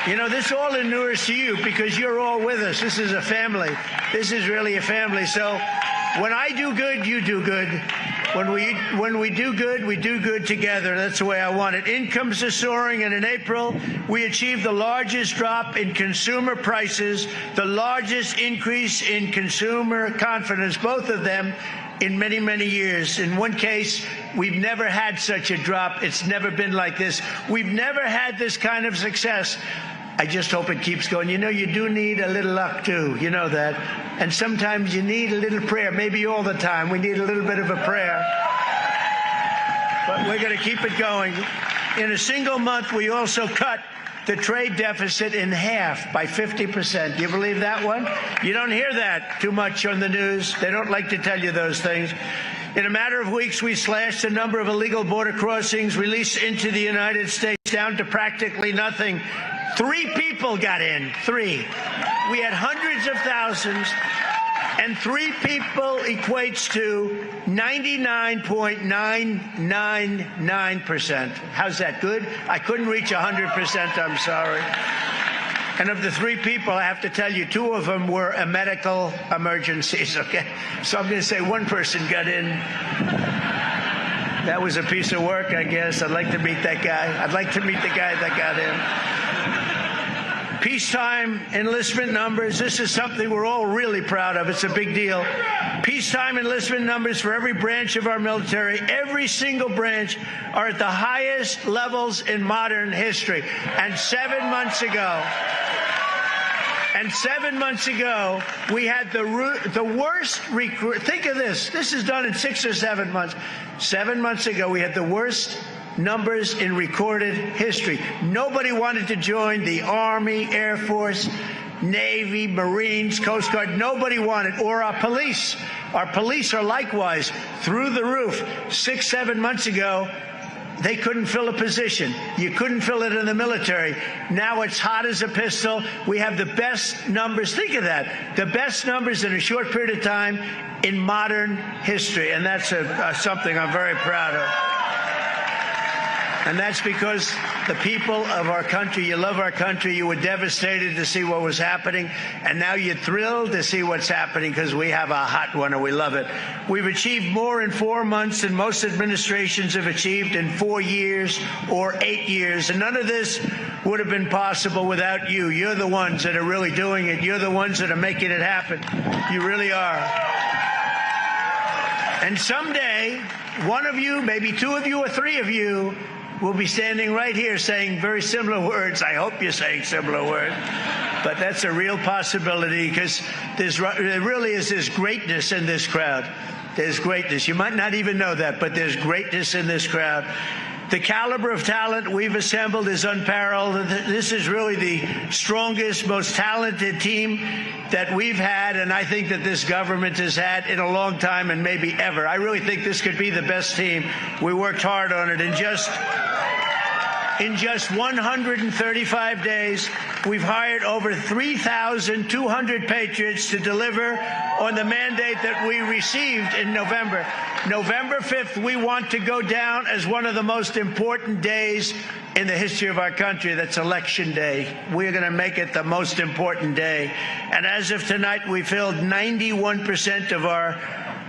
You know, this all inures to you because you're all with us. This is a family. This is really a family. So when I do good, you do good. When we do good, we do good together. That's the way I want it. Incomes are soaring, and in April, we achieved the largest drop in consumer prices, the largest increase in consumer confidence, both of them, in many, many years. In one case, we've never had such a drop. It's never been like this. We've never had this kind of success. I just hope it keeps going. You know, you do need a little luck, too. You know that. And sometimes you need a little prayer. Maybe all the time. We need a little bit of a prayer. But we're going to keep it going. In a single month, we also cut the trade deficit in half by 50%. Do you believe that one? You don't hear that too much on the news. They don't like to tell you those things. In a matter of weeks, we slashed the number of illegal border crossings released into the United States down to practically nothing. 3 people got in. 3. We had hundreds of thousands, and 3 people equates to 99.999%. How's that, good? I couldn't reach 100%, I'm sorry. And of the 3 people, I have to tell you, 2 of them were medical emergencies, okay? So I'm going to say 1 person got in. That was a piece of work, I guess. I'd like to meet that guy. I'd like to meet the guy that got in. Peacetime enlistment numbers. This is something we're all really proud of. It's a big deal. Peacetime enlistment numbers for every branch of our military, every single branch, are at the highest levels in modern history. And 7 months ago, we had the worst recruit. Think of this. This is done in 6 or 7 months. 7 months ago, we had the worst numbers in recorded history. Nobody wanted to join the Army, Air Force, Navy, Marines, Coast Guard. Nobody wanted, or our police. Our police are likewise through the roof. 6, 7 months ago, they couldn't fill a position. You couldn't fill it in the military. Now it's hot as a pistol. We have the best numbers. Think of that. The best numbers in a short period of time in modern history. And that's something I'm very proud of. And that's because the people of our country, you love our country, you were devastated to see what was happening, and now you're thrilled to see what's happening because we have a hot one and we love it. We've achieved more in 4 months than most administrations have achieved in 4 years or 8 years, and none of this would have been possible without you. You're the ones that are really doing it. You're the ones that are making it happen. You really are. And someday, one of you, maybe 2 of you or 3 of you, will be standing right here saying very similar words. I hope you're saying similar words. But that's a real possibility because there really is this greatness in this crowd. There's greatness. You might not even know that, but there's greatness in this crowd. The caliber of talent we've assembled is unparalleled. This is really the strongest, most talented team that we've had, and I think that this government has had in a long time and maybe ever. I really think this could be the best team. We worked hard on it. In just 135 days, we've hired over 3,200 patriots to deliver on the mandate that we received in November. November 5th, we want to go down as one of the most important days in the history of our country. That's Election Day. We're going to make it the most important day. And as of tonight, we filled 91% of our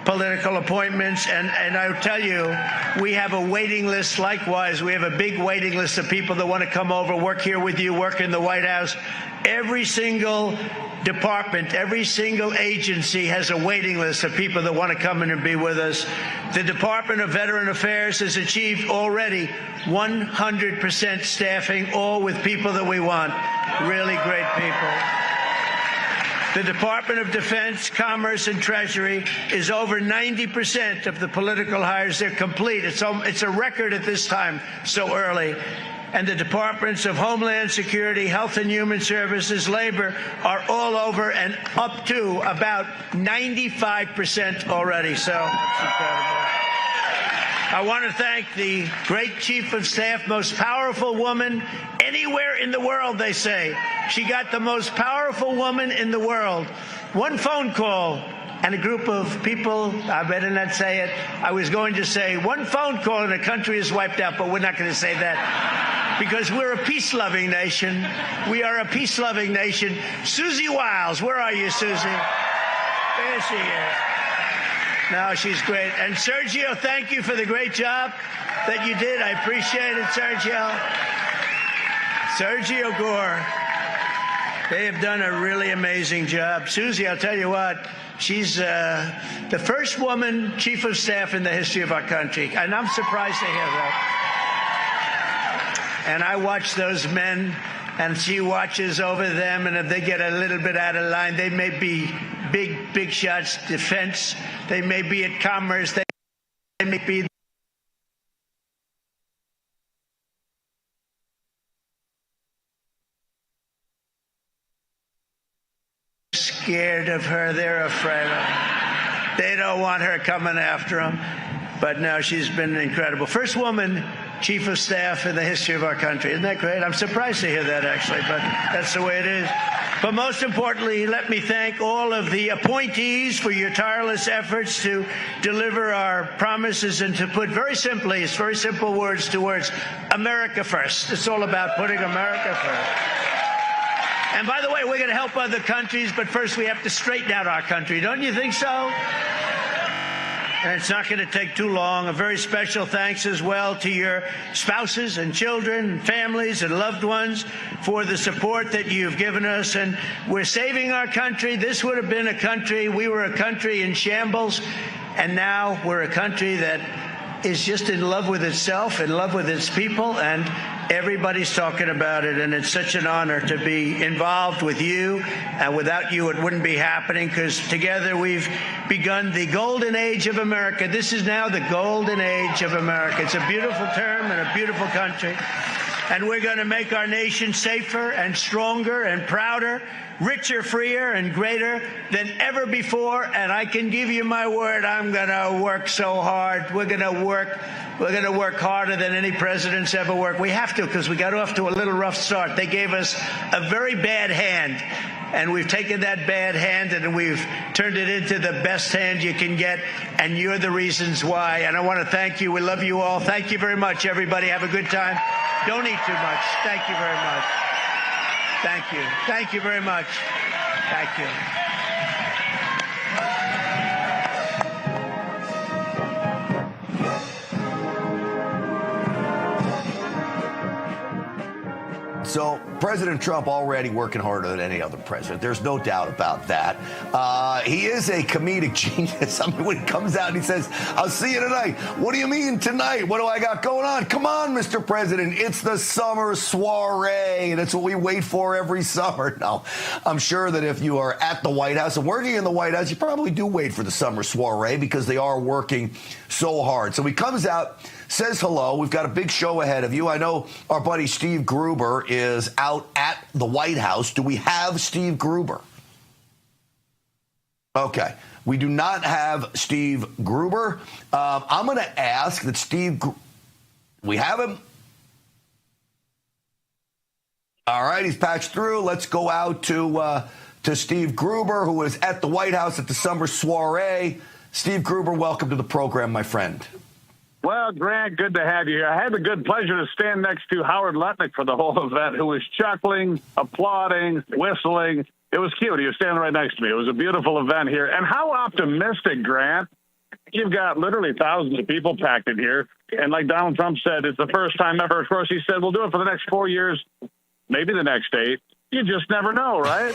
political appointments, and I'll tell you, we have a waiting list. Likewise, we have a big waiting list of people that want to come over, work here with you, work in the White House. Every single department, every single agency has a waiting list of people that want to come in and be with us. The Department of Veteran Affairs has achieved already 100% staffing, all with people that we want. Really great people. The Department of Defense, Commerce, and Treasury is over 90% of the political hires. They're complete. It's a record at this time, so early. And the Departments of Homeland Security, Health and Human Services, Labor are all over and up to about 95% already. So that's incredible. I want to thank the great Chief of Staff, most powerful woman anywhere in the world, they say. She got the most powerful woman in the world. One phone call and a group of people, I better not say it. I was going to say one phone call and the country is wiped out, but we're not going to say that. because we're a peace-loving nation. We are a peace-loving nation. Susie Wiles, where are you, Susie? There she is. No, she's great. And Sergio, thank you for the great job that you did. I appreciate it, Sergio. Sergio Gore. They have done a really amazing job. Susie, I'll tell you what, she's the first woman chief of staff in the history of our country. And I'm surprised to hear that. And I watch those men, and she watches over them, and if they get a little bit out of line, they may be big shots, defense. They may be at commerce. They may be scared of her. They're afraid of her. They don't want her coming after them. But no, she's been incredible. First woman chief of staff in the history of our country. Isn't that great? I'm surprised to hear that, actually, but that's the way it is. But most importantly, let me thank all of the appointees for your tireless efforts to deliver our promises and to put very simply, it's very simple words to words, America first. It's all about putting America first. And by the way, we're going to help other countries, but first we have to straighten out our country. Don't you think so? And it's not going to take too long. A very special thanks as well to your spouses and children and families and loved ones for the support that you've given us. And we're saving our country. This would have been a country, we were a country in shambles, and now we're a country that is just in love with itself, in love with its people, and everybody's talking about it, and it's such an honor to be involved with you. And without you, it wouldn't be happening, because together we've begun the golden age of America. This is now the golden age of America. It's a beautiful term and a beautiful country. And we're going to make our nation safer and stronger and prouder, richer, freer, and greater than ever before. And I can give you my word, I'm going to work so hard. We're going to work harder than any president's ever worked. We have to, because we got off to a little rough start. They gave us a very bad hand, and we've taken that bad hand and we've turned it into the best hand you can get, and you're the reasons why. And I want to thank you. We love you all. Thank you very much, everybody. Have a good time. Don't eat too much. Thank you very much. Thank you. Thank you very much. Thank you. So President Trump already working harder than any other president. There's no doubt about that. He is a comedic genius. I mean, when he comes out and he says, I'll see you tonight. What do you mean tonight? What do I got going on? Come on, Mr. President. It's the summer soiree, and it's what we wait for every summer. Now, I'm sure that if you are at the White House and working in the White House, you probably do wait for the summer soiree because they are working so hard. So he comes out, says hello. We've got a big show ahead of you. I know our buddy Steve Gruber is out at the White House. Do we have Steve Gruber? Okay. We do not have Steve Gruber. I'm going to ask that we have him. All right. He's patched through. Let's go out to Steve Gruber, who is at the White House at the summer soiree. Steve Gruber, welcome to the program, my friend. Well, Grant, good to have you here. I had the good pleasure to stand next to Howard Lutnick for the whole event, who was chuckling, applauding, whistling. It was cute. He was standing right next to me. It was a beautiful event here. And how optimistic, Grant. You've got literally thousands of people packed in here. And like Donald Trump said, it's the first time ever. Of course, he said, we'll do it for the next 4 years, maybe the next 8. You just never know, right?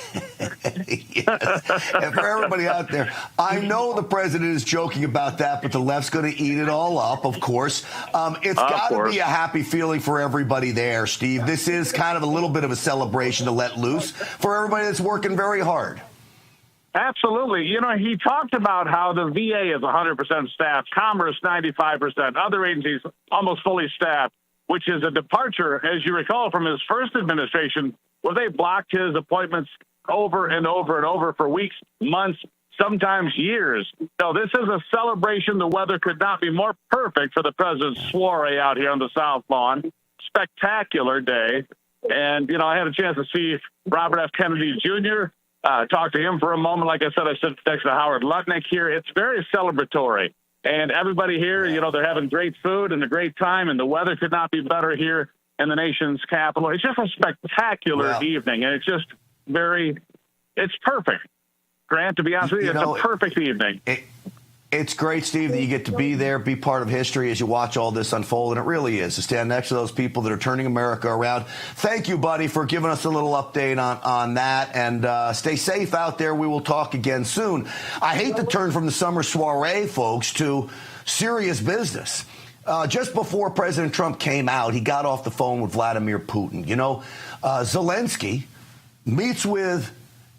Yes. And for everybody out there, I know the president is joking about that, but the left's going to eat it all up, of course. It's got to be a happy feeling for everybody there, Steve. This is kind of a little bit of a celebration to let loose for everybody that's working very hard. Absolutely. You know, he talked about how the VA is 100% staffed, Commerce 95%, other agencies almost fully staffed, which is a departure, as you recall, from his first administration, where they blocked his appointments over and over and over for weeks, months, sometimes years. So this is a celebration. The weather could not be more perfect for the president's soiree out here on the South Lawn. Spectacular day. And, you know, I had a chance to see Robert F. Kennedy Jr., talk to him for a moment. Like I said, I sit next to Howard Lutnick here. It's very celebratory. And everybody here, you know, they're having great food and a great time, and the weather could not be better here. in the nation's capital. It's just a spectacular evening, and it's just it's perfect. Grant, to be honest with you, it's a perfect evening. It's great, Steve, that you get to be there, be part of history as you watch all this unfold, and it really is to stand next to those people that are turning America around. Thank you, buddy, for giving us a little update on that, and stay safe out there. We will talk again soon. I hate to turn from the summer soiree, folks, to serious business. Just before President Trump came out, he got off the phone with Vladimir Putin. Zelensky meets with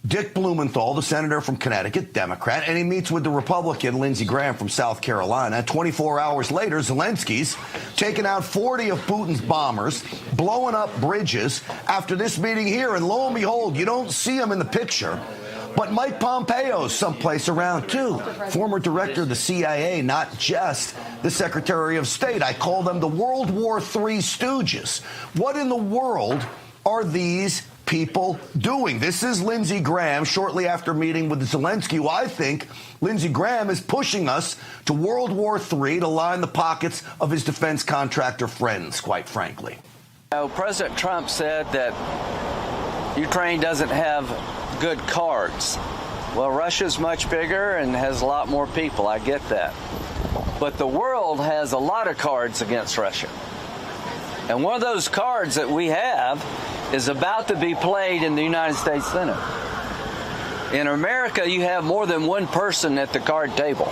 Dick Blumenthal, the senator from Connecticut, Democrat, and he meets with the Republican Lindsey Graham from South Carolina. 24 hours later, Zelensky's taken out 40 of Putin's bombers, blowing up bridges after this meeting here. And lo and behold, you don't see him in the picture, but Mike Pompeo's someplace around, too. Former director of the CIA, not just the Secretary of State. I call them the World War III stooges. What in the world are these people doing? This is Lindsey Graham shortly after meeting with Zelensky, who I think Lindsey Graham is pushing us to World War III to line the pockets of his defense contractor friends, quite frankly. President Trump said that Ukraine doesn't have good cards. Well, Russia's much bigger and has a lot more people. I get that. But the world has a lot of cards against Russia. And one of those cards that we have is about to be played in the United States Senate. In America, you have more than one person at the card table.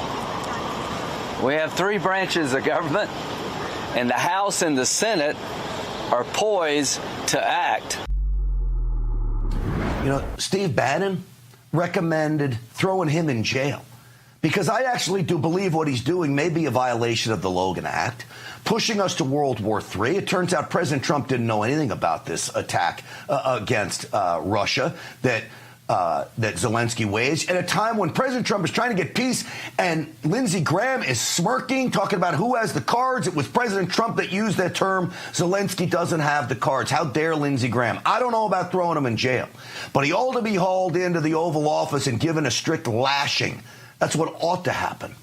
We have three branches of government, and the House and the Senate are poised to act. Steve Bannon recommended throwing him in jail because I actually do believe what he's doing may be a violation of the Logan Act, pushing us to World War III. It turns out President Trump didn't know anything about this attack against Russia that Zelensky waged at a time when President Trump is trying to get peace, and Lindsey Graham is smirking, talking about who has the cards. It was President Trump that used that term. Zelensky doesn't have the cards. How dare Lindsey Graham? I don't know about throwing him in jail, but he ought to be hauled into the Oval Office and given a strict lashing. That's what ought to happen.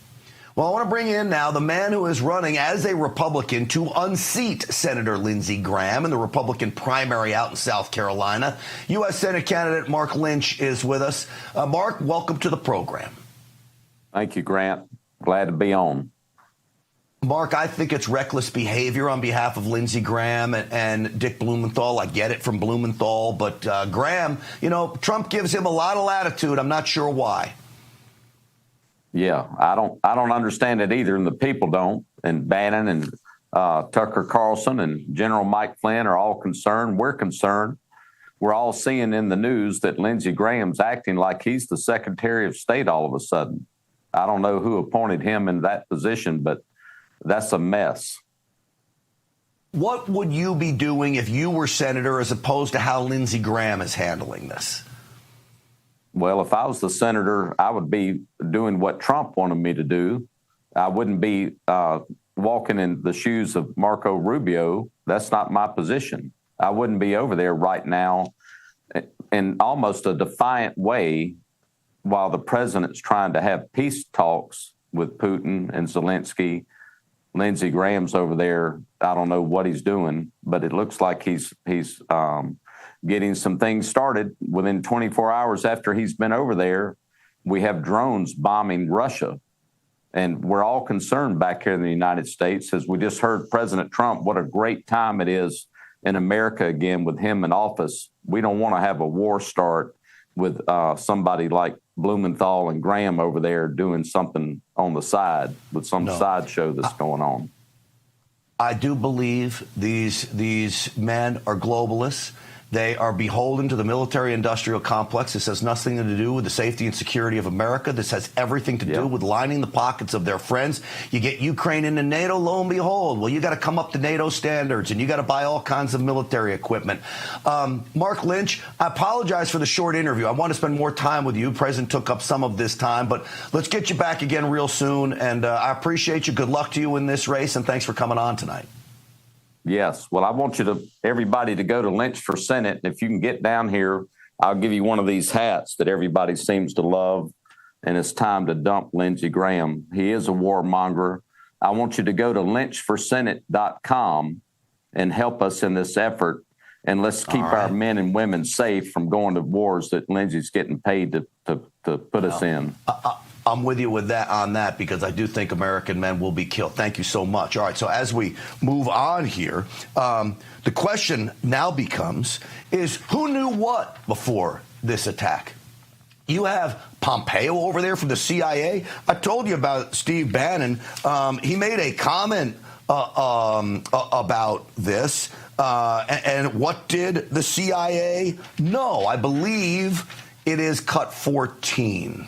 Well, I want to bring in now the man who is running as a Republican to unseat Senator Lindsey Graham in the Republican primary out in South Carolina. U.S. Senate candidate Mark Lynch is with us. Mark, welcome to the program. Thank you, Grant. Glad to be on. Mark, I think it's reckless behavior on behalf of Lindsey Graham and Dick Blumenthal. I get it from Blumenthal, but Graham, Trump gives him a lot of latitude. I'm not sure why. Yeah, I don't understand it either, and the people don't. And Bannon and Tucker Carlson and General Mike Flynn are all concerned. We're concerned. We're all seeing in the news that Lindsey Graham's acting like he's the Secretary of State all of a sudden. I don't know who appointed him in that position, but that's a mess. What would you be doing if you were senator as opposed to how Lindsey Graham is handling this? Well, if I was the senator, I would be doing what Trump wanted me to do. I wouldn't be walking in the shoes of Marco Rubio. That's not my position. I wouldn't be over there right now in almost a defiant way while the president's trying to have peace talks with Putin and Zelensky. Lindsey Graham's over there. I don't know what he's doing, but it looks like he's getting some things started. Within 24 hours after he's been over there, we have drones bombing Russia. And we're all concerned back here in the United States, as we just heard President Trump, what a great time it is in America again with him in office. We don't want to have a war start with somebody like Blumenthal and Graham over there doing something on the side with some sideshow that's going on. I do believe these men are globalists. They are beholden to the military-industrial complex. This has nothing to do with the safety and security of America. This has everything to do with lining the pockets of their friends. You get Ukraine into NATO, lo and behold, well, you got to come up to NATO standards, and you got to buy all kinds of military equipment. Mark Lynch, I apologize for the short interview. I want to spend more time with you. The President took up some of this time, but let's get you back again real soon, and I appreciate you. Good luck to you in this race, and thanks for coming on tonight. Yes. Well, I want everybody to go to Lynch for Senate. And if you can get down here, I'll give you one of these hats that everybody seems to love. And it's time to dump Lindsey Graham. He is a warmonger. I want you to go to lynchforsenate.com and help us in this effort. And let's keep our men and women safe from going to wars that Lindsey's getting paid to put us in. I'm with you with that on that, because I do think American men will be killed. Thank you so much. All right, so as we move on here, the question now becomes is who knew what before this attack? You have Pompeo over there from the CIA. I told you about Steve Bannon. He made a comment about this. And what did the CIA know? I believe it is cut 14.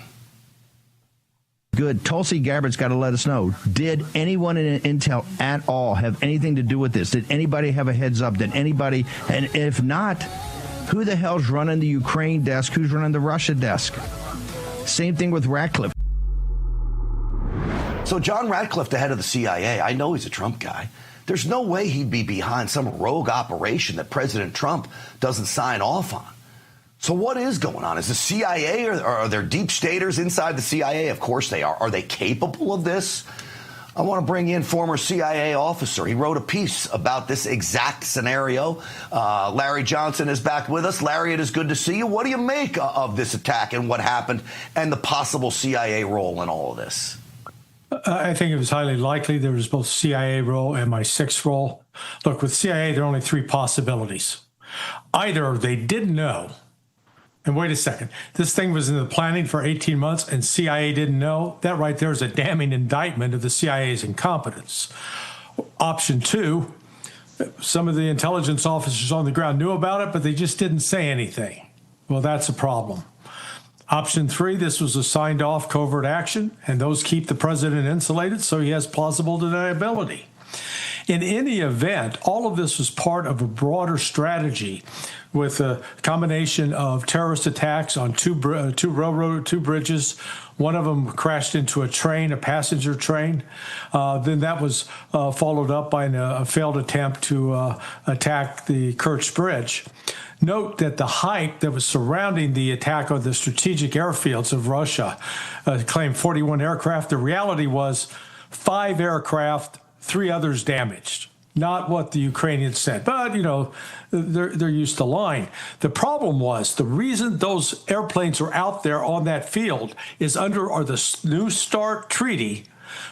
Good. Tulsi Gabbard's got to let us know. Did anyone in Intel at all have anything to do with this? Did anybody have a heads up? Did anybody? And if not, who the hell's running the Ukraine desk? Who's running the Russia desk? Same thing with Ratcliffe. So John Ratcliffe, the head of the CIA, I know he's a Trump guy. There's no way he'd be behind some rogue operation that President Trump doesn't sign off on. So what is going on? Is the CIA, or are there deep staters inside the CIA? Of course they are. Are they capable of this? I want to bring in former CIA officer. He wrote a piece about this exact scenario. Larry Johnson is back with us. Larry, it is good to see you. What do you make of this attack and what happened and the possible CIA role in all of this? I think it was highly likely there was both CIA role and MI6 role. Look, with CIA, there are only three possibilities. Either they didn't know, and wait a second, this thing was in the planning for 18 months and CIA didn't know. That right there is a damning indictment of the CIA's incompetence. Option two, some of the intelligence officers on the ground knew about it, but they just didn't say anything. Well, that's a problem. Option three, this was a signed off covert action, and those keep the president insulated, so he has plausible deniability. In any event, all of this was part of a broader strategy with a combination of terrorist attacks on two bridges. One of them crashed into a train, a passenger train. Then that was followed up by a failed attempt to attack the Kerch Bridge. Note that the hype that was surrounding the attack on the strategic airfields of Russia claimed 41 aircraft. The reality was 5 aircraft, 3 others damaged. Not what the Ukrainians said, but, you know, they're used to lying. The problem was the reason those airplanes are out there on that field is under the New START treaty.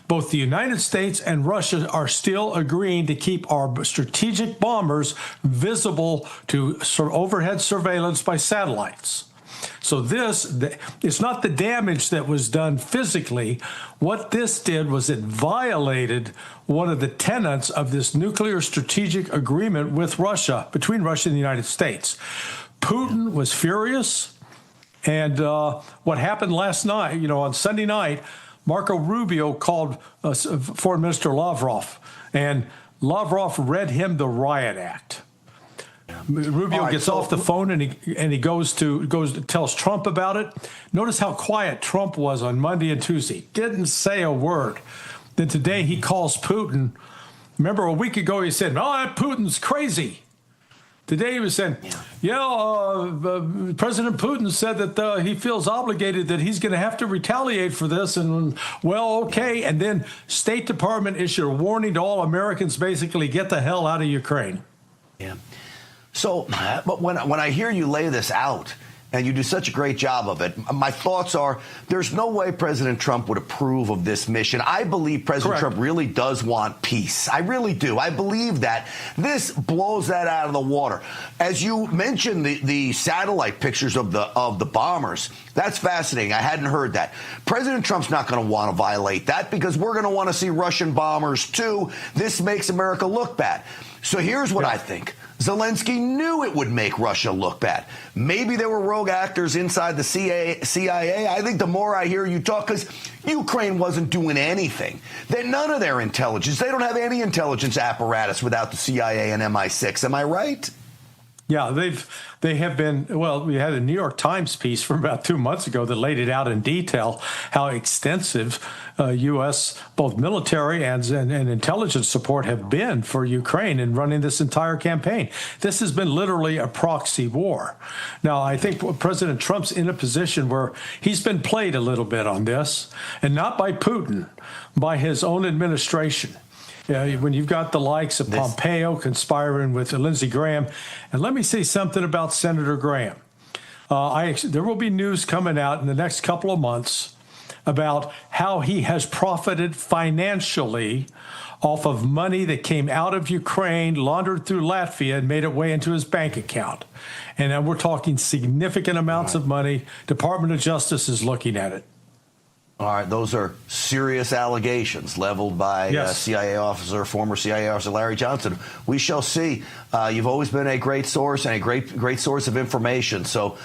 Both the United States and Russia are still agreeing to keep our strategic bombers visible to overhead surveillance by satellites. So this, it's not the damage that was done physically. What this did was it violated one of the tenets of this nuclear strategic agreement with Russia, between Russia and the United States. Putin was furious. And what happened last night, you know, on Sunday night, Marco Rubio called Foreign Minister Lavrov, and Lavrov read him the riot act. Rubio gets off the phone and he goes to tells Trump about it. Notice how quiet Trump was on Monday and Tuesday. Didn't say a word. Then today he calls Putin. Remember a week ago he said, "Oh, Putin's crazy." Today he was saying, President Putin said that he feels obligated that he's going to have to retaliate for this. And, well, okay. And then State Department issued a warning to all Americans, basically, get the hell out of Ukraine. Yeah. So but when I hear you lay this out, and you do such a great job of it, my thoughts are there's no way President Trump would approve of this mission. I believe President Trump really does want peace. I really do. I believe that. This blows that out of the water. As you mentioned, the satellite pictures of the bombers, that's fascinating. I hadn't heard that. President Trump's not going to want to violate that because we're going to want to see Russian bombers, too. This makes America look bad. So here's what I think. Zelensky knew it would make Russia look bad. Maybe there were rogue actors inside the CIA. I think the more I hear you talk, because Ukraine wasn't doing anything. None of their intelligence. They don't have any intelligence apparatus without the CIA and MI6. Am I right? Yeah, they have been. Well, we had a New York Times piece from about 2 months ago that laid it out in detail how extensive U.S. both military and intelligence support have been for Ukraine in running this entire campaign. This has been literally a proxy war. Now, I think President Trump's in a position where he's been played a little bit on this, and not by Putin, by his own administration. when you've got the likes of Pompeo conspiring with Lindsey Graham. And let me say something about Senator Graham. There will be news coming out in the next couple of months about how he has profited financially off of money that came out of Ukraine, laundered through Latvia, and made its way into his bank account. And we're talking significant amounts of money. Department of Justice is looking at it. All right, those are serious allegations leveled by former CIA officer Larry Johnson. We shall see. You've always been a great source and a great source of information. So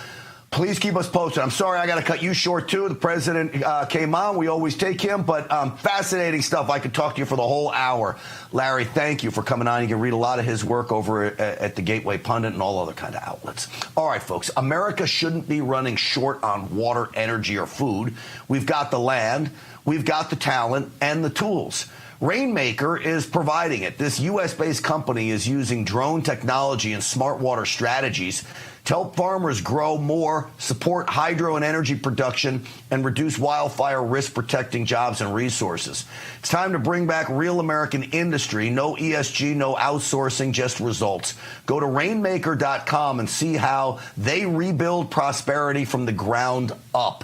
please keep us posted. I'm sorry I got to cut you short, too. The president came on. We always take him. But fascinating stuff. I could talk to you for the whole hour. Larry, thank you for coming on. You can read a lot of his work over at the Gateway Pundit and all other kind of outlets. All right, folks. America shouldn't be running short on water, energy, or food. We've got the land. We've got the talent and the tools. Rainmaker is providing it. This U.S.-based company is using drone technology and smart water strategies to help farmers grow more, support hydro and energy production, and reduce wildfire risk, protecting jobs and resources. It's time to bring back real American industry. No ESG, no outsourcing, just results. Go to rainmaker.com and see how they rebuild prosperity from the ground up.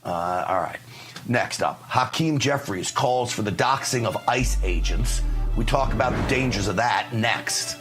All right. Next up, Hakeem Jeffries calls for the doxing of ICE agents. We talk about the dangers of that next.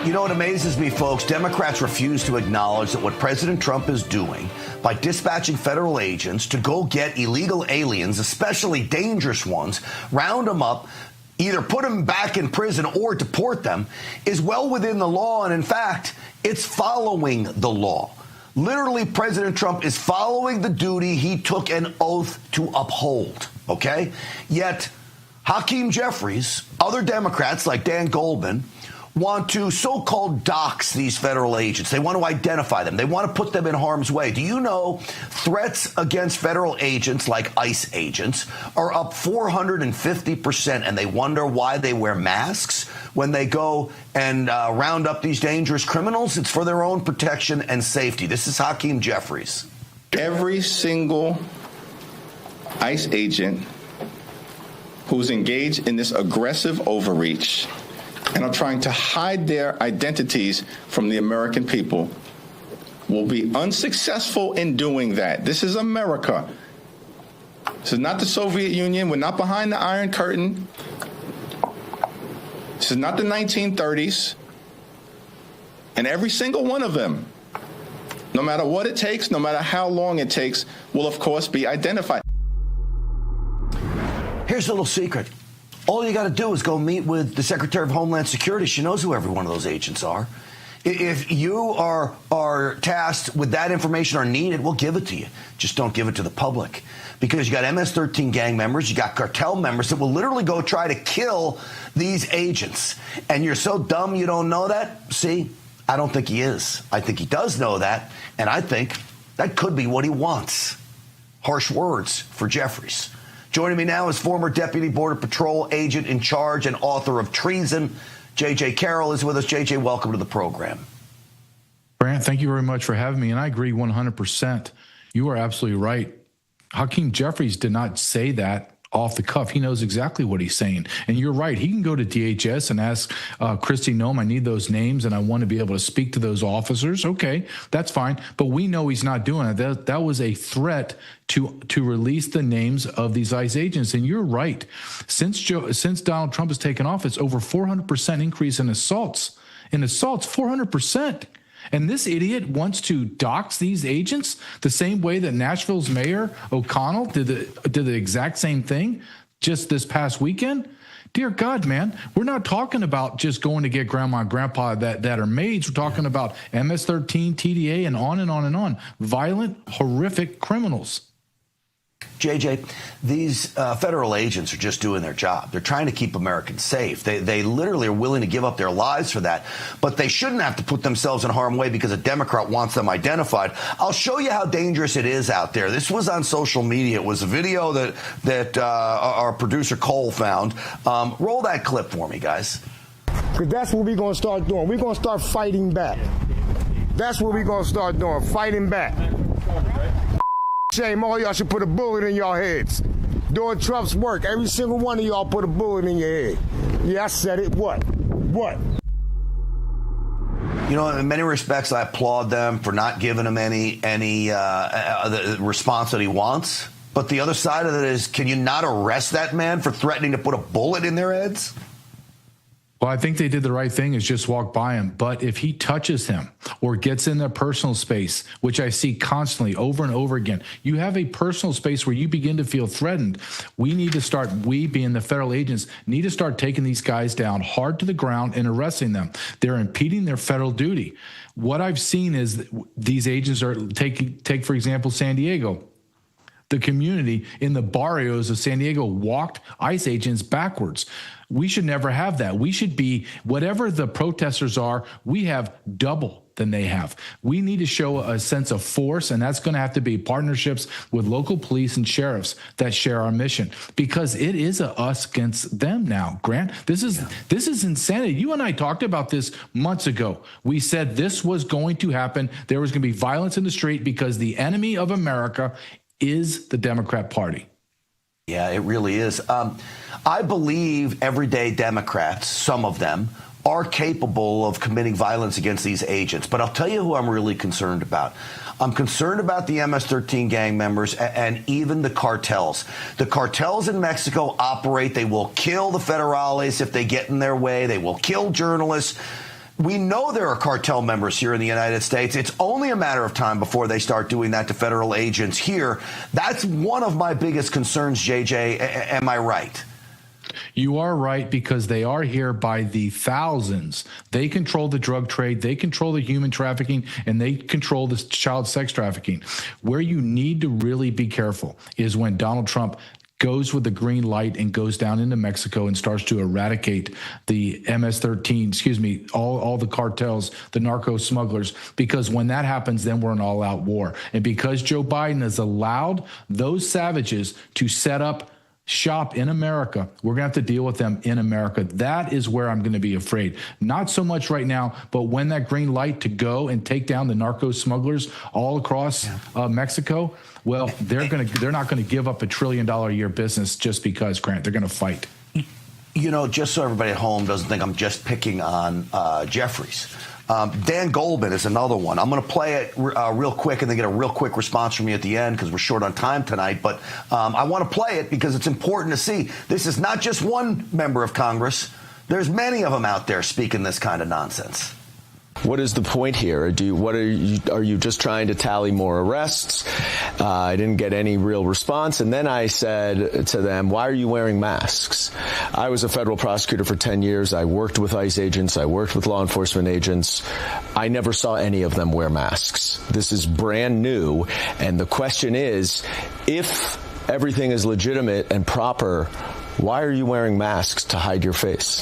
You know what amazes me, folks? Democrats refuse to acknowledge that what President Trump is doing by dispatching federal agents to go get illegal aliens, especially dangerous ones, round them up, either put them back in prison or deport them, is well within the law. And in fact, it's following the law. Literally, President Trump is following the duty he took an oath to uphold, okay? Yet, Hakeem Jeffries, other Democrats like Dan Goldman, want to so-called dox these federal agents. They want to identify them. They want to put them in harm's way. Do you know threats against federal agents like ICE agents are up 450%, and they wonder why they wear masks when they go and round up these dangerous criminals? It's for their own protection and safety. This is Hakeem Jeffries. Every single ICE agent who's engaged in this aggressive overreach and are trying to hide their identities from the American people will be unsuccessful in doing that. This is America. This is not the Soviet Union. We're not behind the Iron Curtain. This is not the 1930s. And every single one of them, no matter what it takes, no matter how long it takes, will of course be identified. Here's a little secret. All you got to do is go meet with the Secretary of Homeland Security. She knows who every one of those agents are. If you are tasked with that information or need it, we'll give it to you. Just don't give it to the public. Because you got MS-13 gang members, you got cartel members that will literally go try to kill these agents. And you're so dumb you don't know that? See, I don't think he is. I think he does know that. And I think that could be what he wants. Harsh words for Jeffries. Joining me now is former Deputy Border Patrol agent in charge and author of Treason. J.J. Carroll is with us. J.J., welcome to the program. Brant, thank you very much for having me. And I agree 100%. You are absolutely right. Hakeem Jeffries did not say that off the cuff. He knows exactly what he's saying. And you're right. He can go to DHS and ask Kristi Noem, I need those names and I want to be able to speak to those officers. Okay, that's fine. But we know he's not doing it. That was a threat to release the names of these ICE agents. And you're right. Since Donald Trump has taken office, over 400% increase in assaults. 400%. And this idiot wants to dox these agents the same way that Nashville's Mayor O'Connell did the exact same thing just this past weekend. Dear God, man, we're not talking about just going to get grandma and grandpa that are maids. We're talking about MS-13, TDA, and on and on and on. Violent, horrific criminals. JJ, these federal agents are just doing their job. They're trying to keep Americans safe. They literally are willing to give up their lives for that. But they shouldn't have to put themselves in harm's way because a Democrat wants them identified. I'll show you how dangerous it is out there. This was on social media. It was a video that our producer Cole found. Roll that clip for me, guys. Because that's what we're going to start doing. We're going to start fighting back. That's what we're going to start doing, fighting back. Shame, all y'all should put a bullet in y'all heads. Doing Trump's work, every single one of y'all put a bullet in your head. Yeah, I said it. What? You know, in many respects, I applaud them for not giving him any response that he wants. But the other side of it is, can you not arrest that man for threatening to put a bullet in their heads? Well, I think they did the right thing is just walk by him. But if he touches him or gets in their personal space, which I see constantly over and over again, you have a personal space where you begin to feel threatened. We being the federal agents, need to start taking these guys down hard to the ground and arresting them. They're impeding their federal duty. What I've seen is these agents are take, for example, San Diego. The community in the barrios of San Diego walked ICE agents backwards. We should never have that. We should be, whatever the protesters are, we have double than they have. We need to show a sense of force, and that's going to have to be partnerships with local police and sheriffs that share our mission, because it is us against them now, Grant. This is insanity. You and I talked about this months ago. We said this was going to happen. There was going to be violence in the street because the enemy of America is the Democrat Party. Yeah, it really is. I believe everyday Democrats, some of them, are capable of committing violence against these agents. But I'll tell you who I'm really concerned about. I'm concerned about the MS-13 gang members and even the cartels. The cartels in Mexico operate. They will kill the federales if they get in their way. They will kill journalists. We know there are cartel members here in the United States. It's only a matter of time before they start doing that to federal agents here. That's one of my biggest concerns, JJ. Am I right? You are right, because they are here by the thousands. They control the drug trade, they control the human trafficking, and they control the child sex trafficking. Where you need to really be careful is when Donald Trump goes with the green light and goes down into Mexico and starts to eradicate the MS-13, all the cartels, the narco smugglers, because when that happens, then we're in all-out war. And because Joe Biden has allowed those savages to set up shop in America, we're going to have to deal with them in America. That is where I'm going to be afraid. Not so much right now, but when that green light to go and take down the narco smugglers all across Mexico, well, they're not going to give up $1 trillion a year business just because, Grant. They're going to fight. You know, just so everybody at home doesn't think I'm just picking on Jeffries. Dan Goldman is another one. I'm going to play it real quick and then get a real quick response from you at the end because we're short on time tonight. But I want to play it because it's important to see. This is not just one member of Congress. There's many of them out there speaking this kind of nonsense. What is the point here? Are you just trying to tally more arrests? I didn't get any real response. And then I said to them, why are you wearing masks? I was a federal prosecutor for 10 years. I worked with ICE agents. I worked with law enforcement agents. I never saw any of them wear masks. This is brand new. And the question is, if everything is legitimate and proper, why are you wearing masks to hide your face?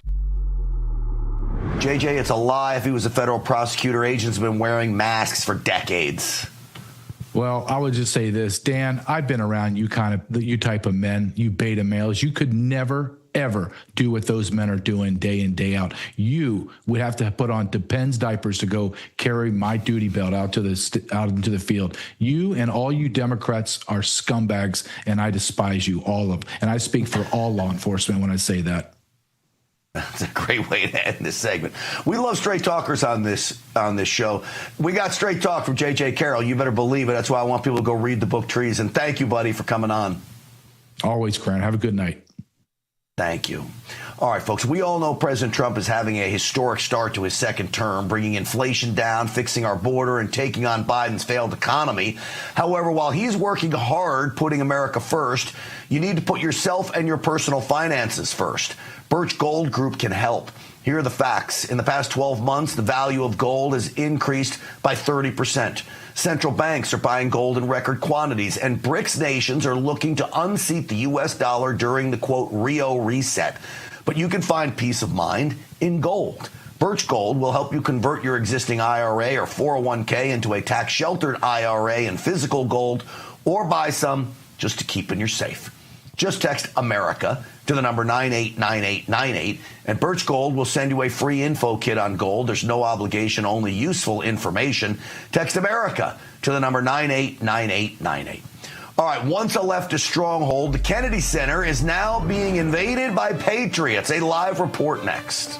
JJ, it's a lie. If he was a federal prosecutor, agents have been wearing masks for decades. Well, I would just say this, Dan, I've been around you type of men, you beta males. You could never, ever do what those men are doing day in, day out. You would have to put on Depends diapers to go carry my duty belt out into the field. You and all you Democrats are scumbags, and I despise you, all of them. And I speak for all law enforcement when I say that. That's a great way to end this segment. We love straight talkers on this show. We got straight talk from J.J. Carroll. You better believe it. That's why I want people to go read the book Treason. Thank you, buddy, for coming on. Always, Grant. Have a good night. Thank you. All right, folks, we all know President Trump is having a historic start to his second term, bringing inflation down, fixing our border, and taking on Biden's failed economy. However, while he's working hard, putting America first, you need to put yourself and your personal finances first. Birch Gold Group can help. Here are the facts. In the past 12 months, the value of gold has increased by 30%. Central banks are buying gold in record quantities, and BRICS nations are looking to unseat the U.S. dollar during the, quote, Rio reset. But you can find peace of mind in gold. Birch Gold will help you convert your existing IRA or 401k into a tax-sheltered IRA and physical gold, or buy some just to keep in your safe. Just text America to the number 989898, and Birch Gold will send you a free info kit on gold. There's no obligation, only useful information. Text America to the number 989898. All right, once a leftist stronghold, the Kennedy Center is now being invaded by patriots. A live report next.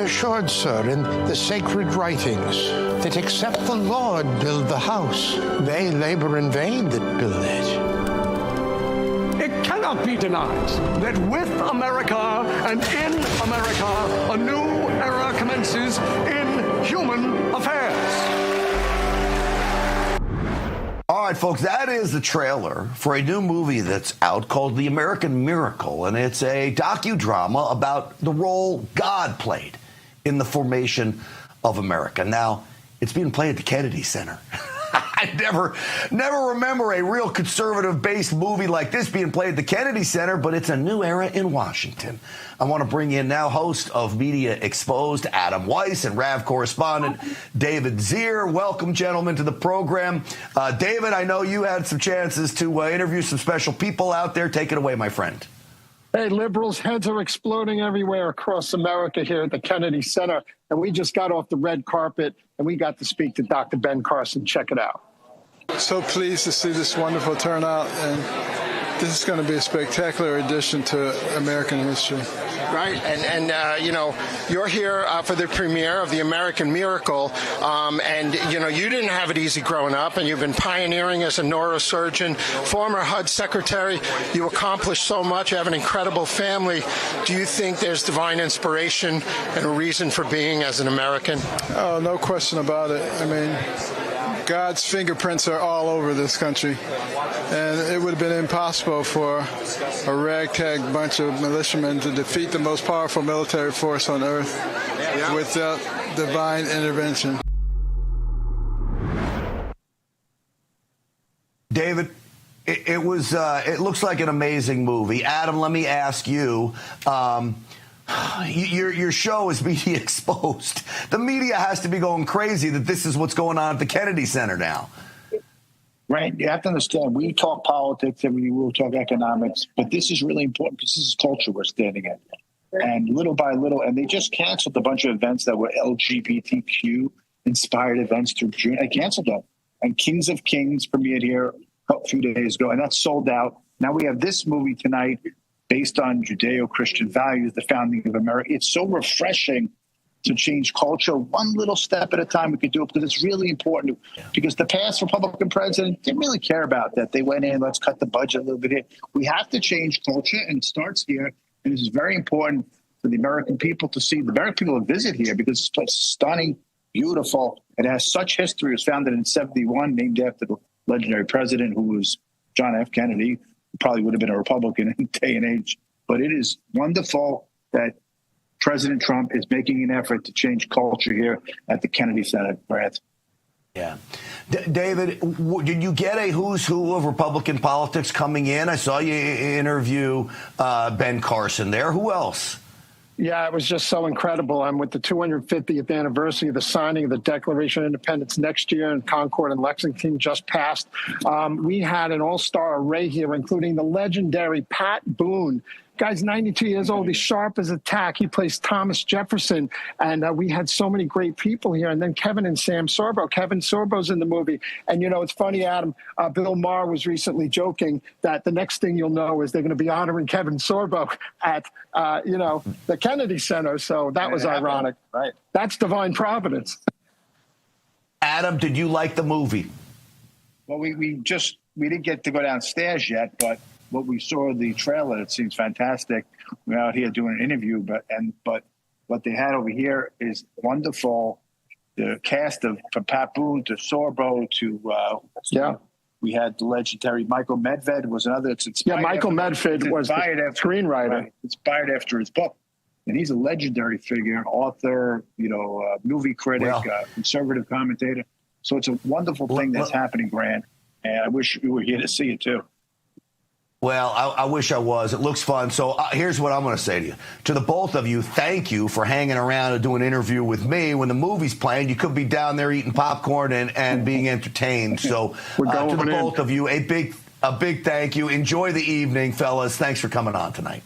assured, sir, in the sacred writings, that except the Lord build the house, they labor in vain that build it. It cannot be denied that with America and in America, a new era commences in human affairs. All right, folks, that is the trailer for a new movie that's out called The American Miracle, and it's a docudrama about the role God played in the formation of America. Now, it's being played at the Kennedy Center. I never remember a real conservative-based movie like this being played at the Kennedy Center, but it's a new era in Washington. I want to bring in now host of Media Exposed, Adam Weiss, and RAV correspondent David Zier. Welcome, gentlemen, to the program. David, I know you had some chances to interview some special people out there. Take it away, my friend. Hey, liberals' heads are exploding everywhere across America here at the Kennedy Center, and we just got off the red carpet, and we got to speak to Dr. Ben Carson. Check it out. So pleased to see this wonderful turnout, and this is going to be a spectacular addition to American history. Right, and you know, you're here for the premiere of The American Miracle, and you know, you didn't have it easy growing up, and you've been pioneering as a neurosurgeon, former HUD secretary. You accomplished so much. You have an incredible family. Do you think there's divine inspiration and a reason for being as an American? Oh, no question about it. I mean, God's fingerprints are all over this country, and it would have been impossible for a ragtag bunch of militiamen to defeat the most powerful military force on earth without divine intervention. David, it was. It looks like an amazing movie. Adam, let me ask you. Your show is Media Exposed. The media has to be going crazy that this is what's going on at the Kennedy Center now. Right. You have to understand, we talk politics and we will talk economics, but this is really important because this is culture we're standing in. And little by little, and they just canceled a bunch of events that were LGBTQ-inspired events through June. I canceled them. And Kings of Kings premiered here a few days ago, and that's sold out. Now we have this movie tonight based on Judeo-Christian values, the founding of America. It's so refreshing to change culture one little step at a time. We could do it because it's really important. Because the past Republican president didn't really care about that. They went in, let's cut the budget a little bit here. We have to change culture, and it starts here. And this is very important for the American people to see. The American people to visit here because this place is stunning, beautiful. It has such history. It was founded in 1971, named after the legendary president who was John F. Kennedy. Probably would have been a Republican in day and age. But it is wonderful that President Trump is making an effort to change culture here at the Kennedy Center, Brad. Yeah. David, did you get a who's who of Republican politics coming in? I saw you interview Ben Carson there. Who else? Yeah, it was just so incredible. I'm with the 250th anniversary of the signing of the Declaration of Independence next year in Concord and Lexington just passed. We had an all-star array here, including the legendary Pat Boone. Guy's 92 years old. He's sharp as a tack. He plays Thomas Jefferson. And we had so many great people here. And then Kevin and Sam Sorbo. Kevin Sorbo's in the movie. And, you know, it's funny, Adam, Bill Maher was recently joking that the next thing you'll know is they're going to be honoring Kevin Sorbo at, the Kennedy Center. So that was ironic. Right. That's divine providence. Adam, did you like the movie? Well, we didn't get to go downstairs yet, but what we saw the trailer, it seems fantastic. We're out here doing an interview, but what they had over here is wonderful. The cast from Pat Boone to Sorbo to we had the legendary Michael Medved was another. It's inspired. Yeah, Michael Medved was the screenwriter. Right, inspired after his book, and he's a legendary figure, author, movie critic, conservative commentator. So it's a wonderful thing that's happening, Grant. And I wish you were here to see it too. Well, I wish I was. It looks fun. So here's what I'm going to say to you. To the both of you, thank you for hanging around and doing an interview with me. When the movie's playing, you could be down there eating popcorn and being entertained. So to the both of you, a big thank you. Enjoy the evening, fellas. Thanks for coming on tonight.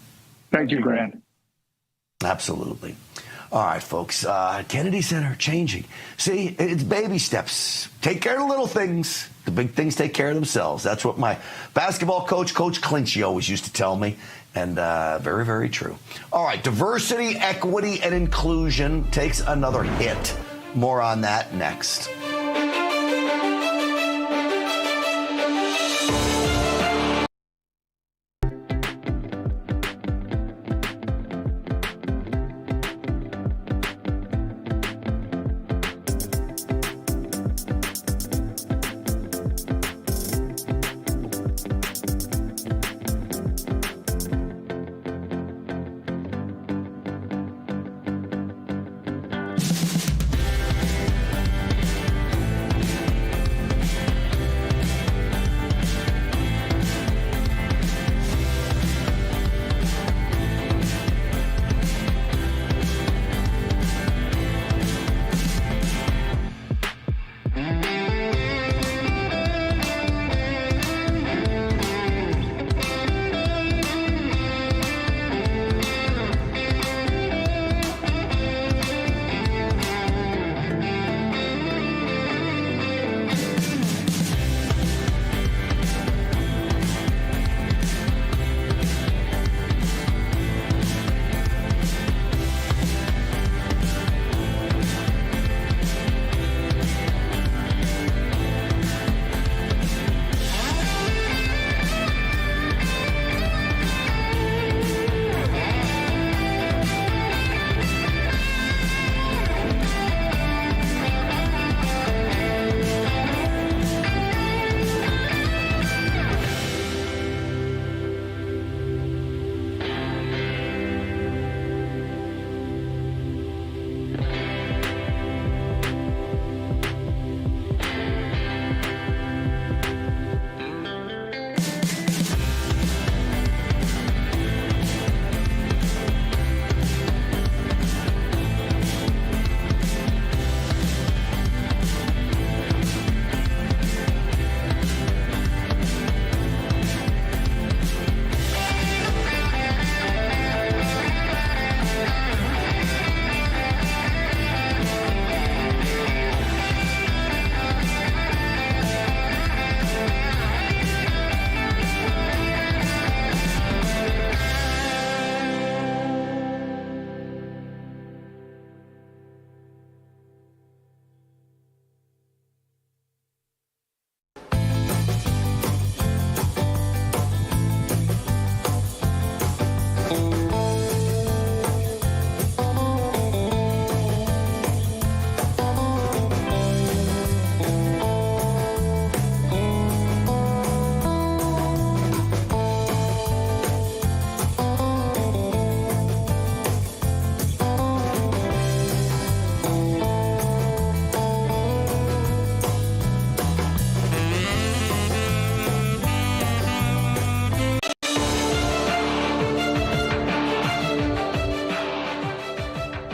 Thank you, Grant. Absolutely. All right, folks. Kennedy Center changing. See, it's baby steps. Take care of the little things. The big things take care of themselves. That's what my basketball coach, Coach Clinchy, always used to tell me. And very, very true. All right, diversity, equity, and inclusion takes another hit. More on that next.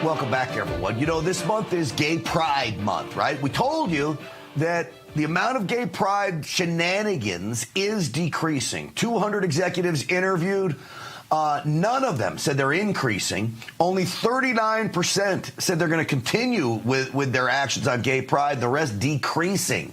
Welcome back, everyone. You know, this month is Gay Pride Month, right? We told you that the amount of gay pride shenanigans is decreasing. 200 executives interviewed. None of them said they're increasing. Only 39% said they're going to continue with their actions on gay pride. The rest decreasing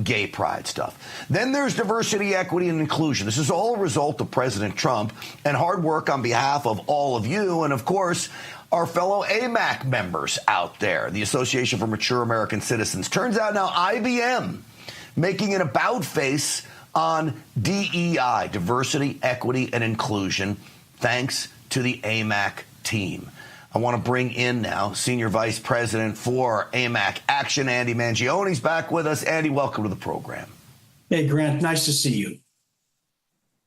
gay pride stuff. Then there's diversity, equity, and inclusion. This is all a result of President Trump and hard work on behalf of all of you. And, of course, our fellow AMAC members out there, the Association for Mature American Citizens. Turns out now IBM making an about face on DEI, diversity, equity, and inclusion, thanks to the AMAC team. I want to bring in now Senior Vice President for AMAC Action, Andy Mangione's back with us. Andy, welcome to the program. Hey, Grant, nice to see you.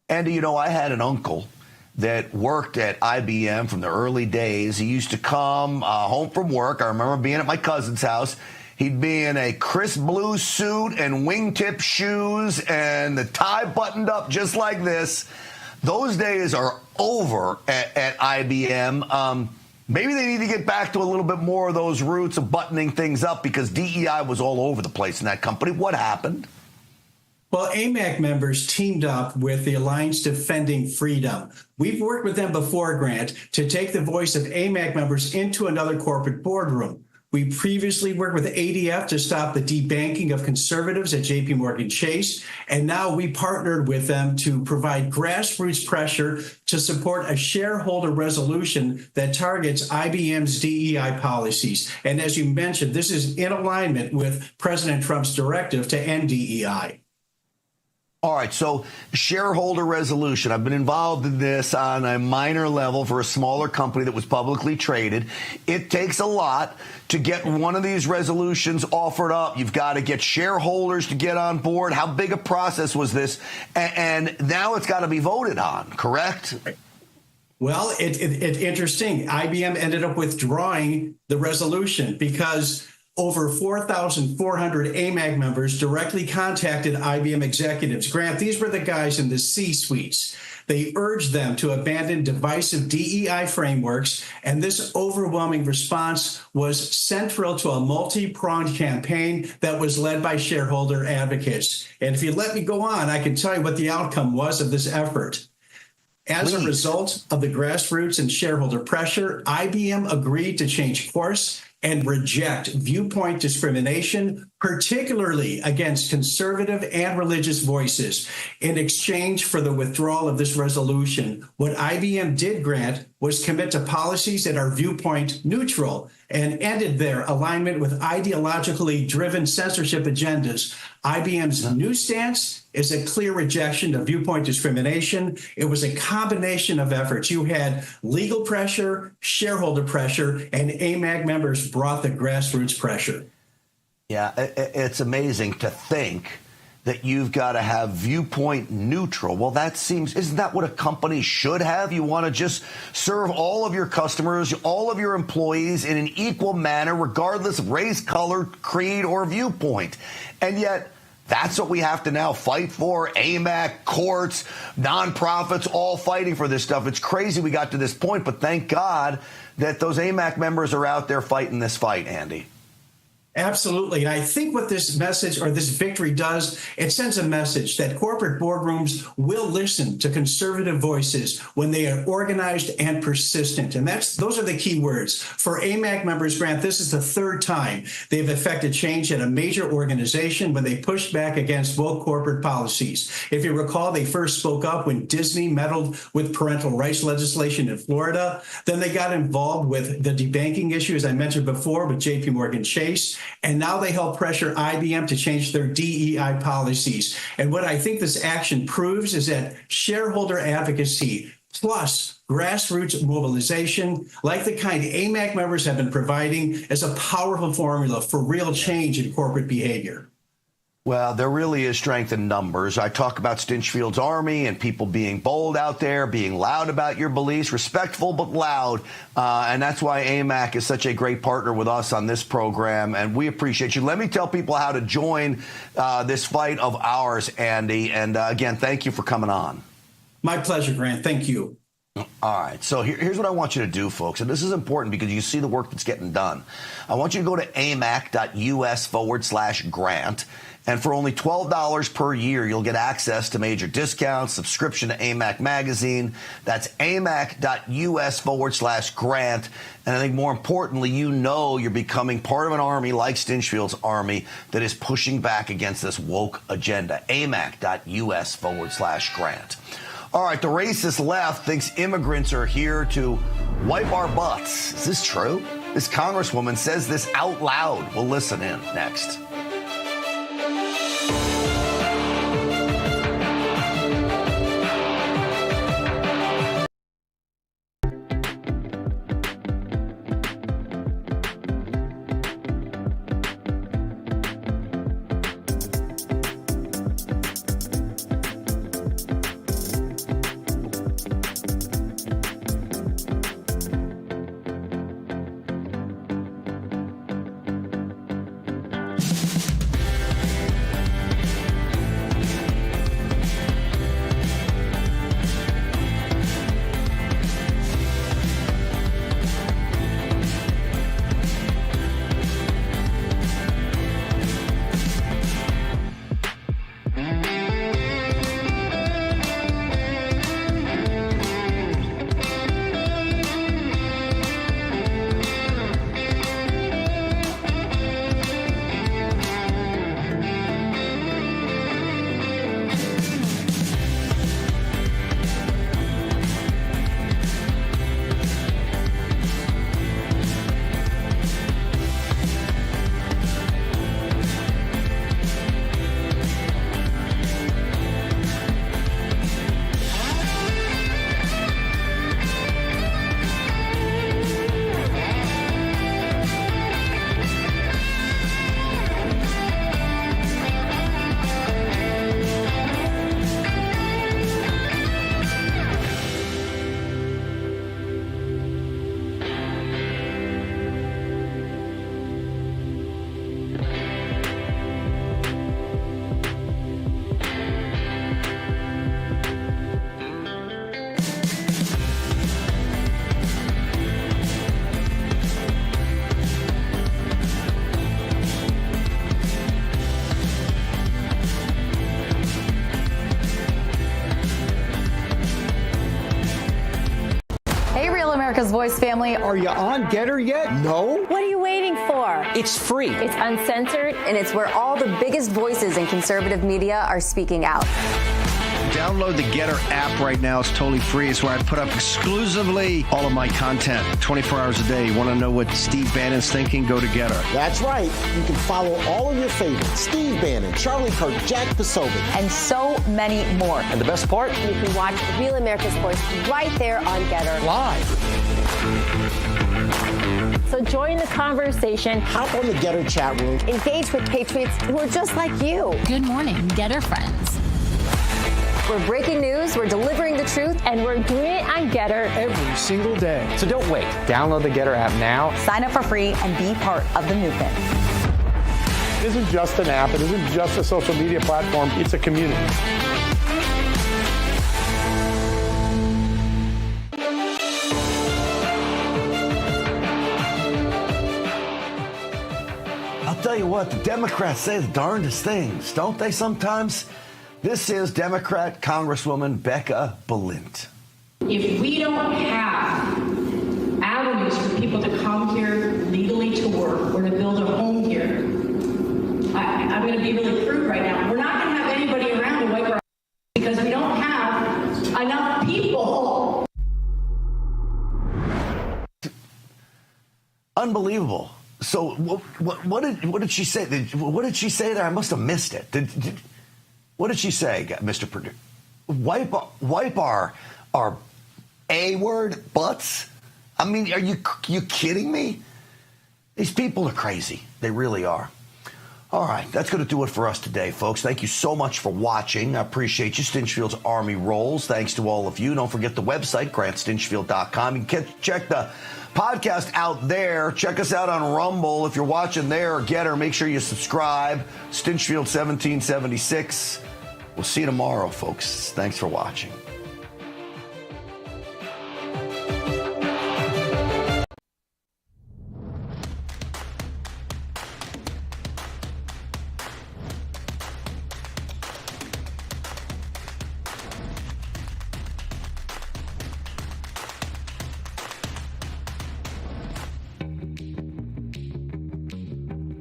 Andy, you know, I had an uncle that worked at IBM from the early days. He used to come home from work. I remember being at my cousin's house. He'd be in a crisp blue suit and wingtip shoes and the tie buttoned up just like this. Those days are over at IBM. Maybe they need to get back to a little bit more of those roots of buttoning things up because DEI was all over the place in that company. What happened? Well, AMAC members teamed up with the Alliance Defending Freedom. We've worked with them before, Grant, to take the voice of AMAC members into another corporate boardroom. We previously worked with ADF to stop the debanking of conservatives at JP Morgan Chase, and now we partnered with them to provide grassroots pressure to support a shareholder resolution that targets IBM's DEI policies. And as you mentioned, this is in alignment with President Trump's directive to end DEI. All right, so shareholder resolution. I've been involved in this on a minor level for a smaller company that was publicly traded. It takes a lot to get one of these resolutions offered up. You've got to get shareholders to get on board. How big a process was this? And now it's got to be voted on, correct? Well, it's interesting. IBM ended up withdrawing the resolution because over 4,400 AMAC members directly contacted IBM executives. Grant, these were the guys in the C-suites. They urged them to abandon divisive DEI frameworks, and this overwhelming response was central to a multi-pronged campaign that was led by shareholder advocates. And if you let me go on, I can tell you what the outcome was of this effort. As a result of the grassroots and shareholder pressure, IBM agreed to change course and reject viewpoint discrimination, particularly against conservative and religious voices. In exchange for the withdrawal of this resolution, what IBM did, Grant, was commit to policies that are viewpoint neutral and ended their alignment with ideologically driven censorship agendas. IBM's new stance is a clear rejection of viewpoint discrimination. It was a combination of efforts. You had legal pressure, shareholder pressure, and AMAC members brought the grassroots pressure. Yeah, it's amazing to think that you've got to have viewpoint neutral. Well, isn't that what a company should have? You want to just serve all of your customers, all of your employees in an equal manner, regardless of race, color, creed, or viewpoint. And yet, that's what we have to now fight for. AMAC, courts, nonprofits, all fighting for this stuff. It's crazy we got to this point, but thank God that those AMAC members are out there fighting this fight, Andy. Absolutely. And I think what this message or this victory does, it sends a message that corporate boardrooms will listen to conservative voices when they are organized and persistent. And those are the key words. For AMAC members, Grant, this is the third time they've effected change at a major organization when they pushed back against woke corporate policies. If you recall, they first spoke up when Disney meddled with parental rights legislation in Florida. Then they got involved with the debanking issue, as I mentioned before, with JP Morgan Chase. And now they help pressure IBM to change their DEI policies. And what I think this action proves is that shareholder advocacy plus grassroots mobilization, like the kind AMAC members have been providing, is a powerful formula for real change in corporate behavior. Well, there really is strength in numbers. I talk about Stinchfield's army and people being bold out there, being loud about your beliefs, respectful but loud. And that's why AMAC is such a great partner with us on this program. And we appreciate you. Let me tell people how to join this fight of ours, Andy. And again, thank you for coming on. My pleasure, Grant. Thank you. All right. So here's what I want you to do, folks. And this is important because you see the work that's getting done. I want you to go to amac.us/grant. And for only $12 per year, you'll get access to major discounts, subscription to AMAC magazine. That's amac.us/grant. And I think more importantly, you're becoming part of an army like Stinchfield's army that is pushing back against this woke agenda. amac.us/grant. All right, the racist left thinks immigrants are here to wipe our butts. Is this true? This congresswoman says this out loud. We'll listen in next. America's Voice family. Are you on Getter yet? No? What are you waiting for? It's free. It's uncensored. And it's where all the biggest voices in conservative media are speaking out. Download the Getter app right now. It's totally free. It's where I put up exclusively all of my content 24 hours a day. You want to know what Steve Bannon's thinking? Go to Getter. That's right. You can follow all of your favorites. Steve Bannon, Charlie Kirk, Jack Posobiec. And so many more. And the best part? You can watch Real America's Voice right there on Getter. Live. So join the conversation. Hop on the Getter chat room. Engage with patriots who are just like you. Good morning, Getter friends. We're breaking news, we're delivering the truth, and we're doing it on Getter every single day. So don't wait. Download the Getter app now. Sign up for free and be part of the movement. It isn't just an app. It isn't just a social media platform. It's a community. I'll tell you what, the Democrats say the darndest things, don't they sometimes? This is Democrat Congresswoman Becca Balint. If we don't have avenues for people to come here legally to work or to build a home here, I'm going to be really crude right now. We're not going to have anybody around to wipe our because we don't have enough people. Unbelievable. So what did she say? What did she say there? I must have missed it. What did she say, Mr. Purdue? Wipe our A-word butts? I mean, are you kidding me? These people are crazy. They really are. All right, that's going to do it for us today, folks. Thank you so much for watching. I appreciate you. Stinchfield's Army rolls. Thanks to all of you. Don't forget the website, GrantStinchfield.com. You can check the podcast out there. Check us out on Rumble. If you're watching there or Getter, make sure you subscribe. Stinchfield 1776. We'll see you tomorrow, folks. Thanks for watching.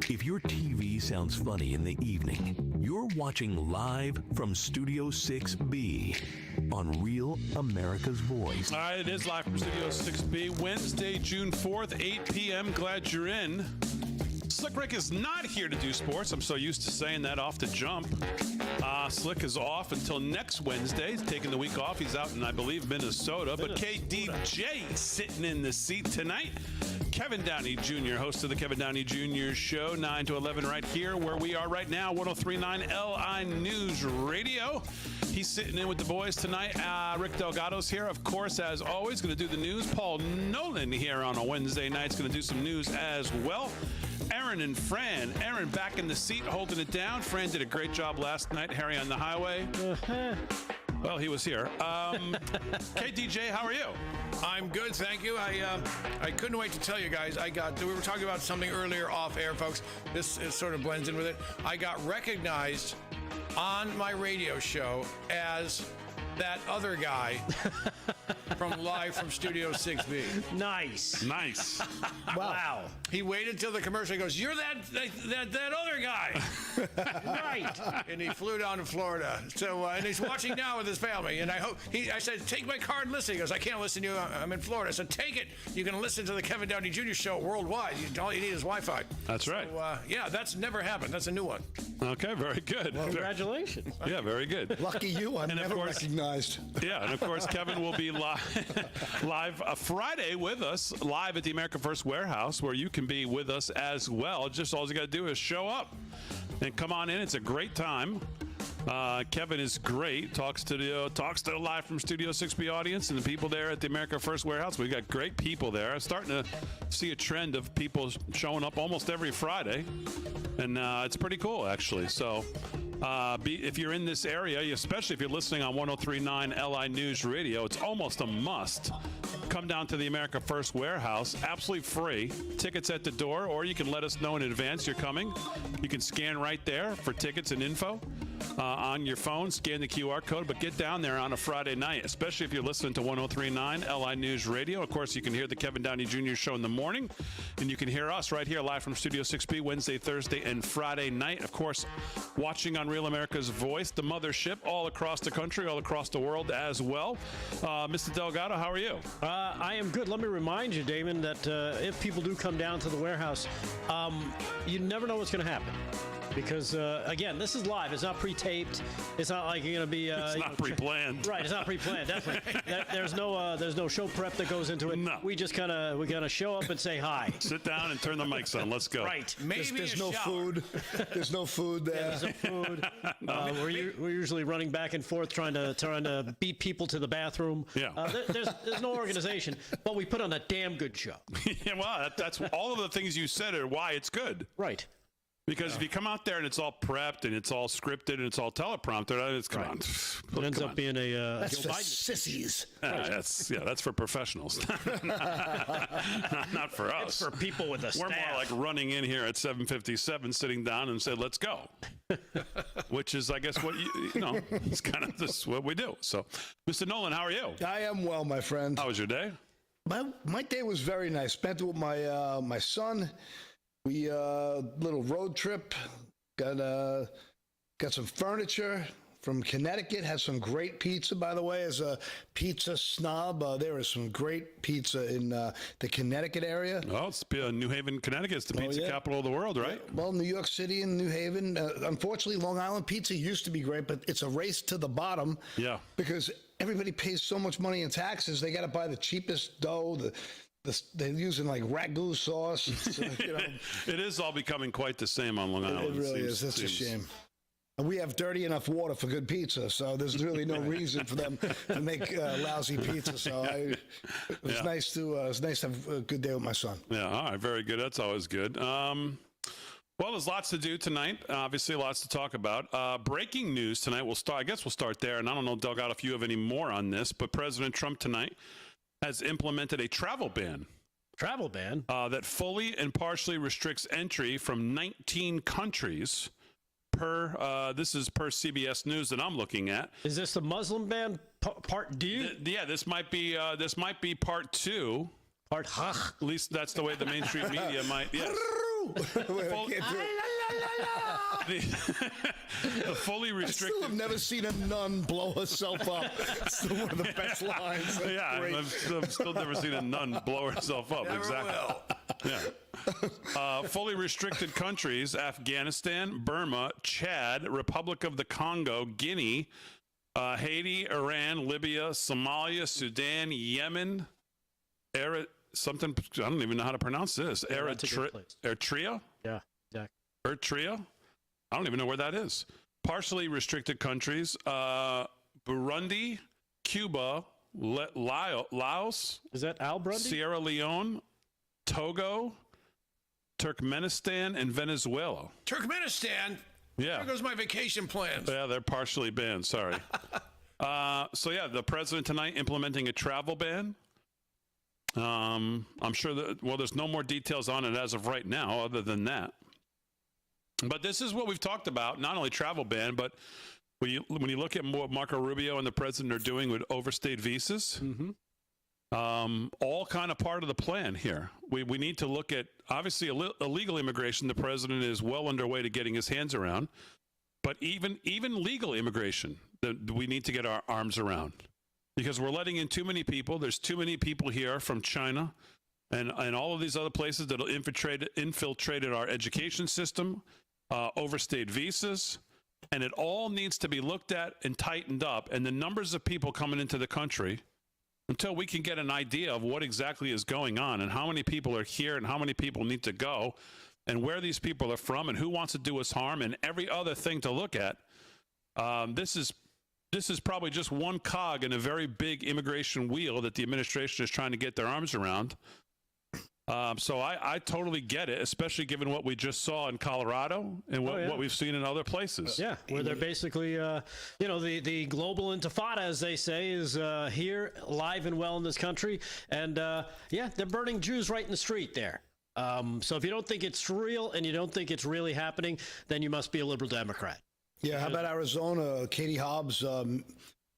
If your TV sounds funny in the evening, you're watching live from Studio 6B on Real America's Voice. All right, it is live from Studio 6B, Wednesday, June 4th, 8 p.m. Glad you're in. Slick Rick is not here to do sports. I'm so used to saying that off the jump. Slick is off until next Wednesday. He's taking the week off. He's out in, I believe, Minnesota. But KDJ sitting in the seat tonight. Kevin Downey Jr., host of the Kevin Downey Jr. Show, 9 to 11 right here where we are right now, 103.9 LI News Radio. He's sitting in with the boys tonight. Rick Delgado's here, of course, as always, going to do the news. Paul Nolan here on a Wednesday night is going to do some news as well. Aaron and Fran. Aaron back in the seat, holding it down. Fran did a great job last night. Harry on the highway. Well, he was here. KDJ, how are you? I'm good, thank you. I couldn't wait to tell you guys. We were talking about something earlier off air, folks. This sort of blends in with it. I got recognized on my radio show as that other guy from live from Studio 6B. Nice. Wow. He waited till the commercial. He goes, "You're that other guy." Right. And he flew down to Florida. So and he's watching now with his family. And I said, "Take my card and listen." He goes, "I can't listen to you. I'm in Florida." I said, "Take it. You can listen to the Kevin Downey Jr. Show worldwide. All you need is Wi-Fi." That's right. So, yeah, that's never happened. That's a new one. Okay, very good. Well, congratulations. Yeah, very good. Lucky you. I'm never recognized. Yeah, and of course, Kevin will be live Friday with us, live at the America First Warehouse, where you can be with us as well. Just all you got to do is show up and come on in. It's a great time. Kevin is great. Talks to the live from Studio 6B audience and the people there at the America First Warehouse. We've got great people there. I'm starting to see a trend of people showing up almost every Friday, and it's pretty cool, actually. So if you're in this area, especially if you're listening on 103.9 LI News Radio, it's almost a must. Come down to the America First Warehouse, absolutely free. Tickets at the door, or you can let us know in advance you're coming. You can scan right there for tickets and info. on your phone. Scan the QR code, but get down there on a Friday night, especially if you're listening to 103.9 LI News Radio. Of course, you can hear the Kevin Downey Jr. show in the morning, and you can hear us right here live from Studio 6B Wednesday, Thursday, and Friday night. Of course, watching on Real America's Voice, the mothership, all across the country, all across the world as well. Mr. Delgado, how are you? I am good. Let me remind you, Damon, that if people do come down to the warehouse, you never know what's going to happen. Because, again, this is live. It's not pre-taped. It's not like you're going to be... it's not pre-planned. Right, it's not pre-planned, definitely. There's no show prep that goes into it. No. We just kind of show up and say hi. Sit down and turn the mics on. Let's go. Right. There's no food. There's no food there. Yeah, there's no food. We're usually running back and forth trying to beat people to the bathroom. Yeah. There's no organization, but we put on a damn good show. Yeah, well, that's all of the things you said are why it's good. Right. Because if you come out there and it's all prepped and it's all scripted and it's all teleprompted, it's come on. It ends up being a that's Joe for Biden. sissies. That's for professionals, not for us. It's for people with a staff. We're more like running in here at 7:57, sitting down and said, "Let's go," which is, I guess, what you know. It's kind of this what we do. So, Mr. Nolan, how are you? I am well, my friend. How was your day? My day was very nice. Spent it with my son. We little road trip. Got some furniture from Connecticut. Had some great pizza, by the way. As a pizza snob, there is some great pizza in the Connecticut area. Oh, it's New Haven, Connecticut. It's the pizza capital of the world, right? Yeah. Well, New York City and New Haven. Unfortunately, Long Island pizza used to be great, but it's a race to the bottom. Yeah. Because everybody pays so much money in taxes, they got to buy the cheapest dough. They're using like ragu sauce. You know. It is all becoming quite the same on Long Island. It really is. That's a shame. And we have dirty enough water for good pizza, so there's really no reason for them to make lousy pizza. So it was nice to have a good day with my son. Yeah, all right, very good. That's always good. Well, there's lots to do tonight. Obviously, lots to talk about. Breaking news tonight. I guess we'll start there. And I don't know, Delgado, if you have any more on this, but President Trump tonight has implemented a travel ban. Travel ban? That fully and partially restricts entry from 19 countries this is per CBS News that I'm looking at. Is this the Muslim ban part D? Yeah, this might be part 2. Part H. At least that's the way the mainstream media might. Yes. The fully restricted. I still have never seen a nun blow herself up. It's still one of the best lines. That's great. I've still never seen a nun blow herself up. Never exactly. Yeah. Fully restricted countries: Afghanistan, Burma, Chad, Republic of the Congo, Guinea, Haiti, Iran, Libya, Somalia, Sudan, Yemen, something. I don't even know how to pronounce this. Eritrea. Yeah, exactly. Eritrea. I don't even know where that is. Partially restricted countries: Burundi, Cuba, Laos. Is that Al Burundi? Sierra Leone, Togo, Turkmenistan, and Venezuela. Turkmenistan? Yeah. There goes my vacation plans. Yeah, they're partially banned. Sorry. The president tonight implementing a travel ban. I'm sure that, there's no more details on it as of right now other than that. But this is what we've talked about, not only travel ban, but when you look at what Marco Rubio and the president are doing with overstayed visas, all kind of part of the plan here. We need to look at, obviously, illegal immigration. The president is well underway to getting his hands around. But even legal immigration, we need to get our arms around. Because we're letting in too many people. There's too many people here from China and all of these other places that infiltrated our education system, overstayed visas, and it all needs to be looked at and tightened up. And the numbers of people coming into the country, until we can get an idea of what exactly is going on and how many people are here and how many people need to go and where these people are from and who wants to do us harm and every other thing to look at, this is probably just one cog in a very big immigration wheel that the administration is trying to get their arms around. So I totally get it, especially given what we just saw in Colorado and what we've seen in other places. Yeah, where they're basically, the global intifada, as they say, is here, alive and well in this country. And, they're burning Jews right in the street there. So if you don't think it's real and you don't think it's really happening, then you must be a liberal Democrat. Yeah, how about Arizona? Katie Hobbs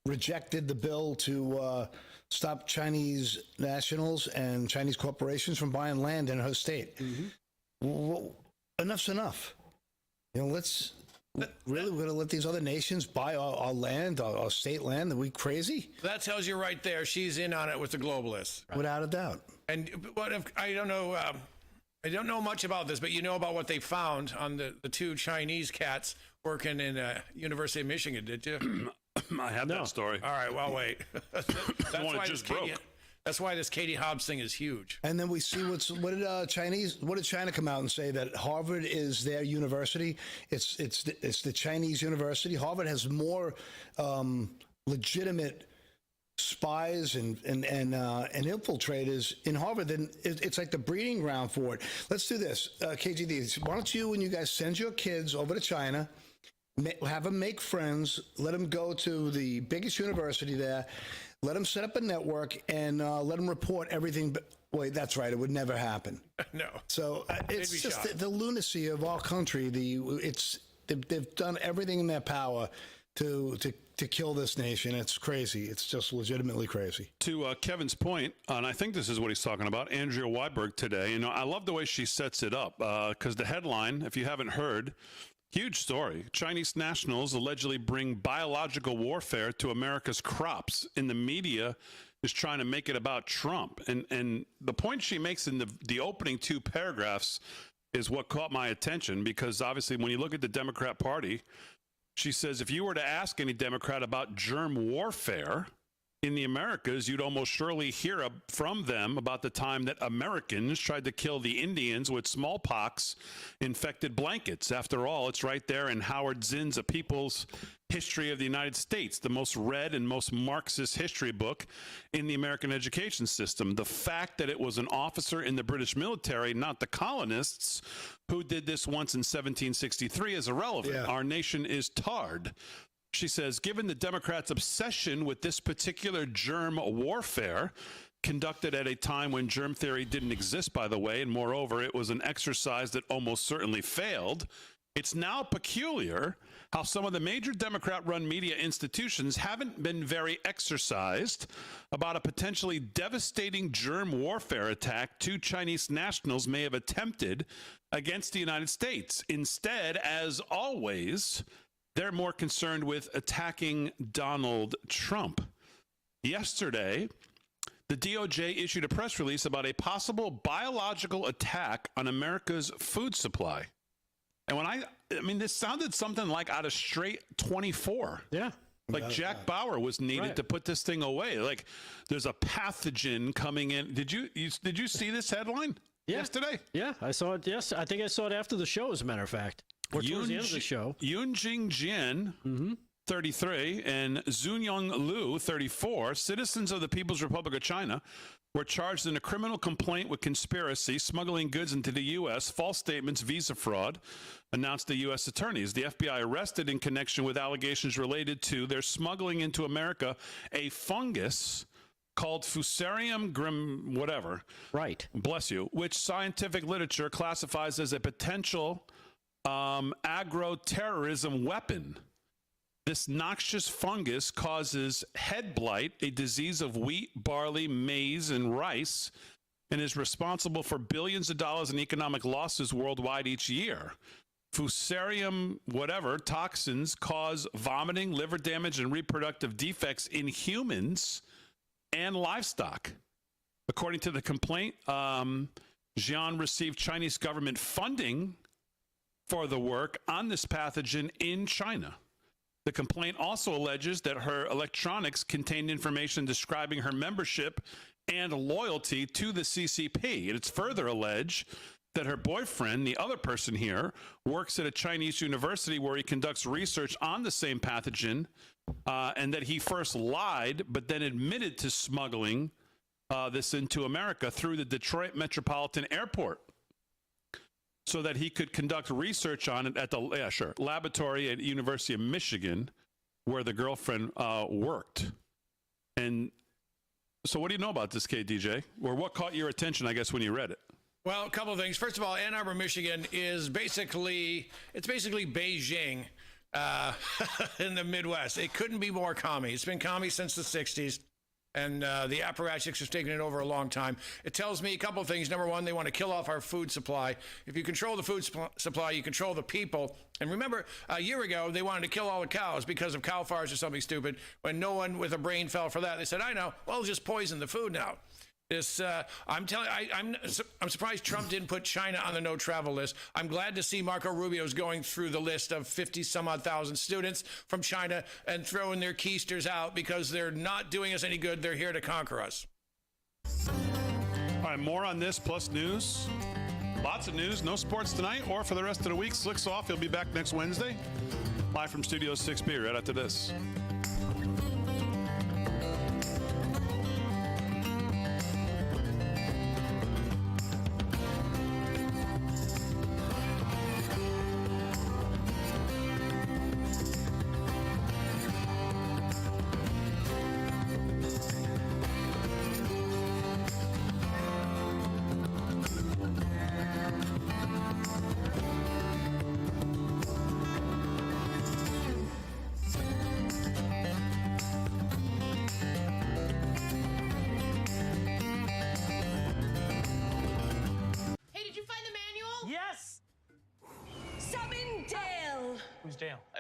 rejected the bill to stop Chinese nationals and Chinese corporations from buying land in her state. Well, enough's enough. We're going to let these other nations buy our land, our state land? Are we crazy? That tells you right there she's in on it with the globalists. Without a doubt. And what if, I don't know much about this, but you know about what they found on the two Chinese cats working in University of Michigan, did you? I have that story. All right, well, wait. That's why this Katie Hobbs thing is huge. And then we see what did China come out and say that Harvard is their university? It's the Chinese university. Harvard has more legitimate spies and infiltrators in Harvard than it's like the breeding ground for it. Let's do this, KGD. Why don't you and you guys send your kids over to China? Have them make friends. Let them go to the biggest university there. Let them set up a network and let them report everything. But wait, that's right. It would never happen. No. So it's just the lunacy of our country. They've done everything in their power to kill this nation. It's crazy. It's just legitimately crazy. To Kevin's point, and I think this is what he's talking about, Andrea Weiberg today. I love the way she sets it up because the headline, if you haven't heard. Huge story. Chinese nationals allegedly bring biological warfare to America's crops. And the media is trying to make it about Trump. And the point she makes in the opening two paragraphs is what caught my attention, because obviously when you look at the Democrat Party, she says if you were to ask any Democrat about germ warfare in the Americas, you'd almost surely hear from them about the time that Americans tried to kill the Indians with smallpox-infected blankets. After all, it's right there in Howard Zinn's A People's History of the United States, the most read and most Marxist history book in the American education system. The fact that it was an officer in the British military, not the colonists, who did this once in 1763 is irrelevant. Yeah. Our nation is tarred. She says, given the Democrats' obsession with this particular germ warfare, conducted at a time when germ theory didn't exist, by the way, and moreover, it was an exercise that almost certainly failed, it's now peculiar how some of the major Democrat-run media institutions haven't been very exercised about a potentially devastating germ warfare attack two Chinese nationals may have attempted against the United States. Instead, as always, they're more concerned with attacking Donald Trump. Yesterday, the DOJ issued a press release about a possible biological attack on America's food supply. And when I mean, this sounded something like out of Straight 24. Yeah. Like Jack Bauer was needed to put this thing away. Like there's a pathogen coming in. Did you see this headline yesterday? Yeah, I saw it. Yes, I think I saw it after the show, as a matter of fact. Or towards the end of the show. Yun Jingjian, 33, and Zunyong Liu, 34, citizens of the People's Republic of China, were charged in a criminal complaint with conspiracy, smuggling goods into the U.S., false statements, visa fraud, announced the U.S. attorneys. The FBI arrested in connection with allegations related to their smuggling into America a fungus called Fusarium grim whatever. Right. Bless you. Which scientific literature classifies as a potential agro-terrorism weapon. This noxious fungus causes head blight, a disease of wheat, barley, maize, and rice, and is responsible for billions of dollars in economic losses worldwide each year. Fusarium whatever toxins cause vomiting, liver damage, and reproductive defects in humans and livestock. According to the complaint, Jian received Chinese government funding for the work on this pathogen in China. The complaint also alleges that her electronics contained information describing her membership and loyalty to the CCP. And it's further alleged that her boyfriend, the other person here, works at a Chinese university where he conducts research on the same pathogen, and that he first lied but then admitted to smuggling this into America through the Detroit Metropolitan Airport, so that he could conduct research on it at the laboratory at University of Michigan, where the girlfriend worked. And so what do you know about this, KDJ? Or what caught your attention, I guess, when you read it? Well, a couple of things. First of all, Ann Arbor, Michigan is basically Beijing in the Midwest. It couldn't be more commie. It's been commie since the 60s. And the apparatchiks have taken it over a long time. It tells me a couple of things. Number one, they want to kill off our food supply. If you control the food supply, you control the people. And remember, a year ago, they wanted to kill all the cows because of cow farts or something stupid. When no one with a brain fell for that, they said, I know, well, just poison the food now. This, I'm surprised Trump didn't put China on the no travel list. I'm glad to see Marco Rubio's going through the list of 50 some odd thousand students from China and throwing their keisters out because they're not doing us any good. They're here to conquer us. All right, more on this plus news. Lots of news. No sports tonight or for the rest of the week. Slick's off. He'll be back next Wednesday. Live from Studio 6B right after this.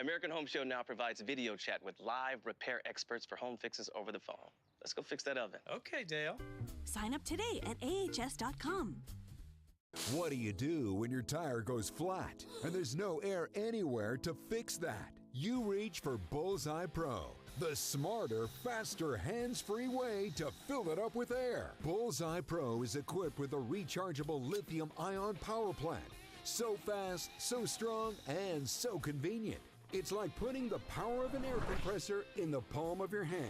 American Home Show now provides video chat with live repair experts for home fixes over the phone. Let's go fix that oven. Okay, Dale. Sign up today at ahs.com. What do you do when your tire goes flat and there's no air anywhere to fix that? You reach for Bullseye Pro, the smarter, faster, hands-free way to fill it up with air. Bullseye Pro is equipped with a rechargeable lithium-ion power plant. So fast, so strong, and so convenient. It's like putting the power of an air compressor in the palm of your hand.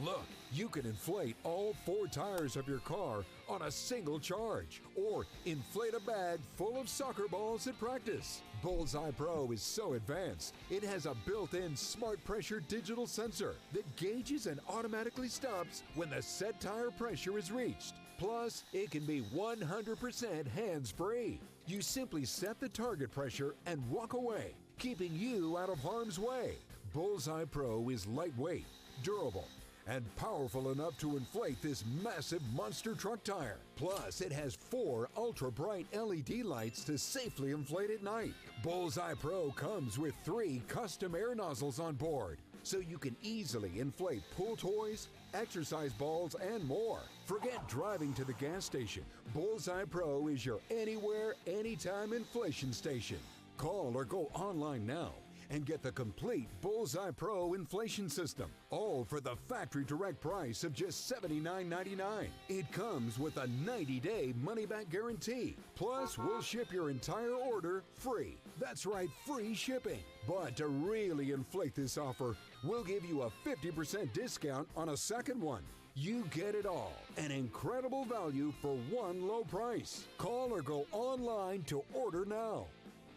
Look, you can inflate all 4 tires of your car on a single charge, or inflate a bag full of soccer balls at practice. Bullseye Pro is so advanced, it has a built-in smart pressure digital sensor that gauges and automatically stops when the set tire pressure is reached. Plus, it can be 100% hands-free. You simply set the target pressure and walk away, keeping you out of harm's way. Bullseye Pro is lightweight, durable, and powerful enough to inflate this massive monster truck tire. Plus, it has 4 ultra-bright LED lights to safely inflate at night. Bullseye Pro comes with 3 custom air nozzles on board, so you can easily inflate pool toys, exercise balls, and more. Forget driving to the gas station. Bullseye Pro is your anywhere, anytime inflation station. Call or go online now and get the complete Bullseye Pro inflation system, all for the factory direct price of just $79.99. It comes with a 90-day money-back guarantee. Plus, we'll ship your entire order free. That's right, free shipping. But to really inflate this offer, we'll give you a 50% discount on a second one. You get it all. An incredible value for one low price. Call or go online to order now.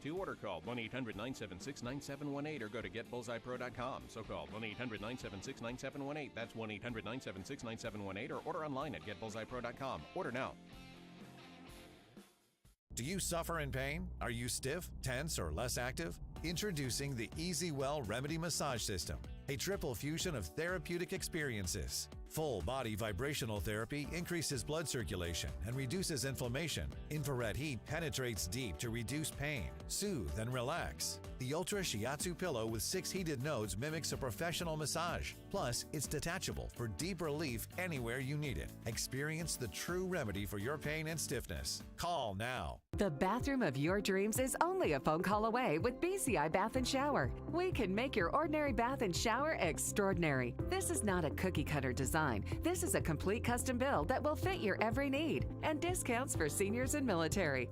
To order, call 1-800-976-9718 or go to getbullseyepro.com. So call 1-800-976-9718. That's 1-800-976-9718 or order online at getbullseyepro.com. Order now. Do you suffer in pain? Are you stiff, tense, or less active? Introducing the Easy Well Remedy Massage System, a triple fusion of therapeutic experiences. Full body vibrational therapy increases blood circulation and reduces inflammation. Infrared heat penetrates deep to reduce pain, soothe, and relax. The Ultra Shiatsu pillow with 6 heated nodes mimics a professional massage. Plus, it's detachable for deep relief anywhere you need it. Experience the true remedy for your pain and stiffness. Call now. The bathroom of your dreams is only a phone call away with BCI Bath and Shower. We can make your ordinary bath and shower extraordinary. This is not a cookie cutter design. This is a complete custom build that will fit your every need, and discounts for seniors and military.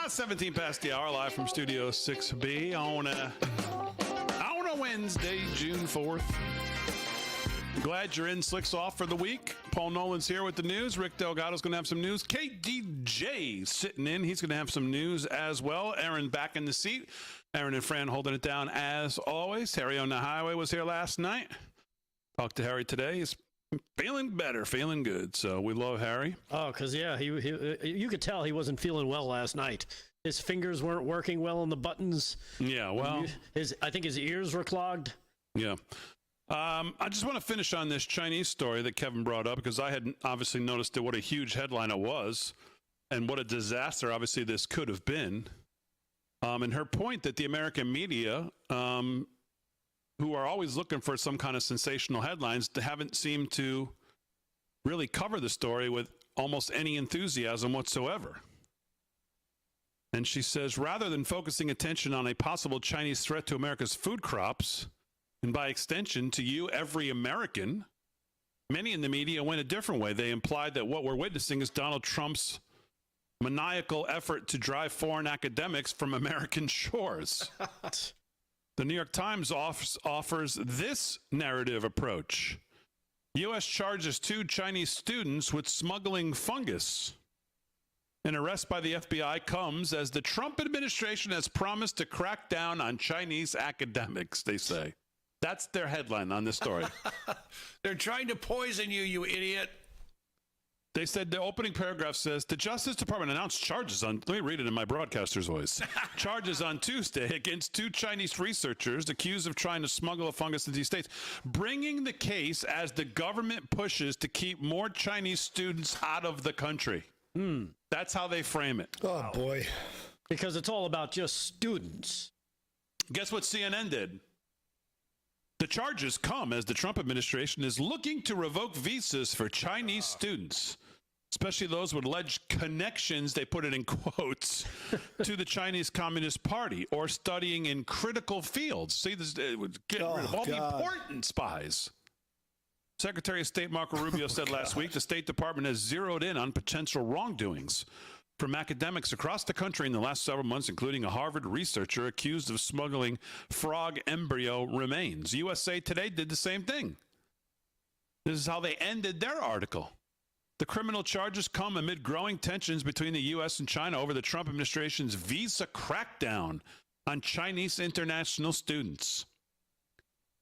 17 past the hour, live from Studio 6B on a Wednesday, June 4th. Glad you're in. Slicks off for the week. Paul Nolan's here with the news. Rick Delgado's going to have some news. KDJ sitting in. He's going to have some news as well. Aaron back in the seat. Aaron and Fran holding it down as always. Harry on the highway was here last night. Talked to Harry today. He's Feeling better, feeling good. So we love Harry. Oh, because, yeah, he you could tell he wasn't feeling well last night. His fingers weren't working well on the buttons. Yeah, well. I think his ears were clogged. Yeah. I just want to finish on this Chinese story that Kevin brought up, because I had obviously noticed what a huge headline it was and what a disaster, obviously, this could have been. And her point that the American media, who are always looking for some kind of sensational headlines, haven't seemed to really cover the story with almost any enthusiasm whatsoever. And she says, rather than focusing attention on a possible Chinese threat to America's food crops, and by extension to you, every American, many in the media went a different way. They implied that what we're witnessing is Donald Trump's maniacal effort to drive foreign academics from American shores. The New York Times offers this narrative approach. U.S. charges 2 Chinese students with smuggling fungus. An arrest by the FBI comes as the Trump administration has promised to crack down on Chinese academics, they say. That's their headline on this story. They're trying to poison you, you idiot. They said the opening paragraph says, the Justice Department announced charges on, let me read it in my broadcaster's voice, charges on Tuesday against 2 Chinese researchers accused of trying to smuggle a fungus into the States, bringing the case as the government pushes to keep more Chinese students out of the country. That's how they frame it. Oh, boy. Because it's all about just students. Guess what CNN did? The charges come as the Trump administration is looking to revoke visas for Chinese students, especially those with alleged connections, they put it in quotes, to the Chinese Communist Party or studying in critical fields. See, this would get rid of all the important spies. Secretary of State Marco Rubio said last week the State Department has zeroed in on potential wrongdoings from academics across the country in the last several months, including a Harvard researcher accused of smuggling frog embryo remains. USA Today did the same thing. This is how they ended their article. The criminal charges come amid growing tensions between the U.S. and China over the Trump administration's visa crackdown on Chinese international students.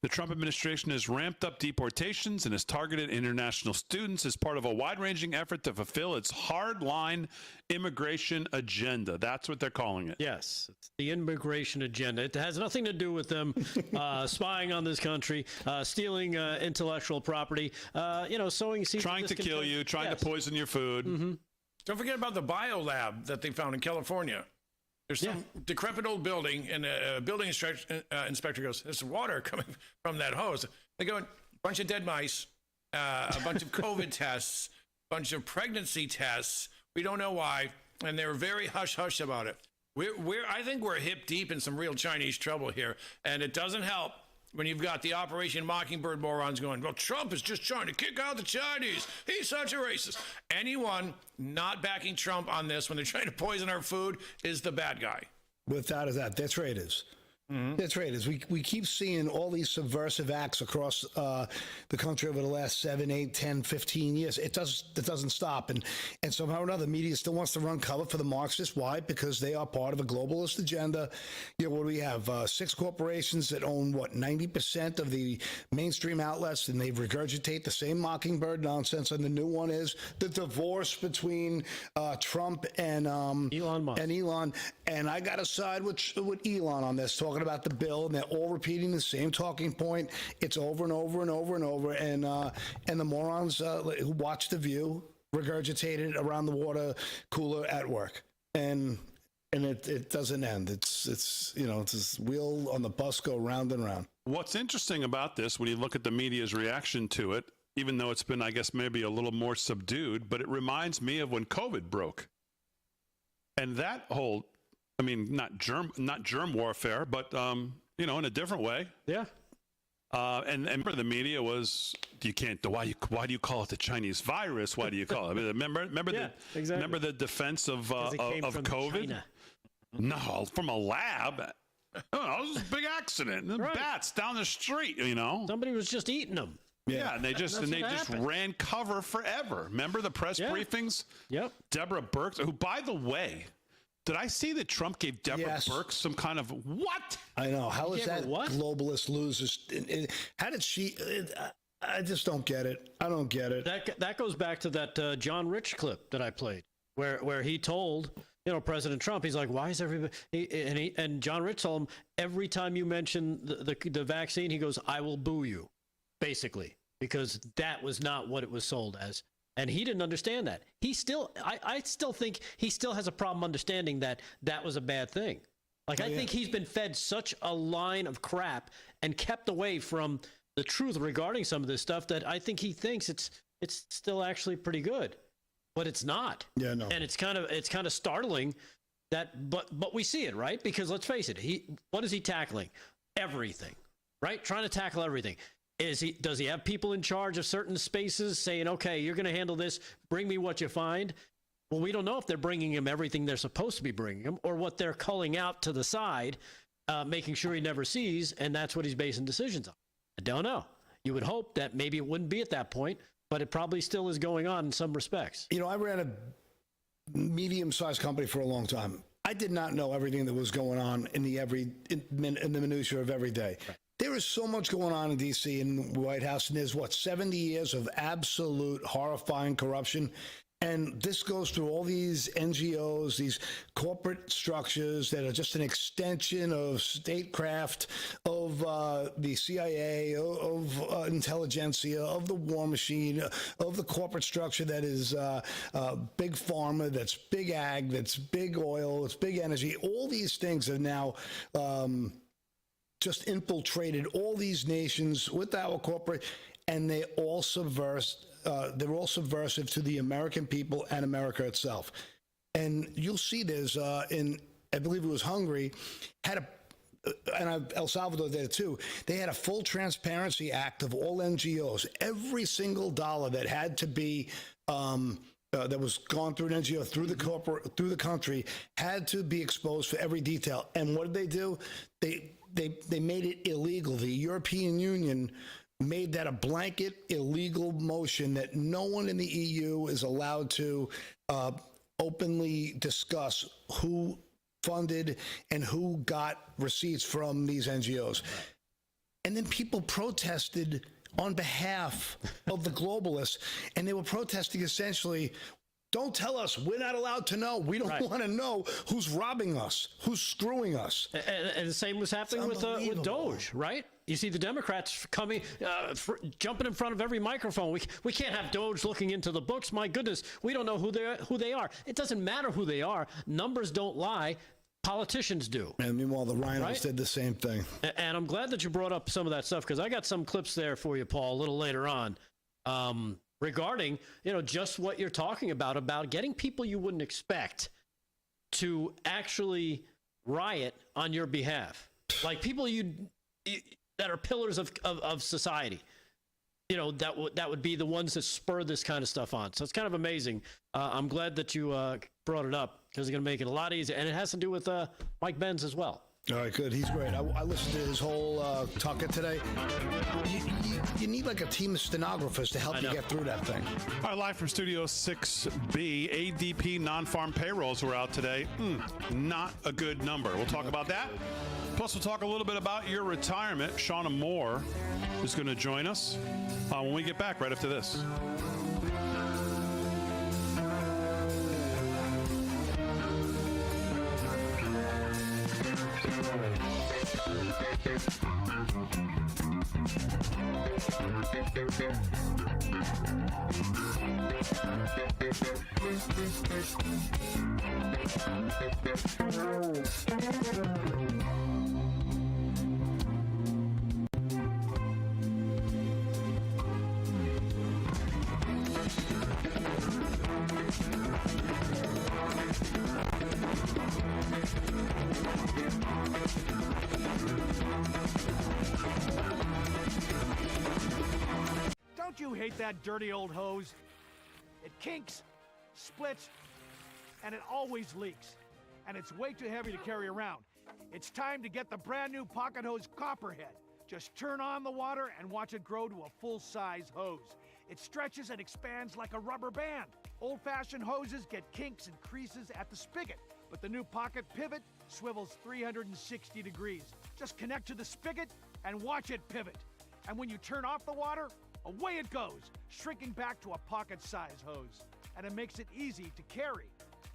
The Trump administration has ramped up deportations and has targeted international students as part of a wide-ranging effort to fulfill its hard-line immigration agenda. That's what they're calling it. Yes, it's the immigration agenda. It has nothing to do with them spying on this country, stealing intellectual property, sowing seeds. Trying to kill you, trying to poison your food. Mm-hmm. Don't forget about the biolab that they found in California. There's some decrepit old building, and a building inspector goes, there's water coming from that hose. They go, a bunch of dead mice, a bunch of COVID tests, a bunch of pregnancy tests. We don't know why. And they were very hush-hush about it. I think we're hip deep in some real Chinese trouble here. And it doesn't help when you've got the Operation Mockingbird morons going, well, Trump is just trying to kick out the Chinese. He's such a racist. Anyone not backing Trump on this when they're trying to poison our food is the bad guy. Without a doubt. That's right, it is. Mm-hmm. That's right. As we keep seeing all these subversive acts across the country over the last 7, 8, 10, 15 years. It doesn't stop. And somehow or another, the media still wants to run cover for the Marxists. Why? Because they are part of a globalist agenda. What do we have? 6 corporations that own, 90% of the mainstream outlets, and they regurgitate the same Mockingbird nonsense. And the new one is the divorce between Trump and Elon Musk. And I got to side with Elon on this, talking about the bill, and they're all repeating the same talking point. It's over and over and over and over, and the morons who watch The View regurgitate it around the water cooler at work, and it doesn't end. It's this wheel on the bus go round and round. What's interesting about this, when you look at the media's reaction to it, even though it's been, I guess, maybe a little more subdued, but it reminds me of when COVID broke, and that whole, not germ warfare, but in a different way. Yeah. And remember, the media was, why do you call it the Chinese virus? Why do you call it? Remember the defense of COVID? China. No, from a lab. Oh, it was a big accident. Right. Bats down the street. Somebody was just eating them. Yeah, and they just ran cover forever. Remember the press briefings? Yep. Deborah Birx, who, by the way, did I see that Trump gave Deborah Birx some kind of what? I know. How is that globalist losers? How did she? I just don't get it. I don't get it. That goes back to that John Rich clip that I played, where he told President Trump, he's like, why is everybody? And John Rich told him, every time you mention the vaccine, he goes, I will boo you, basically, because that was not what it was sold as. And he didn't understand that. I still think he still has a problem understanding that was a bad thing. I think he's been fed such a line of crap and kept away from the truth regarding some of this stuff that I think he thinks it's still actually pretty good, but it's not. Yeah, no. And it's kind of startling that, but we see it, right? Because let's face it, what is he tackling? Everything, right? Trying to tackle everything. Does he have people in charge of certain spaces saying, okay, you're going to handle this, bring me what you find? Well, we don't know if they're bringing him everything they're supposed to be bringing him or what they're culling out to the side, making sure he never sees, and that's what he's basing decisions on. I don't know. You would hope that maybe it wouldn't be at that point, but it probably still is going on in some respects. I ran a medium-sized company for a long time. I did not know everything that was going on in the minutia of every day. Right. There is so much going on in D.C. and the White House, and there's, 70 years of absolute horrifying corruption. And this goes through all these NGOs, these corporate structures that are just an extension of statecraft, of the CIA, of intelligentsia, of the war machine, of the corporate structure that is big pharma, that's big ag, that's big oil, it's big energy. All these things are now just infiltrated all these nations with our corporate, and they all they're all subversive to the American people and America itself. And you'll see there's I believe it was Hungary, and El Salvador did it too. They had a full transparency act of all NGOs. Every single dollar that had to be that was gone through an NGO, through the country, had to be exposed for every detail. And what did they do? They made it illegal. The European Union made that a blanket illegal motion that no one in the EU is allowed to openly discuss who funded and who got receipts from these NGOs. And then people protested on behalf of the globalists, and they were protesting essentially, don't tell us. We're not allowed to know. We don't want to know who's robbing us, who's screwing us. And the same was happening with Doge, right? You see the Democrats coming, jumping in front of every microphone. We can't have Doge looking into the books. My goodness, we don't know who they are. It doesn't matter who they are. Numbers don't lie. Politicians do. And meanwhile, the rhinos did the same thing. And I'm glad that you brought up some of that stuff, because I got some clips there for you, Paul, a little later on. Regarding, just what you're talking about getting people you wouldn't expect to actually riot on your behalf, like people that are pillars of society. That would be the ones that spur this kind of stuff on. So it's kind of amazing. I'm glad that you brought it up, because it's going to make it a lot easier, and it has to do with Mike Benz as well. All right, good. He's great. I listened to his whole talk today. You need like a team of stenographers to help you get through that thing. All right, live from Studio 6B, ADP non-farm payrolls were out today. Not a good number. We'll talk about that. Plus, we'll talk a little bit about your retirement. Shauna Moore is going to join us when we get back right after this. Don't you hate that dirty old hose? It kinks, splits, and it always leaks. And it's way too heavy to carry around. It's time to get the brand new Pocket Hose Copperhead. Just turn on the water and watch it grow to a full-size hose. It stretches and expands like a rubber band. Old-fashioned hoses get kinks and creases at the spigot, but the new Pocket Pivot swivels 360 degrees. Just connect to the spigot and watch it pivot. And when you turn off the water, away it goes, shrinking back to a pocket-size hose. And it makes it easy to carry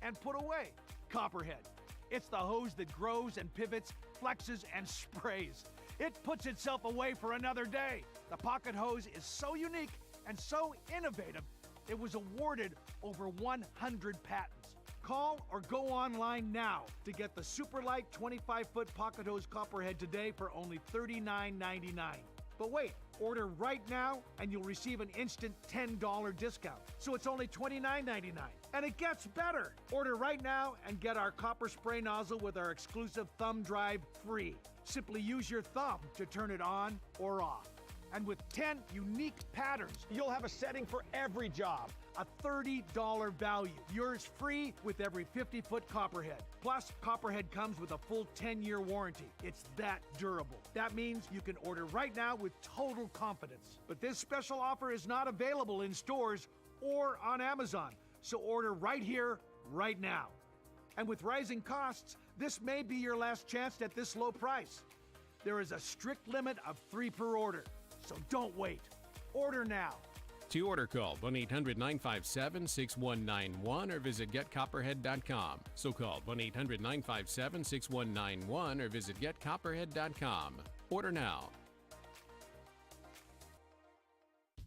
and put away. Copperhead. It's the hose that grows and pivots, flexes, and sprays. It puts itself away for another day. The pocket hose is so unique and so innovative, it was awarded over 100 patents. Call or go online now to get the super light 25-foot pocket hose Copperhead today for only $39.99. But wait, order right now and you'll receive an instant $10 discount. So it's only $29.99. And it gets better. Order right now and get our copper spray nozzle with our exclusive thumb drive free. Simply use your thumb to turn it on or off. And with 10 unique patterns, you'll have a setting for every job. A $30 value. Yours free with every 50-foot Copperhead. Plus, Copperhead comes with a full 10-year warranty. It's that durable. That means you can order right now with total confidence. But this special offer is not available in stores or on Amazon. So order right here, right now. And with rising costs, this may be your last chance at this low price. There is a strict limit of 3 per order. So don't wait. Order now. To order, call 1-800-957-6191 or visit getcopperhead.com. So call 1-800-957-6191 or visit getcopperhead.com. Order now.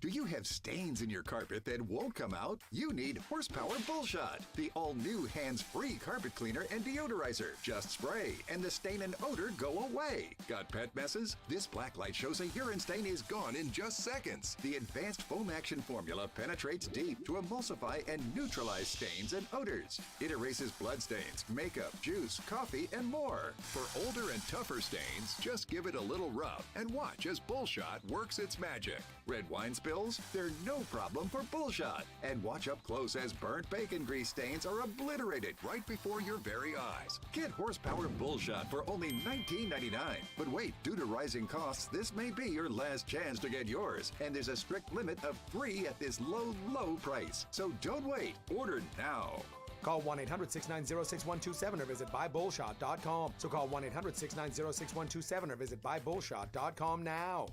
Do you have stains in your carpet that won't come out? You need Horsepower Bullshot, the all-new hands-free carpet cleaner and deodorizer. Just spray, and the stain and odor go away. Got pet messes? This black light shows a urine stain is gone in just seconds. The advanced foam action formula penetrates deep to emulsify and neutralize stains and odors. It erases blood stains, makeup, juice, coffee, and more. For older and tougher stains, just give it a little rub and watch as Bullshot works its magic. Red wine spills? They're no problem for Bullshot. And watch up close as burnt bacon grease stains are obliterated right before your very eyes. Get Horsepower Bullshot for only $19.99. But wait, due to rising costs, this may be your last chance to get yours. And there's a strict limit of 3 at this low, low price. So don't wait. Order now. Call 1-800-690-6127 or visit buybullshot.com. So call 1-800-690-6127 or visit buybullshot.com now.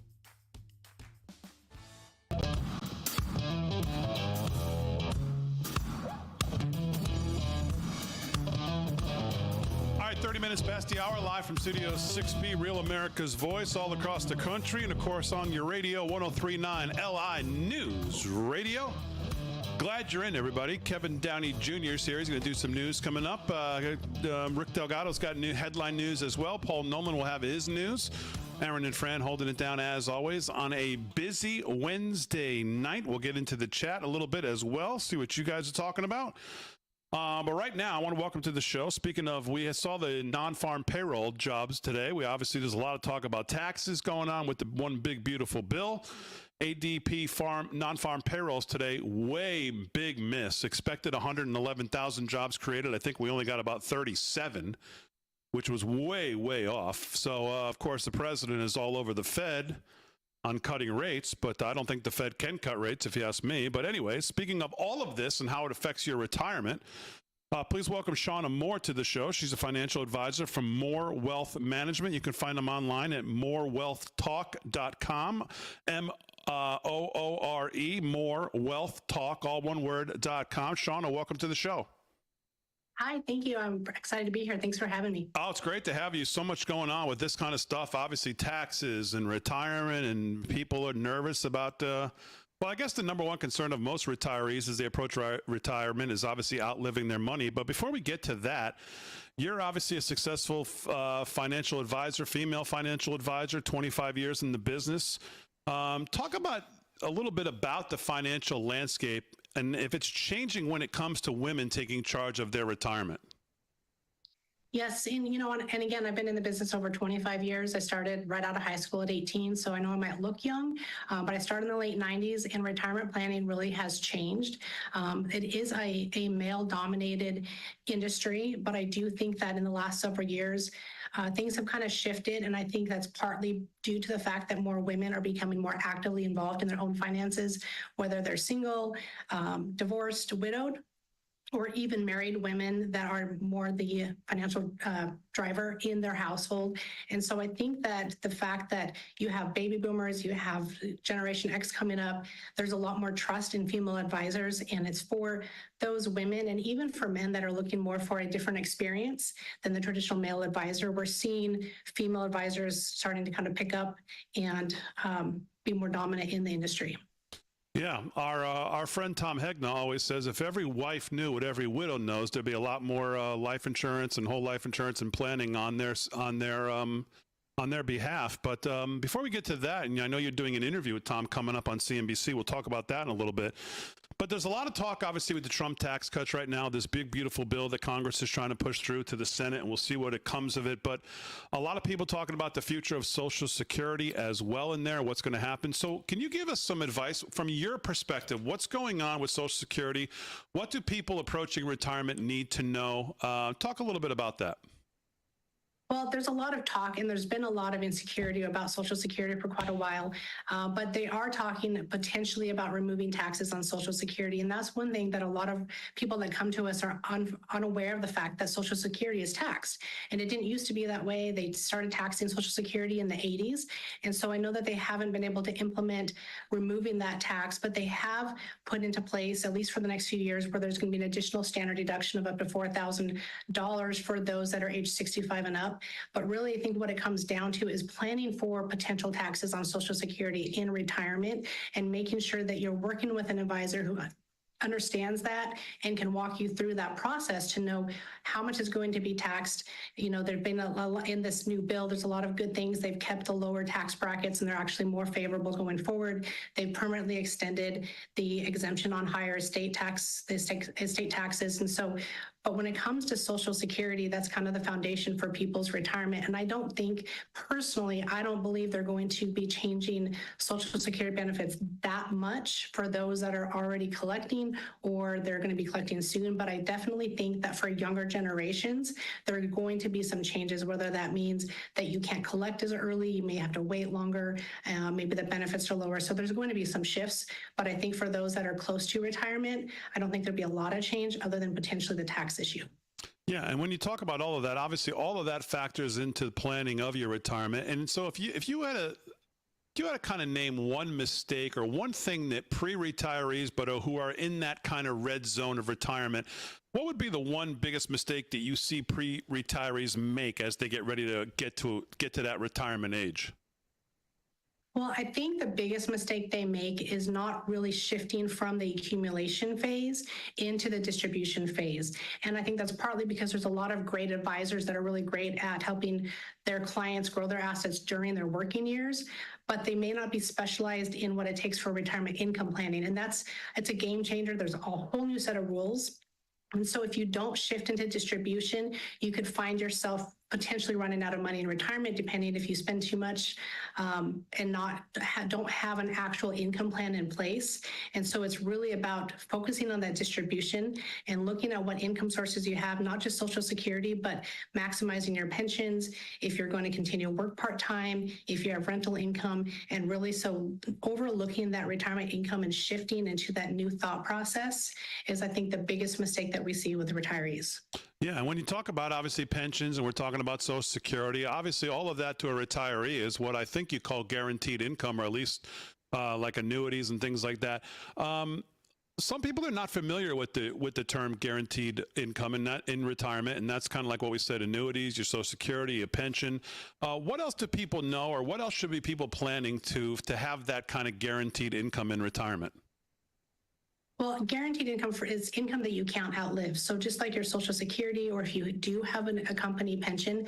All right, 30 minutes past the hour, live from Studio 6B, Real America's Voice, all across the country, and of course on your radio, 103.9 LI News Radio. Glad you're in, everybody. Kevin Downey Jr. is here. He's going to do some news coming up. Rick Delgado's got new headline news as well. Paul Nolan will have his news. Aaron and Fran holding it down as always on a busy Wednesday night. We'll get into the chat a little bit as well, see what you guys are talking about. But right now, I want to welcome to the show. Speaking of, we saw the non-farm payroll jobs today. There's a lot of talk about taxes going on with the one big, beautiful bill. ADP non-farm payrolls today, way big miss. Expected 111,000 jobs created. I think we only got about 37, which was way, way off. So, of course, the president is all over the Fed on cutting rates, but I don't think the Fed can cut rates, if you ask me. But anyway, speaking of all of this and how it affects your retirement, please welcome Shauna Moore to the show. She's a financial advisor from Moore Wealth Management. You can find them online at morewealthtalk.com, MOORE, More Wealth Talk, all one word.com. Shauna, welcome to the show. Hi, thank you. I'm excited to be here. Thanks for having me. Oh, it's great to have you. So much going on with this kind of stuff. Obviously, taxes and retirement, and people are nervous about, well, I guess the number one concern of most retirees as they approach retirement is obviously outliving their money. But before we get to that, you're obviously a successful financial advisor, female financial advisor, 25 years in the business. Talk about a little bit about the financial landscape and if it's changing when it comes to women taking charge of their retirement. Yes, and and again, I've been in the business over 25 years. I started right out of high school at 18, so I know I might look young, but I started in the late 90s, and retirement planning really has changed. It is a male-dominated industry, but I do think that in the last several years, things have kind of shifted, and I think that's partly due to the fact that more women are becoming more actively involved in their own finances, whether they're single, divorced, widowed. or even married women that are more the financial driver in their household. And so I think that the fact that you have baby boomers, you have Generation X coming up, there's a lot more trust in female advisors, and it's for those women and even for men that are looking more for a different experience than the traditional male advisor. We're seeing female advisors starting to kind of pick up and be more dominant in the industry. Yeah, our friend Tom Hegna always says if every wife knew what every widow knows, there'd be a lot more life insurance and whole life insurance and planning on their behalf. But before we get to that, and I know you're doing an interview with Tom coming up on CNBC, we'll talk about that in a little bit. But there's a lot of talk, obviously, with the Trump tax cuts right now, this big, beautiful bill that Congress is trying to push through to the Senate, and we'll see what it comes of it. But a lot of people talking about the future of Social Security as well in there, what's going to happen. So can you give us some advice from your perspective? What's going on with Social Security? What do people approaching retirement need to know? Talk a little bit about that. Well, there's a lot of talk, and there's been a lot of insecurity about Social Security for quite a while, but they are talking potentially about removing taxes on Social Security, and that's one thing that a lot of people that come to us are unaware of the fact that Social Security is taxed, and it didn't used to be that way. They started taxing Social Security in the 80s, and so I know that they haven't been able to implement removing that tax, but they have put into place, at least for the next few years, where there's going to be an additional standard deduction of up to $4,000 for those that are age 65 and up. But really, I think what it comes down to is planning for potential taxes on Social Security in retirement and making sure that you're working with an advisor who understands that and can walk you through that process to know how much is going to be taxed. You know, there've been a lot in this new bill. There's a lot of good things. They've kept the lower tax brackets, and they're actually more favorable going forward. They've permanently extended the exemption on higher estate taxes. And so, but when it comes to Social Security, that's kind of the foundation for people's retirement. And I don't think, personally, I don't believe they're going to be changing Social Security benefits that much for those that are already collecting or they're going to be collecting soon. But I definitely think that for younger generations, there are going to be some changes, whether that means that you can't collect as early, you may have to wait longer, maybe the benefits are lower. So there's going to be some shifts. But I think for those that are close to retirement, I don't think there'll be a lot of change other than potentially the tax issue. Yeah, and when you talk about all of that, obviously all of that factors into the planning of your retirement. And so if you had to kind of name one mistake or one thing that pre-retirees but who are in that kind of red zone of retirement, what would be the one biggest mistake that you see pre-retirees make as they get ready to get to that retirement age? Well, I think the biggest mistake they make is not really shifting from the accumulation phase into the distribution phase. And I think that's partly because there's a lot of great advisors that are really great at helping their clients grow their assets during their working years, but they may not be specialized in what it takes for retirement income planning. And it's a game changer. There's a whole new set of rules. And so if you don't shift into distribution, you could find yourself potentially running out of money in retirement, depending if you spend too much and don't have an actual income plan in place. And so it's really about focusing on that distribution and looking at what income sources you have, not just Social Security, but maximizing your pensions, if you're going to continue to work part-time, if you have rental income, and really so overlooking that retirement income and shifting into that new thought process is, I think, the biggest mistake that we see with retirees. Yeah, and when you talk about, obviously, pensions, and we're talking about Social Security, obviously all of that to a retiree is what I think you call guaranteed income, or at least like annuities and things like that. Some people are not familiar with the term guaranteed income in retirement, and that's kind of like what we said, annuities, your Social Security, your pension. What else do people know, or what else should be people planning to have that kind of guaranteed income in retirement? Well, guaranteed income is income that you can't outlive. So just like your Social Security, or if you do have a company pension,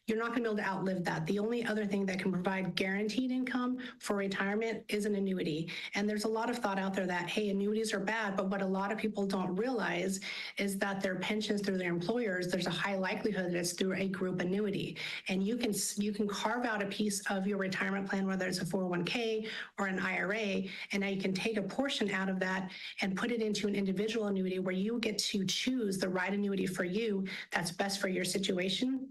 you're not going to be able to outlive that. The only other thing that can provide guaranteed income for retirement is an annuity. And there's a lot of thought out there that, hey, annuities are bad, but what a lot of people don't realize is that their pensions through their employers, there's a high likelihood that it's through a group annuity. And you can carve out a piece of your retirement plan, whether it's a 401k or an IRA, and now you can take a portion out of that and put it into an individual annuity where you get to choose the right annuity for you that's best for your situation.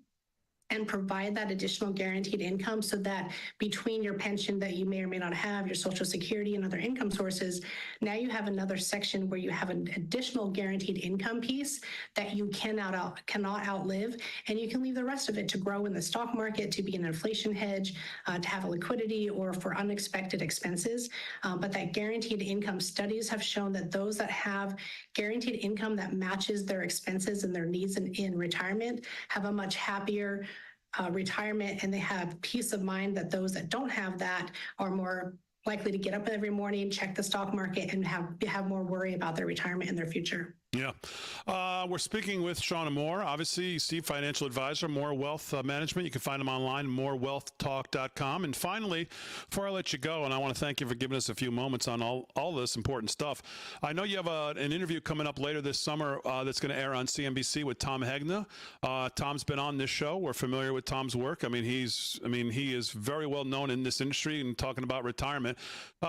and provide that additional guaranteed income so that between your pension that you may or may not have, your Social Security and other income sources, now you have another section where you have an additional guaranteed income piece that you cannot outlive, and you can leave the rest of it to grow in the stock market, to be an inflation hedge, to have a liquidity, or for unexpected expenses. But that guaranteed income, studies have shown that those that have guaranteed income that matches their expenses and their needs in retirement have a much happier retirement, and they have peace of mind that those that don't have that are more likely to get up every morning, check the stock market, and have more worry about their retirement and their future. Yeah. We're speaking with Shauna Moore, obviously, Steve, financial advisor, Moore Wealth Management. You can find him online, morewealthtalk.com. And finally, before I let you go, and I want to thank you for giving us a few moments on all this important stuff. I know you have an interview coming up later this summer that's going to air on CNBC with Tom Hegna. Tom's been on this show. We're familiar with Tom's work. He is very well known in this industry and talking about retirement.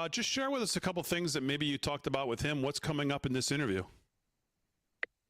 Just share with us a couple things that maybe you talked about with him. What's coming up in this interview?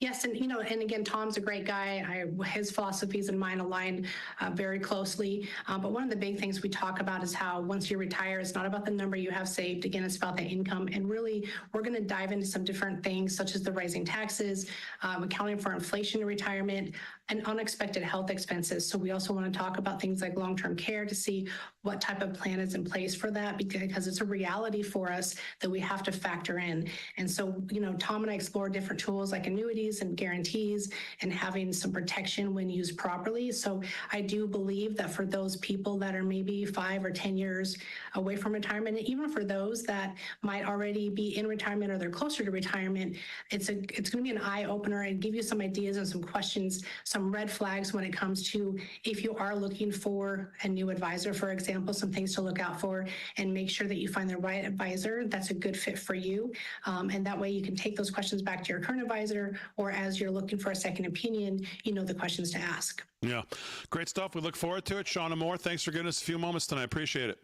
Yes, and and again, Tom's a great guy. His philosophies and mine align very closely. But one of the big things we talk about is how once you retire, it's not about the number you have saved. Again, it's about the income. And really, we're going to dive into some different things, such as the rising taxes, accounting for inflation in retirement, and unexpected health expenses. So we also want to talk about things like long-term care to see what type of plan is in place for that, because it's a reality for us that we have to factor in. And so, Tom and I explore different tools like annuities and guarantees and having some protection when used properly. So I do believe that for those people that are maybe 5 or 10 years away from retirement, and even for those that might already be in retirement or they're closer to retirement, it's going to be an eye-opener and give you some ideas and some questions, some red flags when it comes to if you are looking for a new advisor, for example, some things to look out for, and make sure that you find the right advisor that's a good fit for you. And that way you can take those questions back to your current advisor, or as you're looking for a second opinion, the questions to ask. Yeah, great stuff. We look forward to it. Shauna Moore, thanks for giving us a few moments tonight. Appreciate it.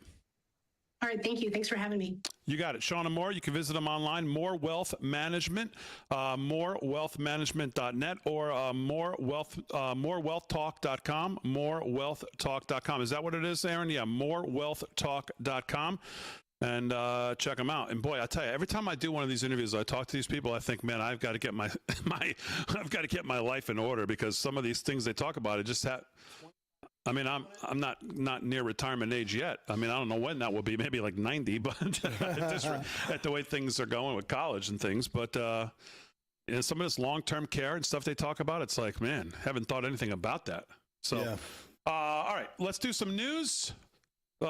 All right, thank you. Thanks for having me. You got it. Shauna Moore, you can visit them online, More Wealth Management, morewealthmanagement.net, or morewealthtalk.com, morewealthtalk.com. Is that what it is, Aaron? Yeah, morewealthtalk.com. And check them out. And boy, I tell you, every time I do one of these interviews, I talk to these people, I think, man, I've got to get my life in order, because some of these things they talk about, it just I'm not near retirement age yet. I don't know when that will be, maybe like 90, but just at the way things are going with college and things. But some of this long-term care and stuff they talk about, it's like, man, haven't thought anything about that. So, yeah. All right, let's do some news.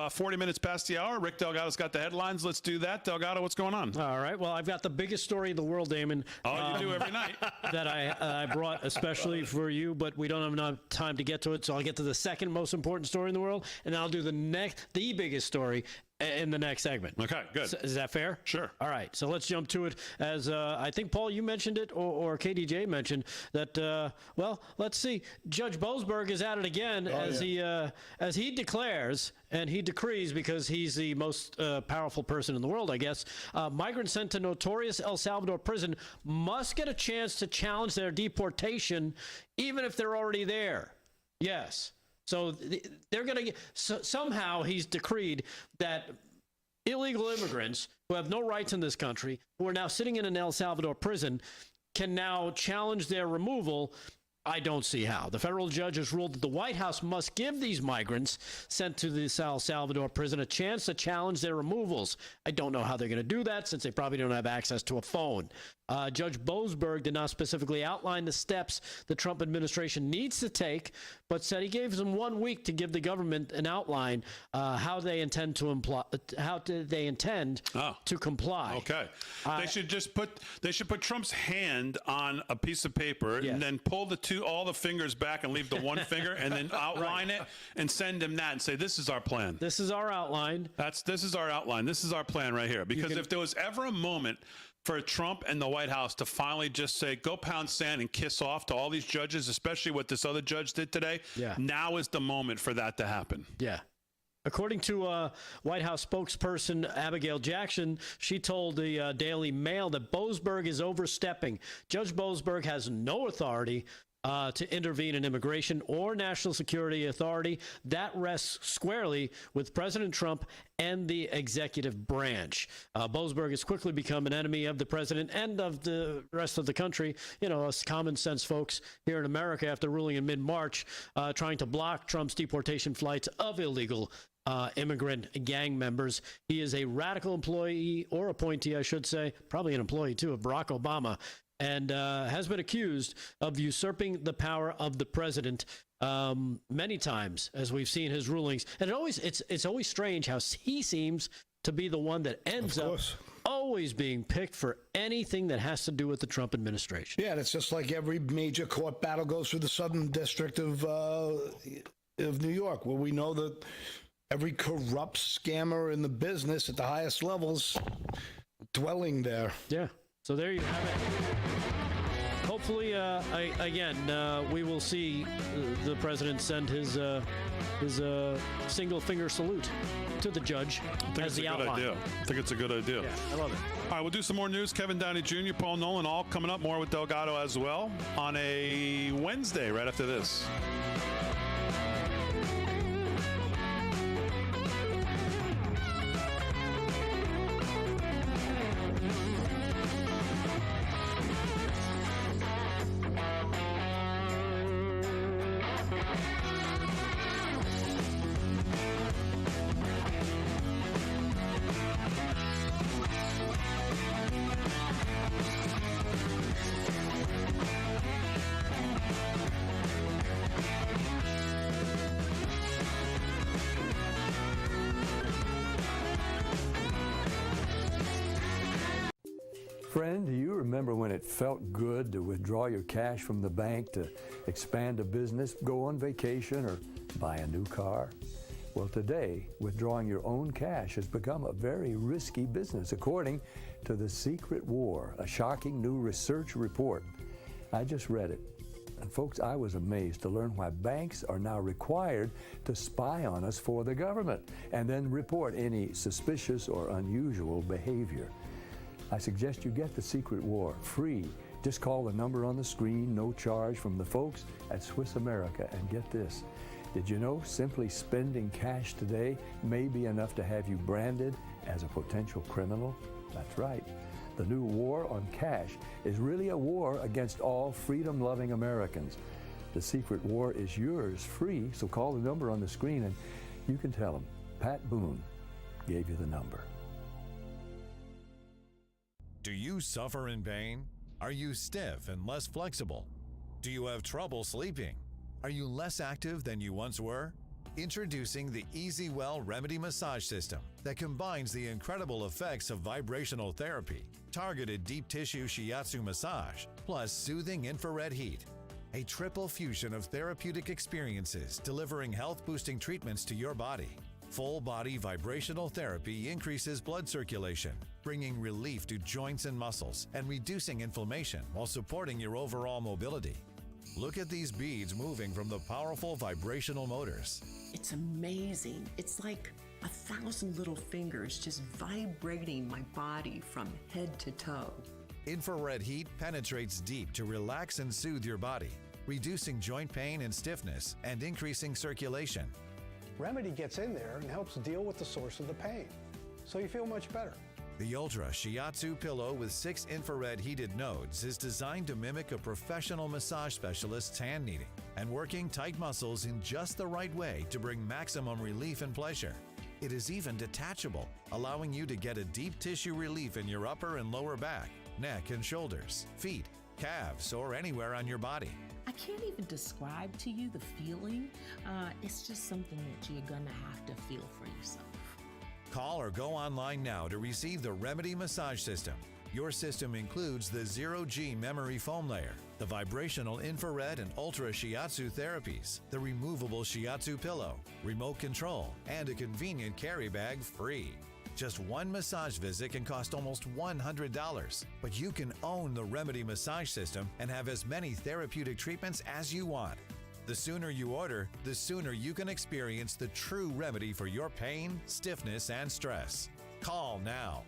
40 minutes past the hour. Rick Delgado's got the headlines. Let's do that. Delgado, what's going on? All right. Well, I've got the biggest story in the world, Damon. Oh, you do every night. That I brought especially for you, but we don't have enough time to get to it. So I'll get to the second most important story in the world, and then I'll do the biggest story in the next segment. Okay, good. Is that fair? Sure. All right, so let's jump to it. As I think, Paul, you mentioned it, or KDJ mentioned that, let's see. Judge Boasberg is at it again as he declares and he decrees, because he's the most powerful person in the world, I guess. Migrants sent to notorious El Salvador prison must get a chance to challenge their deportation, even if they're already there. Yes. So they're going to get, somehow he's decreed that illegal immigrants who have no rights in this country, who are now sitting in an El Salvador prison, can now challenge their removal. I don't see how. The federal judge has ruled that the White House must give these migrants sent to the El Salvador prison a chance to challenge their removals. I don't know how they're going to do that, since they probably don't have access to a phone. Judge Boasberg did not specifically outline the steps the Trump administration needs to take, but said he gave them 1 week to give the government an outline how they intend to comply. Okay, they should put Trump's hand on a piece of paper, and then pull all the fingers back and leave the one finger, and then outline it and send him that and say, "This is our plan. This is our outline. This is our outline. This is our plan right here." Because if there was ever a moment for Trump and the White House to finally just say, go pound sand and kiss off to all these judges, especially what this other judge did today, now is the moment for that to happen. Yeah. According to White House spokesperson Abigail Jackson, she told the Daily Mail that Boasberg is overstepping. Judge Boasberg has no authority to intervene in immigration or national security authority. That rests squarely with President Trump and the executive branch. Boasberg has quickly become an enemy of the president and of the rest of the country. You know, us common sense folks here in America, after ruling in mid-March, trying to block Trump's deportation flights of illegal immigrant gang members. He is a radical employee, or appointee, I should say, probably an employee too, of Barack Obama, and has been accused of usurping the power of the president many times, as we've seen his rulings. And it's always strange how he seems to be the one that ends up always being picked for anything that has to do with the Trump administration. Yeah, and it's just like every major court battle goes through the Southern District of New York, where we know that every corrupt scammer in the business at the highest levels dwelling there. Yeah. So there you have it. Hopefully, we will see the president send his single finger salute to the judge. I think it's a good idea. I think it's a good idea. Yeah, I love it. All right, we'll do some more news. Kevin Downey Jr., Paul Nolan, all coming up. More with Delgado as well on a Wednesday right after this. Friend, do you remember when it felt good to withdraw your cash from the bank to expand a business, go on vacation, or buy a new car? Well, today, withdrawing your own cash has become a very risky business, according to The Secret War, a shocking new research report. I just read it. And folks, I was amazed to learn why banks are now required to spy on us for the government and then report any suspicious or unusual behavior. I suggest you get The Secret War free. Just call the number on the screen, no charge, from the folks at Swiss America. And get this, did you know simply spending cash today may be enough to have you branded as a potential criminal? That's right. The new war on cash is really a war against all freedom-loving Americans. The Secret War is yours free, so call the number on the screen and you can tell them Pat Boone gave you the number. Do you suffer in pain? Are you stiff and less flexible? Do you have trouble sleeping? Are you less active than you once were? Introducing the Easy Well Remedy Massage System that combines the incredible effects of vibrational therapy, targeted deep tissue shiatsu massage, plus soothing infrared heat. A triple fusion of therapeutic experiences delivering health-boosting treatments to your body. Full body vibrational therapy increases blood circulation, bringing relief to joints and muscles and reducing inflammation while supporting your overall mobility. Look at these beads moving from the powerful vibrational motors. It's amazing. It's like 1,000 little fingers just vibrating my body from head to toe. Infrared heat penetrates deep to relax and soothe your body, reducing joint pain and stiffness and increasing circulation. Remedy gets in there and helps deal with the source of the pain, so you feel much better. The Ultra Shiatsu pillow with 6 infrared heated nodes is designed to mimic a professional massage specialist's hand kneading and working tight muscles in just the right way to bring maximum relief and pleasure. It is even detachable, allowing you to get a deep tissue relief in your upper and lower back, neck and shoulders, feet, calves, or anywhere on your body. I can't even describe to you the feeling. It's just something that you're gonna have to feel for yourself. Call or go online now to receive the Remedy Massage System. Your system includes the Zero-G memory foam layer, the vibrational infrared and ultra shiatsu therapies, the removable shiatsu pillow, remote control, and a convenient carry bag free. Just one massage visit can cost almost $100, but you can own the Remedy Massage System and have as many therapeutic treatments as you want. The sooner you order, the sooner you can experience the true remedy for your pain, stiffness, and stress. Call now.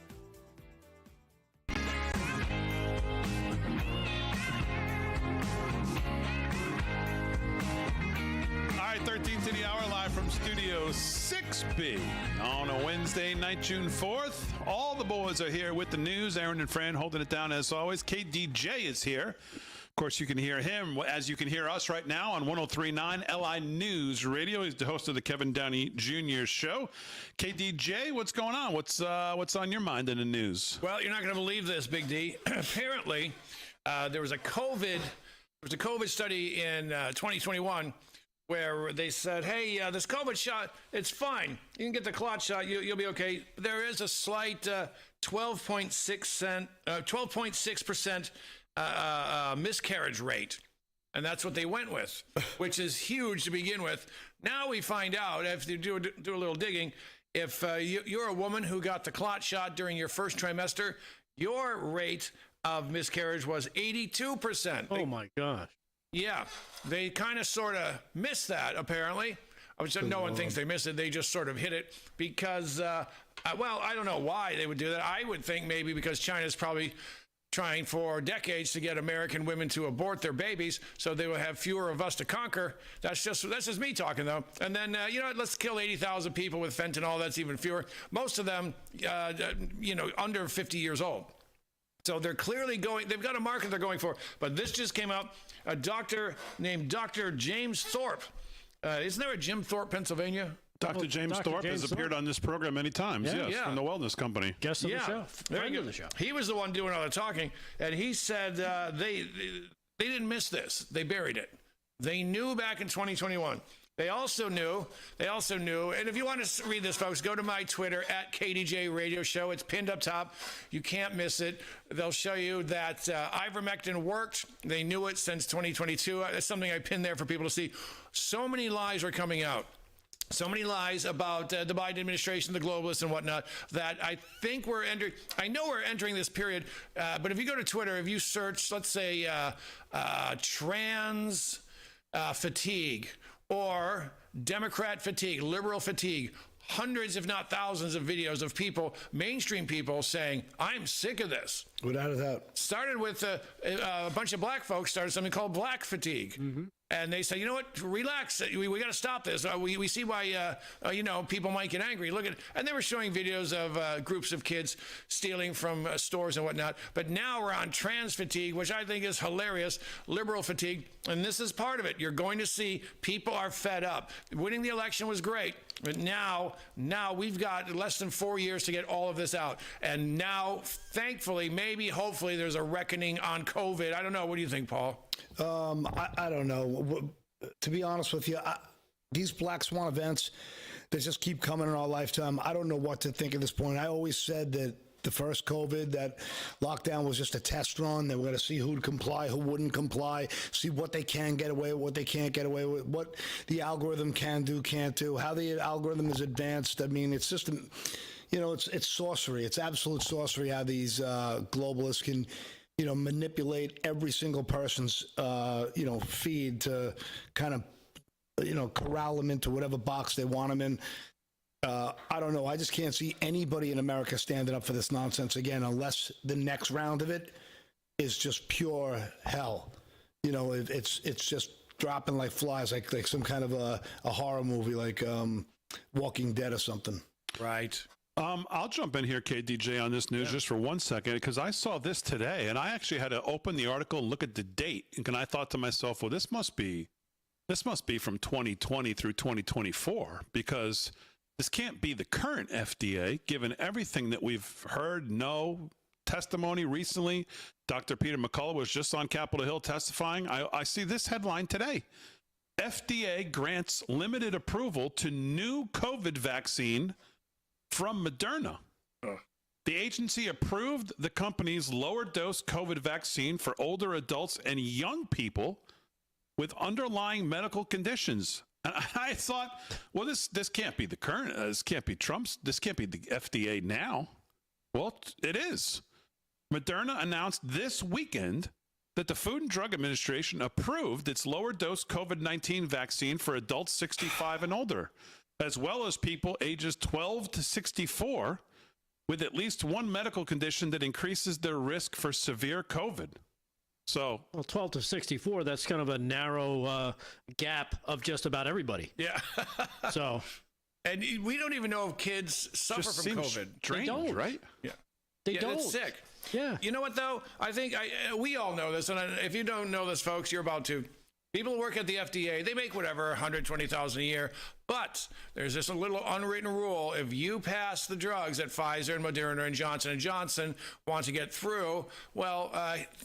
Studio 6B on a Wednesday night, June 4th. All the boys are here with the news. Aaron and Fran holding it down as always. KDJ is here. Of course, you can hear him as you can hear us right now on 103.9 LI News Radio. He's the host of the Kevin Downey Jr. Show. KDJ, what's going on? What's on your mind in the news? Well, you're not going to believe this, Big D. Apparently, there was a COVID study in 2021 where they said, hey, this COVID shot, it's fine. You can get the clot shot. You'll be okay. There is a slight 12.6% miscarriage rate. And that's what they went with, which is huge to begin with. Now we find out, if you do a little digging, if you're a woman who got the clot shot during your first trimester, your rate of miscarriage was 82%. Oh, my gosh. Yeah, they kind of sort of missed that, apparently. No one thinks they missed it. They just sort of hit it because, well, I don't know why they would do that. I would think maybe because China's probably trying for decades to get American women to abort their babies so they will have fewer of us to conquer. That's just me talking, though. And then, let's kill 80,000 people with fentanyl. That's even fewer. Most of them, under 50 years old. So they're clearly they've got a market they're going for. But this just came out. A doctor named Dr. James Thorpe. Isn't there a Jim Thorpe, Pennsylvania? Dr. James Thorpe has appeared on this program many times, yes, from the Wellness Company. Guest of the show. Friend of the show. He was the one doing all the talking, and he said they didn't miss this. They buried it. They knew back in 2021. They also knew, and if you want to read this, folks, go to my Twitter, @KDJ Radio Show. It's pinned up top. You can't miss it. They'll show you that ivermectin worked. They knew it since 2022. That's something I pinned there for people to see. So many lies are coming out. So many lies about the Biden administration, the globalists and whatnot, that I think I know we're entering this period, but if you go to Twitter, if you search, let's say, trans fatigue, or Democrat fatigue, liberal fatigue, hundreds, if not thousands, of videos of people, mainstream people, saying, I'm sick of this. Without a doubt. Started with a bunch of black folks, started something called black fatigue. Mm-hmm. And they said, you know what, relax. We got to stop this. We see why, people might get angry. Look at, and they were showing videos of groups of kids stealing from stores and whatnot. But now we're on trans fatigue, which I think is hilarious, liberal fatigue. And this is part of it. You're going to see people are fed up. Winning the election was great. But now we've got less than 4 years to get all of this out. And now, thankfully, maybe, hopefully, there's a reckoning on COVID. I don't know. What do you think, Paul? I don't know. To be honest with you, these Black Swan events, they just keep coming in our lifetime. I don't know what to think at this point. I always said that the first COVID, that lockdown was just a test run. They were going to see who'd comply, who wouldn't comply, see what they can get away with, what they can't get away with, what the algorithm can do, can't do, how the algorithm is advanced. I mean, it's just, it's sorcery. It's absolute sorcery how these globalists can manipulate every single person's, feed to kind of, corral them into whatever box they want them in. I don't know. I just can't see anybody in America standing up for this nonsense again, unless the next round of it is just pure hell. It's just dropping like flies, like some kind of a horror movie, like Walking Dead or something. Right. I'll jump in here, KDJ, on this news just for 1 second, because I saw this today, and I actually had to open the article and look at the date, and I thought to myself, well, this must be from 2020 through 2024, because this can't be the current FDA, given everything that we've heard, testimony recently. Dr. Peter McCullough was just on Capitol Hill testifying. I see this headline today. FDA grants limited approval to new COVID vaccine from Moderna. The agency approved the company's lower dose COVID vaccine for older adults and young people with underlying medical conditions. And I thought, well, this can't be the current, this can't be Trump's, this can't be the FDA now. Well, it is. Moderna announced this weekend that the Food and Drug Administration approved its lower dose COVID-19 vaccine for adults 65 and older, as well as people ages 12 to 64 with at least one medical condition that increases their risk for severe COVID. So, well, 12 to 64, that's kind of a narrow gap of just about everybody. Yeah. So, And we don't even know if kids suffer Just from seems COVID. strange, They don't. right? Yeah. They don't. It's sick. Yeah. You know what, though? I think we all know this, and if you don't know this, folks, you're about to. People who work at the FDA, they make whatever, $120,000 a year. But there's just a little unwritten rule. If you pass the drugs that Pfizer and Moderna and Johnson & Johnson want to get through, well,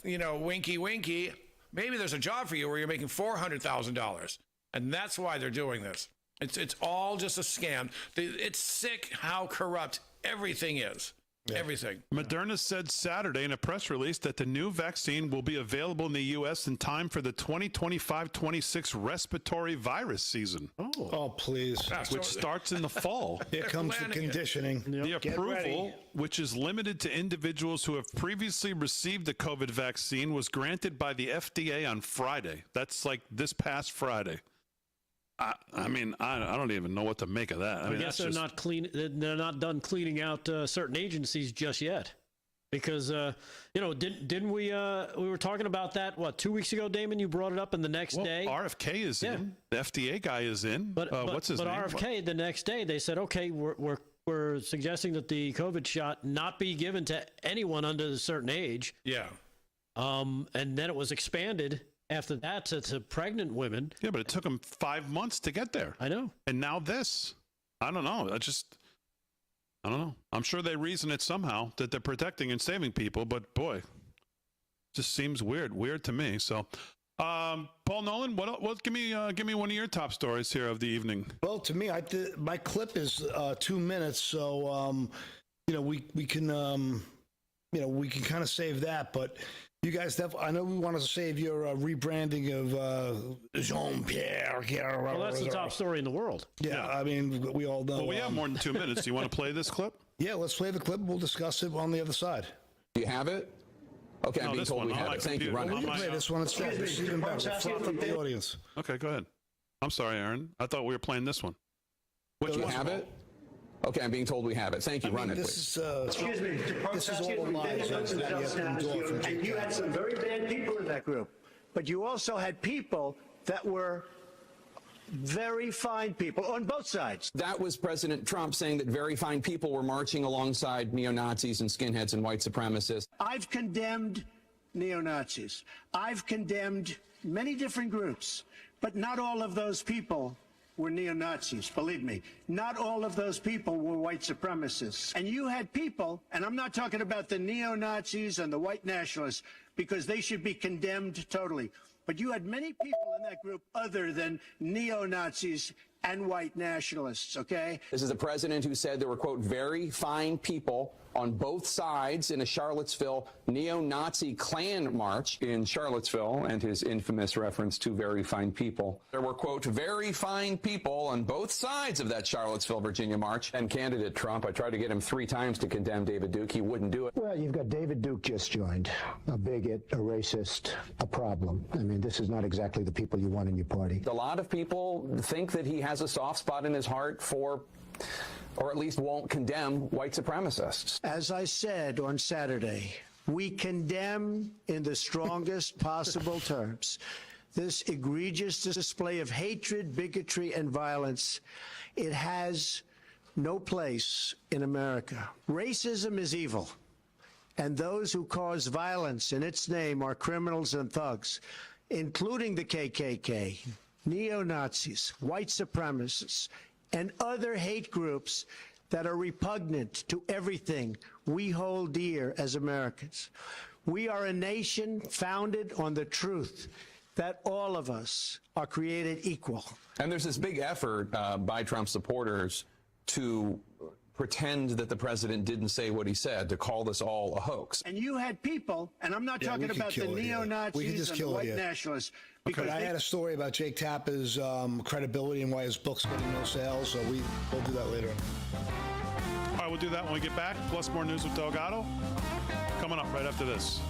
winky, winky, maybe there's a job for you where you're making $400,000. And that's why they're doing this. It's all just a scam. It's sick how corrupt everything is. Yeah. Everything. Moderna said Saturday in a press release that the new vaccine will be available in the U.S. in time for the 2025-26 respiratory virus season. Oh, please. Which starts in the fall. Here comes the conditioning. The approval, which is limited to individuals who have previously received the COVID vaccine, was granted by the FDA on Friday. That's like this past Friday. I mean, I don't even know what to make of that. I guess they're not clean. They're not done cleaning out certain agencies just yet, because didn't we? We were talking about that 2 weeks ago, Damon. You brought it up, and the next day, RFK is in. The FDA guy is in. But what's his name? RFK the next day they said, okay, we're suggesting that the COVID shot not be given to anyone under a certain age. Yeah. And then it was expanded after that to pregnant women. Yeah, but it took them 5 months to get there. I know. And now this. I don't know. I don't know. I'm sure they reason it somehow that they're protecting and saving people, but boy, just seems weird to me. So, Paul Nolan, what? Give me one of your top stories here of the evening. Well, to me, my clip is 2 minutes, so we can kind of save that, but. You guys, I know we wanted to save your rebranding of Jean-Pierre. Well, that's the top story in the world. Yeah, I mean, we all know. Well, we have more than 2 minutes. Do you want to play this clip? Yeah, let's play the clip. We'll discuss it on the other side. Do you have it? Okay, I'm being told we have it. Thank you. Run it. We can play this one instead. This is even better. From the audience. Okay, go ahead. I'm sorry, Aaron. I thought we were playing this one. Do you have it? Okay, I'm being told we have it. Thank you. Run it, this please. Excuse me. This is all lies. And you had some very bad people in that group, but you also had people that were very fine people on both sides. That was President Trump saying that very fine people were marching alongside neo-Nazis and skinheads and white supremacists. I've condemned neo-Nazis. I've condemned many different groups, but not all of those people were neo-Nazis, believe me. Not all of those people were white supremacists. And you had people, and I'm not talking about the neo-Nazis and the white nationalists, because they should be condemned totally. But you had many people in that group other than neo-Nazis and white nationalists, okay? This is a president who said there were, quote, very fine people on both sides in a Charlottesville neo-Nazi Klan march in Charlottesville, and his infamous reference to very fine people. There were, quote, very fine people on both sides of that Charlottesville, Virginia march. And candidate Trump, I tried to get him 3 times to condemn David Duke. He wouldn't do it. Well, you've got David Duke just joined, a bigot, a racist, a problem. I mean, this is not exactly the people you want in your party. A lot of people think that he has a soft spot in his heart for, or at least won't condemn, white supremacists. As I said on Saturday, we condemn in the strongest possible terms this egregious display of hatred, bigotry, and violence. It has no place in America. Racism is evil, and those who cause violence in its name are criminals and thugs, including the KKK, neo-Nazis, white supremacists, and other hate groups that are repugnant to everything we hold dear as Americans. We are a nation founded on the truth that all of us are created equal. And there's this big effort by Trump supporters to pretend that the president didn't say what he said, to call this all a hoax. And you had people, and I'm not talking about the neo-Nazis and the white nationalists. Because I had a story about Jake Tapper's credibility and why his book's getting no sales, so we'll do that later. All right, we'll do that when we get back. Plus more news with Delgado. Coming up right after this.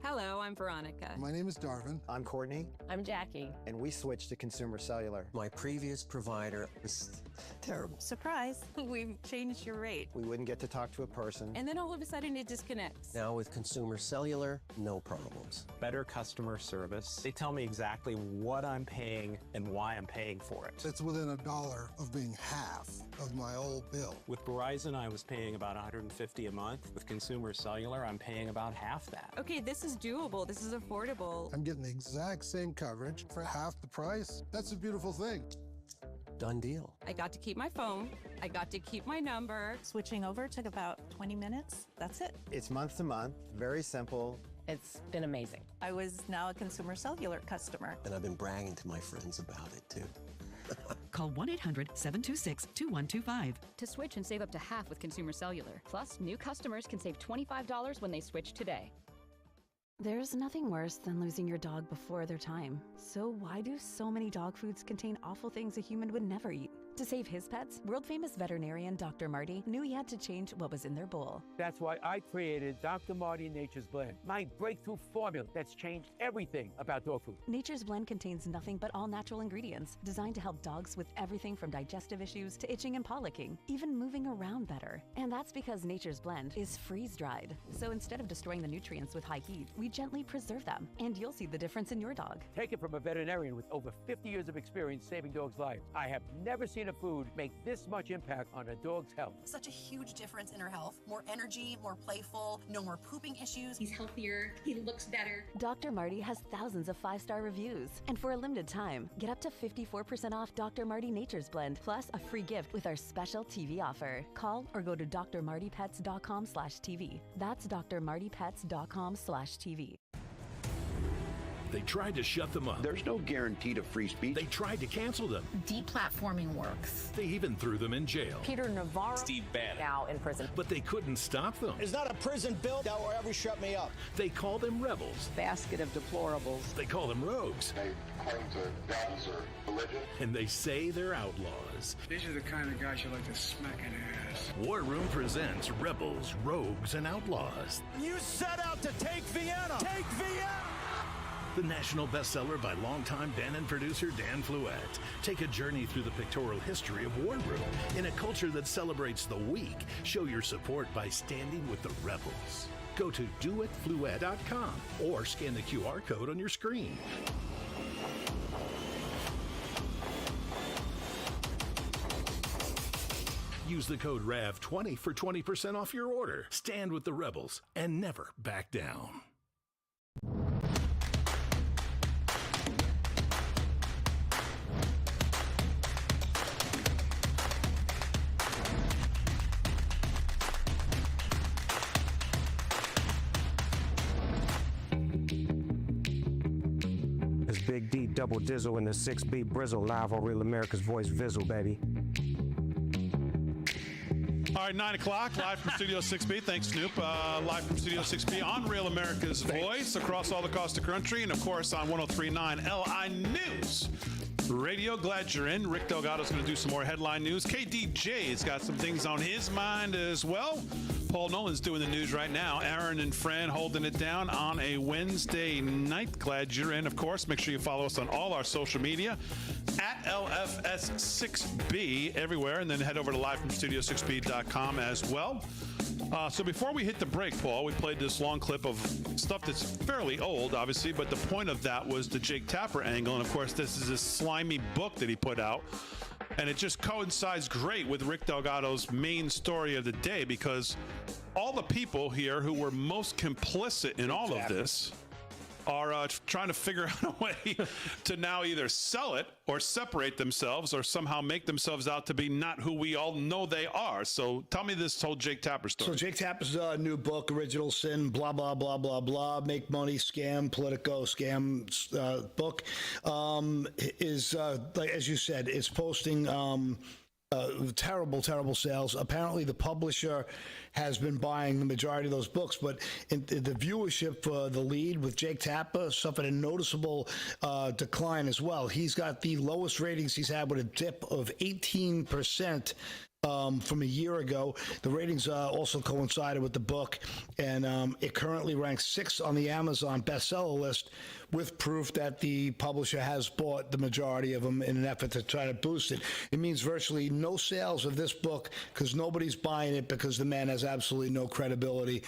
Hello, I'm Veronica. My name is Darvin. I'm Courtney. I'm Jackie. And we switched to Consumer Cellular. My previous provider was terrible. Surprise, we've changed your rate. We wouldn't get to talk to a person. And then all of a sudden it disconnects. Now with Consumer Cellular, no problems. Better customer service. They tell me exactly what I'm paying and why I'm paying for it. It's within $1 of being half of my old bill. With Verizon, I was paying about $150 a month. With Consumer Cellular, I'm paying about half that. Okay, this is doable. This is affordable. I'm getting the exact same coverage for half the price. That's a beautiful thing. Done deal. I got to keep my phone. I got to keep my number. Switching over took about 20 minutes. That's it. It's month to month, very simple. It's been amazing. I was now a Consumer Cellular customer. And I've been bragging to my friends about it too. Call 1-800-726-2125. To switch and save up to half with Consumer Cellular. Plus, new customers can save $25 when they switch today. There's nothing worse than losing your dog before their time. So why do so many dog foods contain awful things a human would never eat? To save his pets, world-famous veterinarian Dr. Marty knew he had to change what was in their bowl. That's why I created Dr. Marty Nature's Blend, my breakthrough formula that's changed everything about dog food. Nature's Blend contains nothing but all-natural ingredients, designed to help dogs with everything from digestive issues to itching and policking, even moving around better. And that's because Nature's Blend is freeze-dried. So instead of destroying the nutrients with high heat, we gently preserve them, and you'll see the difference in your dog. Take it from a veterinarian with over 50 years of experience saving dogs' lives. I have never seen a food make this much impact on a dog's health. Such a huge difference in her health. More energy, more playful, no more pooping issues. He's healthier, he looks better. Dr. Marty has thousands of 5-star reviews. And for a limited time, get up to 54% off Dr. Marty Nature's Blend, plus a free gift with our special TV offer. Call or go to drmartypets.com/TV. That's drmartypets.com/TV. They tried to shut them up. There's no guarantee to free speech. They tried to cancel them. Deplatforming works. They even threw them in jail. Peter Navarro, Steve Bannon, now in prison. But they couldn't stop them. There's not a prison bill that will ever shut me up. They call them rebels. Basket of deplorables. They call them rogues. They claim to guns or religion. And they say they're outlaws. These are the kind of guys you like to smack in the ass. War Room presents Rebels, Rogues, and Outlaws. You set out to take Vienna. Take Vienna! The national bestseller by longtime Bannon producer Dan Fluette. Take a journey through the pictorial history of War Room in a culture that celebrates the weak. Show your support by standing with the rebels. Go to doitfluette.com or scan the QR code on your screen. Use the code RAV20 for 20% off your order. Stand with the rebels and never back down. It's Big D, Double Dizzle, and the 6B Brizzle, live on Real America's Voice Vizzle, baby. All right, 9 o'clock, live from Studio 6B. Thanks, Snoop. Live from Studio 6B on Real America's Voice across all the Costa Country, and, of course, on 103.9 LI News Radio. Glad you're in. Rick Delgado's going to do some more headline news. KDJ's got some things on his mind as well. Paul Nolan's doing the news right now. Aaron and Fran holding it down on a Wednesday night. Glad you're in, of course. Make sure you follow us on all our social media at LFS6B everywhere, and then head over to livefromstudio6b.com as well. So before we hit the break, Paul, we played this long clip of stuff that's fairly old, obviously, but the point of that was the Jake Tapper angle. And, of course, this is a slimy book that he put out. And it just coincides great with Rick Delgado's main story of the day, because all the people here who were most complicit in all of this are trying to figure out a way to now either sell it or separate themselves or somehow make themselves out to be not who we all know they are. So tell me this whole Jake Tapper story. So Jake Tapper's new book, Original Sin, blah, blah, blah, blah, blah, make money, scam, Politico, scam book, is, like as you said, it's posting terrible sales. Apparently the publisher has been buying the majority of those books, but the viewership for the lead with Jake Tapper suffered a noticeable decline as well. He's got the lowest ratings he's had, with a dip of 18% from a year ago. The ratings also coincided with the book, and it currently ranks 6th on the Amazon bestseller list, with proof that the publisher has bought the majority of them in an effort to try to boost it. It means virtually no sales of this book because nobody's buying it because the man has absolutely no credibility.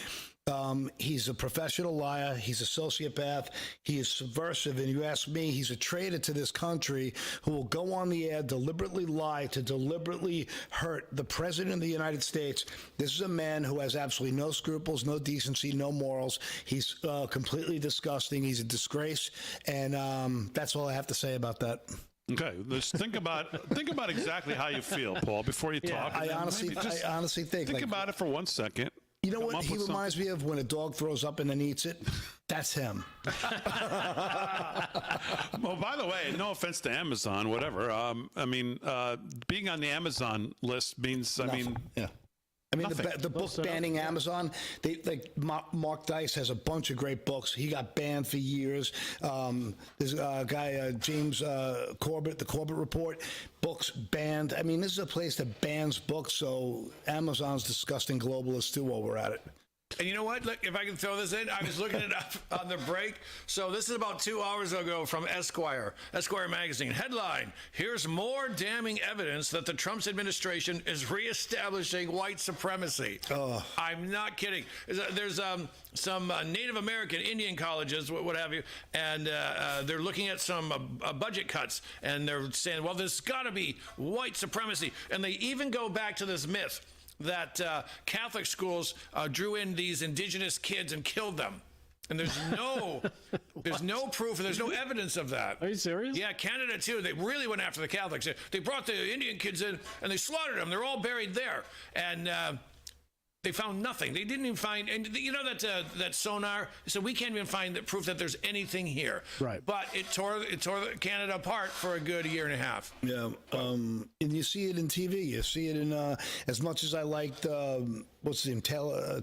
He's a professional liar. He's a sociopath. He is subversive. And you ask me, he's a traitor to this country who will go on the air, deliberately lie, to deliberately hurt the president of the United States. This is a man who has absolutely no scruples, no decency, no morals. He's completely disgusting. He's a disgrace. And that's all I have to say about that. Okay, let's think about exactly how you feel, Paul, before you talk. I honestly think about it for 1 second. You know what he reminds me of? When a dog throws up and then eats it? That's him. Well, by the way, no offense to Amazon, whatever. Being on the Amazon list means, the book banning Amazon, Mark Dice has a bunch of great books. He got banned for years. There's a guy, James Corbett, the Corbett Report, books banned. I mean, this is a place that bans books, so Amazon's disgusting globalists too while we're at it. And you know what? Look, if I can throw this in, I was looking it up on the break. So this is about 2 hours ago from Esquire magazine. Headline: Here's more damning evidence that the Trump administration is reestablishing white supremacy. Oh. I'm not kidding. There's some Native American Indian colleges, what have you, and they're looking at some budget cuts, and they're saying, well, there's got to be white supremacy. And they even go back to this myth that Catholic schools drew in these indigenous kids and killed them. And there's no proof, and there's no evidence of that. Are you serious? Yeah, Canada too. They really went after the Catholics. They brought the Indian kids in and they slaughtered them. They're all buried there. And they found nothing. They didn't even find, and you know that sonar. So we can't even find the proof that there's anything here. Right. But it tore Canada apart for a good year and a half. Yeah. And you see it in TV. You see it in as much as I liked what's his name,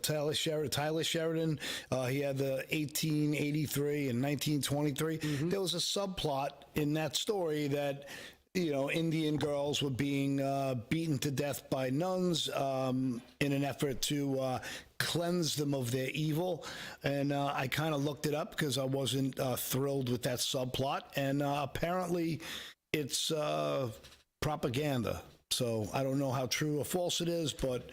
Tyler Sheridan. He had the 1883 and 1923. Mm-hmm. There was a subplot in that story that, you know, Indian girls were being beaten to death by nuns in an effort to cleanse them of their evil. And I kind of looked it up because I wasn't thrilled with that subplot. And apparently it's propaganda. So I don't know how true or false it is, but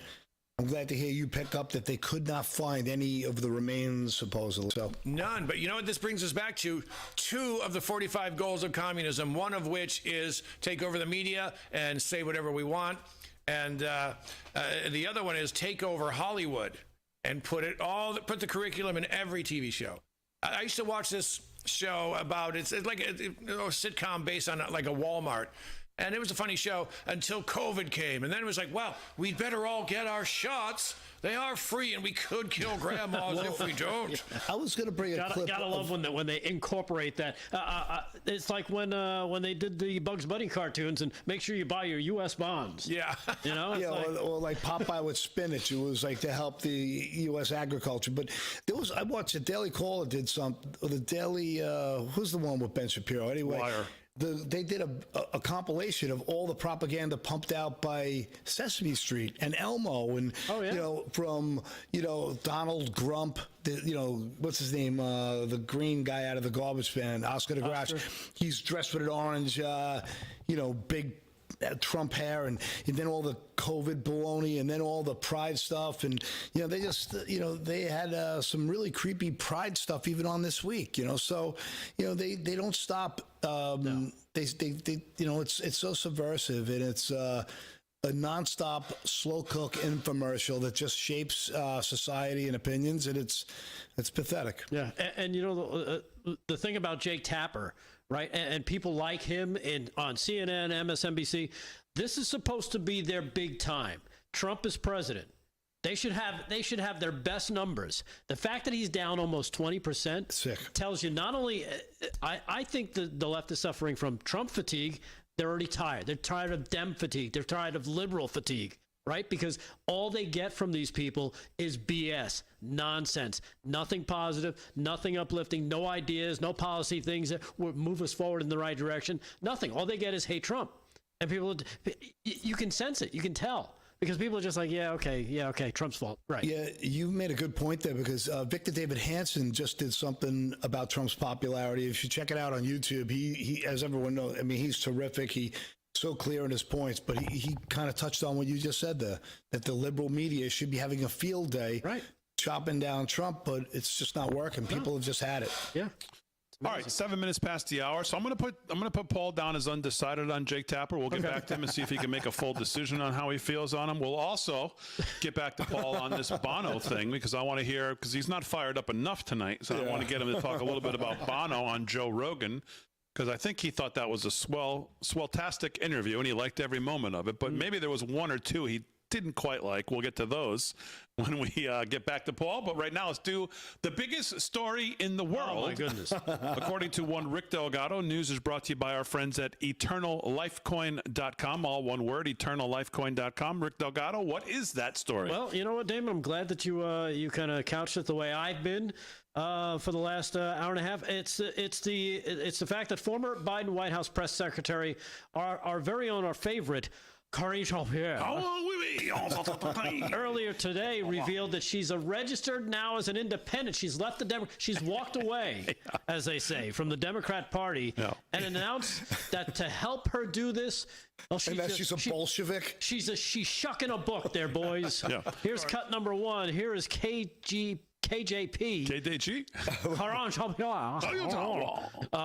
I'm glad to hear you pick up that they could not find any of the remains, supposedly. So none. But you know what this brings us back to? 2 of the 45 goals of communism, one of which is take over the media and say whatever we want. And the other one is take over Hollywood and put the curriculum in every TV show. I used to watch this show about, it's like a sitcom based on like a Walmart. And it was a funny show until COVID came. And then it was like, well, we'd better all get our shots. They are free, and we could kill grandmas if we don't. I was going to bring a clip. Gotta love when they incorporate that. It's like when they did the Bugs Bunny cartoons and make sure you buy your U.S. bonds. Yeah. You know? Yeah, or like Popeye with spinach. It was like to help the U.S. agriculture. But I watched the Daily Caller did something. The Daily, who's the one with Ben Shapiro? Anyway. Wire. They did a compilation of all the propaganda pumped out by Sesame Street and Elmo and from Donald Grump, what's his name, the green guy out of the garbage man, Oscar the Grouch. He's dressed with an orange, big Trump hair, and then all the COVID baloney, and then all the pride stuff, and they just they had some really creepy pride stuff even on this week. So they don't stop. No. They it's so subversive, and it's a nonstop slow cook infomercial that just shapes society and opinions, and it's pathetic. Yeah, and the thing about Jake Tapper. Right, and people like him on CNN, MSNBC. This is supposed to be their big time. Trump is president. They should have their best numbers. The fact that he's down almost 20% tells you not only. I think the left is suffering from Trump fatigue. They're already tired. They're tired of Dem fatigue. They're tired of liberal fatigue. Right? Because all they get from these people is BS, nonsense, nothing positive, nothing uplifting, no ideas, no policy things that would move us forward in the right direction, nothing. All they get is hate Trump. And people, you can sense it. You can tell. because people are just like, yeah, okay, Trump's fault, right? Yeah, you made a good point there because Victor David Hansen just did something about Trump's popularity. If you check it out on YouTube, he as everyone knows, I mean, he's terrific. He's so clear in his points, but he kind of touched on what you just said there, that the liberal media should be having a field day, right, chopping down Trump, but it's just not working. People have just had it. Yeah. All right, 7 minutes past the hour. So I'm gonna put Paul down as undecided on Jake Tapper. We'll get back to him and see if he can make a full decision on how he feels on him. We'll also get back to Paul on this Bono thing because I want to hear, because he's not fired up enough tonight. So I want to get him to talk a little bit about Bono on Joe Rogan, because I think he thought that was a swelltastic interview and he liked every moment of it. But maybe there was one or two he didn't quite like. We'll get to those when we get back to Paul. But right now, let's do the biggest story in the world. Oh, my goodness. According to one Rick Delgado, news is brought to you by our friends at EternalLifeCoin.com. All one word, EternalLifeCoin.com. Rick Delgado, what is that story? Well, you know what, Damon? I'm glad that you kind of couched it the way I've been for the last hour and a half. It's the fact that former Biden White House press secretary, our very own, our favorite, Karine Jean-Pierre, earlier today revealed that she's registered now as an independent. She's left she's walked away, as they say, from the Democrat Party, and announced that to help her do this, she's a Bolshevik. She's shucking a book there, boys. Here's cut number one. Here is KJP. KDG? Karine Jean-Pierre,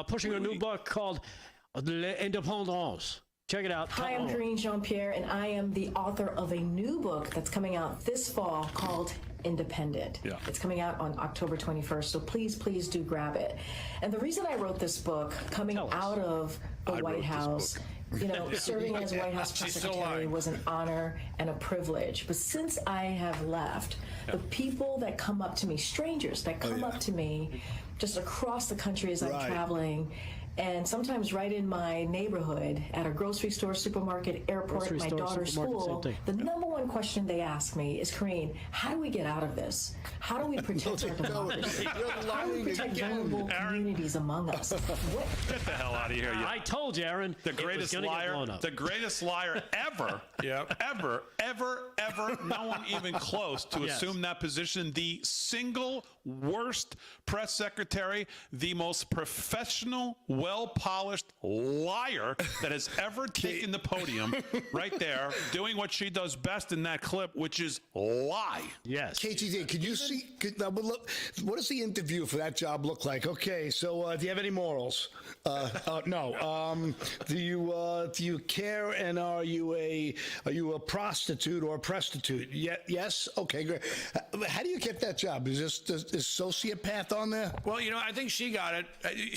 pushing a new book called L'Indépendance. Check it out. Hi, I'm Karine Jean-Pierre, and I am the author of a new book that's coming out this fall called Independent. It's coming out on October 21st, so please do grab it. And the reason I wrote this book, coming out of the White House, you know, serving as White House press secretary was an honor and a privilege. But since I have left, the people that come up to me, strangers that come up to me just across the country as I'm traveling, and sometimes right in my neighborhood, at a grocery store, supermarket, airport, my daughter's school, the number one question they ask me is, Karine, how do we get out of this? How do we protect our democracy? How do we protect vulnerable communities among us? Get the hell out of here. I told you, Aaron. The greatest liar ever, ever, no one even close to assume that position. The single worst press secretary, the most professional, well-polished liar that has ever taken the podium, right there, doing what she does best in that clip, which is lie. Yes. KTD, could you see, what does the interview for that job look like? Okay, so do you have any morals? No. Do you care, and are you a prostitute or a prostitute? Yes? Okay, great. How do you get that job? Is sociopath on there? Well, you know, I think she got it.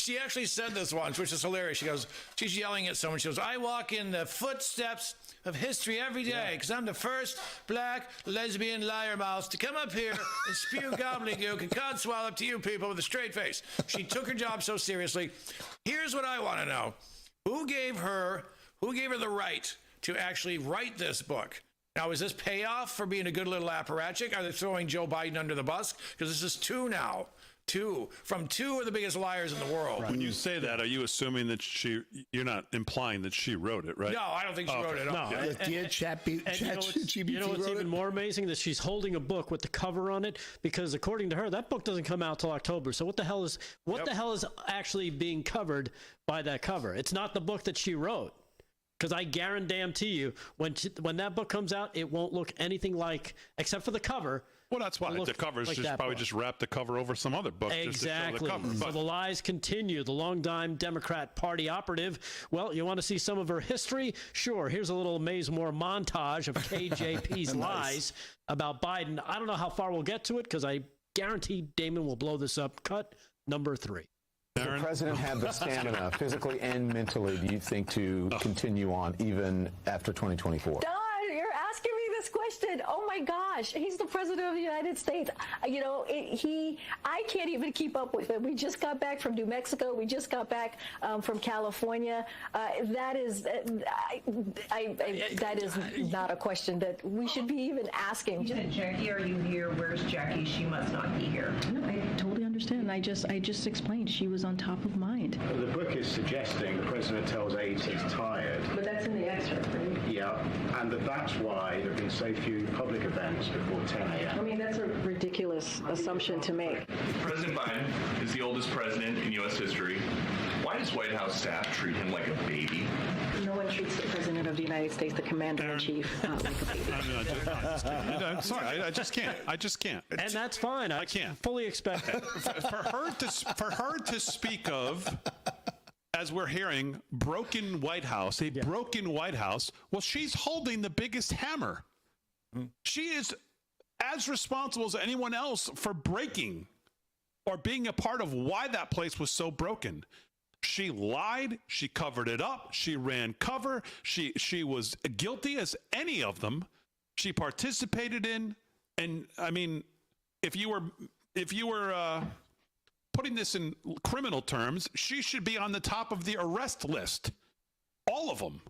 She actually said this once, which is hilarious. She goes, she's yelling at someone. She goes, I walk in the footsteps of history every day because I'm the first black lesbian liar mouse to come up here and spew gobbledygook and codswallop to you people with a straight face. She took her job so seriously. Here's what I want to know. Who gave her the right to actually write this book? Now, is this payoff for being a good little apparatchik? Are they throwing Joe Biden under the bus? Because this is two now. Two of the biggest liars in the world. When you say that, are you assuming that you're not implying that she wrote it, right? No, I don't think she wrote it. No. You know what's even more amazing? That she's holding a book with the cover on it, because according to her, that book doesn't come out till October. So what the hell is actually being covered by that cover? It's not the book that she wrote. Because I guarantee you, when that book comes out, it won't look anything like, except for the cover. Well, that's why the cover's like probably just wrap the cover over some other book. Exactly. Just to show the cover. So the lies continue. The longtime Democrat Party operative. Well, you want to see some of her history? Sure. Here's a little Maze-More montage of KJP's lies about Biden. I don't know how far we'll get to it, because I guarantee Damon will blow this up. Cut number 3. Does the president have the stamina, physically and mentally, do you think, to continue on even after 2024? Don, you're asking me this question. said, oh my gosh, he's the president of the United States. You know, I can't even keep up with it. We just got back from New Mexico. We just got back from California. That is not a question that we should be even asking. Jackie, are you here? Where's Jackie? She must not be here. No, I totally understand. I just explained she was on top of mind. The book is suggesting the president tells aides he's tired. But that's in the excerpt, right? Yeah, and that's why there have been so few public events before 10 a.m. I mean, that's a ridiculous assumption to make. President Biden is the oldest president in U.S. history. Why does White House staff treat him like a baby? No one treats the president of the United States, the commander-in-chief, like a baby. I'm sorry, I just can't. I just can't. And that's fine. I can't fully expect it. for her to speak of, as we're hearing, broken White House, broken White House. Well, she's holding the biggest hammer. She is as responsible as anyone else for breaking or being a part of why that place was so broken. She lied. She covered it up. She ran cover. She was guilty as any of them. She participated in. And I mean, if you were putting this in criminal terms, she should be on the top of the arrest list, all of them,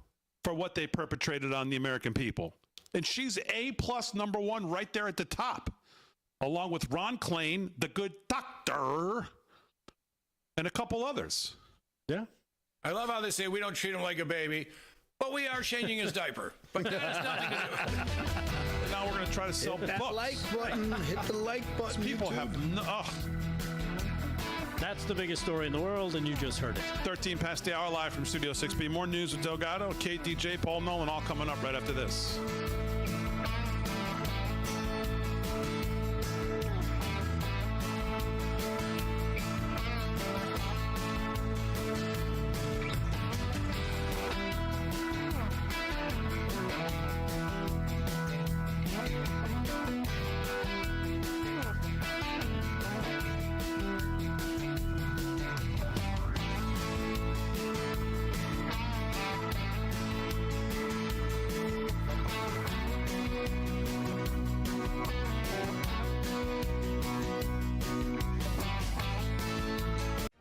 for what they perpetrated on the American people. And she's A+ #1 right there at the top, along with Ron Klain, the good doctor, and a couple others. Yeah. I love how they say we don't treat him like a baby, but we are changing his diaper. But that has nothing to do with it. Now we're going to try to sell Hit that books. like button. Hit the like button. People YouTube. have no. That's the biggest story in the world, and you just heard it. 13 past the hour, live from Studio 6B. More news with Delgado, Kate, DJ, Paul Nolan, all coming up right after this.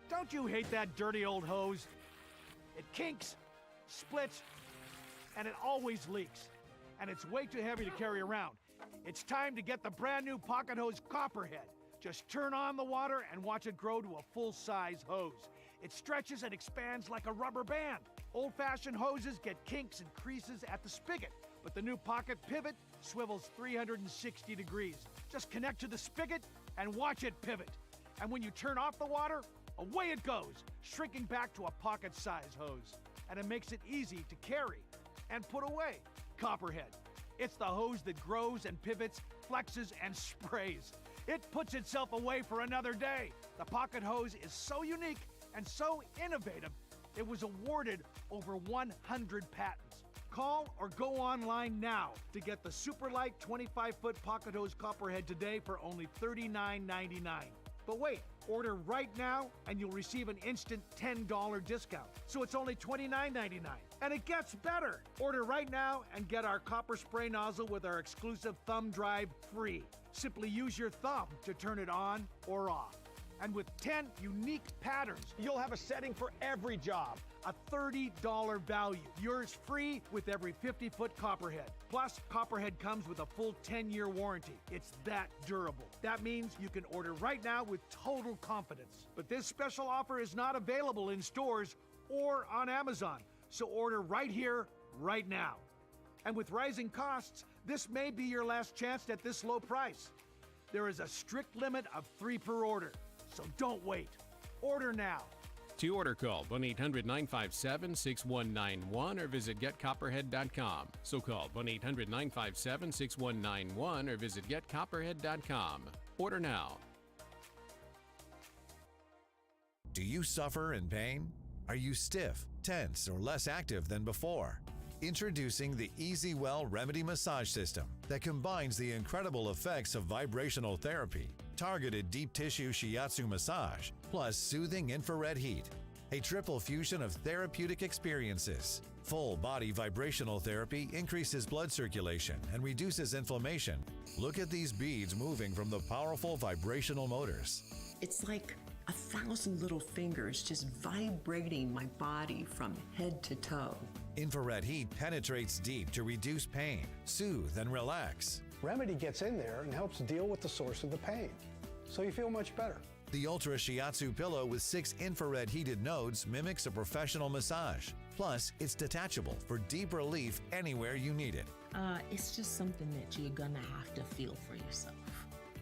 Don't you hate that dirty old hose? It kinks, splits, and it always leaks. And it's way too heavy to carry around. It's time to get the brand new pocket hose Copperhead. Just turn on the water and watch it grow to a full-size hose. It stretches and expands like a rubber band. Old-fashioned hoses get kinks and creases at the spigot, but the new pocket pivot swivels 360 degrees. Just connect to the spigot and watch it pivot. And when you turn off the water, away it goes, shrinking back to a pocket-size hose. And it makes it easy to carry and put away. Copperhead. It's the hose that grows and pivots, flexes, and sprays. It puts itself away for another day. The pocket hose is so unique and so innovative, it was awarded over 100 patents. Call or go online now to get the Superlight 25-foot pocket hose Copperhead today for only $39.99. But wait, order right now and you'll receive an instant $10 discount. So it's only $29.99. And it gets better. Order right now and get our copper spray nozzle with our exclusive thumb drive free. Simply use your thumb to turn it on or off. And with 10 unique patterns, you'll have a setting for every job. A $30 value. Yours free with every 50-foot Copperhead. Plus, Copperhead comes with a full 10-year warranty. It's that durable. That means you can order right now with total confidence. But this special offer is not available in stores or on Amazon. So order right here, right now. And with rising costs, this may be your last chance at this low price. There is a strict limit of 3 per order. So don't wait. Order now. To order, call 1-800-957-6191 or visit getcopperhead.com. So call 1-800-957-6191 or visit getcopperhead.com. Order now. Do you suffer in pain? Are you stiff, tense, or less active than before? Introducing the EasyWell Remedy Massage System that combines the incredible effects of vibrational therapy, targeted deep tissue shiatsu massage, plus soothing infrared heat. a triple fusion of therapeutic experiences. Full body vibrational therapy increases blood circulation and reduces inflammation. Look at these beads moving from the powerful vibrational motors. It's like 1,000 little fingers just vibrating my body from head to toe. Infrared heat penetrates deep to reduce pain, soothe, and relax. Remedy gets in there and helps deal with the source of the pain, so you feel much better. The Ultra Shiatsu pillow with 6 infrared heated nodes mimics a professional massage. Plus, it's detachable for deep relief anywhere you need it. It's just something that you're gonna have to feel for yourself.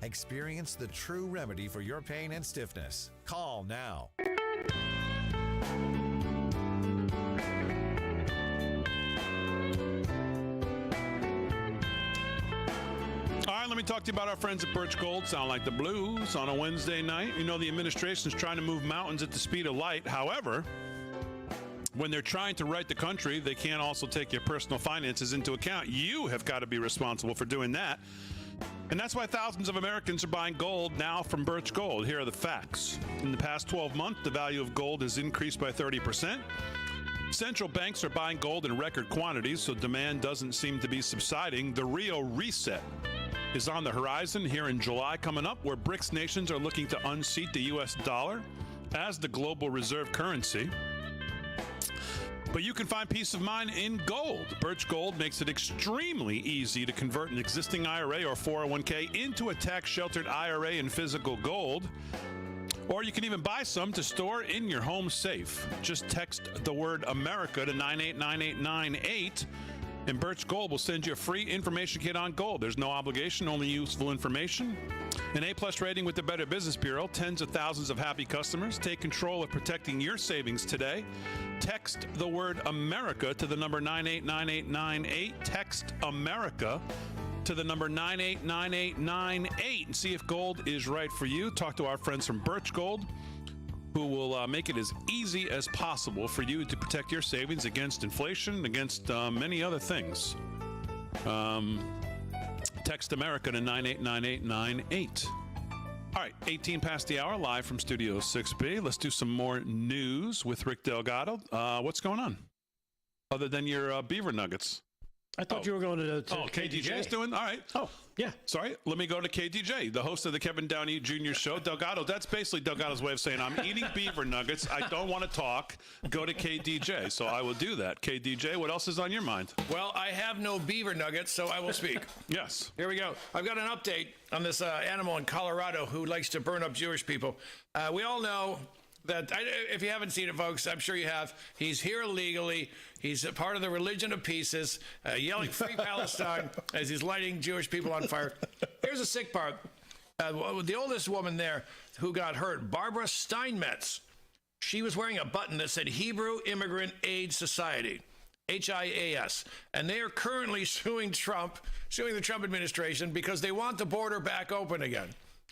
Experience the true remedy for your pain and stiffness. Call now. All right, let me talk to you about our friends at Birch Gold. Sound like the blues on a Wednesday night. You know, the administration is trying to move mountains at the speed of light. However, when they're trying to right the country, they can't also take your personal finances into account. You have got to be responsible for doing that. And that's why thousands of Americans are buying gold now from Birch Gold. Here are the facts. In the past 12 months, the value of gold has increased by 30%. Central banks are buying gold in record quantities, so demand doesn't seem to be subsiding. The Rio reset is on the horizon here in July coming up, where BRICS nations are looking to unseat the U.S. dollar as the global reserve currency. But you can find peace of mind in gold. Birch Gold makes it extremely easy to convert an existing IRA or 401k into a tax-sheltered IRA in physical gold. Or you can even buy some to store in your home safe. Just text the word America to 989898, and Birch Gold will send you a free information kit on gold. There's no obligation, only useful information. An A+ rating with the Better Business Bureau, tens of thousands of happy customers. Take control of protecting your savings today. Text the word America to the number 989898. Text America to the number 989898 and see if gold is right for you. Talk to our friends from Birch Gold, who will make it as easy as possible for you to protect your savings against inflation, against many other things. Text America to 989898. All right, 18 past the hour, live from Studio 6B. Let's do some more news with Rick Delgado. What's going on? Other than your beaver nuggets. I thought you were going to KDJ's doing? All right. Oh, yeah. Sorry, let me go to KDJ, the host of the Kevin Downey Jr. Show. Delgado, that's basically Delgado's way of saying, I'm eating beaver nuggets. I don't want to talk. Go to KDJ. So I will do that. KDJ, what else is on your mind? Well, I have no beaver nuggets, so I will speak. Yes. Here we go. I've got an update on this animal in Colorado who likes to burn up Jewish people. We all know that, if you haven't seen it, folks, I'm sure you have, he's here illegally. He's a part of the religion of pieces, yelling free Palestine as he's lighting Jewish people on fire. Here's the sick part. The oldest woman there who got hurt, Barbara Steinmetz, she was wearing a button that said Hebrew Immigrant Aid Society, HIAS, and they are currently suing the Trump administration because they want the border back open again.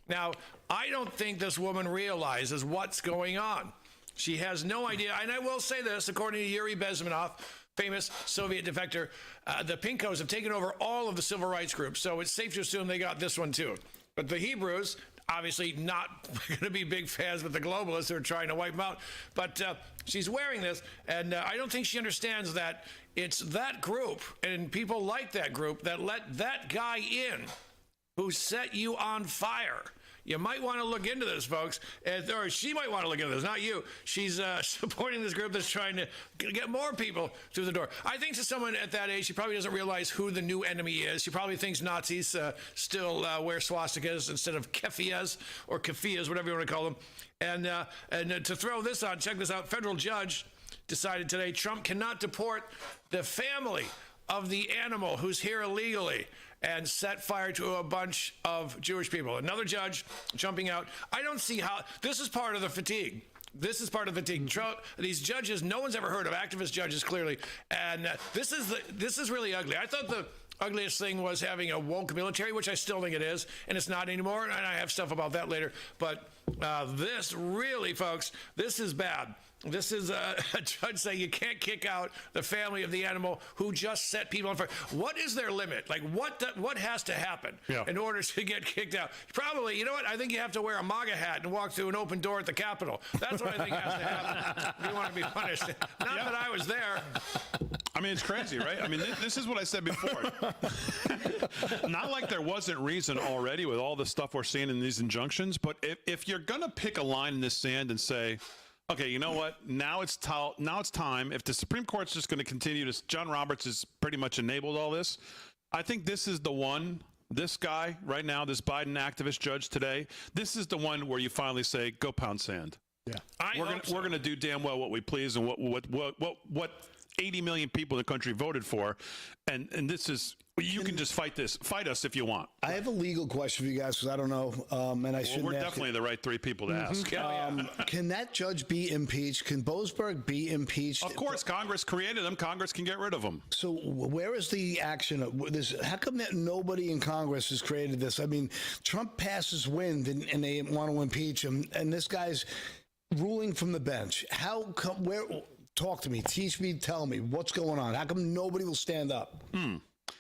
Now, I don't think this woman realizes what's going on. She has no idea. And I will say this, according to Yuri Bezmenov, famous Soviet defector, the Pinkos have taken over all of the civil rights groups. So it's safe to assume they got this one too. But the Hebrews, obviously not going to be big fans with the globalists who are trying to wipe them out. But she's wearing this, and I don't think she understands that it's that group and people like that group that let that guy in who set you on fire. You might want to look into this, folks. Or she might want to look into this, not you. She's supporting this group that's trying to get more people through the door. I think to someone at that age, she probably doesn't realize who the new enemy is. She probably thinks Nazis still wear swastikas instead of keffiyehs or keffiyehs, whatever you want to call them. And to throw this on, check this out. Federal judge decided today Trump cannot deport the family of the animal who's here illegally and set fire to a bunch of Jewish people. Another judge jumping out. I don't see how. This is part of the fatigue. This is part of the fatigue. Trump, these judges, no one's ever heard of, activist judges, clearly. And this is really ugly. I thought the ugliest thing was having a woke military, which I still think it is, and it's not anymore. And I have stuff about that later. But this really, folks, this is bad. This is a judge saying you can't kick out the family of the animal who just set people on fire. What is their limit? Like, what has to happen in order to get kicked out? Probably, you know what? I think you have to wear a MAGA hat and walk through an open door at the Capitol. That's what I think has to happen if you want to be punished. Not that I was there. I mean, it's crazy, right? I mean, this is what I said before. Not like there wasn't reason already with all the stuff we're seeing in these injunctions, but if you're going to pick a line in the sand and say, okay, you know what? Now it's time. If the Supreme Court's just going to continue to, John Roberts has pretty much enabled all this. I think this is the one. This guy right now, this Biden activist judge today, this is the one where you finally say, "Go pound sand." Yeah, we're gonna do damn well what we please and what 80 million people in the country voted for, and this is. You can just fight us if you want. I have a legal question for you guys because I don't know, and I shouldn't. We're ask definitely the right three people to ask. Can that judge be impeached? Can Boasberg be impeached? Of course, Congress created them. Congress can get rid of them. So where is the action of this? How come that nobody in Congress has created this? I mean, Trump passes wind, and they want to impeach him, and this guy's ruling from the bench. How come? Where? Talk to me. Teach me. Tell me what's going on. How come nobody will stand up?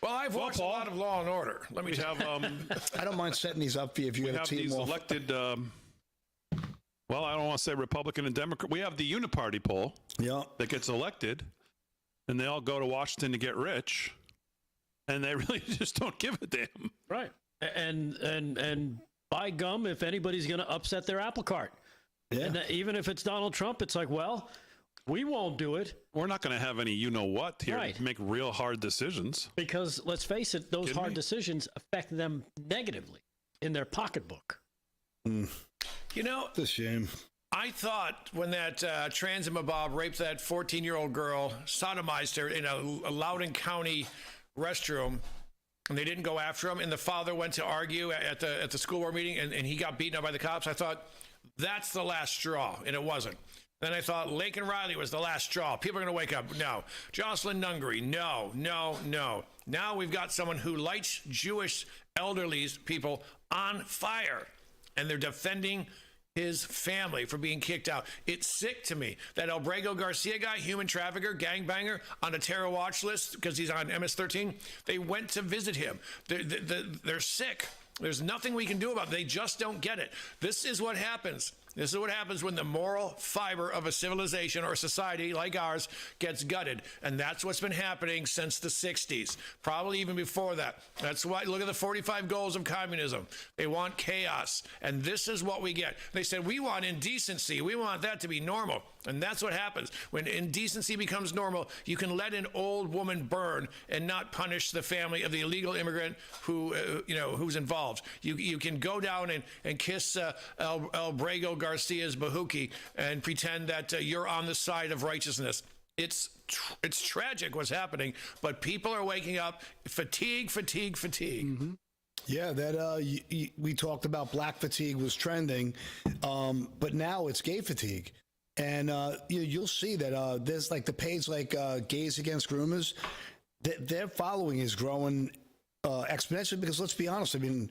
Well, I've watched a lot of Law and Order. Let me tell you. I don't mind setting these up for you if you have a team. These elected, well, I don't want to say Republican and Democrat. We have the uniparty poll that gets elected, and they all go to Washington to get rich, and they really just don't give a damn. Right. And by gum, if anybody's going to upset their apple cart. Yeah. And even if it's Donald Trump, it's like, well, we won't do it. We're not going to have any you-know-what here to make real hard decisions. Because, let's face it, those hard decisions affect them negatively in their pocketbook. You know, it's a shame. I thought when that trans Jobob raped that 14-year-old girl, sodomized her in a Loudoun County restroom, and they didn't go after him, and the father went to argue at the school board meeting, and he got beaten up by the cops, I thought, that's the last straw, and it wasn't. Then I thought Laken Riley was the last straw. People are going to wake up. No. Jocelyn Nungary. No. Now we've got someone who lights Jewish elderly people on fire, and they're defending his family for being kicked out. It's sick to me. That El Brego Garcia guy, human trafficker, gangbanger, on a terror watch list because he's on MS-13, they went to visit him. They're sick. There's nothing we can do about it. They just don't get it. This is what happens. This is what happens when the moral fiber of a civilization or a society like ours gets gutted. And that's what's been happening since the 60s, probably even before that. That's why, look at the 45 goals of communism. They want chaos. And this is what we get. They said, we want indecency. We want that to be normal. And that's what happens. When indecency becomes normal, you can let an old woman burn and not punish the family of the illegal immigrant who's involved. You can go down and kiss El Brego Garcia's Bahuki and pretend that you're on the side of righteousness. It's tragic what's happening, but people are waking up. Fatigue. Mm-hmm. Yeah, that we talked about black fatigue was trending, but now it's gay fatigue. And you'll see that there's like the page like Gays Against Groomers, their following is growing exponentially because let's be honest, I mean,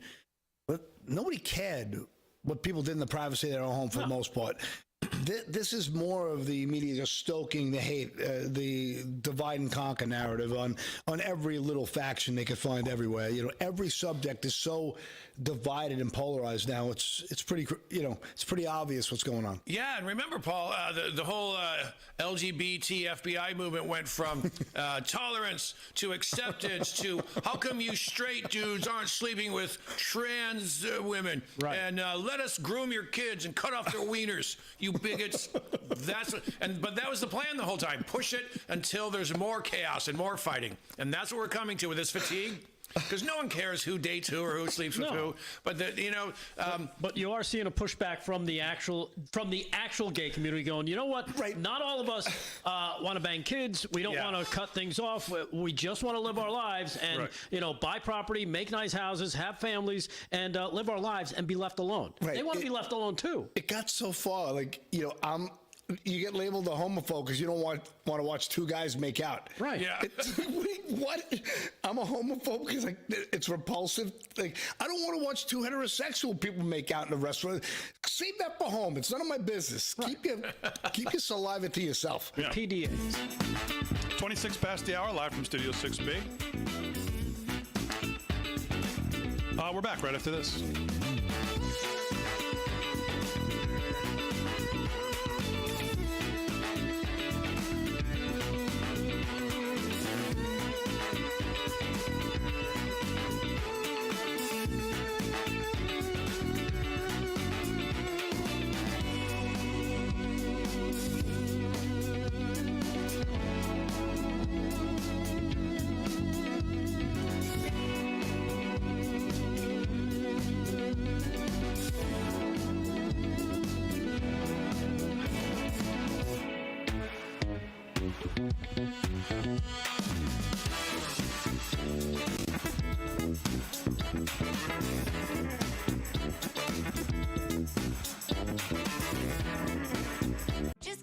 nobody cared what people did in the privacy of their own home for the most part. This is more of the media just stoking the hate, the divide and conquer narrative on every little faction they could find everywhere. You know, every subject is so divided and polarized now. It's pretty, it's pretty obvious what's going on. Yeah, and remember, Paul, the whole LGBT FBI movement went from tolerance to acceptance to how come you straight dudes aren't sleeping with trans women? Right. And let us groom your kids and cut off their wieners, you bigots. But that was the plan the whole time. Push it until there's more chaos and more fighting. And that's what we're coming to with this fatigue. Because no one cares who dates who or who sleeps with who, but but you are seeing a pushback from the actual gay community going, you know what? Right. Not all of us want to bang kids. We don't want to cut things off. We just want to live our lives and buy property, make nice houses, have families, and live our lives and be left alone. Right. They want to be left alone too. It got so far, like you get labeled a homophobe because you don't want to watch two guys make out. Right. Yeah. Wait, what? I'm a homophobe because it's repulsive. Like, I don't want to watch two heterosexual people make out in a restaurant. Save that for home. It's none of my business. Right. Keep your saliva to yourself. Yeah. PDAs. 26 past the hour, live from Studio 6B. We're back right after this.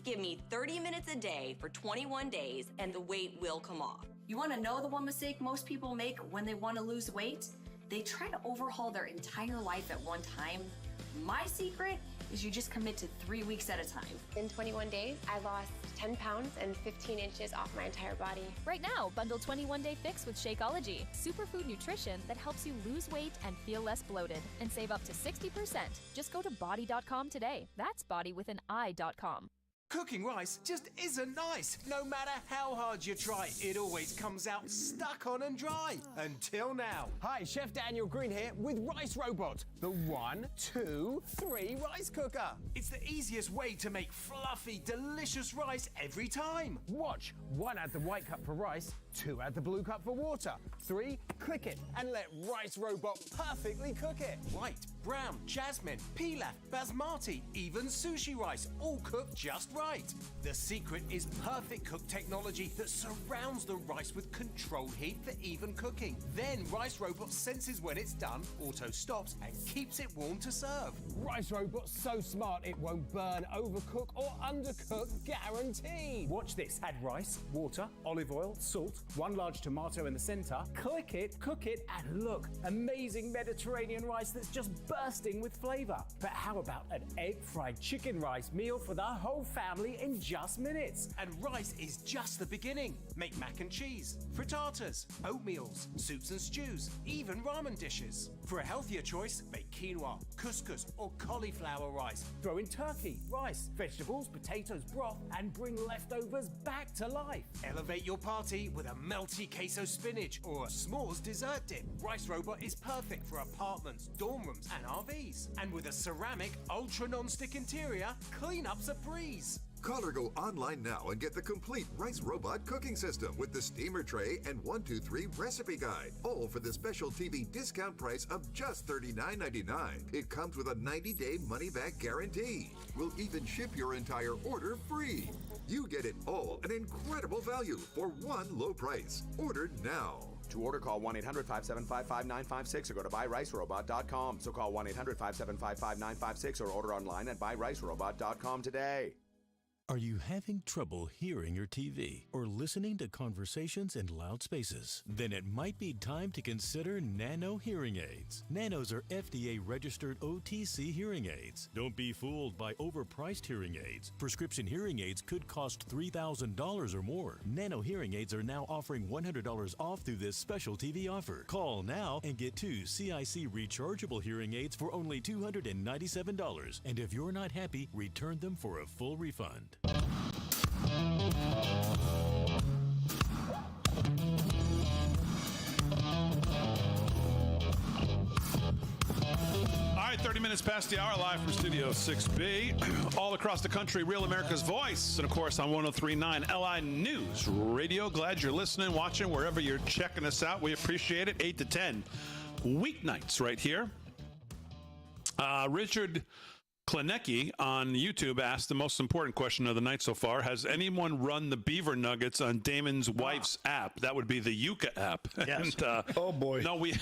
Give me 30 minutes a day for 21 days and the weight will come off. You want to know the one mistake most people make when they want to lose weight? They try to overhaul their entire life at one time. My secret is you just commit to 3 weeks at a time. In 21 days, I lost 10 pounds and 15 inches off my entire body. Right now, bundle 21-day fix with Shakeology, superfood nutrition that helps you lose weight and feel less bloated, and save up to 60%. Just go to body.com today. That's body with an I.com. Cooking rice just isn't nice. No matter how hard you try, it always comes out stuck on and dry. Until now. Hi, Chef Daniel Green here with Rice Robot, the 1, 2, 3 rice cooker. It's the easiest way to make fluffy, delicious rice every time. Watch. 1, add the white cup for rice. 2, add the blue cup for water. 3, click it and let Rice Robot perfectly cook it. White, brown, jasmine, pilaf, basmati, even sushi rice, all cooked just right. The secret is perfect cook technology that surrounds the rice with controlled heat for even cooking. Then Rice Robot senses when it's done, auto stops, and keeps it warm to serve. Rice Robot's so smart it won't burn, overcook, or undercook, guaranteed. Watch this. Add rice, water, olive oil, salt, 1 large tomato in the center, click it, cook it, and look, amazing Mediterranean rice that's just bursting with flavor. But how about an egg fried chicken rice meal for the whole family in just minutes? And rice is just the beginning. Make mac and cheese, frittatas, oatmeals, soups and stews, even ramen dishes. For a healthier choice, make quinoa, couscous, or cauliflower rice. Throw in turkey, rice, vegetables, potatoes, broth, and bring leftovers back to life. Elevate your party with a melty queso spinach or a s'mores dessert dip. Rice Robot is perfect for apartments, dorm rooms, and RVs. And with a ceramic, ultra non-stick interior, cleanup's a breeze. Call or go online now and get the complete Rice Robot cooking system with the steamer tray and 1-2-3 recipe guide. All for the special TV discount price of just $39.99. It comes with a 90-day money-back guarantee. We'll even ship your entire order free. You get it all at incredible value for one low price. Order now. To order, call 1-800-575-5956 or go to buyricerobot.com. So call 1-800-575-5956 or order online at buyricerobot.com today. Are you having trouble hearing your TV or listening to conversations in loud spaces? Then it might be time to consider Nano hearing aids. Nanos are FDA-registered OTC hearing aids. Don't be fooled by overpriced hearing aids. Prescription hearing aids could cost $3,000 or more. Nano hearing aids are now offering $100 off through this special TV offer. Call now and get 2 CIC rechargeable hearing aids for only $297. And if you're not happy, return them for a full refund. All right, 30 minutes past the hour, live from Studio 6B. All across the country, Real America's Voice. And, of course, on 103.9 LI News Radio. Glad you're listening, watching, wherever you're checking us out. We appreciate it. 8 to 10 weeknights right here. Richard Klenecki on YouTube asked the most important question of the night so far. Has anyone run the Beaver Nuggets on Damon's wife's app? That would be the Yuka app. Yes. And, oh, boy. No, we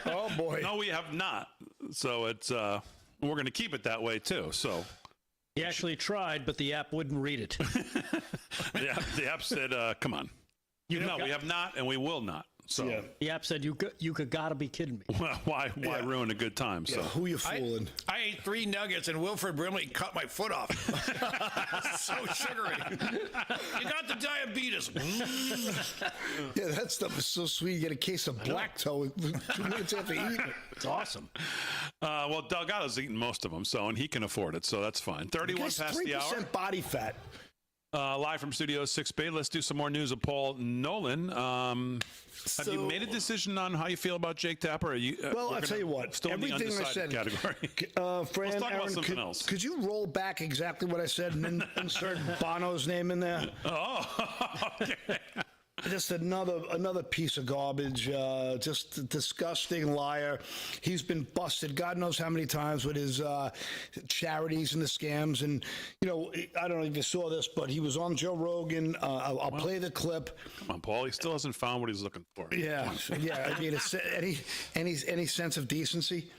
oh, boy. No, we have not. So it's we're going to keep it that way, too. So He actually tried, but the app wouldn't read it. The app said, come on. We have not, and we will not. So the app said, you gotta be kidding me. Well, why ruin a good time? So who you fooling? I ate 3 nuggets, and Wilfred Brimley cut my foot off. So sugary. You got the diabetes. Yeah, that stuff is so sweet. You get a case of black toe 2 minutes after eating it. It's awesome. Well, Delgado's eaten most of them, and he can afford it, so that's fine. 31 past the hour. 3% body fat. Live from Studio 6B. Let's do some more news of Paul Nolan. Have you made a decision on how you feel about Jake Tapper? Well, I'll tell you what. Still in the undecided category. Fran, Let's talk about Aaron, something else. Could you roll back exactly what I said and then insert Bono's name in there? Oh, okay. Just another piece of garbage, just a disgusting liar. He's been busted God knows how many times with his charities and the scams. And, I don't know if you saw this, but he was on Joe Rogan. I'll play the clip. Come on, Paul. He still hasn't found what he's looking for. Yeah. I mean, any sense of decency?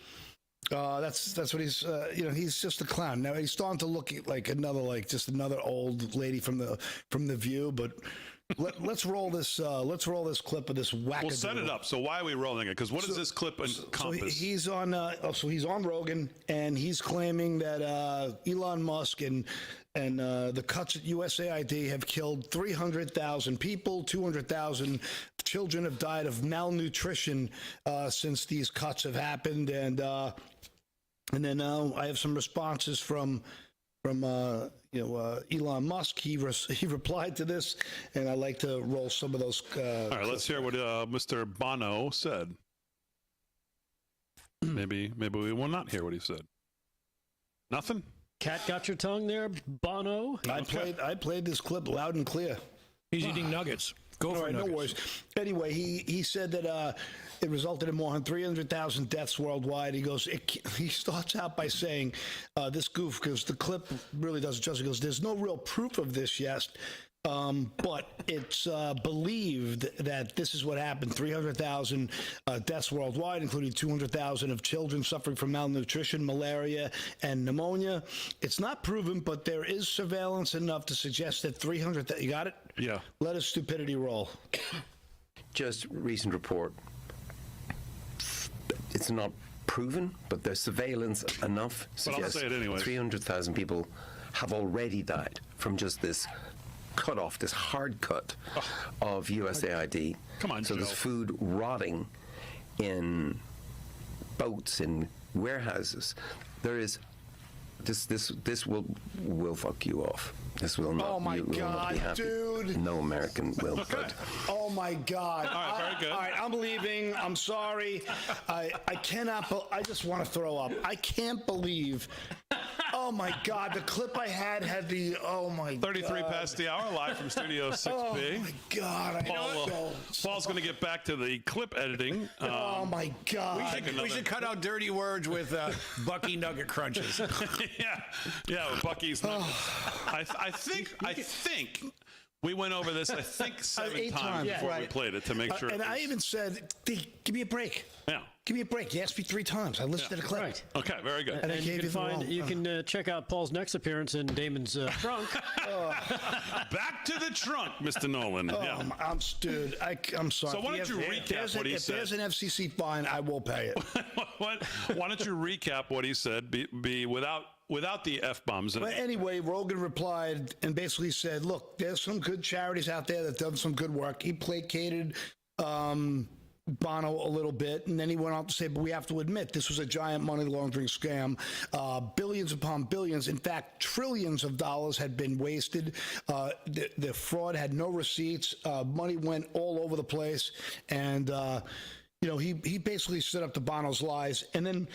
That's what he's he's just a clown. Now he's starting to look like another old lady from the View, but let's roll this clip of this whack. We'll set it up. So why are we rolling it? Because what does this clip encompass? So he's on Rogan, and he's claiming that Elon Musk and the cuts at USAID have killed 300,000 people, 200,000 children have died of malnutrition since these cuts have happened, and then I have some responses from Elon Musk. He replied to this, and I'd like to roll some of those. All right, let's hear what Mr. Bono said. Maybe we will not hear what he said. Nothing? Cat got your tongue there, Bono? I played this clip loud and clear. He's eating nuggets. Go for it. No worries. Anyway, he said that it resulted in more than 300,000 deaths worldwide. He goes, he starts out by saying this goof, because the clip really does it justice. He goes, there's no real proof of this yet, but it's believed that this is what happened. 300,000 deaths worldwide, including 200,000 of children suffering from malnutrition, malaria, and pneumonia. It's not proven, but there is surveillance enough to suggest that 300,000. You got it? Yeah. Let us stupidity roll. Just recent report. It's not proven, but there's surveillance enough suggests 300,000 people have already died from just this cut off, this hard cut of USAID. Come on, so Joe. there's food rotting in boats, in warehouses. There is this will fuck you off. This will not. Oh my God, dude! No American will. But oh my God! All right, very good. All right, I'm leaving. I'm sorry. I cannot. I just want to throw up. I can't believe. Oh my God! The clip I had the. Oh my 33 God. past the hour, live from Studio 6B. Oh my God! Paul's going to get back to the clip editing. Oh my God! We should cut out dirty words with Bucky Nugget Crunches. yeah, Bucky's nuggets. I think we went over this. I think 7 times before we played it to make sure. And I even said, "Give me a break." Yeah. Give me a break. You asked me 3 times. I listened to the clip. Right. Okay, very good. And you can check out Paul's next appearance in Damon's trunk. Back to the trunk, Mr. Nolan. Yeah. Dude, I'm sorry. So why don't you recap what he said? If there's an FCC fine, I will pay it. Why don't you recap what he said? Be without the F-bombs. But anyway, Rogan replied and basically said, look, there's some good charities out there that done some good work. He placated Bono a little bit, and then he went on to say, but we have to admit this was a giant money laundering scam. Billions upon billions, in fact, trillions of dollars had been wasted. The fraud had no receipts. Money went all over the place. And, he basically stood up to Bono's lies. And then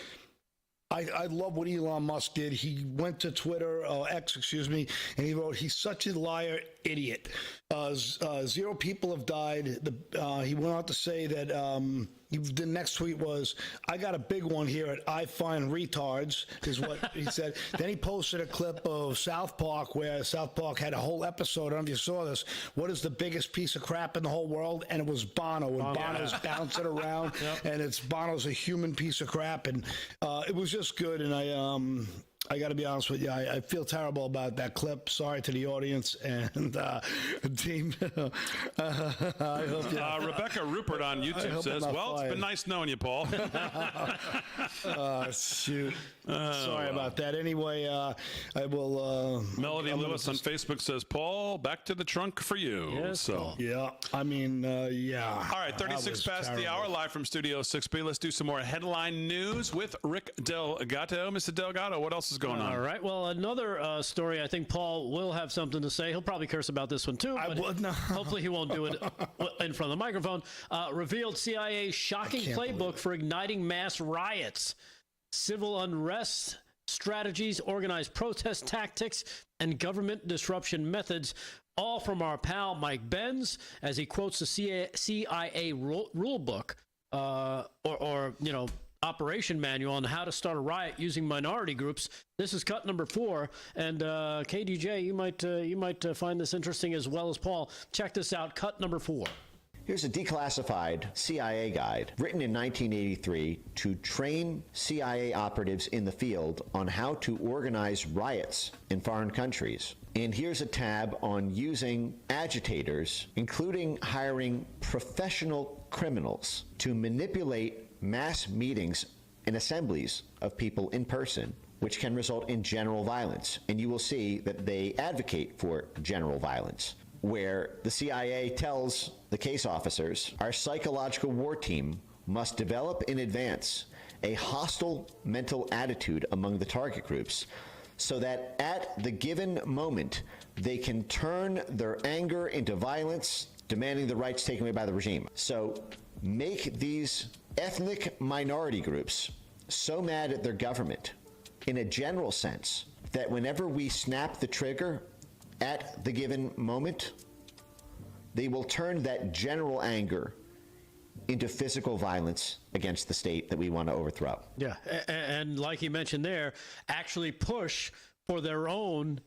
I love what Elon Musk did. He went to Twitter, X, and he wrote, he's such a liar, idiot. 0 people have died. He went on to say that the next tweet was, I got a big one here at I Find Retards, is what he said. Then he posted a clip of South Park, where South Park had a whole episode. I don't know if you saw this. What is the biggest piece of crap in the whole world? And it was Bono. And Bono's bouncing around. And Bono's a human piece of crap. And it was just good. And I got to be honest with you. I feel terrible about that clip. Sorry to the audience and team. I hope Rebecca Rupert on YouTube says, "Well, it's been nice knowing you, Paul." Shoot. Sorry about that. Anyway, I will. Melody Lewis on Facebook says, "Paul, back to the trunk for you." Yes, so yeah, I mean, yeah. All right, 36 past the hour, live from Studio 6B. Let's do some more headline news with Rick Delgato. Mr. Delgato, what else is going on? All right. Well, another story. I think Paul will have something to say. He'll probably curse about this one too. But hopefully he won't do it in front of the microphone. Revealed CIA shocking playbook for igniting mass riots, civil unrest strategies, organized protest tactics, and government disruption methods. All from our pal Mike Benz, as he quotes the CIA rule book or operation manual on how to start a riot using minority groups. This is cut number 4, and KDJ, you might find this interesting as well as Paul. Check this out, cut number 4. Here's a declassified CIA guide written in 1983 to train CIA operatives in the field on how to organize riots in foreign countries. And here's a tab on using agitators, including hiring professional criminals to manipulate mass meetings and assemblies of people in person, which can result in general violence. And you will see that they advocate for general violence, where the CIA tells the case officers, our psychological war team must develop in advance a hostile mental attitude among the target groups so that at the given moment they can turn their anger into violence, demanding the rights taken away by the regime. So make these ethnic minority groups so mad at their government in a general sense that whenever we snap the trigger at the given moment, they will turn that general anger into physical violence against the state that we want to overthrow. Yeah, and like you mentioned there, actually push for their own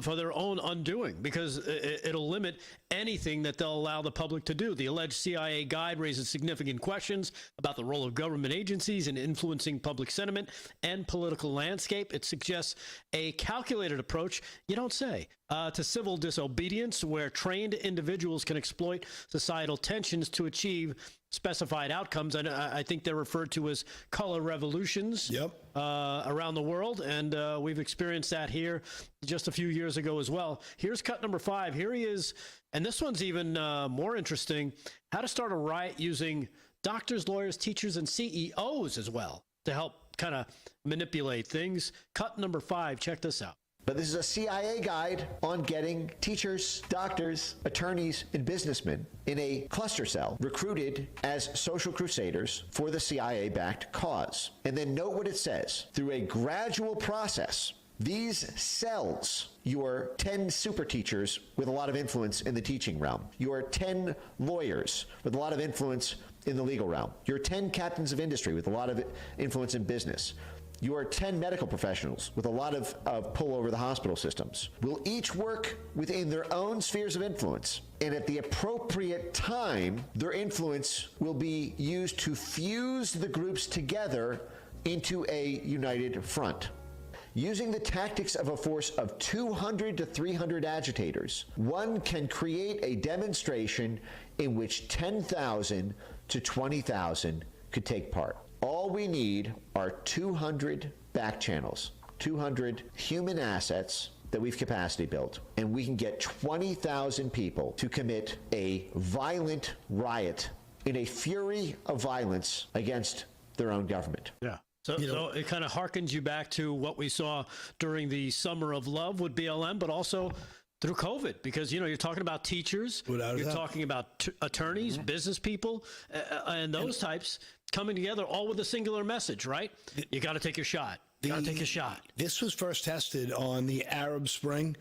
for their own undoing, because it'll limit anything that they'll allow the public to do. The alleged CIA guide raises significant questions about the role of government agencies in influencing public sentiment and political landscape. It suggests a calculated approach, you don't say, to civil disobedience, where trained individuals can exploit societal tensions to achieve specified outcomes. And I think they're referred to as color revolutions around the world. And we've experienced that here just a few years ago as well. Here's cut number 5. Here he is. And this one's even more interesting. How to start a riot using doctors, lawyers, teachers, and CEOs as well to help kind of manipulate things. Cut number 5. Check this out. But this is a CIA guide on getting teachers, doctors, attorneys, and businessmen in a cluster cell recruited as social crusaders for the CIA-backed cause. And then note what it says. Through a gradual process, these cells, your 10 super teachers with a lot of influence in the teaching realm, your 10 lawyers with a lot of influence in the legal realm, your 10 captains of industry with a lot of influence in business, your 10 medical professionals with a lot of pull over the hospital systems will each work within their own spheres of influence. And at the appropriate time, their influence will be used to fuse the groups together into a united front. Using the tactics of a force of 200 to 300 agitators, one can create a demonstration in which 10,000 to 20,000 could take part. All we need are 200 back channels, 200 human assets that we've capacity built, and we can get 20,000 people to commit a violent riot in a fury of violence against their own government. Yeah. So it kind of harkens you back to what we saw during the Summer of Love with BLM, but also through COVID, because, you're talking about teachers, you're talking about attorneys, business people, and those types coming together all with a singular message, right? You got to take your shot. You got to take a shot. This was first tested on the Arab Spring.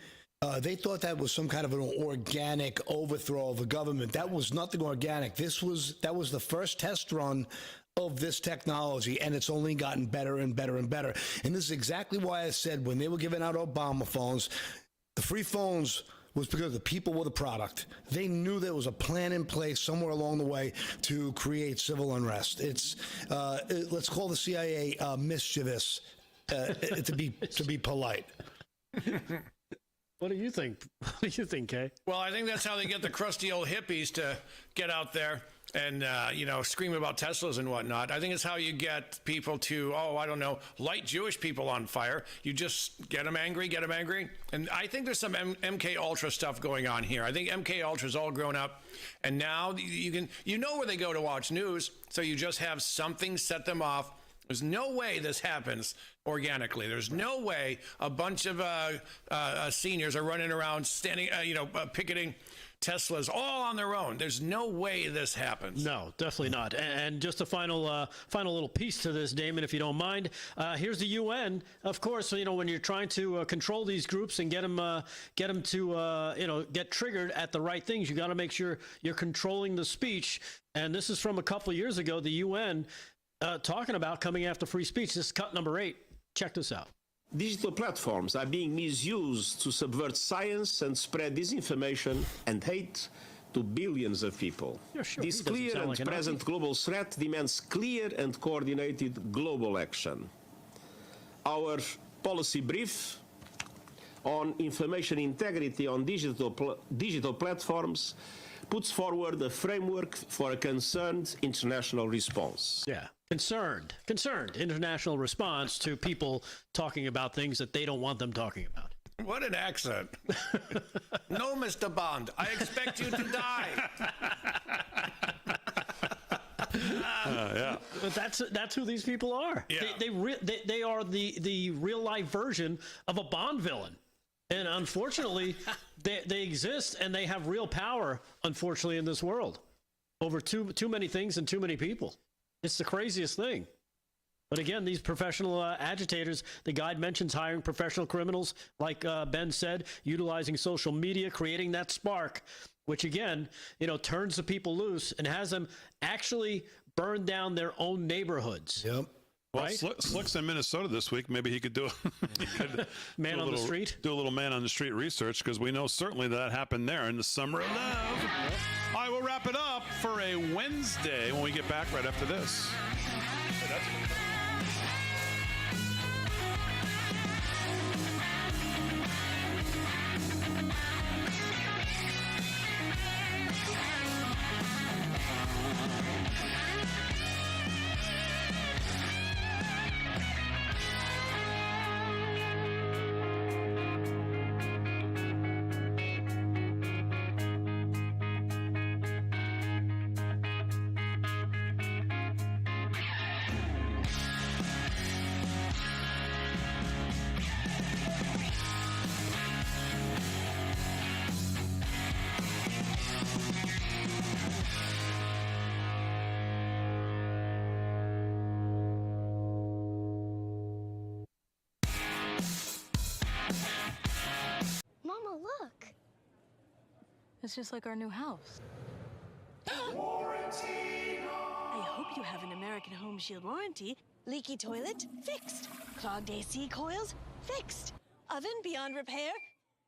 They thought that was some kind of an organic overthrow of a government. That was nothing organic. That was the first test run of this technology, and it's only gotten better and better and better. And this is exactly why I said when they were giving out Obama phones, the free phones was because the people were the product. They knew there was a plan in place somewhere along the way to create civil unrest. It's let's call the CIA mischievous to be polite. What do you think? What do you think, Kay? Well, I think that's how they get the crusty old hippies to get out there and, scream about Teslas and whatnot. I think it's how you get people to, light Jewish people on fire. You just get them angry. And I think there's some MK Ultra stuff going on here. I think MK Ultra's all grown up. And now you know where they go to watch news. So you just have something set them off. There's no way this happens organically. There's no way a bunch of seniors are running around standing, picketing Teslas all on their own. There's no way this happens. No, definitely not. And just a final little piece to this, Damon, if you don't mind. Here's the UN. Of course, when you're trying to control these groups and get them to get triggered at the right things, you got to make sure you're controlling the speech. And this is from a couple of years ago. The UN talking about coming after free speech. This is cut number 8. Check this out. Digital platforms are being misused to subvert science and spread disinformation and hate to billions of people. Yeah, sure. This clear and present global threat demands clear and coordinated global action. Our policy brief on information integrity on digital platforms puts forward a framework for a concerned international response. Yeah, concerned international response to people talking about things that they don't want them talking about. What an accent. No, Mr. Bond, I expect you to die. Yeah. But that's who these people are. Yeah. They are the real life version of a Bond villain. And unfortunately, they exist and they have real power, unfortunately, in this world over too many things and too many people. It's the craziest thing. But again, these professional agitators, the guide mentions hiring professional criminals, like Ben said, utilizing social media, creating that spark, which again, turns the people loose and has them actually burn down their own neighborhoods. Yep. Well, Right? Slick's in Minnesota this week. Maybe he could do Man on the street? Do a little man on the street research, because we know certainly that happened there in the summer of love. All right, we'll wrap it up for a Wednesday when we get back right after this. Mama, look. It's just like our new house. I hope you have an American Home Shield warranty. Leaky toilet? Fixed. Clogged AC coils? Fixed. Oven beyond repair?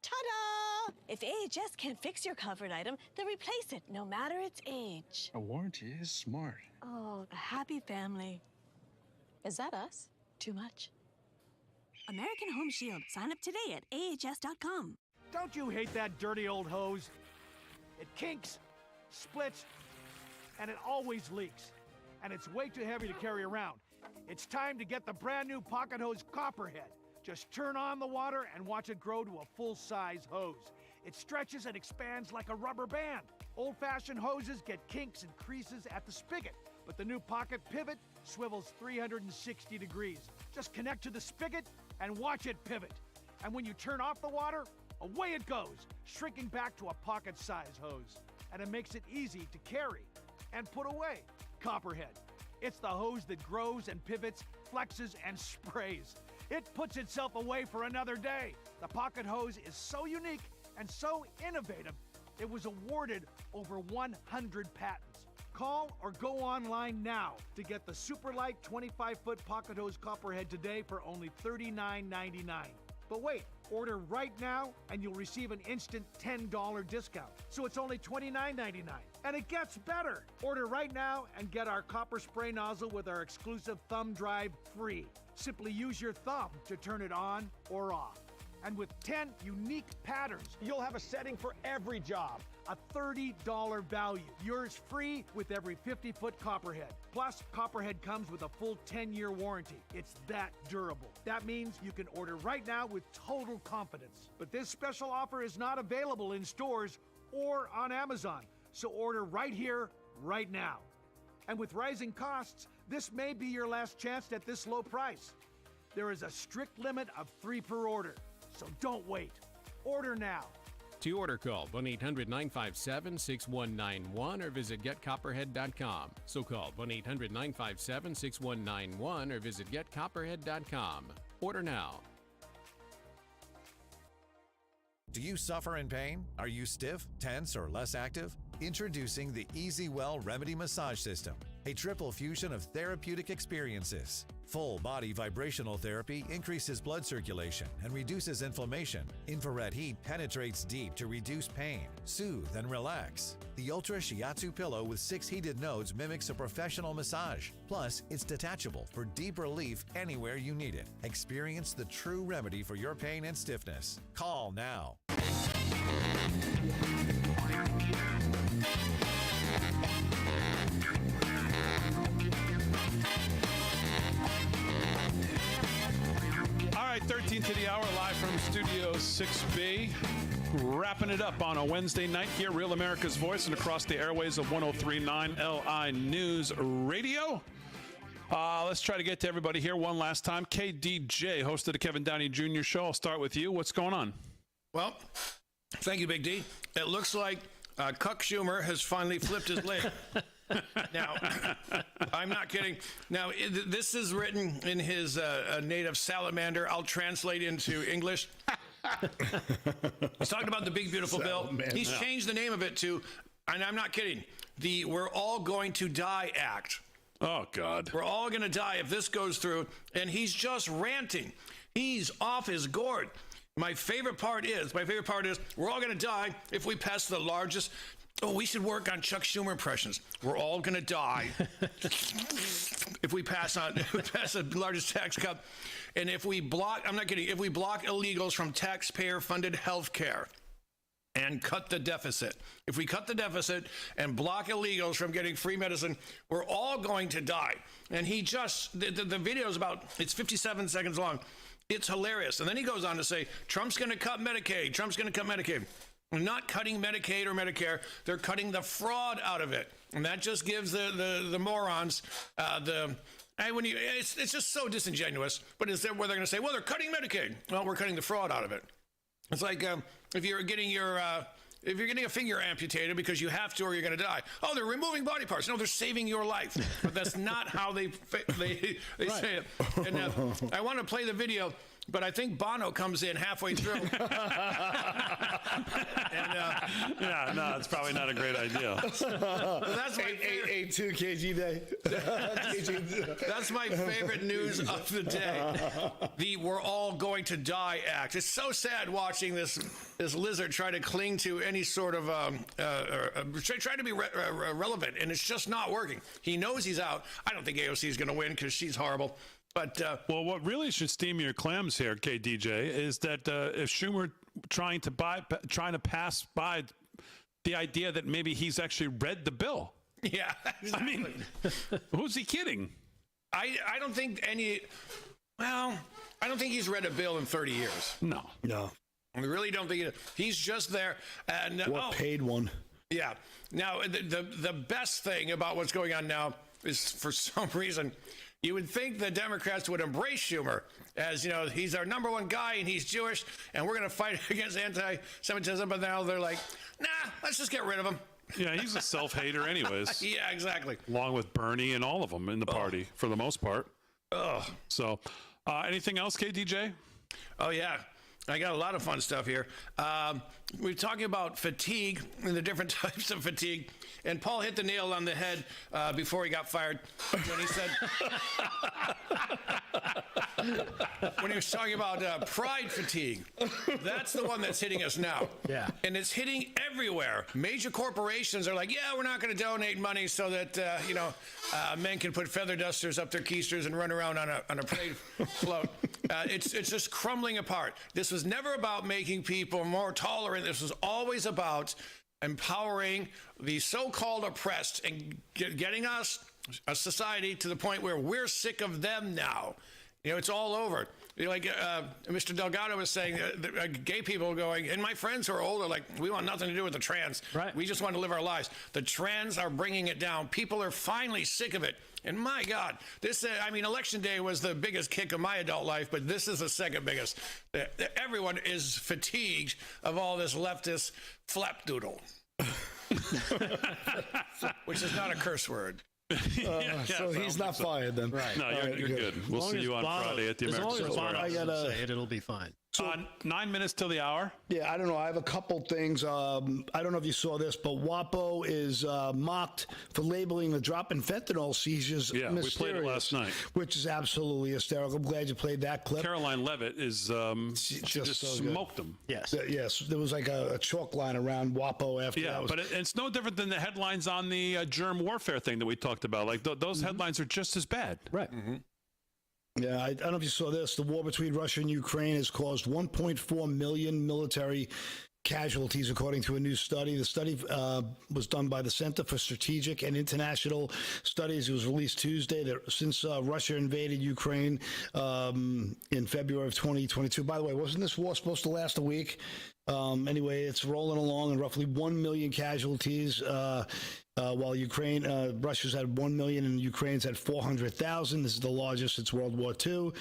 Ta-da! If AHS can't fix your covered item, then replace it, no matter its age. A warranty is smart. Oh, a happy family. Is that us? Too much. American Home Shield. Sign up today at ahs.com. Don't you hate that dirty old hose? It kinks, splits, and it always leaks. And it's way too heavy to carry around. It's time to get the brand new Pocket Hose Copperhead. Just turn on the water and watch it grow to a full-size hose. It stretches and expands like a rubber band. Old-fashioned hoses get kinks and creases at the spigot, but the new Pocket Pivot swivels 360 degrees. Just connect to the spigot and watch it pivot. And when you turn off the water, away it goes, shrinking back to a pocket-size hose. And it makes it easy to carry and put away. Copperhead. It's the hose that grows and pivots, flexes, and sprays. It puts itself away for another day. The Pocket Hose is so unique and so innovative, it was awarded over 100 patents. Call or go online now to get the super light 25-foot Pocket Hose Copperhead today for only $39.99. But wait, Order right now and you'll receive an instant $10 discount. So it's only $29.99. And it gets better. Order right now and get our copper spray nozzle with our exclusive thumb drive free. Simply use your thumb to turn it on or off. And with 10 unique patterns, you'll have a setting for every job. A $30 value. Yours free with every 50-foot Copperhead. Plus, Copperhead comes with a full 10-year warranty. It's that durable. That means you can order right now with total confidence. But this special offer is not available in stores or on Amazon. So order right here, right now. And with rising costs, this may be your last chance at this low price. There is a strict limit of 3 per order. So don't wait. Order now. To order, call 1-800-957-6191 or visit getcopperhead.com. So call 1-800-957-6191 or visit getcopperhead.com. Order now. Do you suffer in pain? Are you stiff, tense, or less active? Introducing the Easy Well Remedy Massage System, a triple fusion of therapeutic experiences. Full body vibrational therapy increases blood circulation and reduces inflammation. Infrared heat penetrates deep to reduce pain, soothe, and relax. The Ultra Shiatsu pillow with 6 heated nodes mimics a professional massage. Plus, it's detachable for deep relief anywhere you need it. Experience the true remedy for your pain and stiffness. Call now. All right, 13 to the hour, live from Studio 6B. Wrapping it up on a Wednesday night here, Real America's Voice, and across the airways of 103.9 LI News Radio. Let's try to get to everybody here one last time. KDJ, host of the Kevin Downey Jr. Show. I'll start with you. What's going on? Well, thank you, Big D. It looks like Cuck Schumer has finally flipped his lid. Now, I'm not kidding. Now, this is written in his native salamander. I'll translate into English. He's talking about the big, beautiful bill. He's changed the name of it to, and I'm not kidding, the We're All Going to Die Act. Oh, God. We're all going to die if this goes through. And he's just ranting. He's off his gourd. My favorite part is, we're all going to die if we pass the largest. Oh, we should work on Chuck Schumer impressions. We're all going to die if we pass the largest tax cut. And if we block, I'm not kidding, if we block illegals from taxpayer-funded health care and cut the deficit. If we cut the deficit and block illegals from getting free medicine, we're all going to die. And he just, the video is about, it's 57 seconds long. It's hilarious. And then he goes on to say, Trump's going to cut Medicaid. Trump's going to cut Medicaid. They're not cutting Medicaid or Medicare. They're cutting the fraud out of it. And that just gives the morons it's just so disingenuous. But instead, where they're going to say, well, they're cutting Medicaid. Well, we're cutting the fraud out of it. It's like if you're getting a finger amputated because you have to or you're going to die. Oh, they're removing body parts. No, they're saving your life. But that's not how they say it. And I want to play the video, but I think Bono comes in halfway through. Yeah, no, it's probably not a great idea. That's my favorite. 2 kg day. That's my favorite news of the day. The We're All Going to Die Act. It's so sad watching this lizard try to cling to any sort of try to be relevant, and it's just not working. He knows he's out. I don't think AOC is going to win because she's horrible. But well, what really should steam your clams here, KDJ, is that if Schumer trying to pass by the idea that maybe he's actually read the bill. Yeah, exactly. I mean, who's he kidding? I don't think I don't think he's read a bill in 30 years. No. I really don't think he's just there. And paid one. Yeah. Now, the best thing about what's going on now is, for some reason, you would think the Democrats would embrace Schumer as, he's our number one guy and he's Jewish and we're going to fight against anti-Semitism. But now they're like, nah, let's just get rid of him. Yeah, he's a self-hater anyways. Yeah, exactly. Along with Bernie and all of them in the party for the most part. So anything else, KDJ? Oh, yeah. I got a lot of fun stuff here. We're talking about fatigue and the different types of fatigue. And Paul hit the nail on the head before he got fired when he said... when he was talking about pride fatigue. That's the one that's hitting us now. Yeah. And it's hitting everywhere. Major corporations are like, yeah, we're not going to donate money so that, men can put feather dusters up their keisters and run around on a parade float. It's just crumbling apart. This was never about making people more tolerant. This was always about empowering the so-called oppressed and getting us, a society, to the point where we're sick of them now. It's all over. Like Mr. Delgado was saying, gay people going, and my friends who are older, like, we want nothing to do with the trans. Right. We just want to live our lives. The trans are bringing it down. People are finally sick of it. And my God, this, Election Day was the biggest kick of my adult life, but this is the second biggest. Everyone is fatigued of all this leftist flapdoodle, which is not a curse word. So he's not fired then. Right. No, you're good. We'll see you on Friday at the American Square. I gotta say it, it'll be fine. 9 minutes till the hour. Yeah, I don't know. I have a couple things. I don't know if you saw this, but WAPO is mocked for labeling the drop in fentanyl seizures mysterious. We played it last night, which is absolutely hysterical. I'm glad you played that clip. Caroline Levitt is she just so smoked them. Yes, yes. There was like a chalk line around WAPO after that. But it's no different than the headlines on the germ warfare thing that we talked about. Like those headlines are just as bad. Right. Mm-hmm. Yeah, I don't know if you saw this. The war between Russia and Ukraine has caused 1.4 million military casualties, according to a new study. The study was done by the Center for Strategic and International Studies. It was released Tuesday. That since Russia invaded Ukraine in February of 2022. By the way, wasn't this war supposed to last a week? Anyway, it's rolling along, and roughly 1 million casualties. While Russia's had 1 million and Ukraine's had 400,000. This is the largest since World War II.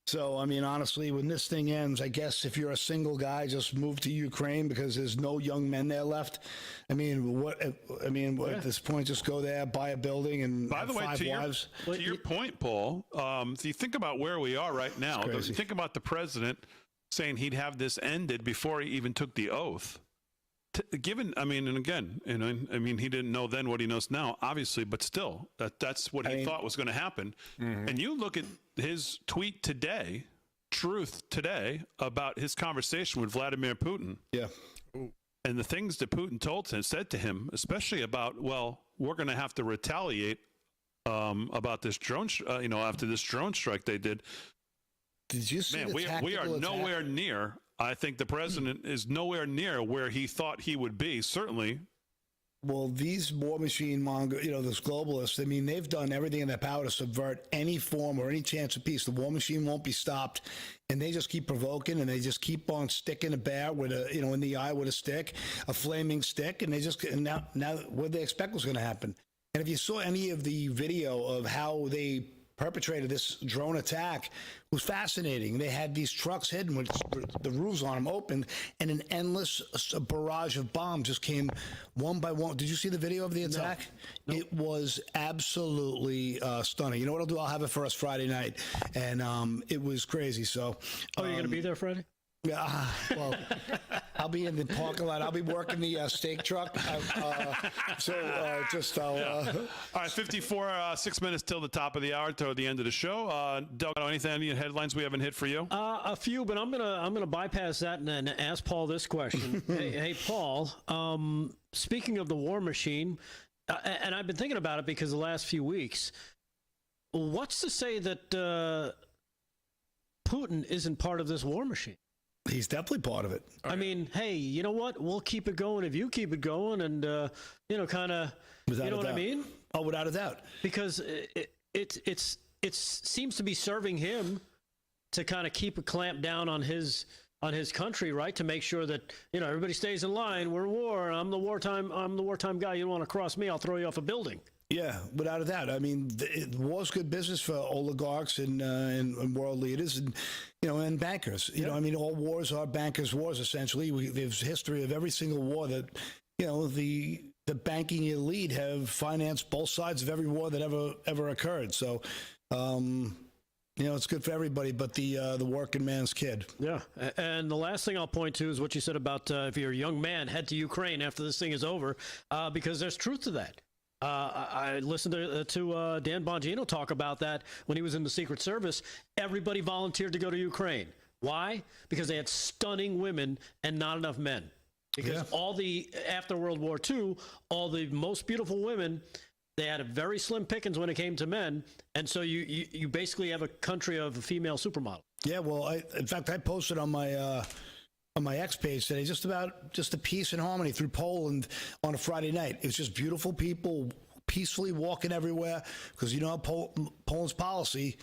So, honestly, when this thing ends, I guess if you're a single guy, just move to Ukraine because there's no young men there left. At this point, just go there, buy a building, and by the way, five wives. To your point, Paul, so you think about where we are right now. Think about the president saying he'd have this ended before he even took the oath. He didn't know then what he knows now, obviously, but still, that's what he thought was going to happen. Mm-hmm. And you look at his tweet today, Truth Today, about his conversation with Vladimir Putin. Yeah. And the things that Putin said to him, especially about, we're going to have to retaliate about this drone, after this drone strike they did. Did you see we are nowhere near. I think the president is nowhere near where he thought he would be, certainly. Well, these war machine those globalists, they've done everything in their power to subvert any form or any chance of peace. The war machine won't be stopped, and they just keep provoking, and they just keep on sticking a bear with in the eye with a stick, a flaming stick, and now what they expect was going to happen. And if you saw any of the video of how they perpetrated this drone attack, was fascinating. They had these trucks hidden with the roofs on them open, and an endless barrage of bombs just came one by one. Did you see the video of the attack? No. It was absolutely stunning. You know what I'll do? I'll have it for us Friday night, and it was crazy. So, you're going to be there Friday? Yeah, well, I'll be in the parking lot. I'll be working the steak truck. All right, 6 minutes till the top of the hour, toward the end of the show. Delgado, any headlines we haven't hit for you? A few, but I'm gonna bypass that and ask Paul this question. hey, Paul. Speaking of the war machine, and I've been thinking about it because the last few weeks. What's to say that Putin isn't part of this war machine? He's definitely part of it. Hey, you know what? We'll keep it going if you keep it going, and kind of, you know what I mean? Oh, without a doubt. Because it seems to be serving him to kind of keep a clamp down on his country, right? To make sure that everybody stays in line. We're at war. I'm the wartime guy. You don't want to cross me, I'll throw you off a building. Yeah, without a doubt. War's good business for oligarchs and world leaders and bankers. All wars are bankers' wars, essentially. There's history of every single war that, the banking elite have financed both sides of every war that ever occurred. So, it's good for everybody but the working man's kid. Yeah, and the last thing I'll point to is what you said about if you're a young man, head to Ukraine after this thing is over, because there's truth to that. I listened to Dan Bongino talk about that when he was in the Secret Service. Everybody volunteered to go to Ukraine. Why? Because they had stunning women and not enough men. Because after World War II, all the most beautiful women, they had a very slim pickings when it came to men. And so you basically have a country of female supermodels. Yeah, well, in fact, I posted on my X page today just the peace and harmony through Poland on a Friday night. It was just beautiful people peacefully walking everywhere because you know how Poland's policy,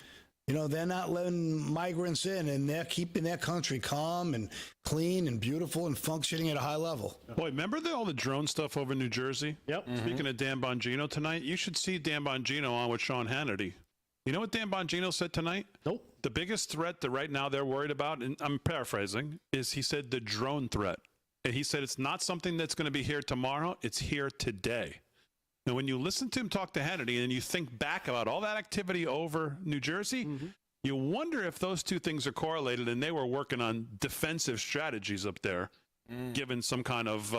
you know, they're not letting migrants in, and they're keeping their country calm and clean and beautiful and functioning at a high level. Boy, remember all the drone stuff over in New Jersey? Yep. Speaking of Dan Bongino tonight, you should see Dan Bongino on with Sean Hannity. You know what Dan Bongino said tonight? Nope. The biggest threat that right now they're worried about, and I'm paraphrasing, is he said the drone threat. And he said it's not something that's going to be here tomorrow, it's here today. And when you listen to him talk to Hannity and you think back about all that activity over New Jersey, you wonder if those two things are correlated and they were working on defensive strategies up there, given some kind of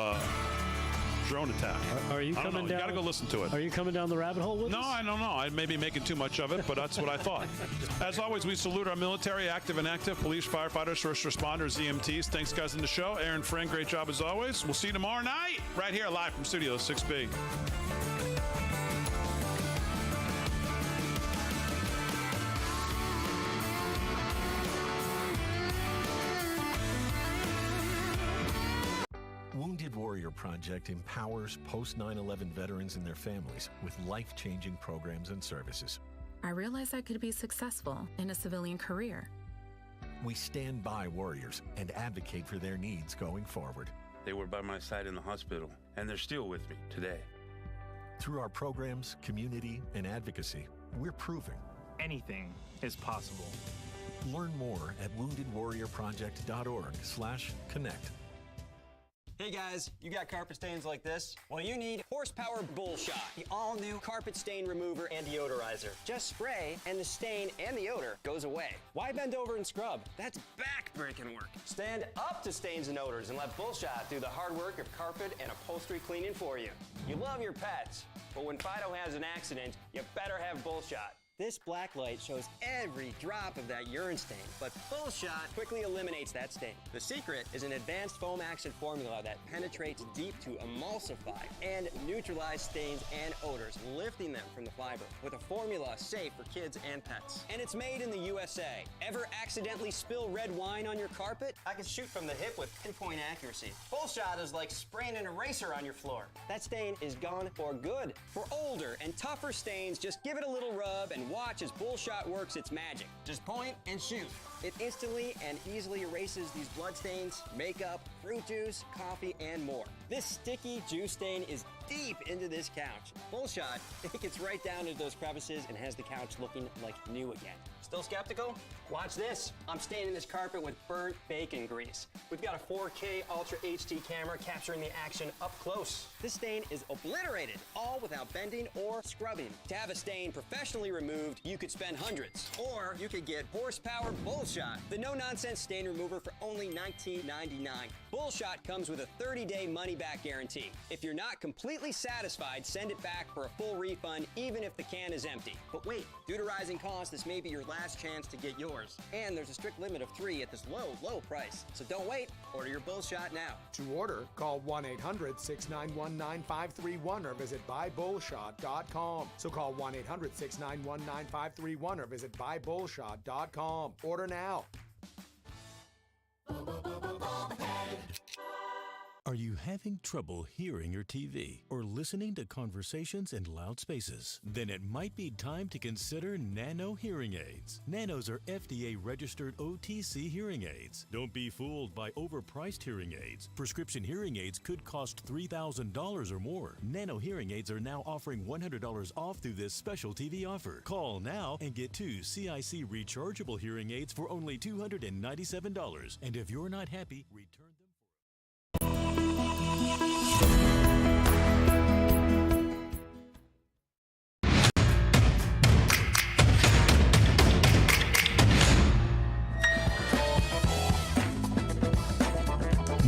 drone attack. Are you coming down? You got to go listen to it. Are you coming down the rabbit hole with us? No, I don't know. I may be making too much of it, but that's what I thought. As always, we salute our military, active and inactive, police, firefighters, first responders, EMTs. Thanks, guys, in the show. Aaron Frank, great job as always. We'll see you tomorrow night right here live from Studio 6B. Wounded Warrior Project empowers post-9/11 veterans and their families with life-changing programs and services. I realized I could be successful in a civilian career. We stand by warriors and advocate for their needs going forward. They were by my side in the hospital, and they're still with me today. Through our programs, community, and advocacy, we're proving anything is possible. Learn more at woundedwarriorproject.org/connect. Hey guys, you got carpet stains like this? Well, you need Horsepower Bullshot, the all-new carpet stain remover and deodorizer. Just spray, and the stain and the odor goes away. Why bend over and scrub? That's back-breaking work. Stand up to stains and odors and let Bullshot do the hard work of carpet and upholstery cleaning for you. You love your pets, but when Fido has an accident, you better have Bullshot. This black light shows every drop of that urine stain, but Bullshot quickly eliminates that stain. The secret is an advanced foam action formula that penetrates deep to emulsify and neutralize stains and odors, lifting them from the fiber with a formula safe for kids and pets. And it's made in the USA. Ever accidentally spill red wine on your carpet? I can shoot from the hip with pinpoint accuracy. Bullshot is like spraying an eraser on your floor. That stain is gone for good. For older and tougher stains, just give it a little rub and watch as Bullshot works its magic. Just point and shoot. It instantly and easily erases these blood stains, makeup, fruit juice, coffee, and more. This sticky juice stain is deep into this couch. Bullshot, it gets right down into those crevices and has the couch looking like new again. Still skeptical? Watch this. I'm staining this carpet with burnt bacon grease. We've got a 4K Ultra HD camera capturing the action up close. This stain is obliterated, all without bending or scrubbing. To have a stain professionally removed, you could spend hundreds. Or you could get Horsepower Bullshot, the no-nonsense stain remover for only $19.99. Bullshot comes with a 30-day money-back guarantee. If you're not completely satisfied, send it back for a full refund, even if the can is empty. But wait, due to rising costs, this may be your last chance to get yours. And there's a strict limit of 3 at this low, low price. So don't wait. Order your Bullshot now. To order, call 1-800-691-9531 or visit buybullshot.com. So call 1-800-691-9531 or visit buybullshot.com. Order now. Are you having trouble hearing your TV or listening to conversations in loud spaces? Then it might be time to consider Nano hearing aids. Nanos are FDA-registered OTC hearing aids. Don't be fooled by overpriced hearing aids. Prescription hearing aids could cost $3,000 or more. Nano hearing aids are now offering $100 off through this special TV offer. Call now and get 2 CIC rechargeable hearing aids for only $297. And if you're not happy, return them.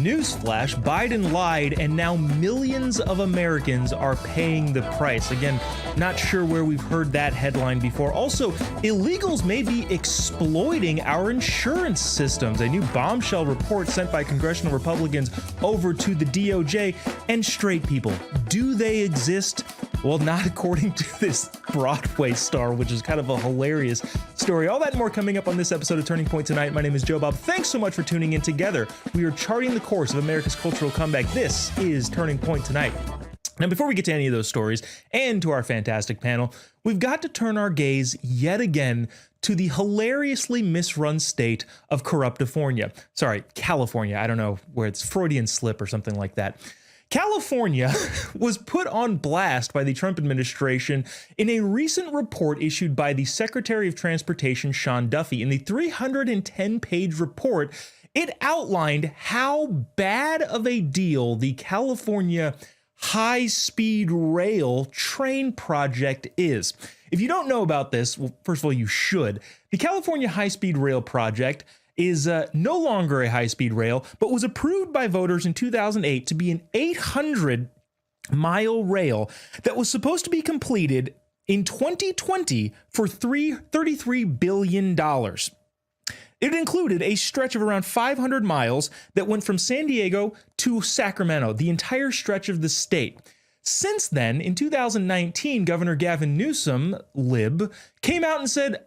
Newsflash, Biden lied, and now millions of Americans are paying the price. Again, not sure where we've heard that headline before. Also, illegals may be exploiting our insurance systems. A new bombshell report sent by congressional Republicans over to the DOJ. And straight people, do they exist? Well, not according to this Broadway star, which is kind of a hilarious story. All that and more coming up on this episode of Turning Point tonight. My name is Jobob. Thanks so much for tuning in. Together, we are charting the course of America's cultural comeback. This is Turning Point tonight. Now, before we get to any of those stories and to our fantastic panel, we've got to turn our gaze yet again to the hilariously misrun state of Corruptifornia. Sorry, California. I don't know where it's Freudian slip or something like that. California was put on blast by the Trump administration in a recent report issued by the Secretary of Transportation, Sean Duffy. In the 310-page report, it outlined how bad of a deal the California high-speed rail train project is. If you don't know about this, well, first of all, you should. The California high-speed rail project is no longer a high-speed rail, but was approved by voters in 2008 to be an 800-mile rail that was supposed to be completed in 2020 for $33 billion. It included a stretch of around 500 miles that went from San Diego to Sacramento, the entire stretch of the state. Since then, in 2019, Governor Gavin Newsom, lib, came out and said,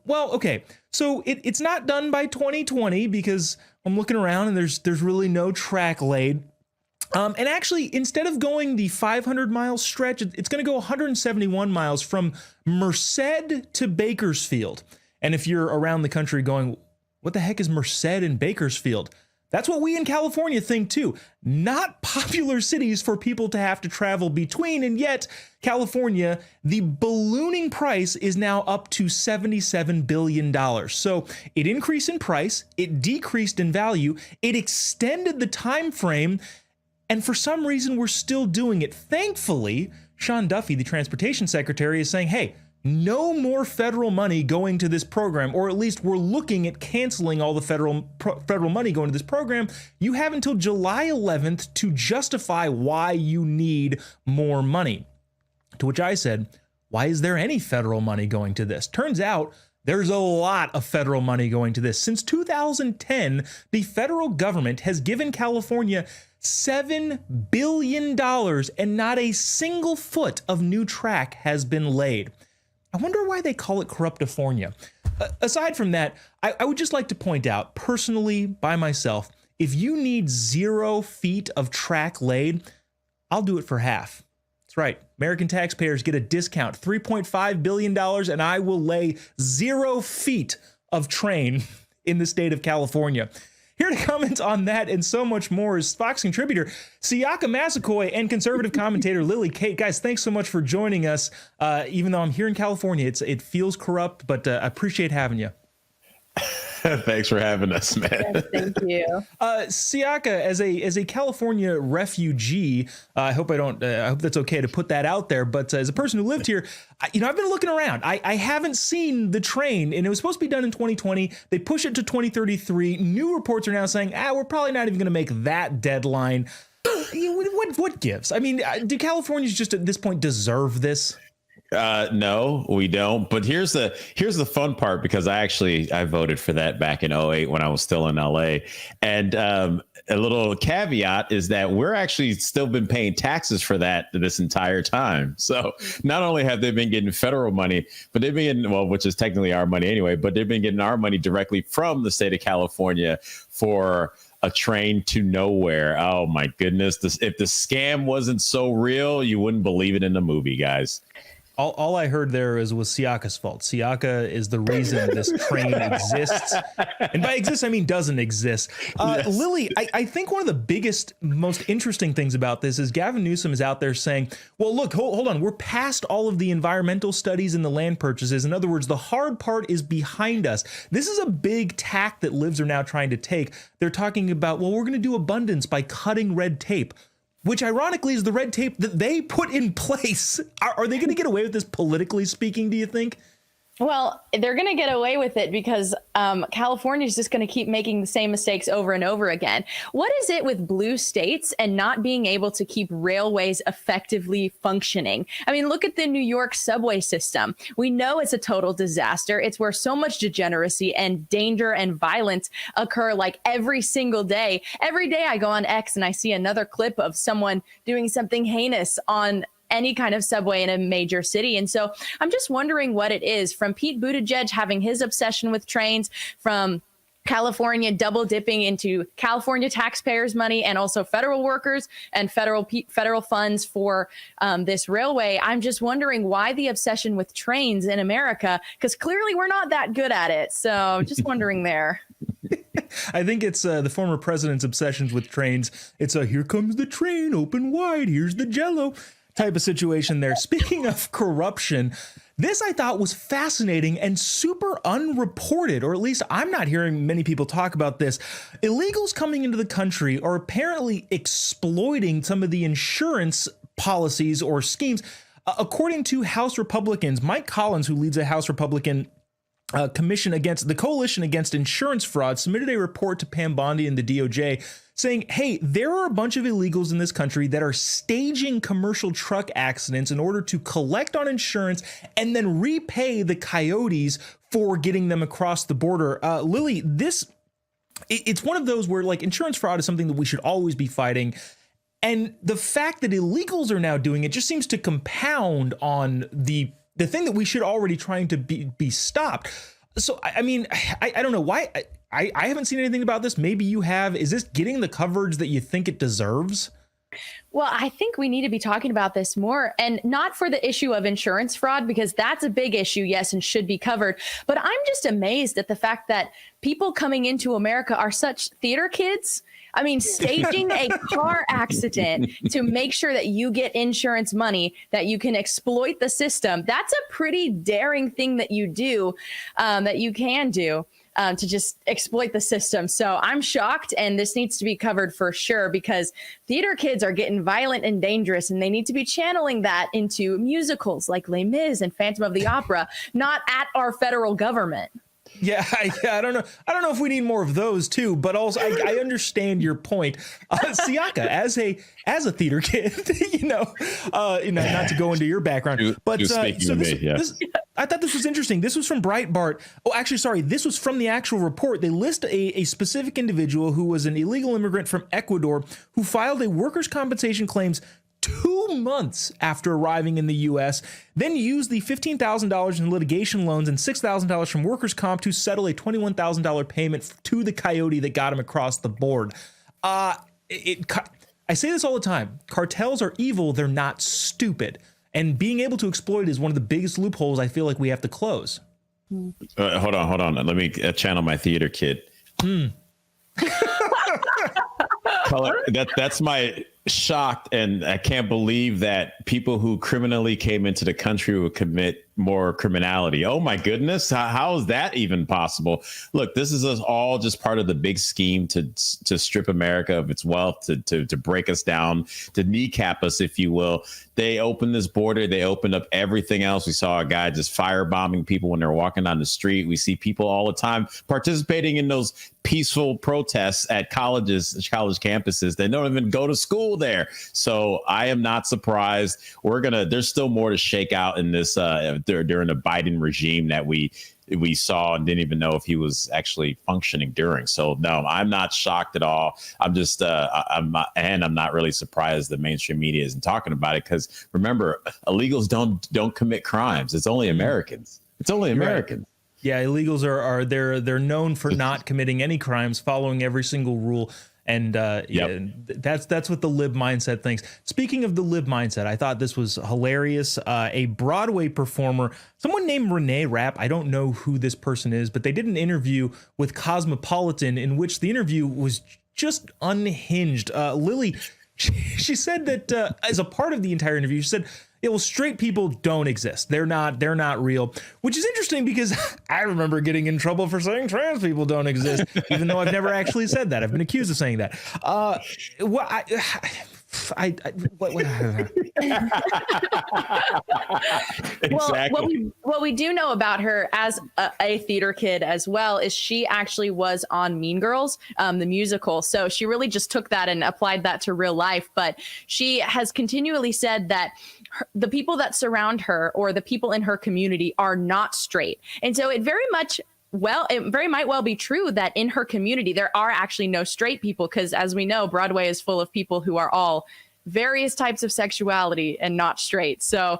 well, okay, so it's not done by 2020 because I'm looking around and there's really no track laid. And actually, instead of going the 500-mile stretch, it's going to go 171 miles from Merced to Bakersfield. And if you're around the country going, what the heck is Merced and Bakersfield? That's what we in California think too. Not popular cities for people to have to travel between, and yet California, the ballooning price is now up to $77 billion. So it increased in price, it decreased in value, it extended the time frame, and for some reason we're still doing it. Thankfully, Sean Duffy, the transportation secretary, is saying, hey, no more federal money going to this program, or at least we're looking at canceling all the federal money going to this program. You have until July 11th to justify why you need more money. To which I said, why is there any federal money going to this? Turns out there's a lot of federal money going to this. Since 2010, the federal government has given California $7 billion and not a single foot of new track has been laid. I wonder why they call it Corruptifornia. Aside from that, I would just like to point out, personally, by myself, if you need 0 feet of track laid, I'll do it for half. That's right. American taxpayers get a discount, $3.5 billion, and I will lay 0 feet of train in the state of California. Here to comment on that and so much more is Fox contributor Siaka Massaquoi and conservative commentator Lily Kate. Guys, thanks so much for joining us. Even though I'm here in California, it feels corrupt, but I appreciate having you. Thanks for having us, man. Yes, thank you. Siaka, as a California refugee, I hope that's okay to put that out there. But as a person who lived here, I've been looking around. I haven't seen the train, and it was supposed to be done in 2020. They push it to 2033. New reports are now saying, we're probably not even going to make that deadline. What gives? I mean, do Californians just at this point deserve this? No, we don't. But here's the fun part, because I voted for that back in 2008 when I was still in LA. And a little caveat is that we're actually still been paying taxes for that this entire time. So not only have they been getting federal money, but they've been getting, which is technically our money anyway, but they've been getting our money directly from the state of California for a train to nowhere. Oh my goodness. If the scam wasn't so real, you wouldn't believe it in the movie, guys. All I heard there was Siaka's fault. Siaka is the reason this train exists. And by exists, I mean doesn't exist. Yes. Lily, I think one of the biggest, most interesting things about this is Gavin Newsom is out there saying, well, look, hold on. We're past all of the environmental studies and the land purchases. In other words, the hard part is behind us. This is a big tack that libs are now trying to take. They're talking about, well, we're going to do abundance by cutting red tape, which ironically is the red tape that they put in place. Are they going to get away with this politically speaking, do you think? Well, they're going to get away with it because California is just going to keep making the same mistakes over and over again. What is it with blue states and not being able to keep railways effectively functioning? I mean, look at the New York subway system. We know it's a total disaster. It's where so much degeneracy and danger and violence occur like every single day. Every day I go on X and I see another clip of someone doing something heinous on any kind of subway in a major city. And so I'm just wondering what it is, from Pete Buttigieg having his obsession with trains, from California double dipping into California taxpayers' money and also federal workers and federal funds for this railway. I'm just wondering why the obsession with trains in America, because clearly we're not that good at it. So just wondering there. I think it's the former president's obsessions with trains. It's a here comes the train, open wide, here's the jello type of situation there. Speaking of corruption, this I thought was fascinating and super unreported, or at least I'm not hearing many people talk about this. Illegals coming into the country are apparently exploiting some of the insurance policies or schemes. According to House Republicans, Mike Collins, who leads a House Republican Coalition Against Insurance Fraud, submitted a report to Pam Bondi and the DOJ saying, hey, there are a bunch of illegals in this country that are staging commercial truck accidents in order to collect on insurance and then repay the coyotes for getting them across the border. Lily, it's one of those where like insurance fraud is something that we should always be fighting. And the fact that illegals are now doing it just seems to compound on the thing that we should already trying to be stopped. So, I mean, I don't know why. I haven't seen anything about this. Maybe you have. Is this getting the coverage that you think it deserves? Well, I think we need to be talking about this more, and not for the issue of insurance fraud, because that's a big issue, yes, and should be covered. But I'm just amazed at the fact that people coming into America are such theater kids. I mean, staging a car accident to make sure that you get insurance money, that you can exploit the system. That's a pretty daring thing that you do, that you can do. To just exploit the system. So I'm shocked, and this needs to be covered for sure, because theater kids are getting violent and dangerous, and they need to be channeling that into musicals like Les Mis and Phantom of the Opera, not at our federal government. Yeah, I don't know. I don't know if we need more of those too, but also I understand your point. Siaka, as a theater kid, not to go into your background, but I thought this was interesting. This was from Breitbart. Oh, actually, sorry, this was from the actual report. They list a specific individual who was an illegal immigrant from Ecuador who filed a workers' compensation claims 2 months after arriving in the U.S., then used the $15,000 in litigation loans and $6,000 from workers' comp to settle a $21,000 payment to the coyote that got him across the board. I say this all the time. Cartels are evil. They're not stupid. And being able to exploit is one of the biggest loopholes I feel like we have to close. Hold on. Let me channel my theater kid. That's my shocked, and I can't believe that people who criminally came into the country would commit more criminality. Oh my goodness, how is that even possible? Look, this is all just part of the big scheme to strip America of its wealth, to break us down, to kneecap us, if you will. They opened this border. They opened up everything else. We saw a guy just firebombing people when they're walking down the street. We see people all the time participating in those peaceful protests at college campuses. They don't even go to school there. So I am not surprised. There's still more to shake out in this during the Biden regime that we saw and didn't even know if he was actually functioning during. So no, I'm not shocked at all. I'm just I'm not really surprised the mainstream media isn't talking about it, because remember, illegals don't commit crimes. It's only Americans. It's only Americans. Right. Yeah, illegals are they're known for not committing any crimes, following every single rule. And that's what the lib mindset thinks. Speaking of the lib mindset, I thought this was hilarious. A Broadway performer, someone named Renee Rapp. I don't know who this person is, but they did an interview with Cosmopolitan in which the interview was just unhinged. Lily, she said that as a part of the entire interview, she said, yeah, well, straight people don't exist. They're not real, which is interesting because I remember getting in trouble for saying trans people don't exist, even though I've never actually said that. I've been accused of saying that. Well, what we do know about her as a theater kid as well is she actually was on Mean Girls, the musical. So she really just took that and applied that to real life. But she has continually said that the people that surround her or the people in her community are not straight. And so it very might well be true that in her community, there are actually no straight people, because as we know, Broadway is full of people who are all various types of sexuality and not straight. So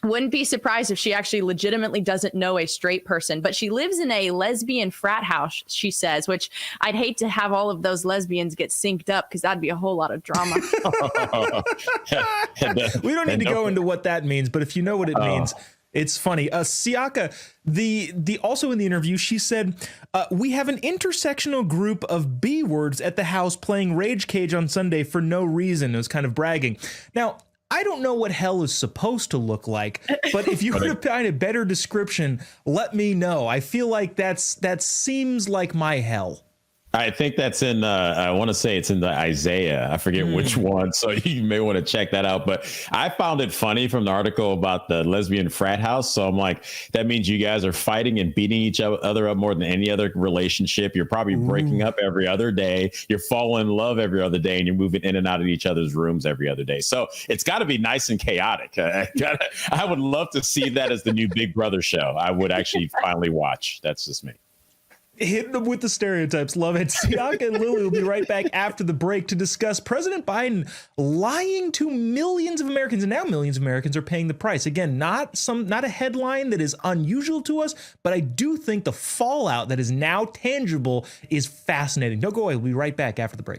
wouldn't be surprised if she actually legitimately doesn't know a straight person, but she lives in a lesbian frat house, she says, which I'd hate to have all of those lesbians get synced up, because that'd be a whole lot of drama. We don't need to go into what that means, but if you know what it means, it's funny. Siaka, also in the interview, she said, we have an intersectional group of B words at the house playing Rage Cage on Sunday for no reason. It was kind of bragging. Now, I don't know what hell is supposed to look like, but if you could find a better description, let me know. I feel like that seems like my hell. I think that's in, I want to say it's in the Isaiah. I forget which one. So you may want to check that out. But I found it funny from the article about the lesbian frat house. So I'm like, that means you guys are fighting and beating each other up more than any other relationship. You're probably breaking up every other day. You're falling in love every other day, and you're moving in and out of each other's rooms every other day. So it's got to be nice and chaotic. I would love to see that as the new Big Brother show. I would actually finally watch. That's just me. Hitting them with the stereotypes. Love it. Siaka and Lily will be right back after the break to discuss President Biden lying to millions of Americans, and now millions of Americans are paying the price. Again, not a headline that is unusual to us, but I do think the fallout that is now tangible is fascinating. Don't go away. We'll be right back after the break.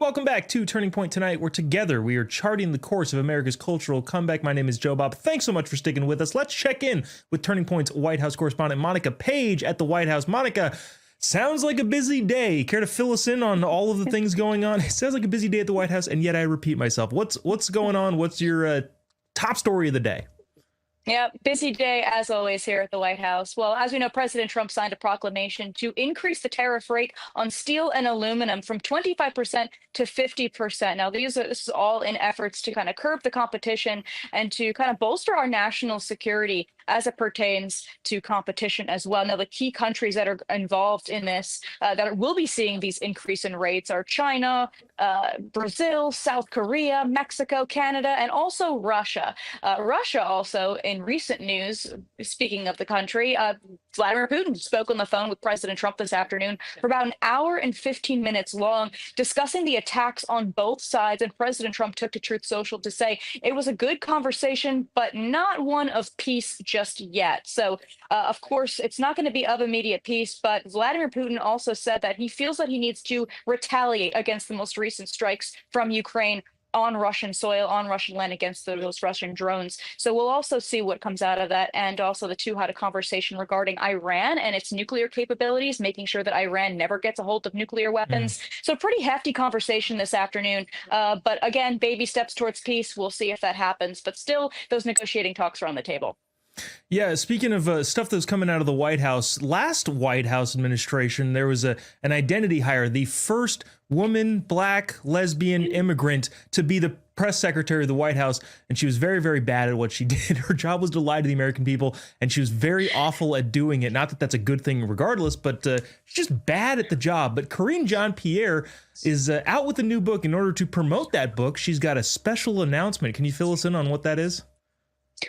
welcome back to Turning Point Tonight, where together we are charting the course of America's cultural comeback. My name is Jobob. Thanks so much for sticking with us. Let's check in with Turning Point's White House correspondent, Monica Page, at the White House. Monica, sounds like a busy day. Care to fill us in on all of the things going on? It sounds like a busy day at the White House, and yet I repeat myself. What's going on? What's your top story of the day? Yeah, busy day as always here at the White House. Well, as we know, President Trump signed a proclamation to increase the tariff rate on steel and aluminum from 25% to 50%. Now, this is all in efforts to kind of curb the competition and to kind of bolster our national security as it pertains to competition as well. Now, the key countries that are involved in this that will be seeing these increase in rates are China, Brazil, South Korea, Mexico, Canada, and also Russia. Russia also, in recent news, speaking of the country, Vladimir Putin spoke on the phone with President Trump this afternoon for about an hour and 15 minutes long, discussing the attacks on both sides. And President Trump took to Truth Social to say it was a good conversation, but not one of peace just yet. So, of course, it's not going to be of immediate peace, but Vladimir Putin also said that he feels that he needs to retaliate against the most recent strikes from Ukraine on Russian soil, on Russian land, against those Russian drones. So we'll also see what comes out of that. And also the two had a conversation regarding Iran and its nuclear capabilities, making sure that Iran never gets a hold of nuclear weapons. So pretty hefty conversation this afternoon. But again, baby steps towards peace. We'll see if that happens. But still, those negotiating talks are on the table. Yeah, speaking of stuff that was coming out of the White House, last White House administration, there was an identity hire, the first woman, black, lesbian immigrant to be the press secretary of the White House, and she was very, very bad at what she did. Her job was to lie to the American people, and she was very awful at doing it. Not that that's a good thing regardless, but she's just bad at the job. But Karine Jean-Pierre is out with a new book. In order to promote that book, she's got a special announcement. Can you fill us in on what that is?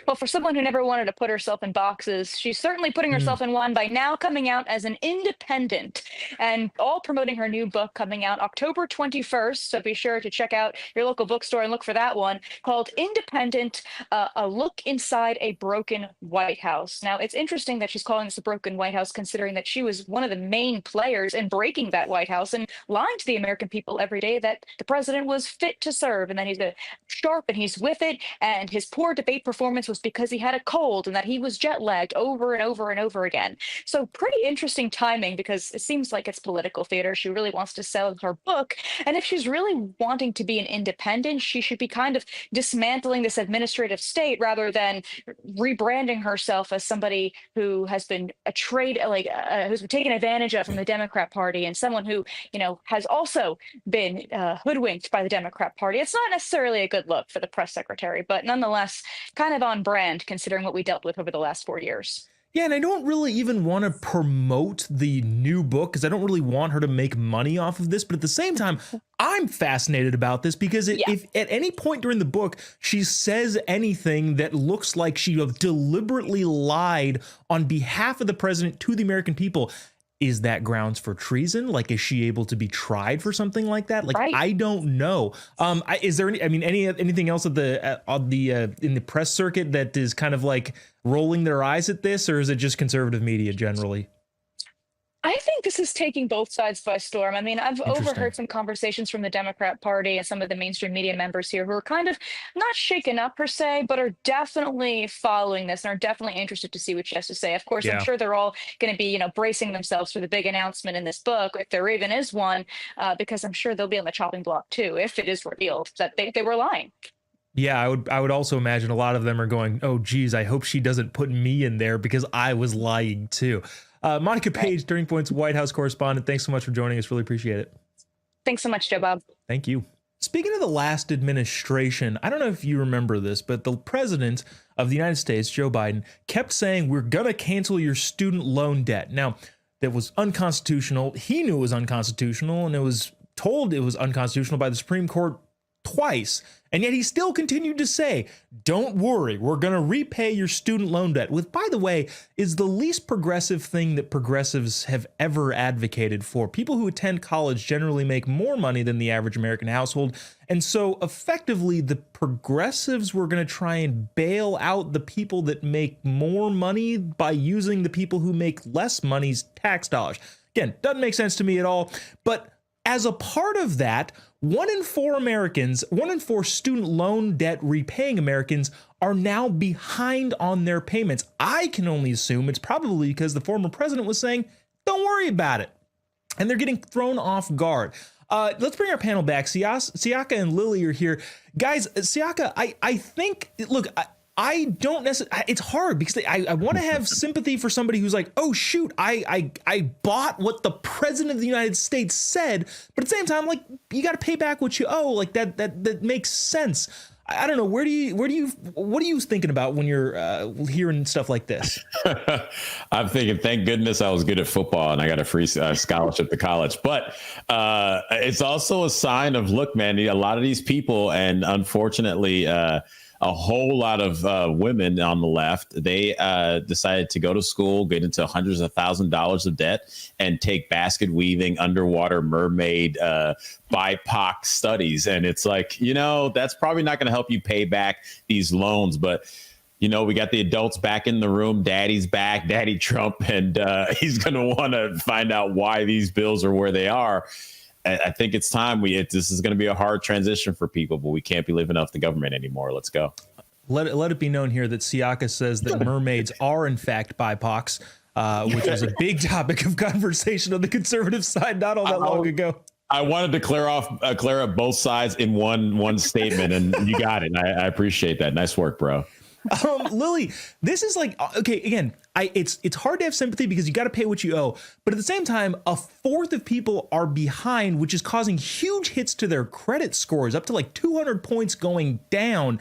Well, for someone who never wanted to put herself in boxes, she's certainly putting herself in one by now coming out as an independent and all promoting her new book coming out October 21st. So be sure to check out your local bookstore and look for that one, called Independent, A Look Inside a Broken White House. Now, it's interesting that she's calling this a broken White House, considering that she was one of the main players in breaking that White House and lying to the American people every day that the president was fit to serve and that he's sharp and he's with it, and his poor debate performance was because he had a cold and that he was jet lagged over and over and over again. So pretty interesting timing, because it seems like it's political theater. She really wants to sell her book. And if she's really wanting to be an independent, she should be kind of dismantling this administrative state rather than rebranding herself as somebody who has been who's been taken advantage of from the Democrat Party, and someone who, has also been hoodwinked by the Democrat Party. It's not necessarily a good look for the press secretary, but nonetheless, kind of on brand considering what we dealt with over the last 4 years. Yeah, and I don't really even want to promote the new book because I don't really want her to make money off of this. But at the same time, I'm fascinated about this because if at any point during the book she says anything that looks like she deliberately lied on behalf of the president to the American people, is that grounds for treason? Like, is she able to be tried for something like that? Like, right. I don't know. Is there anything else in the press circuit that is kind of like rolling their eyes at this, or is it just conservative media generally? I think this is taking both sides by storm. I mean, I've overheard some conversations from the Democrat Party and some of the mainstream media members here who are kind of not shaken up per se, but are definitely following this and are definitely interested to see what she has to say. Of course, I'm sure they're all going to be, bracing themselves for the big announcement in this book, if there even is one, because I'm sure they'll be on the chopping block too, if it is revealed that they were lying. Yeah, I would also imagine a lot of them are going, oh, geez, I hope she doesn't put me in there because I was lying too. Monica Page, Turning Point's White House correspondent, thanks so much for joining us. Really appreciate it. Thanks so much, Jobob. Thank you. Speaking of the last administration, I don't know if you remember this, but the president of the United States, Joe Biden, kept saying, we're going to cancel your student loan debt. Now, that was unconstitutional. He knew it was unconstitutional, and it was told it was unconstitutional by the Supreme Court twice. And yet he still continued to say, don't worry, we're going to repay your student loan debt, with, by the way, is the least progressive thing that progressives have ever advocated for. People who attend college generally make more money than the average American household. And so effectively, the progressives were going to try and bail out the people that make more money by using the people who make less money's tax dollars. Again, doesn't make sense to me at all. But as a part of that, 1 in 4 Americans, 1 in 4 student loan debt repaying Americans are now behind on their payments. I can only assume it's probably because the former president was saying, don't worry about it. And they're getting thrown off guard. Let's bring our panel back. Siaka and Lily are here. Guys, Siaka, I think, look, I don't necessarily, it's hard because I want to have sympathy for somebody who's like, oh, shoot, I bought what the president of the United States said. But at the same time, like, you got to pay back what you owe. Like that makes sense. I don't know. what are you thinking about when you're hearing stuff like this? I'm thinking, thank goodness I was good at football and I got a free scholarship to college. But it's also a sign of, look, man, a lot of these people, and unfortunately, a whole lot of women on the left, they decided to go to school, get into hundreds of $1,000s of debt, and take basket weaving, underwater mermaid, BIPOC studies. And it's like, that's probably not going to help you pay back these loans. But, we got the adults back in the room. Daddy's back, Daddy Trump, and he's going to want to find out why these bills are where they are. I think it's time. This is going to be a hard transition for people, but we can't be living off the government anymore. Let's go. Let it be known here that Siaka says that mermaids are in fact BIPOCs, which was a big topic of conversation on the conservative side not all that long ago. I wanted to clear up both sides in one statement, and you got it. I appreciate that. Nice work, bro. Lily, this is like, okay, again, it's hard to have sympathy because you got to pay what you owe. But at the same time, 1/4 of people are behind, which is causing huge hits to their credit scores, up to like 200 points going down.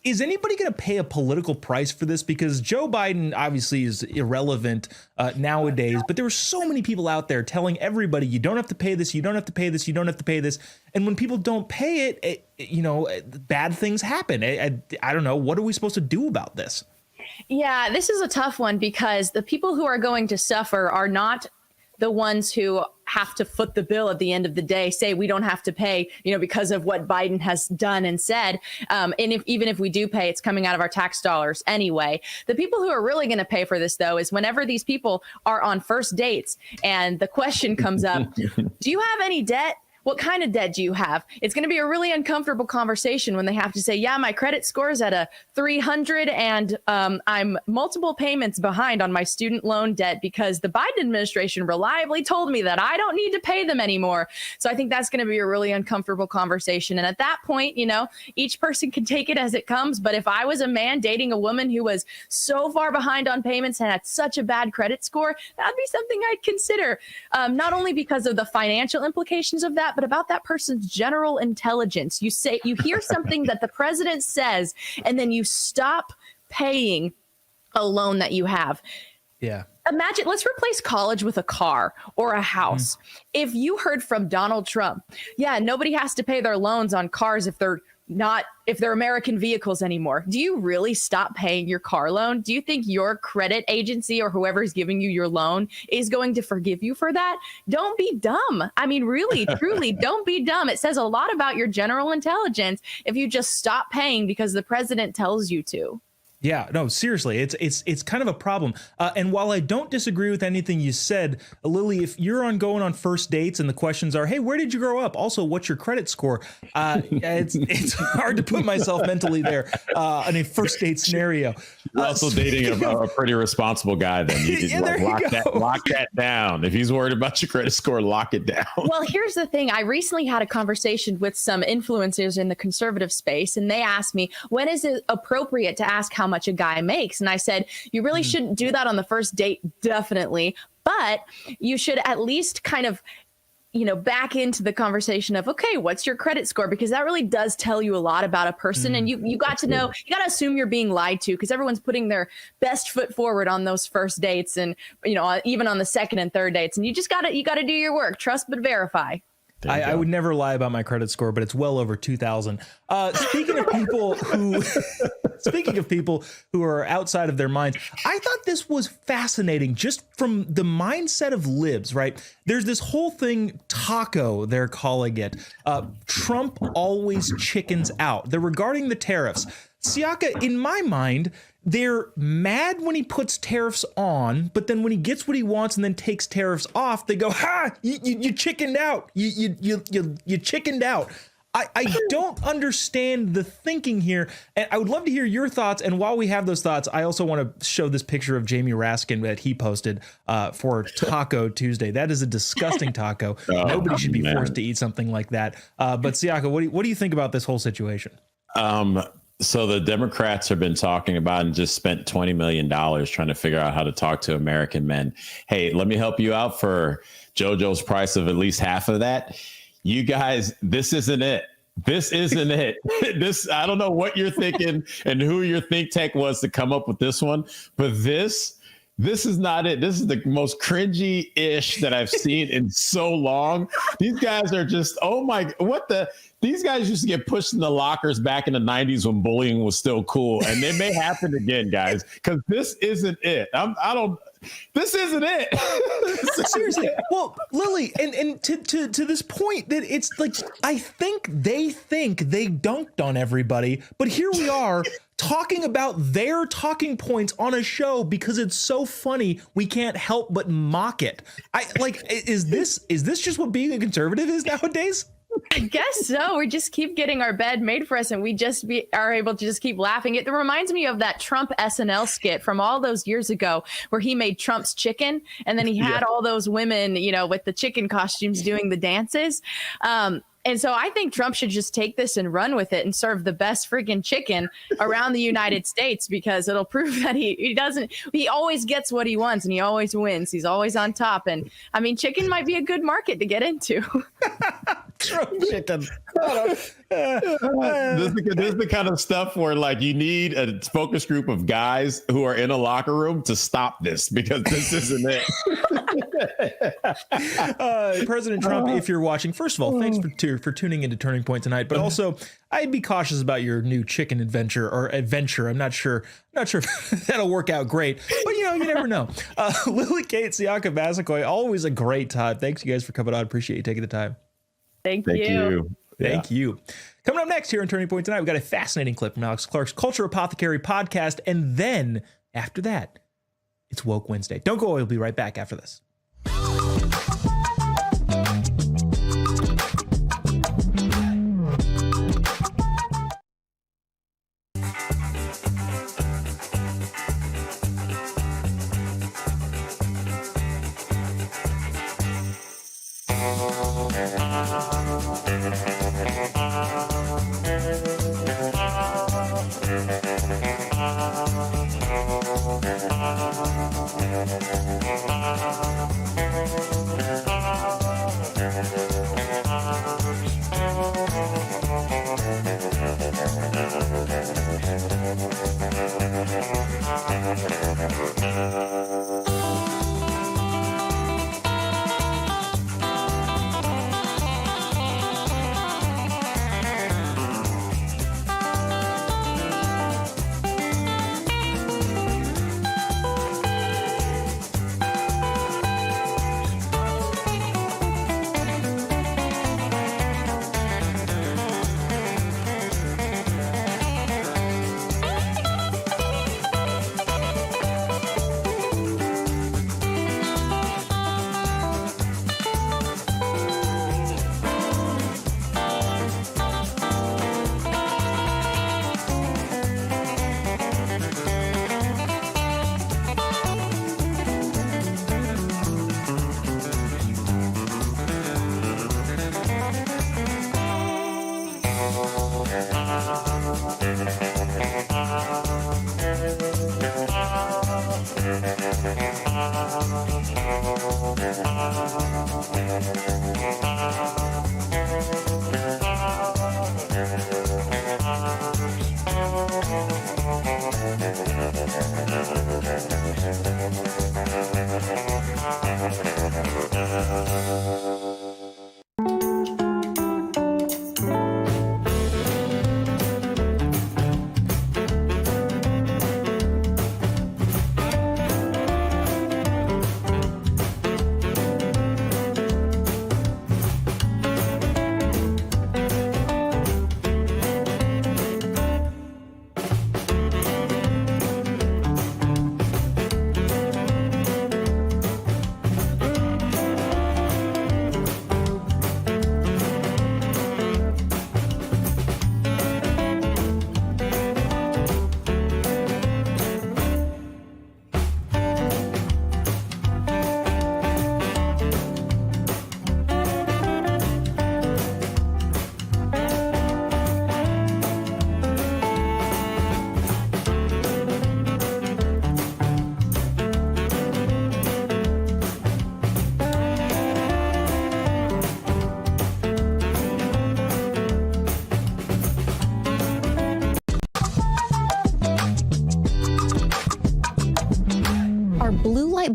Is anybody going to pay a political price for this? Because Joe Biden obviously is irrelevant nowadays, but there were so many people out there telling everybody, you don't have to pay this, you don't have to pay this, you don't have to pay this. And when people don't pay it, bad things happen. I don't know. What are we supposed to do about this? Yeah, this is a tough one because the people who are going to suffer are not the ones who have to foot the bill at the end of the day, say we don't have to pay, because of what Biden has done and said. And even if we do pay, it's coming out of our tax dollars anyway. The people who are really going to pay for this, though, is whenever these people are on first dates and the question comes up, do you have any debt? What kind of debt do you have? It's going to be a really uncomfortable conversation when they have to say, yeah, my credit score is at a 300 and I'm multiple payments behind on my student loan debt because the Biden administration reliably told me that I don't need to pay them anymore. So I think that's going to be a really uncomfortable conversation. And at that point, each person can take it as it comes. But if I was a man dating a woman who was so far behind on payments and had such a bad credit score, that'd be something I'd consider, not only because of the financial implications of that, but about that person's general intelligence. You hear something that the president says, and then you stop paying a loan that you have. Yeah. Imagine, let's replace college with a car or a house. If you heard from Donald Trump, yeah, nobody has to pay their loans on cars if they're American vehicles anymore. Do you really stop paying your car loan? Do you think your credit agency or whoever is giving you your loan is going to forgive you for that? Don't be dumb. I mean, really, truly, don't be dumb. It says a lot about your general intelligence if you just stop paying because the president tells you to. Yeah, no, seriously, it's kind of a problem. And while I don't disagree with anything you said, Lily, if you're going on first dates and the questions are, hey, where did you grow up? Also, what's your credit score? It's hard to put myself mentally there in a first date scenario. You're also dating a pretty responsible guy. Then you lock that down. If he's worried about your credit score, lock it down. Well, here's the thing. I recently had a conversation with some influencers in the conservative space, and they asked me, when is it appropriate to ask how much a guy makes? And I said, you really shouldn't do that on the first date, definitely. But you should at least kind of, back into the conversation of, okay, what's your credit score? Because that really does tell you a lot about a person. And you got to know, you got to assume you're being lied to because everyone's putting their best foot forward on those first dates and, even on the second and third dates. And you just got to do your work. Trust but verify. I would never lie about my credit score, but it's well over 2,000. Speaking of people who are outside of their minds, I thought this was fascinating just from the mindset of libs, right? There's this whole thing, taco, they're calling it. Trump always chickens out. They're regarding the tariffs. Siaka, in my mind, they're mad when he puts tariffs on, but then when he gets what he wants and then takes tariffs off, they go, "Ha! You chickened out. You chickened out." I don't understand the thinking here, and I would love to hear your thoughts. And while we have those thoughts, I also want to show this picture of Jamie Raskin that he posted for Taco Tuesday. That is a disgusting taco. Nobody should be forced to eat something like that. But Siaka, what do you think about this whole situation? So the Democrats have been talking about and just spent $20 million trying to figure out how to talk to American men. Hey, let me help you out for JoJo's price of at least half of that. You guys, this isn't it. This isn't it. I don't know what you're thinking and who your think tank was to come up with this one, but this is not it. This is the most cringy-ish that I've seen in so long. These guys are just, these guys used to get pushed in the lockers back in the 90s when bullying was still cool. And it may happen again, guys, because this isn't it. This isn't it. Seriously. Well, Lily, and to this point that it's like, I think they dunked on everybody, but here we are talking about their talking points on a show because it's so funny we can't help but mock it. Is this just what being a conservative is nowadays? I guess so. We just keep getting our bed made for us, and we are able to just keep laughing. It reminds me of that Trump SNL skit from all those years ago where he made Trump's chicken, and then he had all those women, with the chicken costumes doing the dances. And so I think Trump should just take this and run with it and serve the best freaking chicken around the United States, because it'll prove that he always gets what he wants and he always wins. He's always on top. And I mean, chicken might be a good market to get into. Trump chicken. This is the kind of stuff where you need a focus group of guys who are in a locker room to stop this, because this isn't it. President Trump, if you're watching, first of all, thanks for tuning into Turning Point tonight. But also, I'd be cautious about your new chicken adventure. I'm not sure if that'll work out great, but you never know. Lily, Kate, Siaka, Massaquoi, always a great time. Thanks, you guys, for coming on. Appreciate you taking the time. Thank you. Thank you. Coming up next here on Turning Point tonight, we've got a fascinating clip from Alex Clark's Culture Apothecary podcast. And then after that, it's Woke Wednesday. Don't go away. We'll be right back after this.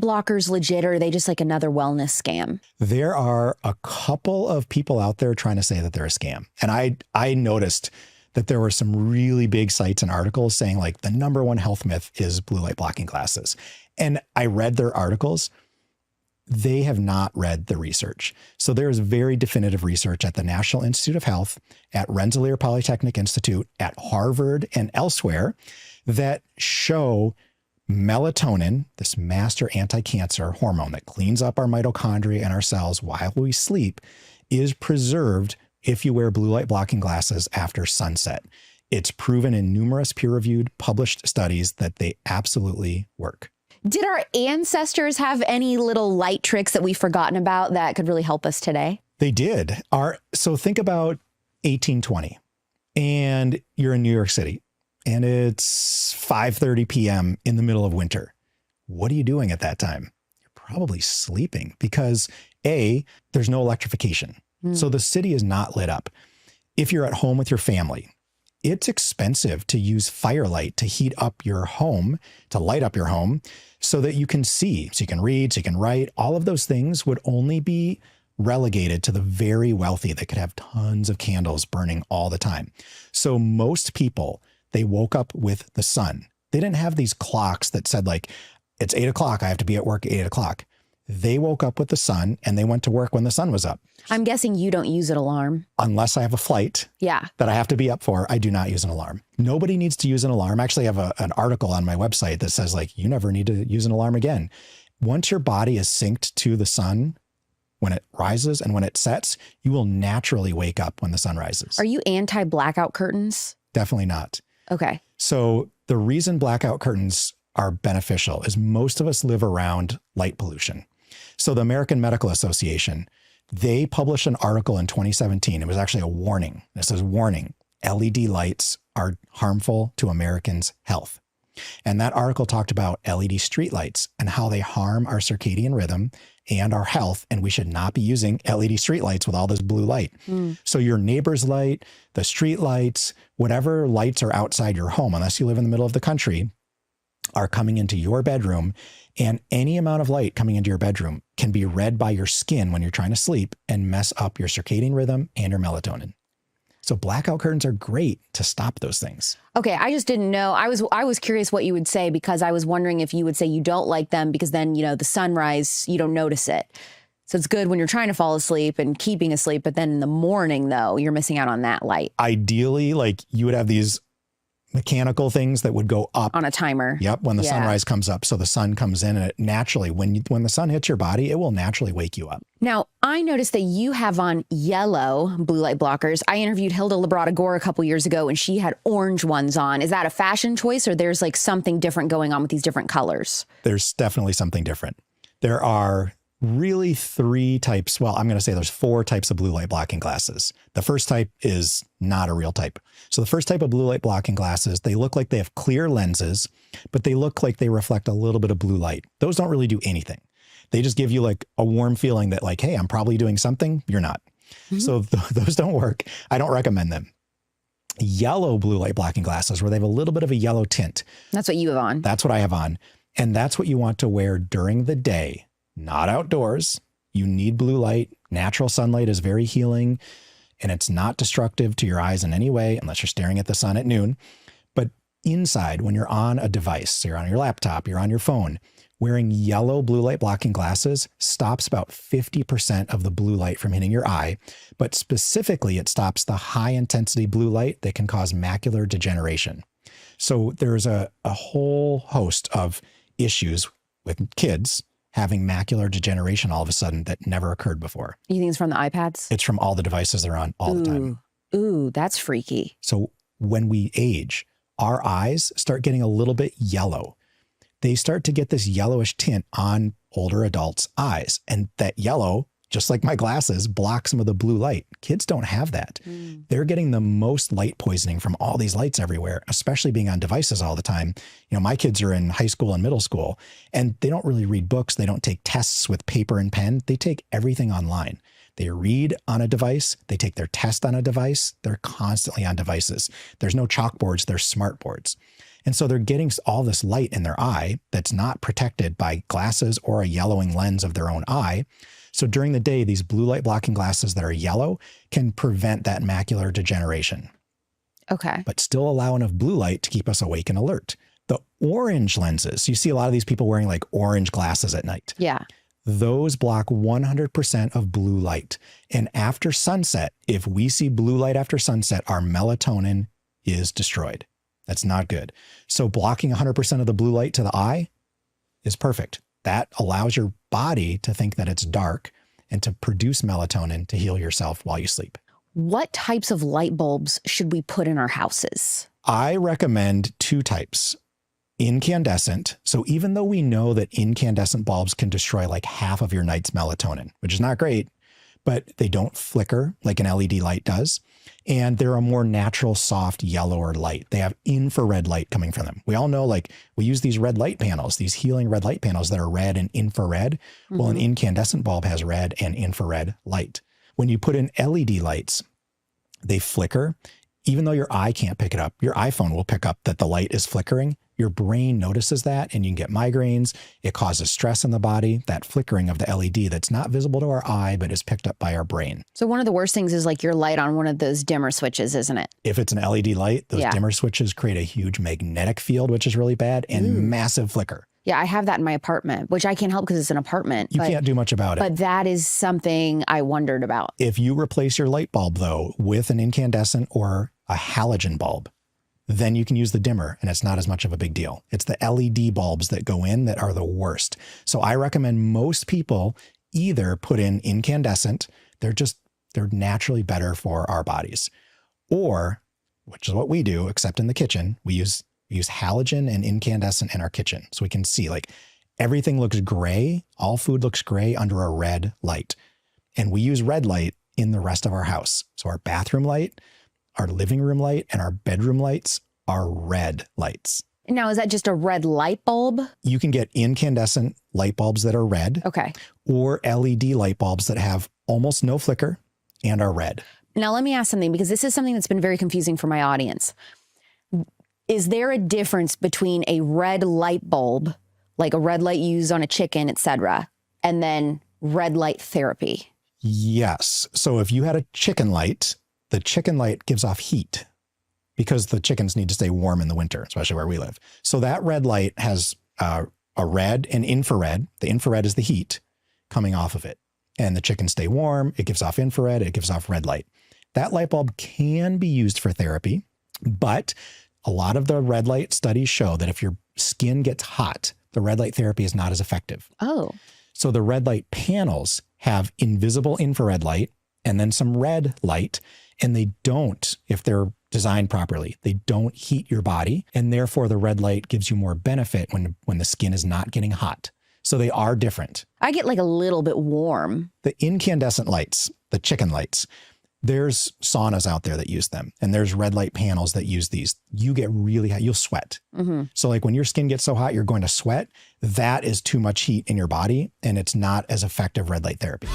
blockers legit, or are they just like another wellness scam? There are a couple of people out there trying to say that they're a scam. And I noticed that there were some really big sites and articles saying like the number one health myth is blue light blocking glasses. And I read their articles. They have not read the research. So there is very definitive research at the National Institute of Health, at Rensselaer Polytechnic Institute, at Harvard, and elsewhere that show melatonin, this master anti-cancer hormone that cleans up our mitochondria and our cells while we sleep, is preserved if you wear blue light blocking glasses after sunset. It's proven in numerous peer-reviewed published studies that they absolutely work. Did our ancestors have any little light tricks that we've forgotten about that could really help us today? They did. So think about 1820 and you're in New York City and it's 5:30 p.m. in the middle of winter. What are you doing at that time? You're probably sleeping because A, there's no electrification. So the city is not lit up. If you're at home with your family, it's expensive to use firelight to heat up your home, to light up your home so that you can see, so you can read, so you can write. All of those things would only be relegated to the very wealthy that could have tons of candles burning all the time. So most people, they woke up with the sun. They didn't have these clocks that said like, it's 8 o'clock, I have to be at work at 8 o'clock. They woke up with the sun and they went to work when the sun was up. I'm guessing you don't use an alarm. Unless I have a flight that I have to be up for, I do not use an alarm. Nobody needs to use an alarm. Actually, I have an article on my website that says like, you never need to use an alarm again. Once your body is synced to the sun, when it rises and when it sets, you will naturally wake up when the sun rises. Are you anti-blackout curtains? Definitely not. Okay. So the reason blackout curtains are beneficial is most of us live around light pollution. So the American Medical Association, they published an article in 2017. It was actually a warning. It says, warning, LED lights are harmful to Americans' health. And that article talked about LED streetlights and how they harm our circadian rhythm and our health. And we should not be using LED streetlights with all this blue light. So your neighbor's light, the street lights, whatever lights are outside your home, unless you live in the middle of the country, are coming into your bedroom, and any amount of light coming into your bedroom can be read by your skin when you're trying to sleep and mess up your circadian rhythm and your melatonin. So blackout curtains are great to stop those things. Okay, I just didn't know. I was curious what you would say because I was wondering if you would say you don't like them because then, you know, the sunrise, you don't notice it. So it's good when you're trying to fall asleep and keeping asleep, but then in the morning though, you're missing out on that light. Ideally, like you would have these mechanical things that would go up on a timer. Yep. When the sunrise comes up. So the sun comes in and it naturally, when the sun hits your body, it will naturally wake you up. Now, I noticed that you have on yellow blue light blockers. I interviewed Hilda Labrador a couple years ago and she had orange ones on. Is that a fashion choice or there's like something different going on with these different colors? There's definitely something different. There are really 3 types. Well, I'm going to say there's 4 types of blue light blocking glasses. The first type is not a real type. So the first type of blue light blocking glasses, they look like they have clear lenses, but they look like they reflect a little bit of blue light. Those don't really do anything. They just give you like a warm feeling that like, hey, I'm probably doing something. You're not. So those don't work. I don't recommend them. Yellow blue light blocking glasses where they have a little bit of a yellow tint. That's what you have on. That's what I have on. And that's what you want to wear during the day. Not outdoors. You need blue light. Natural sunlight is very healing and it's not destructive to your eyes in any way unless you're staring at the sun at noon. But inside, when you're on a device, you're on your laptop, you're on your phone, wearing yellow blue light blocking glasses stops about 50% of the blue light from hitting your eye. But specifically, it stops the high intensity blue light that can cause macular degeneration. So there's a whole host of issues with kids having macular degeneration all of a sudden that never occurred before. You think it's from the iPads? It's from all the devices they're on all the time. Ooh, that's freaky. So when we age, our eyes start getting a little bit yellow. They start to get this yellowish tint on older adults' eyes. And that yellow, just like my glasses, blocks some of the blue light. Kids don't have that. They're getting the most light poisoning from all these lights everywhere, especially being on devices all the time. You know, my kids are in high school and middle school, and they don't really read books. They don't take tests with paper and pen. They take everything online. They read on a device. They take their test on a device. They're constantly on devices. There's no chalkboards. There's smart boards. And so they're getting all this light in their eye that's not protected by glasses or a yellowing lens of their own eye. So during the day, these blue light blocking glasses that are yellow can prevent that macular degeneration. Okay. But still allow enough blue light to keep us awake and alert. The orange lenses, you see a lot of these people wearing like orange glasses at night. Yeah. Those block 100% of blue light. And after sunset, if we see blue light after sunset, our melatonin is destroyed. That's not good. So blocking 100% of the blue light to the eye is perfect. That allows your body to think that it's dark and to produce melatonin to heal yourself while you sleep. What types of light bulbs should we put in our houses? I recommend 2 types. Incandescent. So even though we know that incandescent bulbs can destroy like half of your night's melatonin, which is not great, but they don't flicker like an LED light does. And they're a more natural, soft, yellower light. They have infrared light coming from them. We all know, like, we use these red light panels, these healing red light panels that are red and infrared. Mm-hmm. Well, an incandescent bulb has red and infrared light. When you put in LED lights, they flicker. Even though your eye can't pick it up, your iPhone will pick up that the light is flickering. Your brain notices that and you can get migraines. It causes stress in the body, that flickering of the LED that's not visible to our eye, but is picked up by our brain. So one of the worst things is like your light on one of those dimmer switches, isn't it? If it's an LED light, those dimmer switches create a huge magnetic field, which is really bad, and massive flicker. Yeah, I have that in my apartment, which I can't help because it's an apartment. You can't do much about it. But that is something I wondered about. If you replace your light bulb, though, with an incandescent or a halogen bulb, then you can use the dimmer and it's not as much of a big deal. It's the LED bulbs that go in that are the worst. So I recommend most people either put in incandescent, they're naturally better for our bodies, or, which is what we do, except in the kitchen, we use halogen and incandescent in our kitchen. So we can see like everything looks gray. All food looks gray under a red light. And we use red light in the rest of our house. So our bathroom light, our living room light, and our bedroom lights are red lights. Now, is that just a red light bulb? You can get incandescent light bulbs that are red. Okay. Or LED light bulbs that have almost no flicker and are red. Now, let me ask something, because this is something that's been very confusing for my audience. Is there a difference between a red light bulb, like a red light used on a chicken, etc., and then red light therapy? Yes. So if you had a chicken light, the chicken light gives off heat because the chickens need to stay warm in the winter, especially where we live. So that red light has a red and infrared. The infrared is the heat coming off of it. And the chickens stay warm. It gives off infrared. It gives off red light. That light bulb can be used for therapy, but a lot of the red light studies show that if your skin gets hot, the red light therapy is not as effective. Oh. So the red light panels have invisible infrared light and then some red light, and they don't, if they're designed properly, they don't heat your body. And therefore the red light gives you more benefit when the skin is not getting hot. So they are different. I get like a little bit warm. The incandescent lights, the chicken lights, there's saunas out there that use them. And there's red light panels that use these. You get really hot. You'll sweat. Mm-hmm. So like when your skin gets so hot, you're going to sweat. That is too much heat in your body. And it's not as effective red light therapy.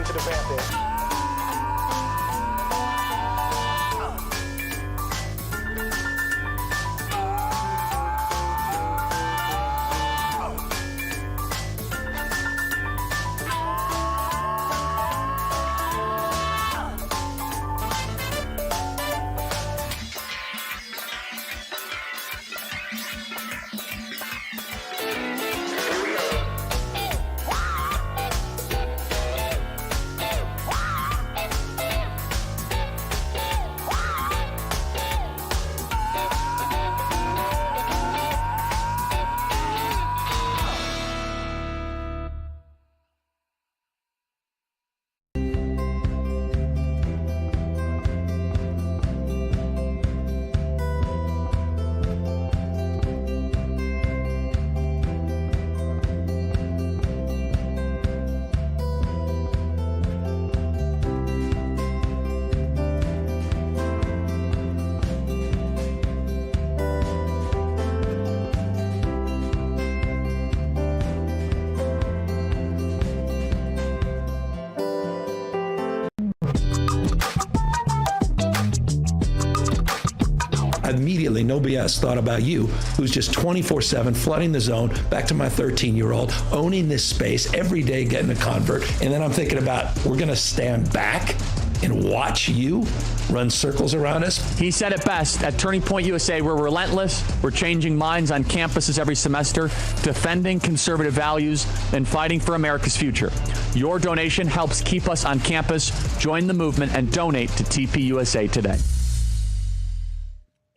to the vamp there. Immediately, no BS, thought about you, who's just 24/7 flooding the zone, back to my 13-year-old, owning this space every day, getting a convert. And then I'm thinking about, we're going to stand back and watch you run circles around us. He said it best at Turning Point USA. We're relentless. We're changing minds on campuses every semester, defending conservative values, and fighting for America's future. Your donation helps keep us on campus. Join the movement and donate to TPUSA today.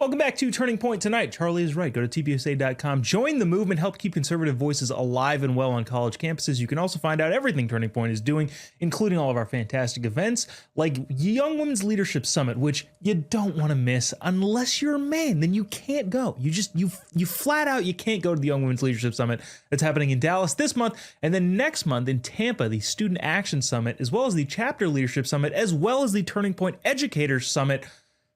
Welcome back to Turning Point tonight. Charlie is right. Go to TPUSA.com. Join the movement. Help keep conservative voices alive and well on college campuses. You can also find out everything Turning Point is doing, including all of our fantastic events like Young Women's Leadership Summit, which you don't want to miss unless you're a man. Then you can't go. You flat out, you can't go to the Young Women's Leadership Summit that's happening in Dallas this month. And then next month in Tampa, the Student Action Summit, as well as the Chapter Leadership Summit, as well as the Turning Point Educators Summit.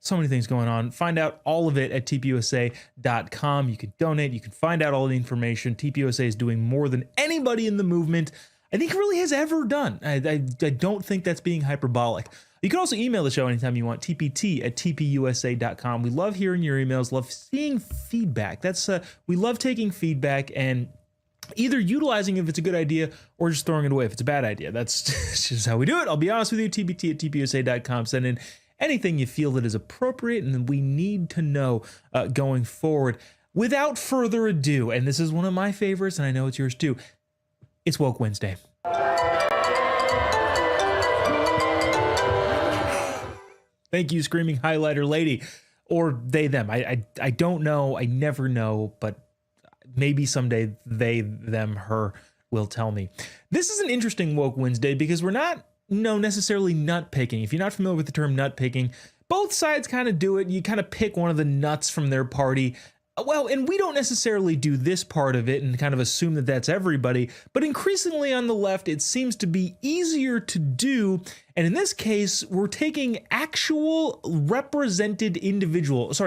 So many things going on. Find out all of it at TPUSA.com. You can donate. You can find out all the information. TPUSA is doing more than anybody in the movement I think really has ever done. I don't think that's being hyperbolic. You can also email the show anytime you want, tpt@tpusa.com. We love hearing your emails, love seeing feedback. We love taking feedback and either utilizing if it's a good idea or just throwing it away if it's a bad idea. That's just how we do it. I'll be honest with you, tpt@tpusa.com. Send in anything you feel that is appropriate and that we need to know going forward. Without further ado, and this is one of my favorites, and I know it's yours too, it's Woke Wednesday. Thank you, Screaming Highlighter Lady, or they, them. I don't know. I never know, but maybe someday they, them, her will tell me. This is an interesting Woke Wednesday because we're not necessarily nut picking. If you're not familiar with the term nut picking, both sides kind of do it. You kind of pick one of the nuts from their party. Well, and we don't necessarily do this part of it and kind of assume that that's everybody, but increasingly on the left, it seems to be easier to do. And in this case, we're taking actual representative individuals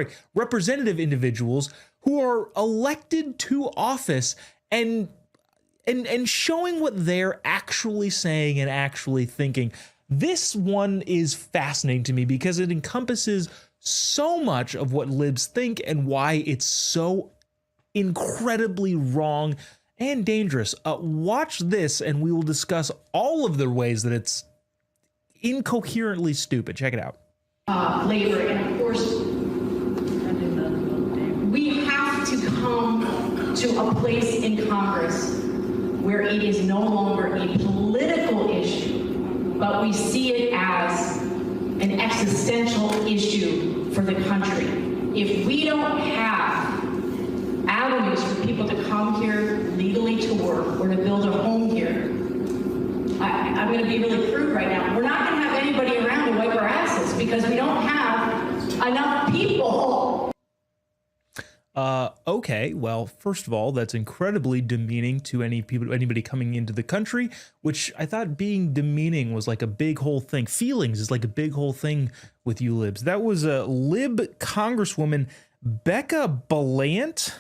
who are elected to office and showing what they're actually saying and actually thinking. This one is fascinating to me because it encompasses so much of what libs think and why it's so incredibly wrong and dangerous. Watch this and we will discuss all of the ways that it's incoherently stupid. Check it out. Labor, and of course, we have to come to a place in Congress where it is no longer a political issue, but we see it as an existential issue for the country. If we don't have avenues for people to come here legally to work or to build a home here, I'm going to be really crude right now. We're not going to have anybody around to wipe our asses because we don't have enough people. Okay, well, first of all, that's incredibly demeaning to anybody coming into the country, which I thought being demeaning was like a big whole thing. Feelings is like a big whole thing with you libs. That was a lib Congresswoman Becca Ballant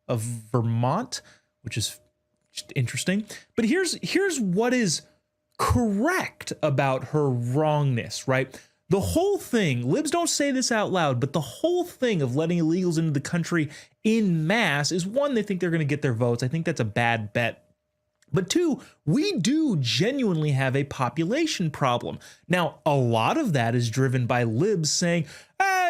of Vermont, which is just interesting. But here's what is correct about her wrongness, right? The whole thing, libs don't say this out loud, but the whole thing of letting illegals into the country in mass is, one, they think they're going to get their votes. I think that's a bad bet. But two, we do genuinely have a population problem. Now, a lot of that is driven by libs saying,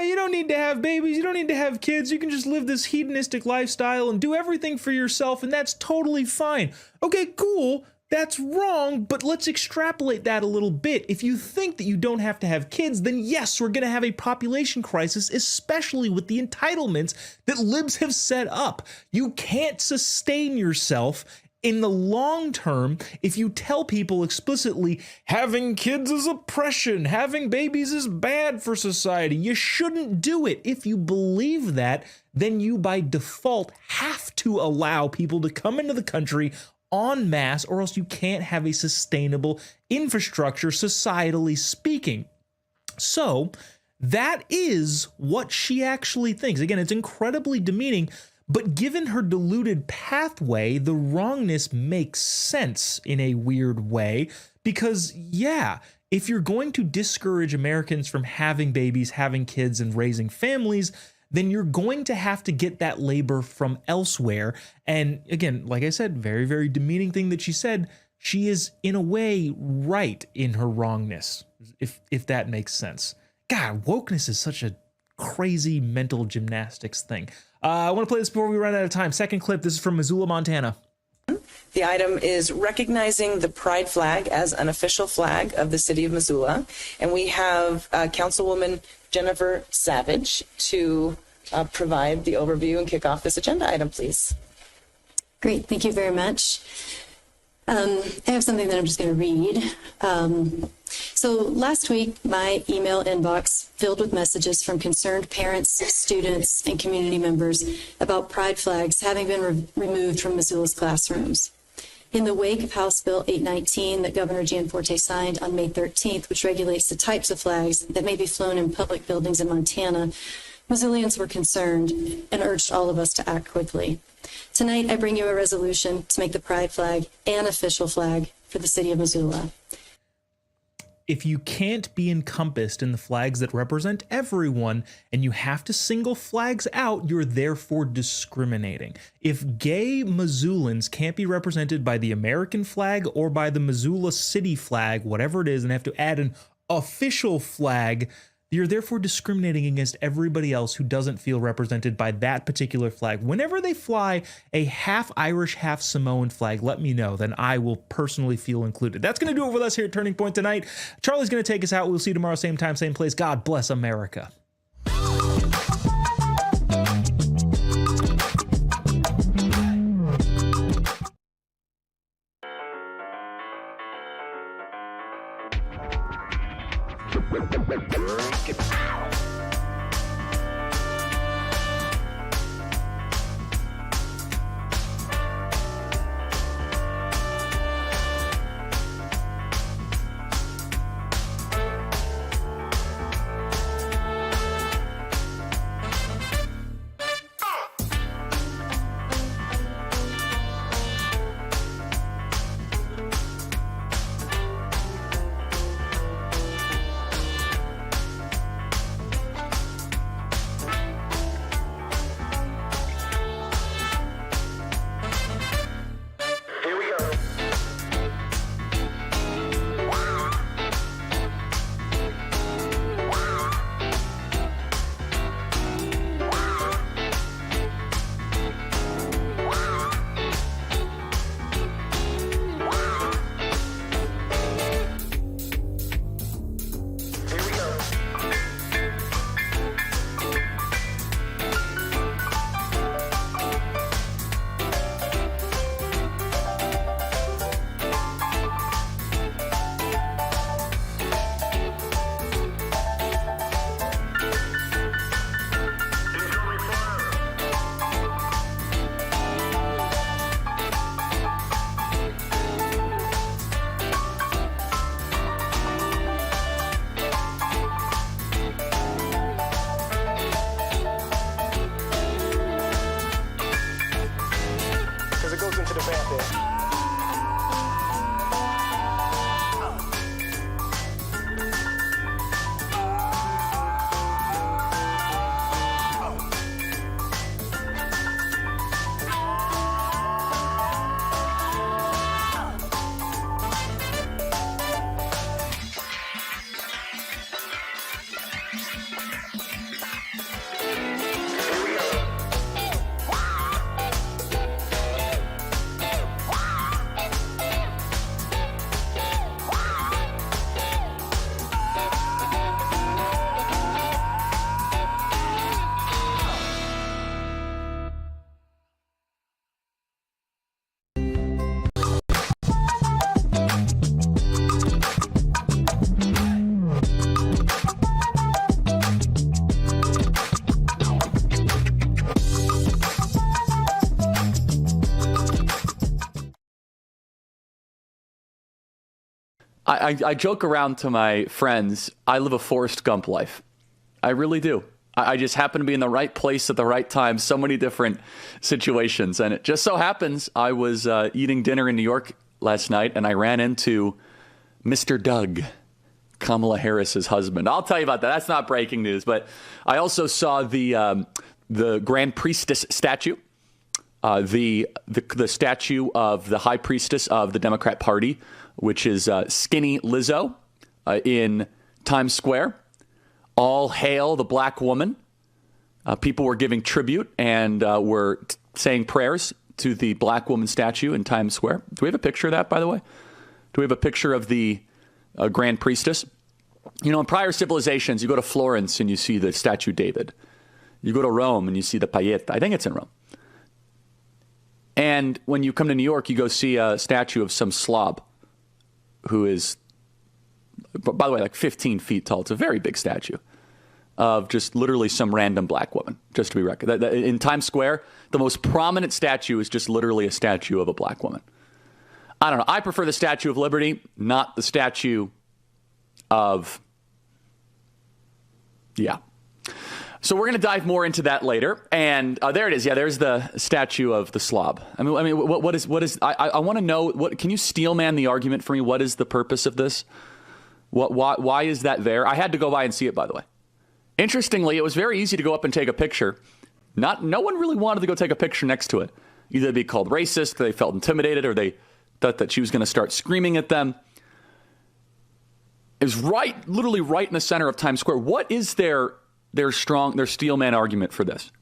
you don't need to have babies, you don't need to have kids, you can just live this hedonistic lifestyle and do everything for yourself, and that's totally fine. Okay, cool. That's wrong, but let's extrapolate that a little bit. If you think that you don't have to have kids, then yes, we're going to have a population crisis, especially with the entitlements that libs have set up. You can't sustain yourself in the long term if you tell people explicitly having kids is oppression, having babies is bad for society. You shouldn't do it. If you believe that, then you by default have to allow people to come into the country en masse, or else you can't have a sustainable infrastructure, societally speaking. So that is what she actually thinks. Again, it's incredibly demeaning, but given her diluted pathway, the wrongness makes sense in a weird way, because yeah, if you're going to discourage Americans from having babies, having kids, and raising families, then you're going to have to get that labor from elsewhere. And again, like I said, very, very demeaning thing that she said. She is in a way right in her wrongness, if that makes sense. God, wokeness is such a crazy mental gymnastics thing. I want to play this before we run out of time. Second clip. This is from Missoula, Montana. The item is recognizing the pride flag as an official flag of the city of Missoula. And we have Councilwoman Jennifer Savage to provide the overview and kick off this agenda item, please. Great. Thank you very much. I have something that I'm just going to read. So last week, my email inbox filled with messages from concerned parents, students, and community members about pride flags having been removed from Missoula's classrooms. In the wake of House Bill 819 that Governor Gianforte signed on May 13th, which regulates the types of flags that may be flown in public buildings in Montana, Missoulians were concerned and urged all of us to act quickly. Tonight, I bring you a resolution to make the pride flag an official flag for the city of Missoula. If you can't be encompassed in the flags that represent everyone and you have to single flags out, you're therefore discriminating. If gay Missoulans can't be represented by the American flag or by the Missoula city flag, whatever it is, and have to add an official flag, you're therefore discriminating against everybody else who doesn't feel represented by that particular flag. Whenever they fly a half Irish, half Samoan flag, let me know. Then I will personally feel included. That's going to do it with us here at Turning Point tonight. Charlie's going to take us out. We'll see you tomorrow, same time, same place. God bless America. I joke around to my friends. I live a Forrest Gump life. I really do. I just happen to be in the right place at the right time. So many different situations. And it just so happens I was eating dinner in New York last night and I ran into Mr. Doug, Kamala Harris's husband. I'll tell you about that. That's not breaking news. But I also saw the Grand Priestess statue, the statue of the High Priestess of the Democrat Party, which is Skinny Lizzo in Times Square. All hail the black woman. People were giving tribute and were saying prayers to the black woman statue in Times Square. Do we have a picture of that, by the way? Do we have a picture of the Grand Priestess? You know, in prior civilizations, you go to Florence and you see the statue David. You go to Rome and you see the Pieta. I think it's in Rome. And when you come to New York, you go see a statue of some slob who is, by the way, like 15 feet tall. It's a very big statue of just literally some random black woman, just to be reckoned. In Times Square, the most prominent statue is just literally a statue of a black woman. I don't know. I prefer the Statue of Liberty, not the statue of, yeah. So we're going to dive more into that later. And there it is. Yeah, there's the statue of the slob. I mean, what is, I want to know, can you steel man the argument for me? What is the purpose of this? Why is that there? I had to go by and see it, by the way. Interestingly, it was very easy to go up and take a picture. No one really wanted to go take a picture next to it. Either they'd be called racist, they felt intimidated, or they thought that she was going to start screaming at them. It was literally right in the center of Times Square. What is their steel man argument for this?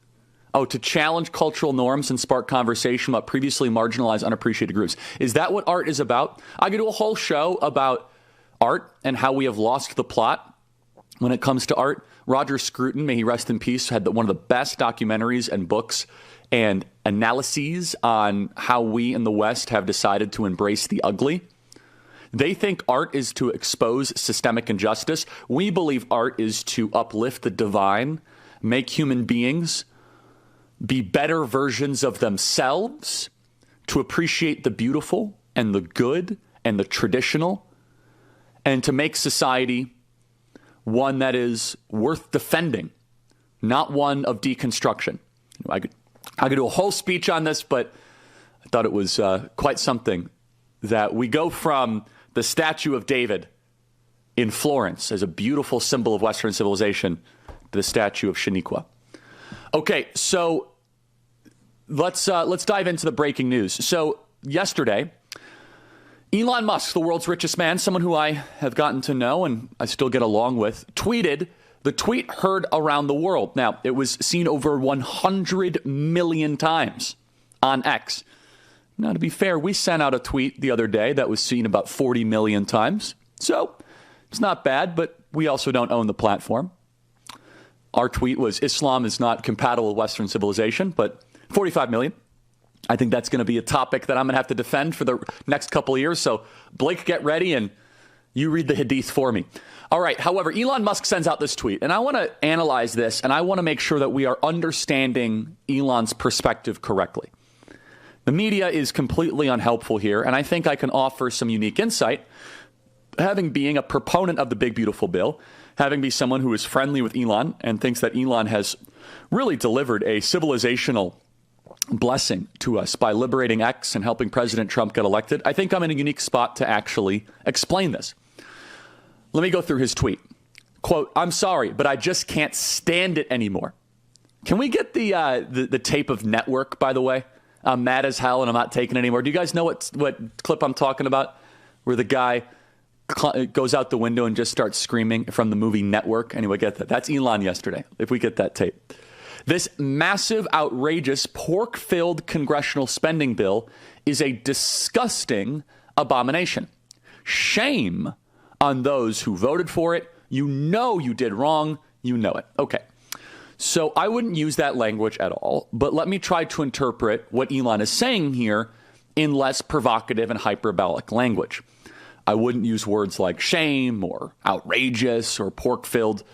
Oh, to challenge cultural norms and spark conversation about previously marginalized, unappreciated groups. Is that what art is about? I could do a whole show about art and how we have lost the plot when it comes to art. Roger Scruton, may he rest in peace, had one of the best documentaries and books and analyses on how we in the West have decided to embrace the ugly. They think art is to expose systemic injustice. We believe art is to uplift the divine, make human beings be better versions of themselves, to appreciate the beautiful and the good and the traditional, and to make society one that is worth defending, not one of deconstruction. I could do a whole speech on this, but I thought it was quite something that we go from the statue of David in Florence as a beautiful symbol of Western civilization to the statue of Shaniqua. Okay, so let's dive into the breaking news. So yesterday, Elon Musk, the world's richest man, someone who I have gotten to know and I still get along with, tweeted. The tweet heard around the world. Now, it was seen over 100 million times on X. Now, to be fair, we sent out a tweet the other day that was seen about 40 million times. So it's not bad, but we also don't own the platform. Our tweet was Islam is not compatible with Western civilization, but 45 million. I think that's going to be a topic that I'm going to have to defend for the next couple of years. So, Blake, get ready and you read the hadith for me. All right. However, Elon Musk sends out this tweet, and I want to analyze this, and I want to make sure that we are understanding Elon's perspective correctly. The media is completely unhelpful here, and I think I can offer some unique insight, having being a proponent of the Big Beautiful Bill, having be someone who is friendly with Elon and thinks that Elon has really delivered a civilizational blessing to us by liberating X and helping President Trump get elected. I think I'm in a unique spot to actually explain this. Let me go through his tweet. Quote, "I'm sorry, but I just can't stand it anymore." Can we get the tape of Network, by the way? I'm mad as hell and I'm not taking it anymore. Do you guys know what clip I'm talking about? Where the guy goes out the window and just starts screaming from the movie Network. Anyway, get that. That's Elon yesterday, if we get that tape. This massive, outrageous, pork-filled congressional spending bill is a disgusting abomination. Shame on those who voted for it. You know you did wrong. You know it. Okay. So I wouldn't use that language at all, but let me try to interpret what Elon is saying here in less provocative and hyperbolic language. I wouldn't use words like shame or outrageous or pork-filled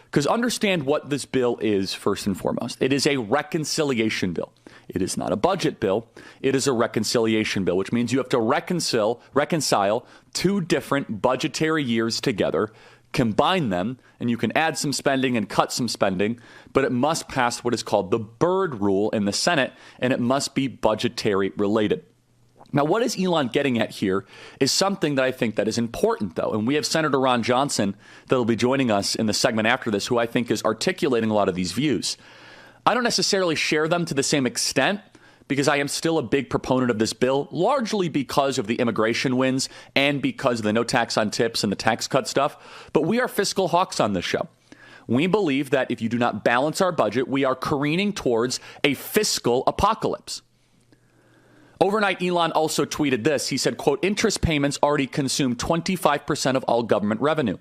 Because understand what this bill is, first and foremost. It is a reconciliation bill. It is not a budget bill. It is a reconciliation bill, which means you have to reconcile two different budgetary years together, combine them, and you can add some spending and cut some spending, but it must pass what is called the Byrd Rule in the Senate, and it must be budgetary related. Now, what is Elon getting at here is something that I think that is important, though. And we have Senator Ron Johnson that will be joining us in the segment after this, who I think is articulating a lot of these views. I don't necessarily share them to the same extent because I am still a big proponent of this bill, largely because of the immigration wins and because of the no tax on tips and the tax cut stuff. But we are fiscal hawks on this show. We believe that if you do not balance our budget, we are careening towards a fiscal apocalypse. Overnight, Elon also tweeted this. He said, quote, interest payments already consume 25% of all government revenue.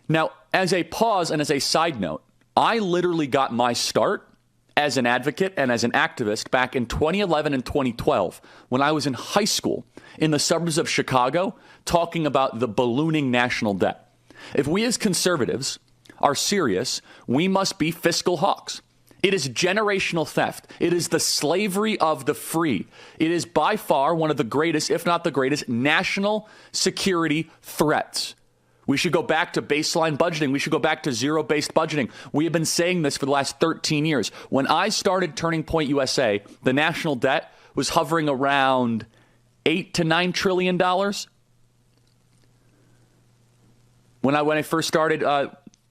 Now, as a pause and as a side note, I literally got my start as an advocate and as an activist back in 2011 and 2012 when I was in high school in the suburbs of Chicago talking about the ballooning national debt. If we as conservatives are serious, we must be fiscal hawks. It is generational theft. It is the slavery of the free. It is by far one of the greatest, if not the greatest, national security threats. We should go back to baseline budgeting. We should go back to zero-based budgeting. We have been saying this for the last 13 years. When I started Turning Point USA, the national debt was hovering around $8 to $9 trillion. When I first started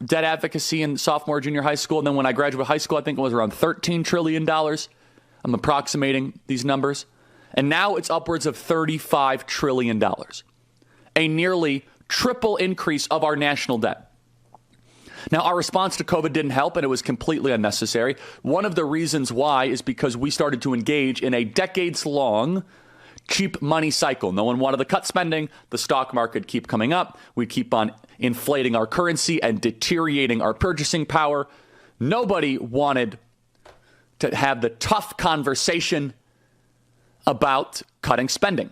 debt advocacy in sophomore, junior high school. And then when I graduated high school, I think it was around $13 trillion. I'm approximating these numbers. And now it's upwards of $35 trillion, a nearly triple increase of our national debt. Now, our response to COVID didn't help, and it was completely unnecessary. One of the reasons why is because we started to engage in a decades-long cheap money cycle. No one wanted to cut spending. The stock market keep coming up. We keep on inflating our currency and deteriorating our purchasing power. Nobody wanted to have the tough conversation about cutting spending.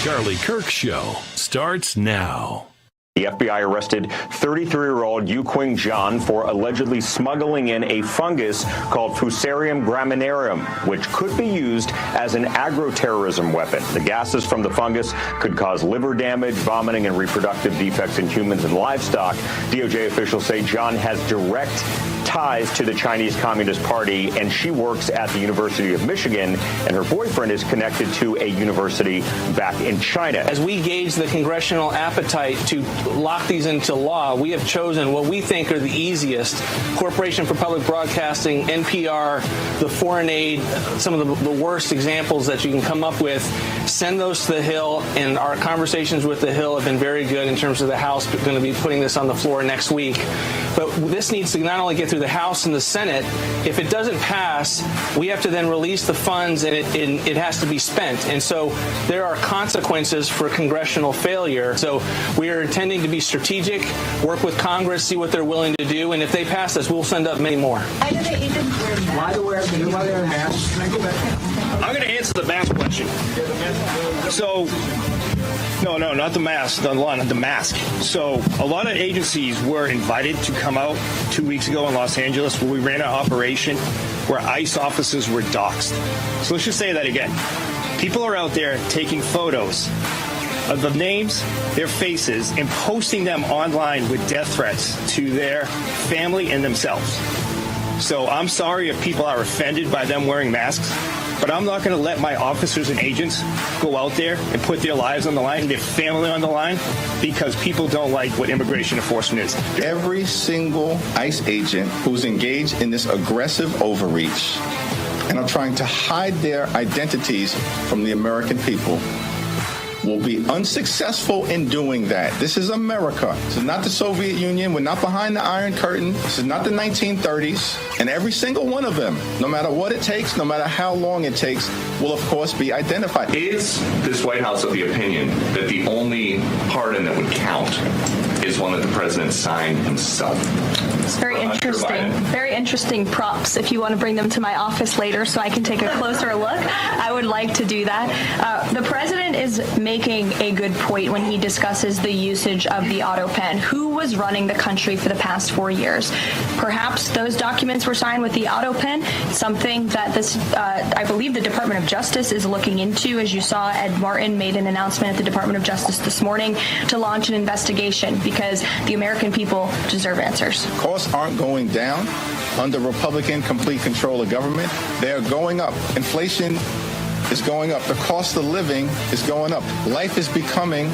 Charlie Kirk Show starts now. The FBI arrested 33-year-old Yu Qing Zhan for allegedly smuggling in a fungus called Fusarium graminearum, which could be used as an agroterrorism weapon. The gases from the fungus could cause liver damage, vomiting, and reproductive defects in humans and livestock. DOJ officials say Zhan has direct ties to the Chinese Communist Party, and she works at the University of Michigan, and her boyfriend is connected to a university back in China. As we gauge the congressional appetite to lock these into law, we have chosen what we think are the easiest: Corporation for Public Broadcasting, NPR, the foreign aid, some of the worst examples that you can come up with. Send those to the Hill, and our conversations with the Hill have been very good in terms of the House going to be putting this on the floor next week. But this needs to not only get through the House and the Senate. If it doesn't pass, we have to then release the funds, and it has to be spent. And so there are consequences for congressional failure. So we are intending to be strategic, work with Congress, see what they're willing to do, and if they pass this, we'll send up many more. Why do we have to wear masks? I'm going to answer the mask question. So, no, not the mask, the mask. So a lot of agencies were invited to come out 2 weeks ago in Los Angeles where we ran an operation where ICE officers were doxxed. So let's just say that again. People are out there taking photos of the names, their faces, and posting them online with death threats to their family and themselves. So I'm sorry if people are offended by them wearing masks, but I'm not going to let my officers and agents go out there and put their lives on the line, their family on the line, because people don't like what immigration enforcement is. Every single ICE agent who's engaged in this aggressive overreach and are trying to hide their identities from the American people will be unsuccessful in doing that. This is America. This is not the Soviet Union. We're not behind the Iron Curtain. This is not the 1930s. And every single one of them, no matter what it takes, no matter how long it takes, will of course be identified. Is this White House of the opinion that the only pardon that would count is one that the president signed himself? It's very interesting. Very interesting props. If you want to bring them to my office later so I can take a closer look, I would like to do that. The president is making a good point when he discusses the usage of the auto pen. Who was running the country for the past 4 years? Perhaps those documents were signed with the auto pen, something that this, I believe the Department of Justice is looking into. As you saw, Ed Martin made an announcement at the Department of Justice this morning to launch an investigation because the American people deserve answers. Costs aren't going down under Republican complete control of government. They're going up. Inflation is going up. The cost of living is going up. Life is becoming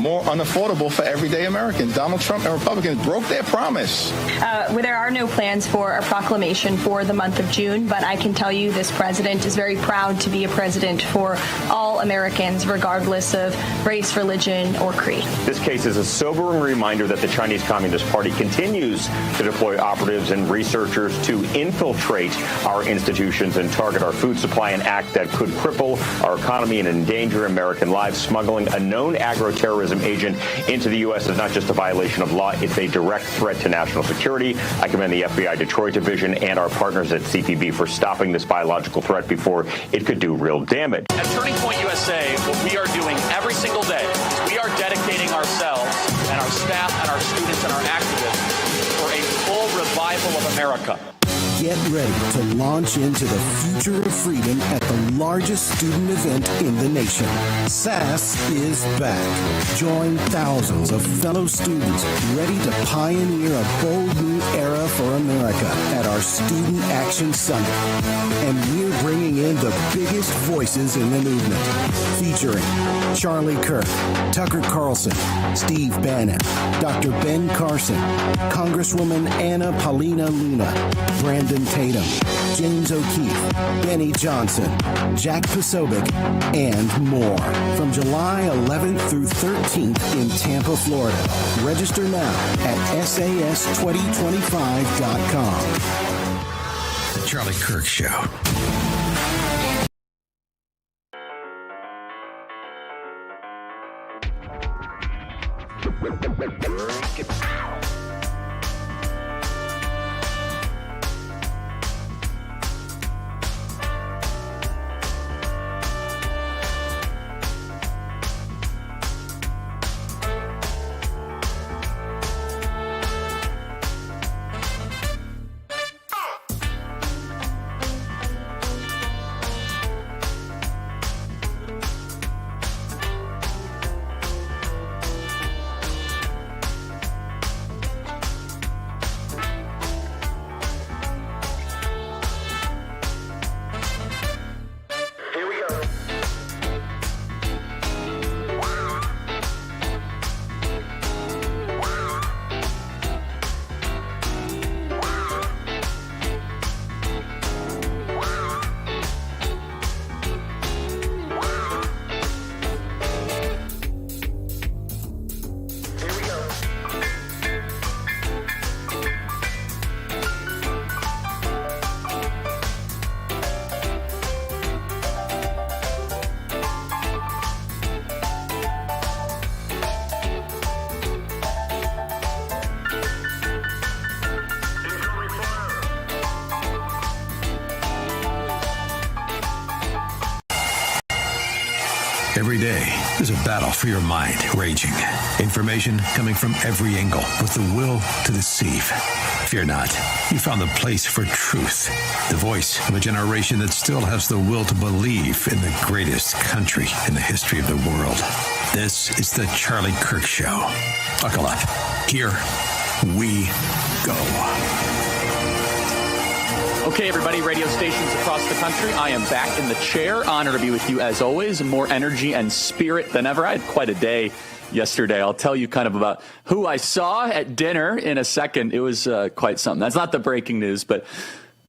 more unaffordable for everyday Americans. Donald Trump and Republicans broke their promise. There are no plans for a proclamation for the month of June, but I can tell you this president is very proud to be a president for all Americans, regardless of race, religion, or creed. This case is a sobering reminder that the Chinese Communist Party continues to deploy operatives and researchers to infiltrate our institutions and target our food supply, an act that could cripple our economy and endanger American lives. Smuggling a known agro-terrorism agent into the U.S. is not just a violation of law, it's a direct threat to national security. I commend the FBI Detroit Division and our partners at CPB for stopping this biological threat before it could do real damage. At Turning Point USA, what we are doing every single day is we are dedicating ourselves and our staff and our students and our activists for a full revival of America. Get ready to launch into the future of freedom at the largest student event in the nation. SAS is back. Join thousands of fellow students ready to pioneer a bold new era for America at our Student Action Summit. And we're bringing in the biggest voices in the movement. Featuring Charlie Kirk, Tucker Carlson, Steve Bannon, Dr. Ben Carson, Congresswoman Anna Paulina Luna, Brandon Tatum, James O'Keefe, Benny Johnson, Jack Posobiec, and more. From July 11th through 13th in Tampa, Florida. Register now at SAS2025.com. The Charlie Kirk Show. Every day, there's a battle for your mind raging. Information coming from every angle with the will to deceive. Fear not. You found the place for truth. The voice of a generation that still has the will to believe in the greatest country in the history of the world. This is the Charlie Kirk Show. Buckle up. Here we go. Okay, everybody, radio stations across the country. I am back in the chair. Honor to be with you as always. More energy and spirit than ever. I had quite a day yesterday. I'll tell you kind of about who I saw at dinner in a second. It was quite something. That's not the breaking news, but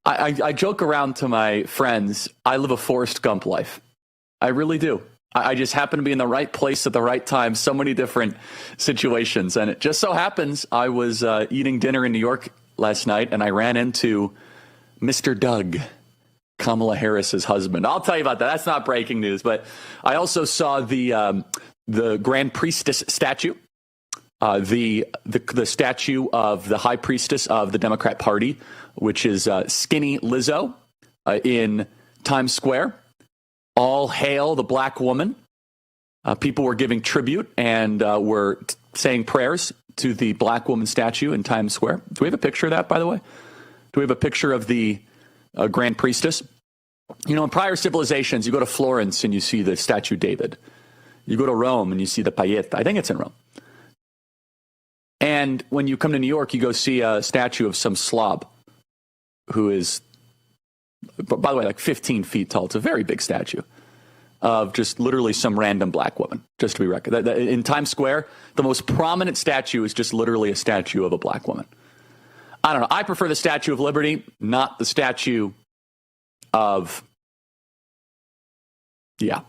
I joke around to my friends. I live a Forrest Gump life. I really do. I just happen to be in the right place at the right time. So many different situations. And it just so happens I was eating dinner in New York last night, and I ran into Mr. Doug, Kamala Harris's husband. I'll tell you about that. That's not breaking news. But I also saw the Grand Priestess statue, the statue of the High Priestess of the Democrat Party, which is Skinny Lizzo in Times Square. All hail the black woman. People were giving tribute and were saying prayers to the black woman statue in Times Square. Do we have a picture of that, by the way? Do we have a picture of the Grand Priestess? You know, in prior civilizations, you go to Florence and you see the statue David. You go to Rome and you see the Pieta. I think it's in Rome. And when you come to New York, you go see a statue of some slob who is, by the way, like 15 feet tall. It's a very big statue of just literally some random black woman, just to be reckoned. In Times Square, the most prominent statue is just literally a statue of a black woman. I don't know. I prefer the Statue of Liberty, not the statue of, yeah.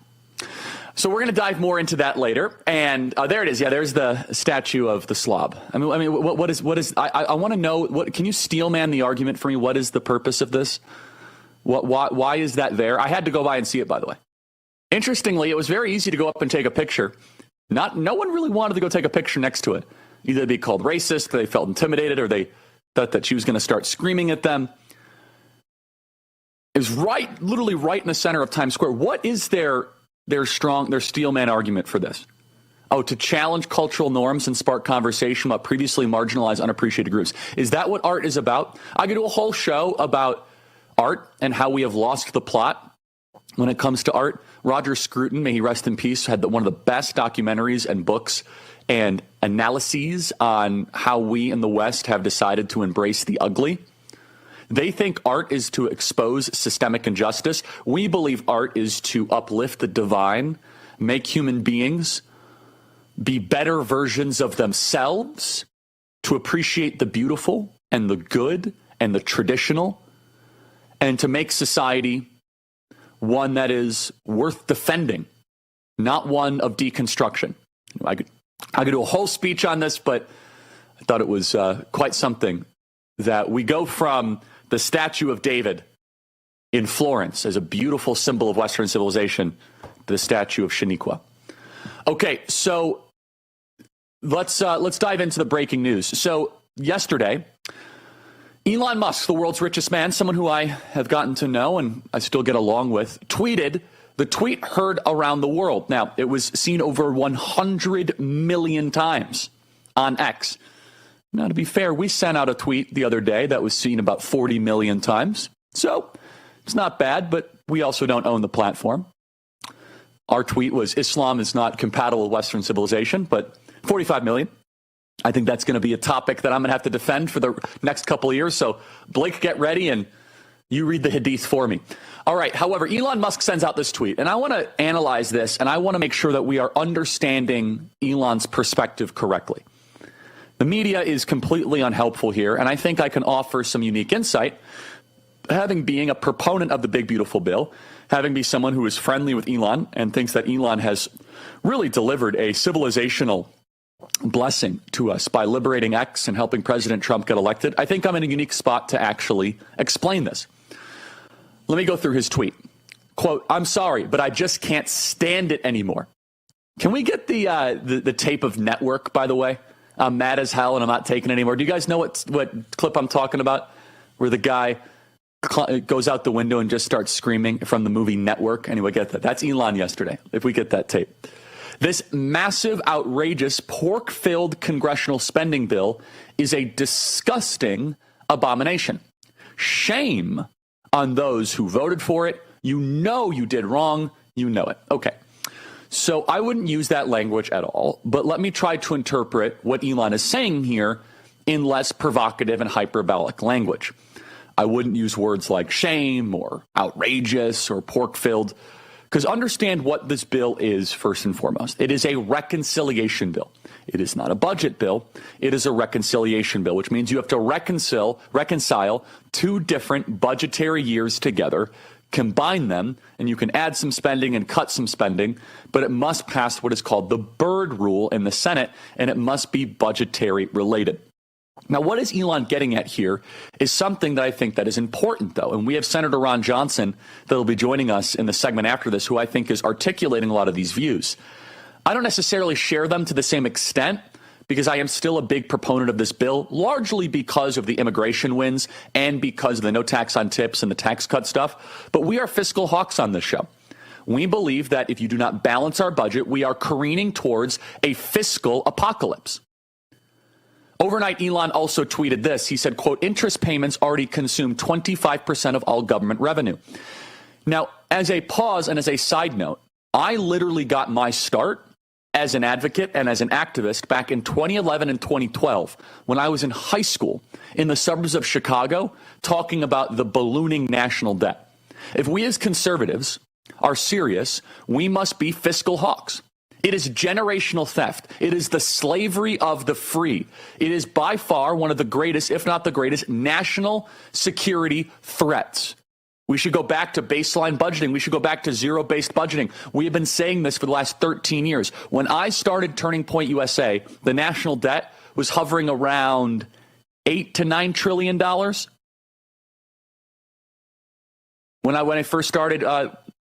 So we're going to dive more into that later. And there it is. Yeah, there's the statue of the slob. I mean, what is, I want to know, can you steel man the argument for me? What is the purpose of this? Why is that there? I had to go by and see it, by the way. Interestingly, it was very easy to go up and take a picture. No one really wanted to go take a picture next to it. Either they'd be called racist, they felt intimidated, or they thought that she was going to start screaming at them. It was literally right in the center of Times Square. What is their steel man argument for this? Oh, to challenge cultural norms and spark conversation about previously marginalized, unappreciated groups. Is that what art is about? I could do a whole show about art and how we have lost the plot when it comes to art. Roger Scruton, may he rest in peace, had one of the best documentaries and books and analyses on how we in the West have decided to embrace the ugly. They think art is to expose systemic injustice. We believe art is to uplift the divine, make human beings be better versions of themselves, to appreciate the beautiful and the good and the traditional, and to make society one that is worth defending, not one of deconstruction. I could do a whole speech on this, but I thought it was quite something that we go from the statue of David in Florence as a beautiful symbol of Western civilization to the statue of Shaniqua. Okay, so let's dive into the breaking news. So yesterday, Elon Musk, the world's richest man, someone who I have gotten to know and I still get along with, tweeted. The tweet heard around the world. Now, it was seen over 100 million times on X. Now, to be fair, we sent out a tweet the other day that was seen about 40 million times. So it's not bad, but we also don't own the platform. Our tweet was Islam is not compatible with Western civilization, but 45 million. I think that's going to be a topic that I'm going to have to defend for the next couple of years. So Blake, get ready and you read the hadith for me. All right. However, Elon Musk sends out this tweet, and I want to analyze this, and I want to make sure that we are understanding Elon's perspective correctly. The media is completely unhelpful here, and I think I can offer some unique insight, having being a proponent of the big, beautiful bill, having be someone who is friendly with Elon and thinks that Elon has really delivered a civilizational blessing to us by liberating X and helping President Trump get elected. I think I'm in a unique spot to actually explain this. Let me go through his tweet. Quote, "I'm sorry, but I just can't stand it anymore." Can we get the tape of Network, by the way? I'm mad as hell and I'm not taking it anymore. Do you guys know what clip I'm talking about? Where the guy goes out the window and just starts screaming from the movie Network. Anyway, get that. That's Elon yesterday, if we get that tape. This massive, outrageous, pork-filled congressional spending bill is a disgusting abomination. Shame on those who voted for it. You know you did wrong. You know it. Okay. So I wouldn't use that language at all, but let me try to interpret what Elon is saying here in less provocative and hyperbolic language. I wouldn't use words like shame or outrageous or pork-filled, because understand what this bill is first and foremost. It is a reconciliation bill. It is not a budget bill. It is a reconciliation bill, which means you have to reconcile two different budgetary years together, combine them, and you can add some spending and cut some spending, but it must pass what is called the Byrd Rule in the Senate, and it must be budgetary related. Now, what is Elon getting at here is something that I think that is important, though. And we have Senator Ron Johnson that will be joining us in the segment after this, who I think is articulating a lot of these views. I don't necessarily share them to the same extent because I am still a big proponent of this bill, largely because of the immigration wins and because of the no tax on tips and the tax cut stuff. But we are fiscal hawks on this show. We believe that if you do not balance our budget, we are careening towards a fiscal apocalypse. Overnight, Elon also tweeted this. He said, quote, interest payments already consume 25% of all government revenue. Now, as a pause and as a side note, I literally got my start as an advocate and as an activist back in 2011 and 2012 when I was in high school in the suburbs of Chicago talking about the ballooning national debt. If we as conservatives are serious, we must be fiscal hawks. It is generational theft. It is the slavery of the free. It is by far one of the greatest, if not the greatest, national security threats. We should go back to baseline budgeting. We should go back to zero-based budgeting. We have been saying this for the last 13 years. When I started Turning Point USA, the national debt was hovering around $8 to $9 trillion. When I first started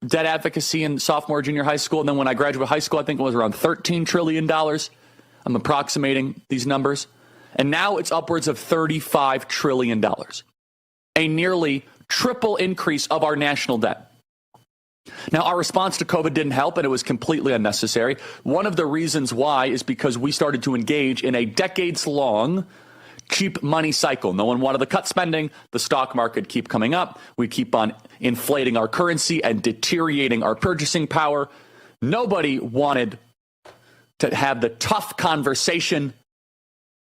debt advocacy in sophomore, junior high school, and then when I graduated high school, I think it was around $13 trillion. I'm approximating these numbers. And now it's upwards of $35 trillion, a nearly triple increase of our national debt. Now, our response to COVID didn't help, and it was completely unnecessary. One of the reasons why is because we started to engage in a decades-long cheap money cycle. No one wanted to cut spending. The stock market keep coming up. We keep on inflating our currency and deteriorating our purchasing power. Nobody wanted to have the tough conversation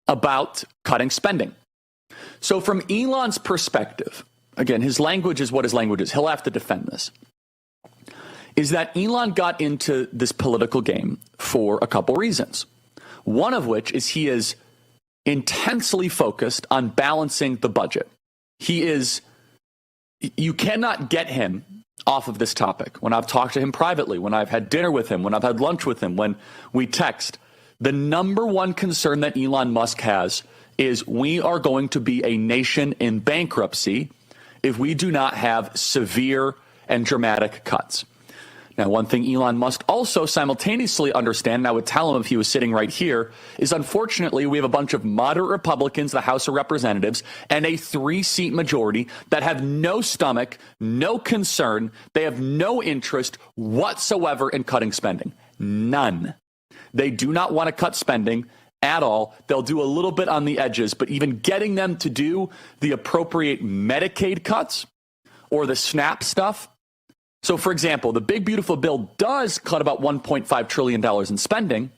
about cutting spending. So from Elon's perspective, again, his language is what his language is. He'll have to defend this. Is that Elon got into this political game for a couple reasons. One of which is he is intensely focused on balancing the budget. You cannot get him off of this topic. When I've talked to him privately, when I've had dinner with him, when I've had lunch with him, when we text, the number one concern that Elon Musk has is we are going to be a nation in bankruptcy if we do not have severe and dramatic cuts. Now, one thing Elon must also simultaneously understand, and I would tell him if he was sitting right here, is unfortunately we have a bunch of moderate Republicans, the House of Representatives, and a 3-seat majority that have no stomach, no concern, they have no interest whatsoever in cutting spending. None. They do not want to cut spending at all. They'll do a little bit on the edges, but even getting them to do the appropriate Medicaid cuts or the SNAP stuff. So, for example, the Big Beautiful Bill does cut about $1.5 trillion in spending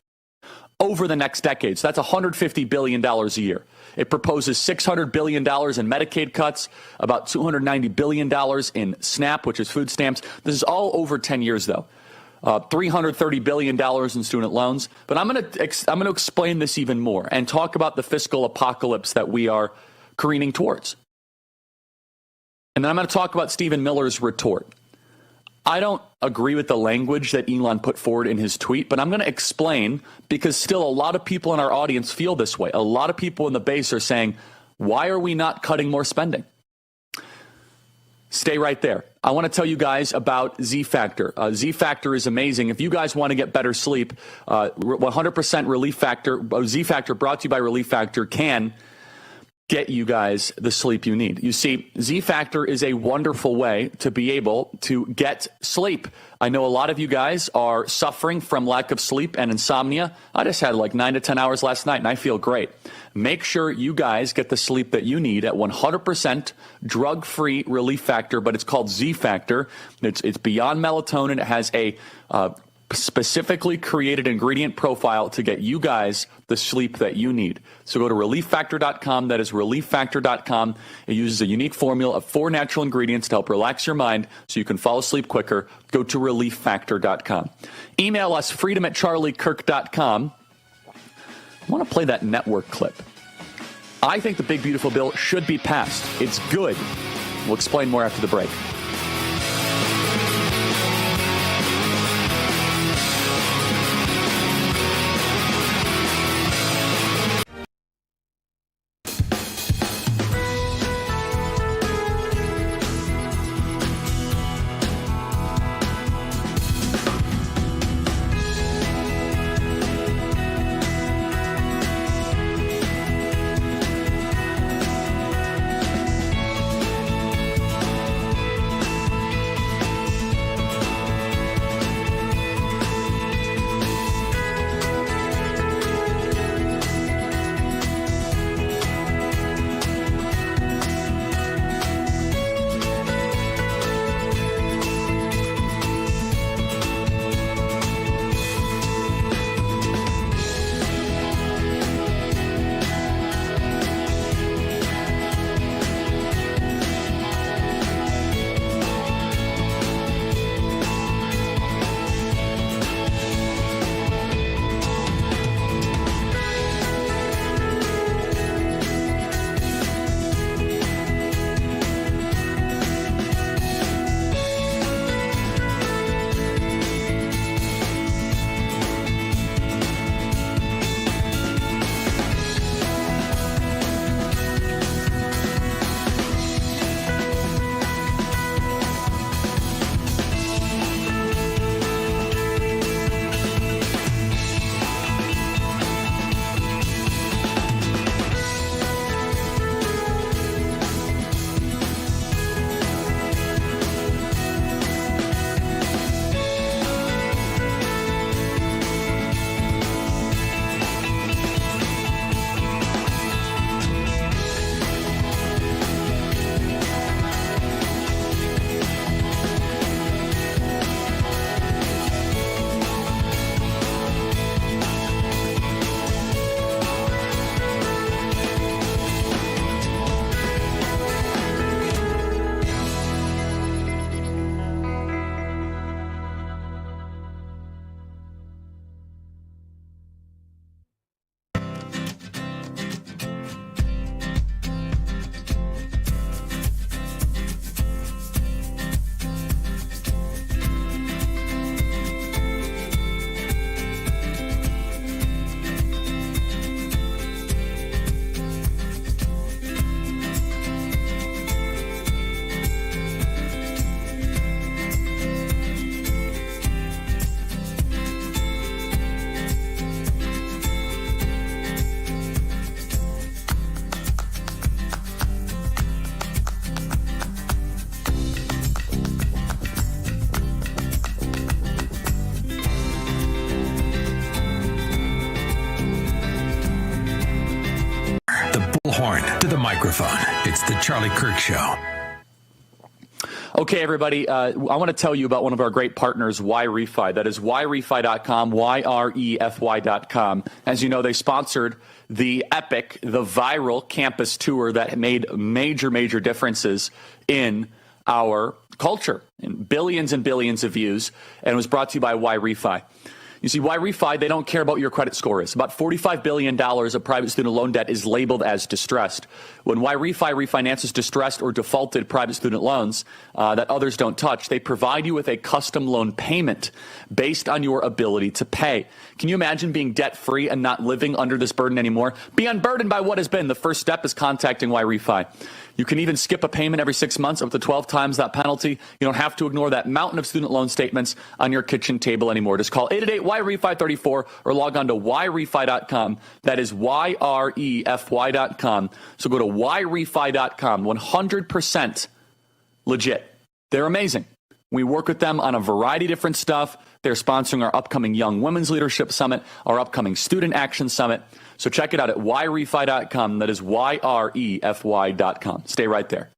over the next decade. So that's $150 billion a year. It proposes $600 billion in Medicaid cuts, about $290 billion in SNAP, which is food stamps. This is all over 10 years, though. $330 billion in student loans. But I'm going to explain this even more and talk about the fiscal apocalypse that we are careening towards. And then I'm going to talk about Stephen Miller's retort. I don't agree with the language that Elon put forward in his tweet, but I'm going to explain because still a lot of people in our audience feel this way. A lot of people in the base are saying, why are we not cutting more spending? Stay right there. I want to tell you guys about Z-Factor. Z-Factor is amazing. If you guys want to get better sleep, 100% Relief Factor, Z-Factor brought to you by Relief Factor can get you guys the sleep you need. You see, Z-Factor is a wonderful way to be able to get sleep. I know a lot of you guys are suffering from lack of sleep and insomnia. I just had like 9 to 10 hours last night and I feel great. Make sure you guys get the sleep that you need at 100% drug-free Relief Factor, but it's called Z-Factor. It's beyond melatonin. It has a specifically created ingredient profile to get you guys the sleep that you need. So go to relieffactor.com. That is relieffactor.com. It uses a unique formula of 4 natural ingredients to help relax your mind so you can fall asleep quicker. Go to relieffactor.com. Email us freedom@charliekirk.com. I want to play that network clip. I think the big beautiful bill should be passed. It's good. We'll explain more after the break. Horn to the microphone. It's the Charlie Kirk Show. Okay, everybody, I want to tell you about one of our great partners, YRefi. That is YRefi.com, YREFY.com. As you know, they sponsored the epic, the viral campus tour that made major differences in our culture, and billions of views, and it was brought to you by YRefi. You see, YRefi, they don't care about your credit score is. About $45 billion of private student loan debt is labeled as distressed. When YRefi refinances distressed or defaulted private student loans that others don't touch, they provide you with a custom loan payment based on your ability to pay. Can you imagine being debt-free and not living under this burden anymore? Be unburdened by what has been. The first step is contacting YRefi. You can even skip a payment every 6 months up to 12 times that penalty. You don't have to ignore that mountain of student loan statements on your kitchen table anymore. Just call 888-YREFI34 or log on to YRefi.com. That is YREFY.com. So go to YRefi.com, 100% legit. They're amazing. We work with them on a variety of different stuff. They're sponsoring our upcoming Young Women's Leadership Summit, our upcoming Student Action Summit. So check it out at YRefi.com. That is YREFY.com. Stay right there.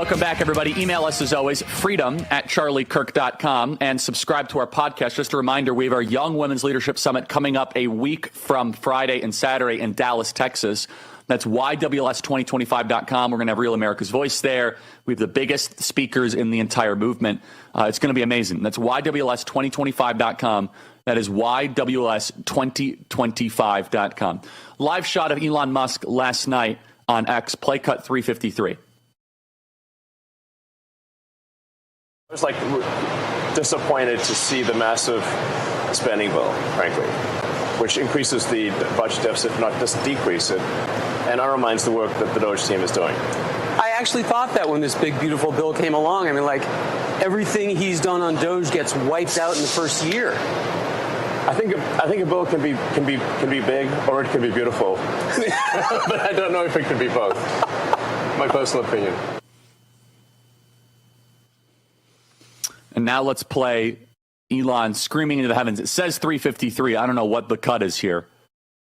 Welcome back, everybody. Email us, as always, freedom@charliekirk.com, and subscribe to our podcast. Just a reminder, we have our Young Women's Leadership Summit coming up a week from Friday and Saturday in Dallas, Texas. That's YWS2025.com. We're going to have Real America's Voice there. We have the biggest speakers in the entire movement. It's going to be amazing. That's YWS2025.com. That is YWS2025.com. Live shot of Elon Musk last night on X, play cut 353. I was disappointed to see the massive spending bill, frankly, which increases the budget deficit, not just decrease it, and undermines the work that the Doge team is doing. I actually thought that when this big, beautiful bill came along. I mean, everything he's done on Doge gets wiped out in the first year. I think a bill can be big or it can be beautiful, but I don't know if it can be both. My personal opinion. And now let's play Elon screaming into the heavens. It says 353. I don't know what the cut is here,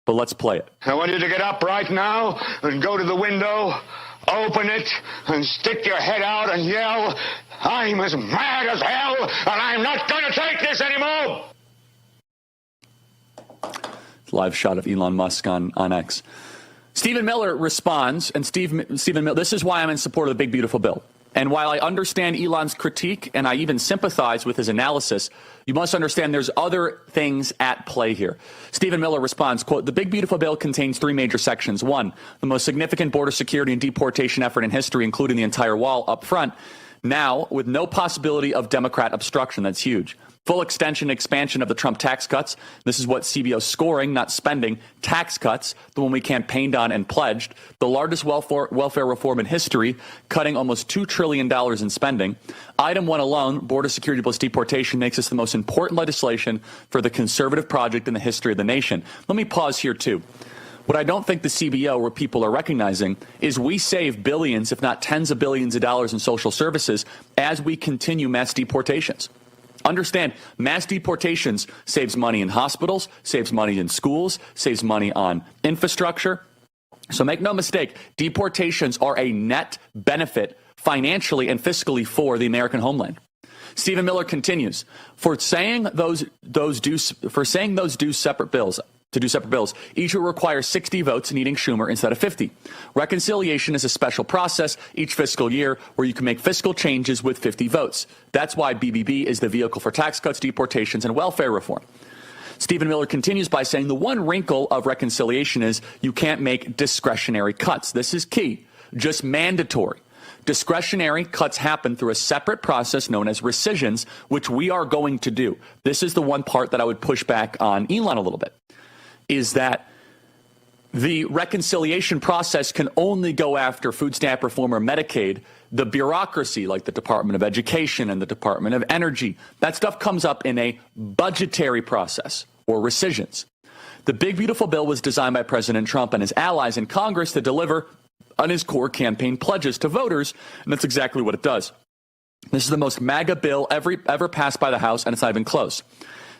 but let's play it. I want you to get up right now and go to the window, open it, and stick your head out and yell, "I'm as mad as hell, and I'm not going to take this anymore!" Live shot of Elon Musk on X. Stephen Miller responds, and Stephen Miller, this is why I'm in support of the big, beautiful bill. And while I understand Elon's critique, and I even sympathize with his analysis, you must understand there's other things at play here. Stephen Miller responds, quote, "The big, beautiful bill contains three major sections. One, the most significant border security and deportation effort in history, including the entire wall up front. Now, with no possibility of Democrat obstruction." That's huge. Full extension and expansion of the Trump tax cuts. This is what CBO's scoring, not spending. Tax cuts, the one we campaigned on and pledged. The largest welfare reform in history, cutting almost $2 trillion in spending. Item one alone, border security plus deportation, makes this the most important legislation for the conservative project in the history of the nation. Let me pause here, too. What I don't think the CBO or people are recognizing is we save billions, if not tens of billions of dollars in social services as we continue mass deportations. Understand, mass deportations saves money in hospitals, saves money in schools, saves money on infrastructure. So make no mistake, deportations are a net benefit financially and fiscally for the American homeland. Stephen Miller continues, for saying those do separate bills, each will require 60 votes, needing Schumer instead of 50. Reconciliation is a special process each fiscal year where you can make fiscal changes with 50 votes. That's why BBB is the vehicle for tax cuts, deportations, and welfare reform. Stephen Miller continues by saying the one wrinkle of reconciliation is you can't make discretionary cuts. This is key, just mandatory. Discretionary cuts happen through a separate process known as rescissions, which we are going to do. This is the one part that I would push back on Elon a little bit. Is that the reconciliation process can only go after food stamp reform or Medicaid. The bureaucracy, like the Department of Education and the Department of Energy, that stuff comes up in a budgetary process or rescissions. The big, beautiful bill was designed by President Trump and his allies in Congress to deliver on his core campaign pledges to voters, and that's exactly what it does. This is the most MAGA bill ever passed by the House, and it's not even close.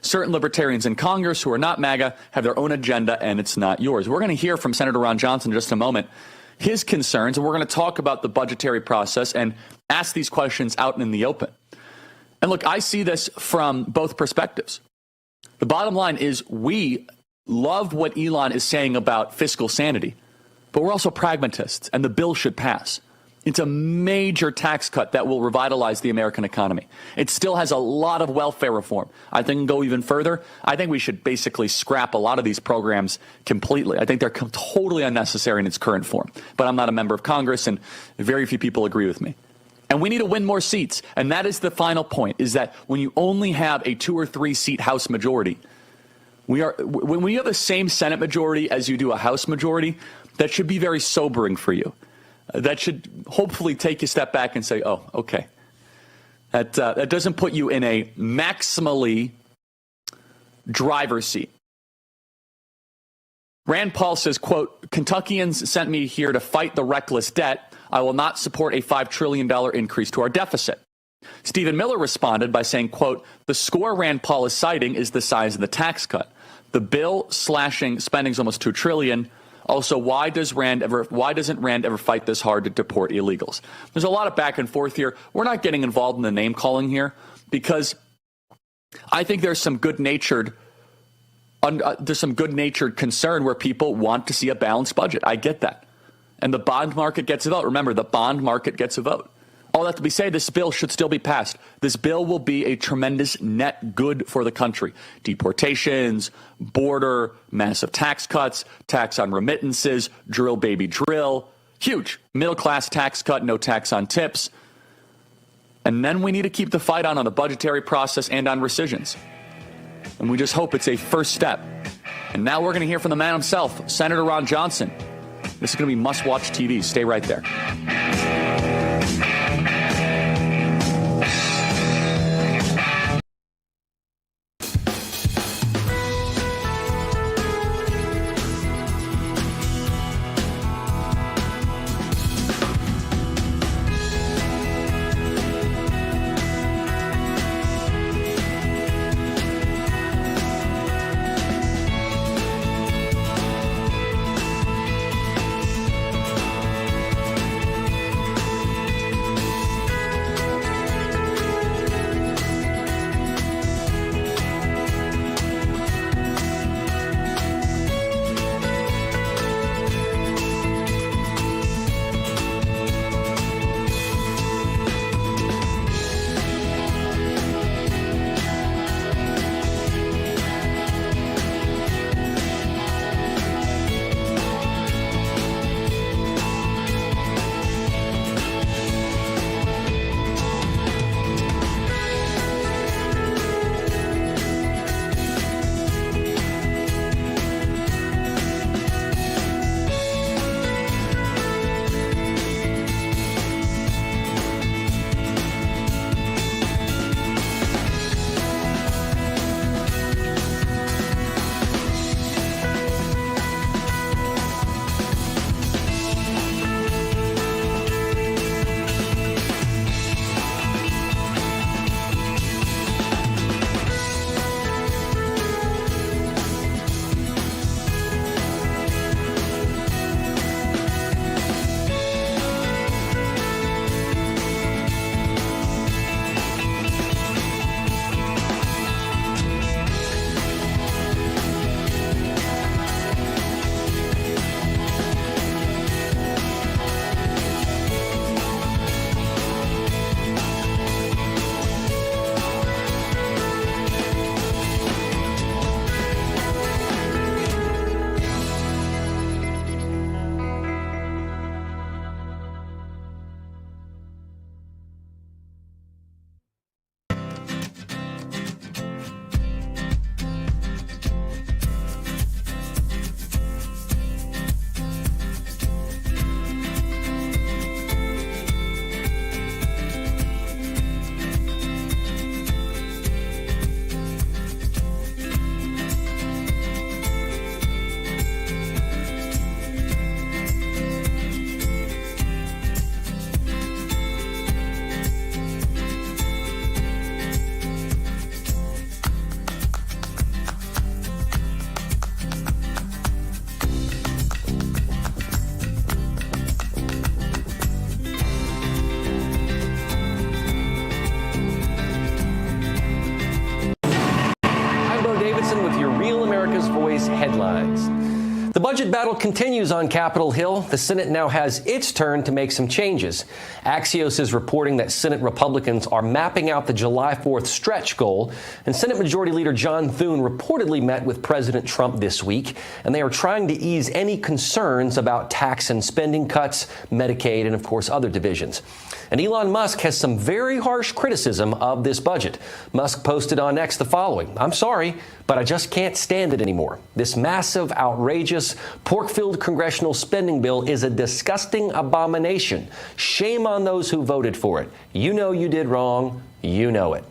Certain libertarians in Congress who are not MAGA have their own agenda, and it's not yours. We're going to hear from Senator Ron Johnson in just a moment, his concerns, and we're going to talk about the budgetary process and ask these questions out in the open. And look, I see this from both perspectives. The bottom line is we love what Elon is saying about fiscal sanity, but we're also pragmatists, and the bill should pass. It's a major tax cut that will revitalize the American economy. It still has a lot of welfare reform. I think go even further. I think we should basically scrap a lot of these programs completely. I think they're totally unnecessary in its current form. But I'm not a member of Congress, and very few people agree with me. And we need to win more seats. And that is the final point, is that when you only have a 2 or 3 seat House majority, when we have the same Senate majority as you do a House majority, that should be very sobering for you. That should hopefully take you a step back and say, oh, okay. That doesn't put you in a maximally driver's seat. Rand Paul says, quote, Kentuckians sent me here to fight the reckless debt. I will not support a $5 trillion increase to our deficit. Stephen Miller responded by saying, quote, the score Rand Paul is citing is the size of the tax cut. The bill slashing spending is almost $2 trillion. Also, why doesn't Rand ever fight this hard to deport illegals? There's a lot of back and forth here. We're not getting involved in the name calling here because I think there's some good-natured concern where people want to see a balanced budget. I get that. And the bond market gets a vote. Remember, the bond market gets a vote. All that to be said, this bill should still be passed. This bill will be a tremendous net good for the country. Deportations, border, massive tax cuts, tax on remittances, drill baby drill. Huge. Middle-class tax cut, no tax on tips. And then we need to keep the fight on the budgetary process and on rescissions. And we just hope it's a first step. And now we're going to hear from the man himself, Senator Ron Johnson. This is going to be must-watch TV. Stay right there. Headlines. The budget battle continues on Capitol Hill. The Senate now has its turn to make some changes. Axios is reporting that Senate Republicans are mapping out the July 4th stretch goal, and Senate Majority Leader John Thune reportedly met with President Trump this week, and they are trying to ease any concerns about tax and spending cuts, Medicaid, and of course other divisions. And Elon Musk has some very harsh criticism of this budget. Musk posted on X the following: "I'm sorry, but I just can't stand it anymore. This massive, outrageous, pork-filled congressional spending bill is a disgusting abomination. Shame on those who voted for it. You know you did wrong. You know it."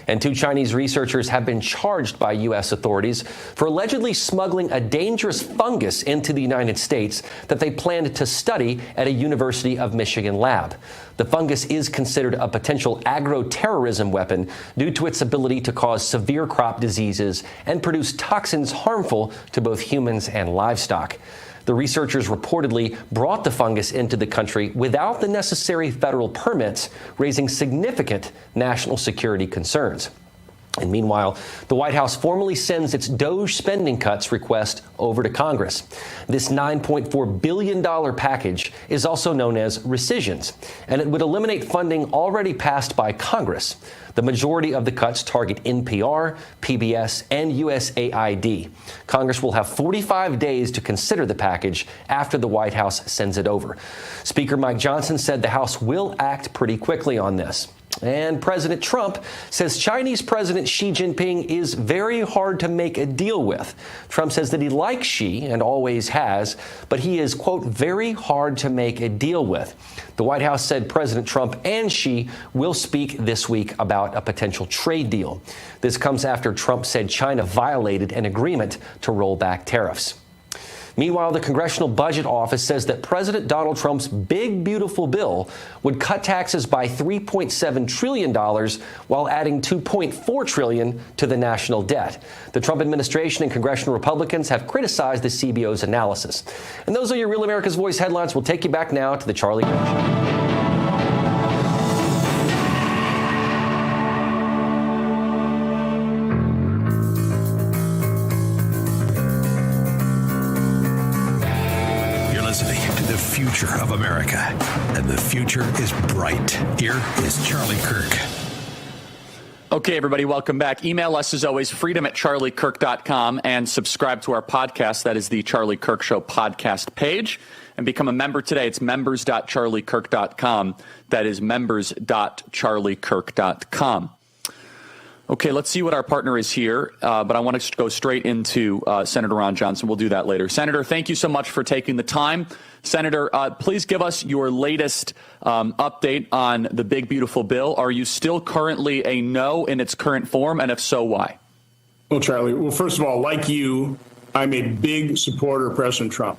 And 2 Chinese researchers have been charged by U.S. authorities for allegedly smuggling a dangerous fungus into the United States that they planned to study at a University of Michigan lab. The fungus is considered a potential agro-terrorism weapon due to its ability to cause severe crop diseases and produce toxins harmful to both humans and livestock. The researchers reportedly brought the fungus into the country without the necessary federal permits, raising significant national security concerns. And meanwhile, the White House formally sends its DOGE spending cuts request over to Congress. This $9.4 billion package is also known as rescissions, and it would eliminate funding already passed by Congress. The majority of the cuts target NPR, PBS, and USAID. Congress will have 45 days to consider the package after the White House sends it over. Speaker Mike Johnson said the House will act pretty quickly on this. And President Trump says Chinese President Xi Jinping is very hard to make a deal with. Trump says that he likes Xi and always has, but he is, quote, very hard to make a deal with. The White House said President Trump and Xi will speak this week about a potential trade deal. This comes after Trump said China violated an agreement to roll back tariffs. Meanwhile, the Congressional Budget Office says that President Donald Trump's big, beautiful bill would cut taxes by $3.7 trillion while adding $2.4 trillion to the national debt. The Trump administration and congressional Republicans have criticized the CBO's analysis. And those are your Real America's Voice headlines. We'll take you back now to the Charlie Kirk Show. The future of America, and the future is bright. Here is Charlie Kirk. Okay, everybody, welcome back. Email us as always, freedom@charliekirk.com, and subscribe to our podcast. That is the Charlie Kirk Show podcast page. And become a member today. It's members.charliekirk.com. That is members.charliekirk.com. Okay, let's see what our partner is here, but I want to go straight into Senator Ron Johnson. We'll do that later. Senator, thank you so much for taking the time. Senator, please give us your latest update on the big, beautiful bill. Are you still currently a no in its current form, and if so, why? Well, Charlie, first of all, like you, I'm a big supporter of President Trump.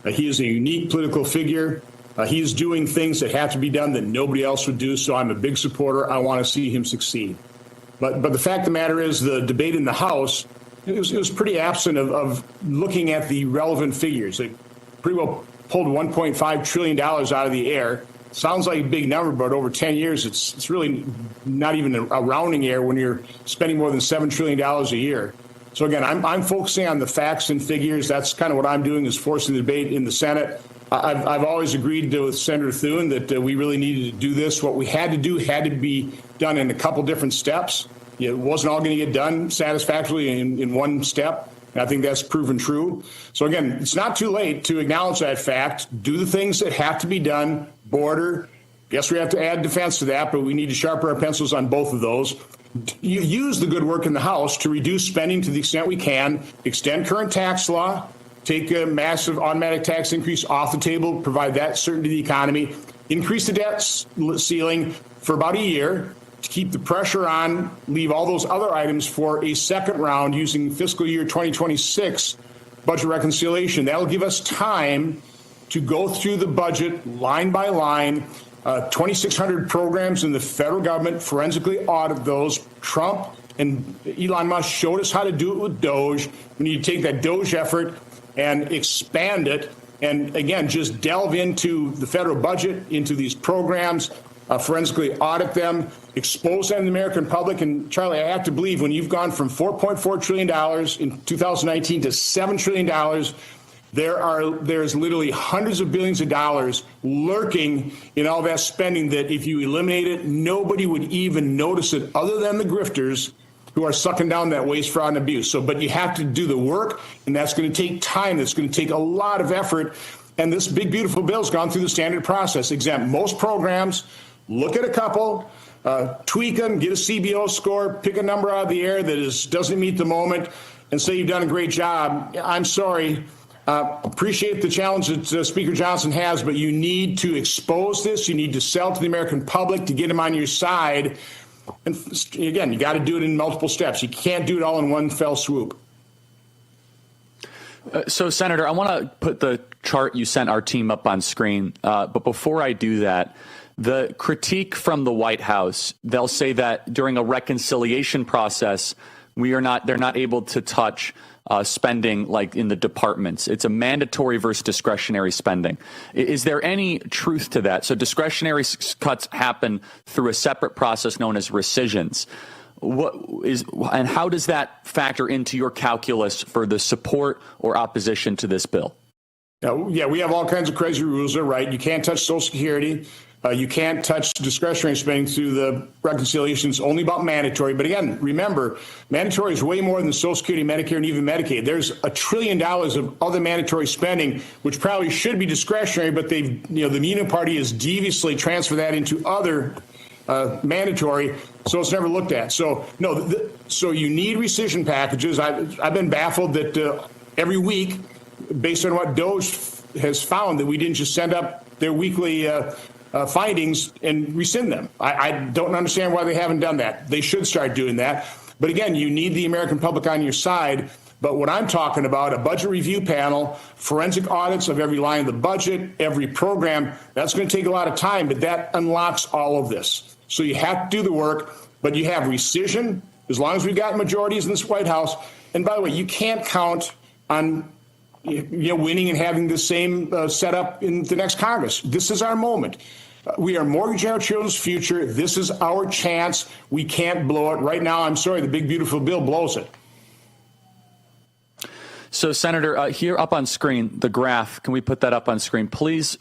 He is a unique political figure. He is doing things that have to be done that nobody else would do, so I'm a big supporter. I want to see him succeed. But the fact of the matter is the debate in the House, it was pretty absent of looking at the relevant figures. They pretty well pulled $1.5 trillion out of the air. Sounds like a big number, but over 10 years, it's really not even a rounding error when you're spending more than $7 trillion a year. So again, I'm focusing on the facts and figures. That's kind of what I'm doing, is forcing the debate in the Senate. I've always agreed with Senator Thune that we really needed to do this. What we had to do had to be done in a couple different steps. It wasn't all going to get done satisfactorily in one step. And I think that's proven true. So again, it's not too late to acknowledge that fact, do the things that have to be done, border. Yes, we have to add defense to that, but we need to sharpen our pencils on both of those. You use the good work in the House to reduce spending to the extent we can, extend current tax law, take a massive automatic tax increase off the table, provide that certainty to the economy, increase the debt ceiling for about a year to keep the pressure on, leave all those other items for a second round using fiscal year 2026 budget reconciliation. That'll give us time to go through the budget line by line, 2,600 programs in the federal government, forensically audit those. Trump and Elon Musk showed us how to do it with DOGE. We need to take that DOGE effort and expand it, and again, just delve into the federal budget, into these programs, forensically audit them, expose them to the American public. And Charlie, I have to believe when you've gone from $4.4 trillion in 2019 to $7 trillion, there's literally hundreds of billions of dollars lurking in all that spending that if you eliminate it, nobody would even notice it other than the grifters who are sucking down that waste, fraud, and abuse. But you have to do the work, and that's going to take time. That's going to take a lot of effort. And this big, beautiful bill has gone through the standard process. Exempt most programs, look at a couple, tweak them, get a CBO score, pick a number out of the air that doesn't meet the moment, and say you've done a great job. I'm sorry. Appreciate the challenge that Speaker Johnson has, but you need to expose this. You need to sell to the American public to get them on your side. And again, you got to do it in multiple steps. You can't do it all in one fell swoop. So, Senator, I want to put the chart you sent our team up on screen. But before I do that, the critique from the White House, they'll say that during a reconciliation process, they're not able to touch spending like in the departments. It's a mandatory versus discretionary spending. Is there any truth to that? So discretionary cuts happen through a separate process known as rescissions. And how does that factor into your calculus for the support or opposition to this bill? Yeah, we have all kinds of crazy rules there, right? You can't touch Social Security. You can't touch discretionary spending through the reconciliation. It's only about mandatory. But again, remember, mandatory is way more than Social Security, Medicare, and even Medicaid. There's $1 trillion of other mandatory spending, which probably should be discretionary, but the Union Party has deviously transferred that into other mandatory, so it's never looked at. So no, so you need rescission packages. I've been baffled that every week, based on what DOJ has found, that we didn't just send up their weekly findings and rescind them. I don't understand why they haven't done that. They should start doing that. But again, you need the American public on your side. But what I'm talking about, a budget review panel, forensic audits of every line of the budget, every program, that's going to take a lot of time, but that unlocks all of this. So you have to do the work, but you have rescission, as long as we've got majorities in this White House. And by the way, you can't count on winning and having the same setup in the next Congress. This is our moment. We are mortgaging our children's future. This is our chance. We can't blow it. Right now, I'm sorry, the big, beautiful bill blows it. So, Senator, here up on screen, the graph, can we put that up on screen? Please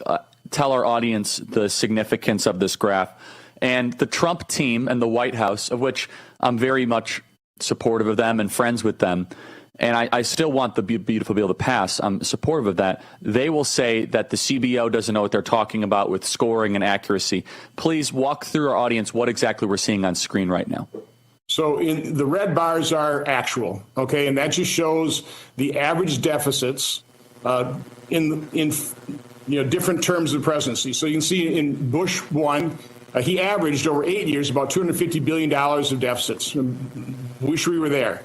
tell our audience the significance of this graph. And the Trump team and the White House, of which I'm very much supportive of them and friends with them, and I still want the beautiful bill to pass. I'm supportive of that. They will say that the CBO doesn't know what they're talking about with scoring and accuracy. Please walk through our audience what exactly we're seeing on screen right now. So the red bars are actual, okay, and that just shows the average deficits in different terms of presidency. So you can see in Bush 1, he averaged over 8 years about $250 billion of deficits. Wish we were there.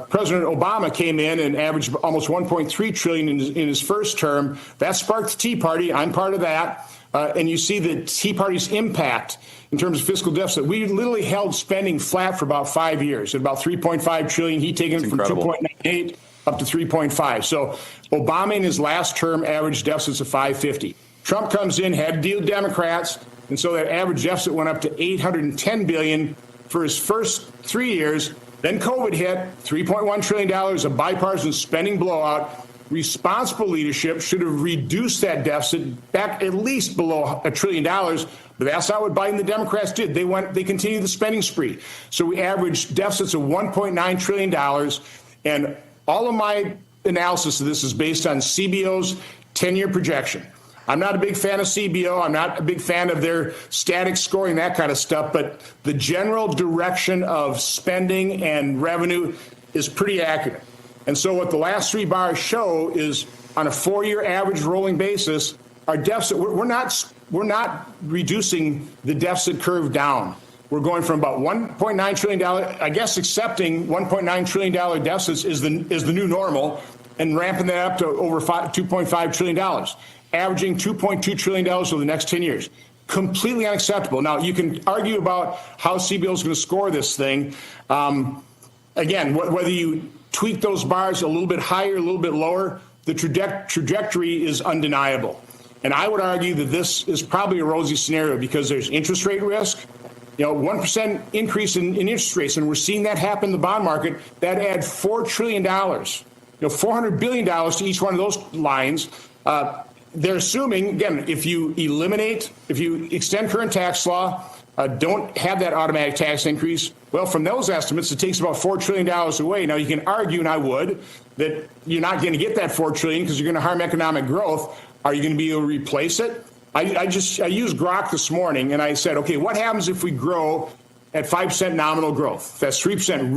President Obama came in and averaged almost $1.3 trillion in his first term. That sparked the Tea Party. I'm part of that. And you see the Tea Party's impact in terms of fiscal deficit. We literally held spending flat for about 5 years at about $3.5 trillion. He taken it from 2.98 up to 3.5. So Obama in his last term averaged deficits of 550. Trump comes in, had to deal with Democrats, and so that average deficit went up to $810 billion for his first 3 years. Then COVID hit, $3.1 trillion, a bipartisan spending blowout. Responsible leadership should have reduced that deficit back at least below $1 trillion, but that's not what Biden and the Democrats did. They continued the spending spree. So we averaged deficits of $1.9 trillion, and all of my analysis of this is based on CBO's 10-year projection. I'm not a big fan of CBO. I'm not a big fan of their static scoring, that kind of stuff. But the general direction of spending and revenue is pretty accurate. And so what the last three bars show is on a 4-year average rolling basis, our deficit, we're not reducing the deficit curve down. We're going from about $1.9 trillion, I guess accepting $1.9 trillion deficits is the new normal, and ramping that up to over $2.5 trillion. Averaging $2.2 trillion over the next 10 years. Completely unacceptable. Now, you can argue about how CBO is going to score this thing. Again, whether you tweak those bars a little bit higher, a little bit lower, the trajectory is undeniable. And I would argue that this is probably a rosy scenario because there's interest rate risk. 1% increase in interest rates, and we're seeing that happen in the bond market. That adds $4 trillion, $400 billion to each one of those lines. They're assuming, again, if you extend current tax law, don't have that automatic tax increase, well, from those estimates, it takes about $4 trillion away. Now, you can argue, and I would, that you're not going to get that $4 trillion because you're going to harm economic growth. Are you going to be able to replace it? I used Grok this morning, and I said, okay, what happens if we grow at 5% nominal growth? That's 3%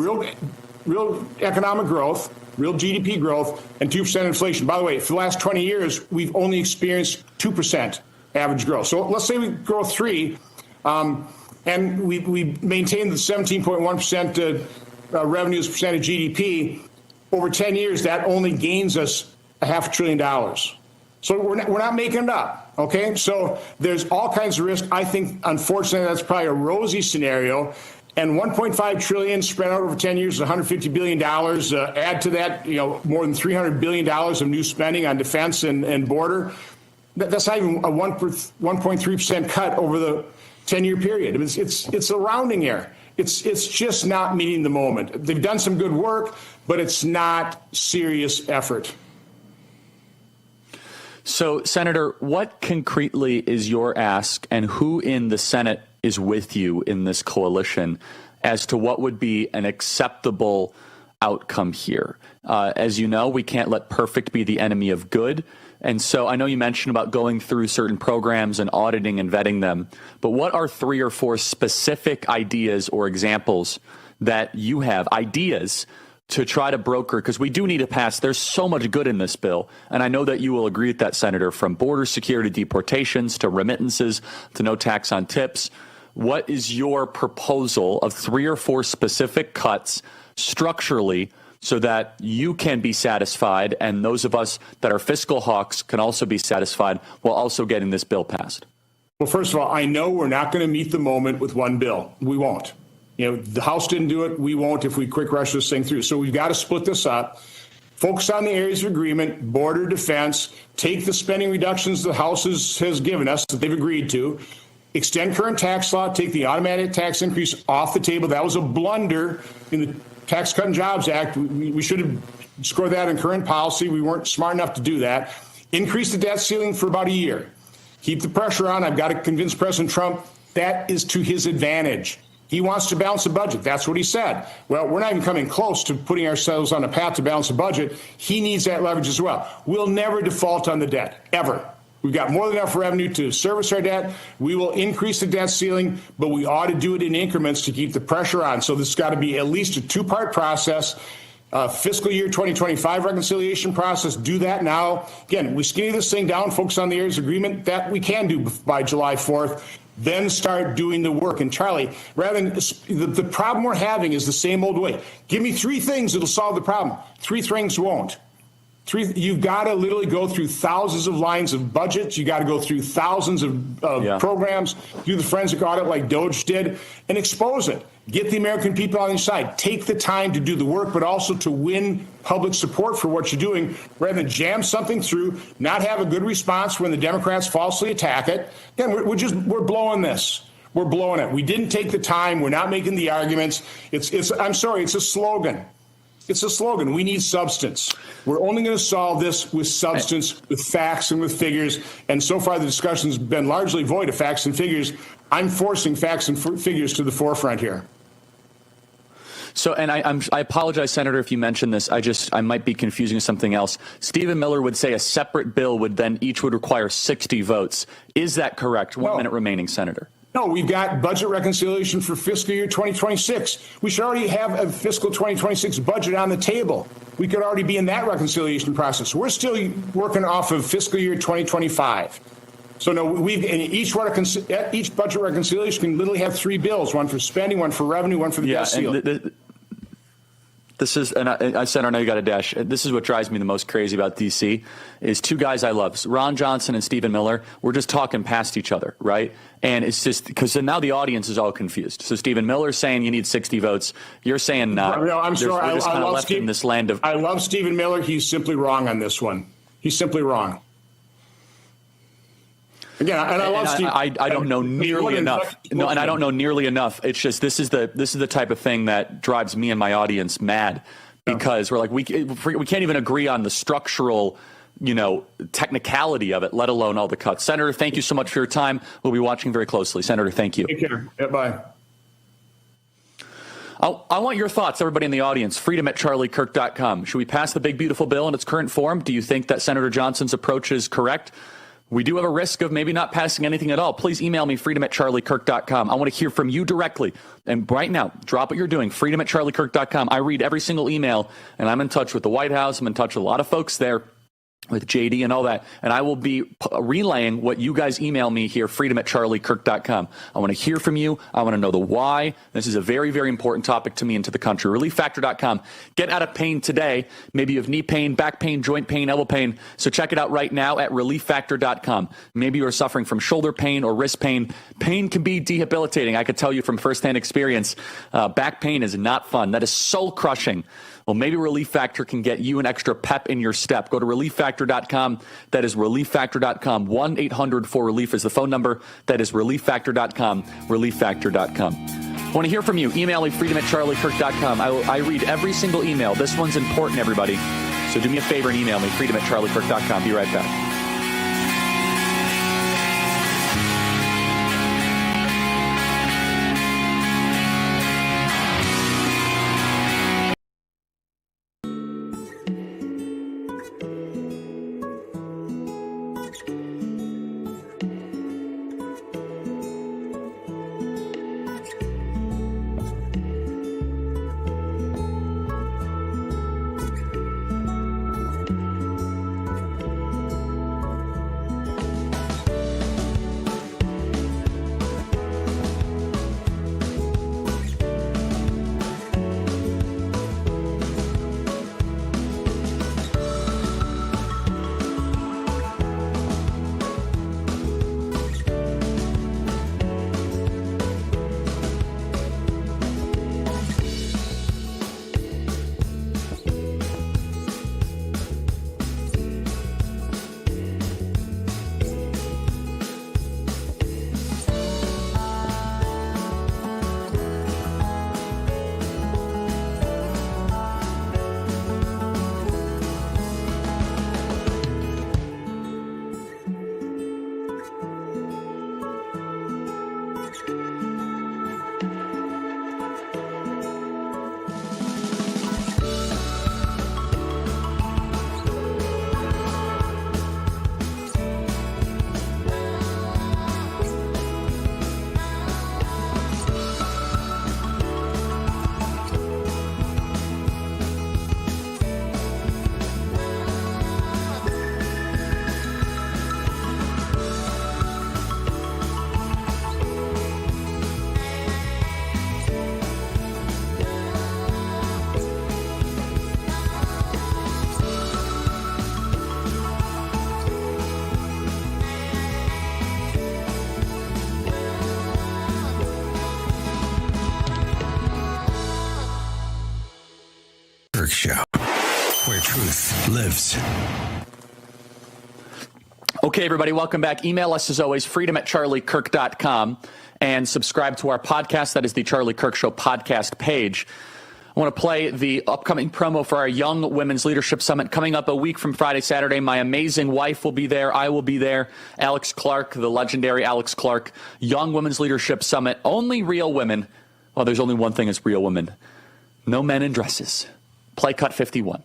real economic growth, real GDP growth, and 2% inflation. By the way, for the last 20 years, we've only experienced 2% average growth. So let's say we grow 3%, and we maintain the 17.1% revenue as a percent of GDP. Over 10 years, that only gains us $500 billion. So we're not making it up, okay? So there's all kinds of risk. I think, unfortunately, that's probably a rosy scenario. And $1.5 trillion spread out over 10 years is $150 billion. Add to that, more than $300 billion of new spending on defense and border. That's not even a 1.3% cut over the 10-year period. It's a rounding error. It's just not meeting the moment. They've done some good work, but it's not serious effort. So, Senator, what concretely is your ask, and who in the Senate is with you in this coalition as to what would be an acceptable outcome here? As you know, we can't let perfect be the enemy of good. And so I know you mentioned about going through certain programs and auditing and vetting them, but what are 3 or 4 specific ideas or examples that you have, ideas to try to broker, because we do need to pass. There's so much good in this bill, and I know that you will agree with that, Senator, from border security, deportations, to remittances, to no tax on tips. What is your proposal of 3 or 4 specific cuts structurally so that you can be satisfied and those of us that are fiscal hawks can also be satisfied while also getting this bill passed? Well, first of all, I know we're not going to meet the moment with one bill. We won't. The House didn't do it. We won't if we quick rush this thing through. So we've got to split this up, focus on the areas of agreement, border defense, take the spending reductions the House has given us that they've agreed to, extend current tax law, take the automatic tax increase off the table. That was a blunder in the Tax Cut and Jobs Act. We should have scored that in current policy. We weren't smart enough to do that. Increase the debt ceiling for about a year. Keep the pressure on. I've got to convince President Trump that is to his advantage. He wants to balance the budget. That's what he said. Well, we're not even coming close to putting ourselves on a path to balance the budget. He needs that leverage as well. We'll never default on the debt, ever. We've got more than enough revenue to service our debt. We will increase the debt ceiling, but we ought to do it in increments to keep the pressure on. So this has got to be at least a 2-part process. Fiscal year 2025 reconciliation process, do that now. Again, we skinny this thing down, focus on the areas of agreement that we can do by July 4th, then start doing the work. And Charlie, rather than the problem we're having is the same old way. Give me 3 things that'll solve the problem. 3 things won't. You've got to literally go through thousands of lines of budgets. You got to go through thousands of programs, do the forensic audit like DOJ did, and expose it. Get the American people on your side. Take the time to do the work, but also to win public support for what you're doing, rather than jam something through, not have a good response when the Democrats falsely attack it. Again, we're blowing this. We're blowing it. We didn't take the time. We're not making the arguments. I'm sorry, it's a slogan. It's a slogan. We need substance. We're only going to solve this with substance, with facts and with figures. And so far, the discussion's been largely void of facts and figures. I'm forcing facts and figures to the forefront here. So, and I apologize, Senator, if you mentioned this. I might be confusing something else. Stephen Miller would say a separate bill would require 60 votes. Is that correct? 1 minute remaining, Senator. No, we've got budget reconciliation for fiscal year 2026. We should already have a fiscal 2026 budget on the table. We could already be in that reconciliation process. We're still working off of fiscal year 2025. So no, each budget reconciliation can literally have 3 bills: one for spending, one for revenue, one for the debt ceiling. This is, and I said, I know you got a dash. This is what drives me the most crazy about D.C. is 2 guys I love, Ron Johnson and Stephen Miller. We're just talking past each other, right? And it's just because now the audience is all confused. So Stephen Miller's saying you need 60 votes. You're saying not. No, I'm sorry. We're just kind of left in this land of. I love Stephen Miller. He's simply wrong on this one. He's simply wrong. Again, and I love Steve. I don't know nearly enough. No, and I don't know nearly enough. It's just this is the type of thing that drives me and my audience mad, because we're like we can't even agree on the structural, technicality of it, let alone all the cuts. Senator, thank you so much for your time. We'll be watching very closely. Senator, thank you. Take care. Yeah, bye. I want your thoughts, everybody in the audience. freedom@charliekirk.com. Should we pass the big, beautiful bill in its current form? Do you think that Senator Johnson's approach is correct? We do have a risk of maybe not passing anything at all. Please email me, freedom@charliekirk.com. I want to hear from you directly. And right now, drop what you're doing, freedom@charliekirk.com. I read every single email, and I'm in touch with the White House. I'm in touch with a lot of folks there. with JD and all that. And I will be relaying what you guys email me here, freedom@charliekirk.com. I want to hear from you. I want to know the why. This is a very, very important topic to me and to the country. ReliefFactor.com. Get out of pain today. Maybe you have knee pain, back pain, joint pain, elbow pain. So check it out right now at ReliefFactor.com. Maybe you're suffering from shoulder pain or wrist pain. Pain can be debilitating. I could tell you from firsthand experience, back pain is not fun. That is soul crushing. Well, maybe Relief Factor can get you an extra pep in your step. Go to ReliefFactor.com. That is ReliefFactor.com. 1-800-4RELIEF is the phone number. That is ReliefFactor.com. ReliefFactor.com. I want to hear from you. Email me, freedom@charliekirk.com. I read every single email. This one's important, everybody. So do me a favor and email me, freedom@charliekirk.com. Be right back. Show, where truth lives. Okay, everybody, welcome back. Email us as always, freedom@charliekirk.com, and subscribe to our podcast. That is the Charlie Kirk Show podcast page. I want to play the upcoming promo for our Young Women's Leadership Summit coming up a week from Friday, Saturday. My amazing wife will be there. I will be there. Alex Clark, the legendary Alex Clark. Young Women's Leadership Summit. Only real women. Well, there's only one thing as real women. No men in dresses. Play cut 51.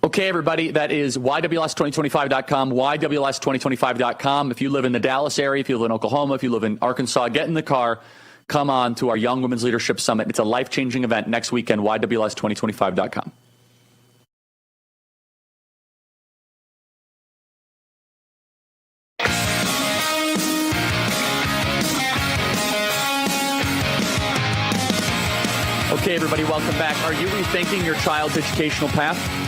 Okay, everybody, that is YWLS2025.com, YWLS2025.com. If you live in the Dallas area, if you live in Oklahoma, if you live in Arkansas, get in the car, come on to our Young Women's Leadership Summit. It's a life-changing event next weekend, YWLS2025.com. Okay, everybody, welcome back. Are you rethinking your child's educational path?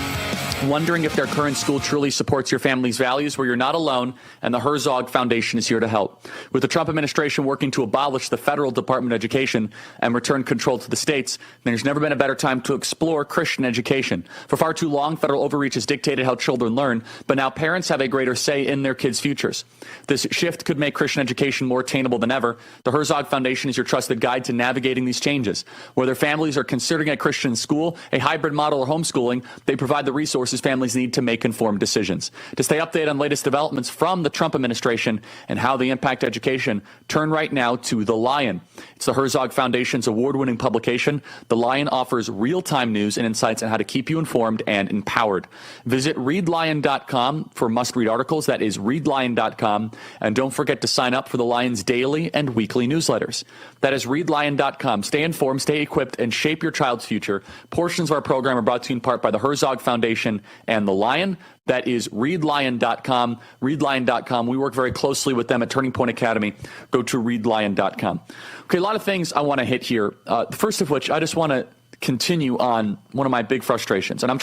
wondering if their current school truly supports your family's values, well, you're not alone, and the Herzog Foundation is here to help. With the Trump administration working to abolish the federal Department of Education and return control to the states, there's never been a better time to explore Christian education. For far too long, federal overreach has dictated how children learn, but now parents have a greater say in their kids' futures. This shift could make Christian education more attainable than ever. The Herzog Foundation is your trusted guide to navigating these changes. Whether families are considering a Christian school, a hybrid model, or homeschooling, they provide the resources families need to make informed decisions. To stay updated on latest developments from the Trump administration and how they impact education, turn right now to The Lion. It's the Herzog Foundation's award-winning publication. The Lion offers real-time news and insights on how to keep you informed and empowered. Visit readlion.com for must-read articles. That is readlion.com. And don't forget to sign up for The Lion's daily and weekly newsletters. That is readlion.com. Stay informed, stay equipped, and shape your child's future. Portions of our program are brought to you in part by the Herzog Foundation and The Lion. That is readlion.com. Readlion.com. We work very closely with them at Turning Point Academy. Go to readlion.com. Okay, a lot of things I want to hit here. First of which, I just want to continue on one of my big frustrations. And I'm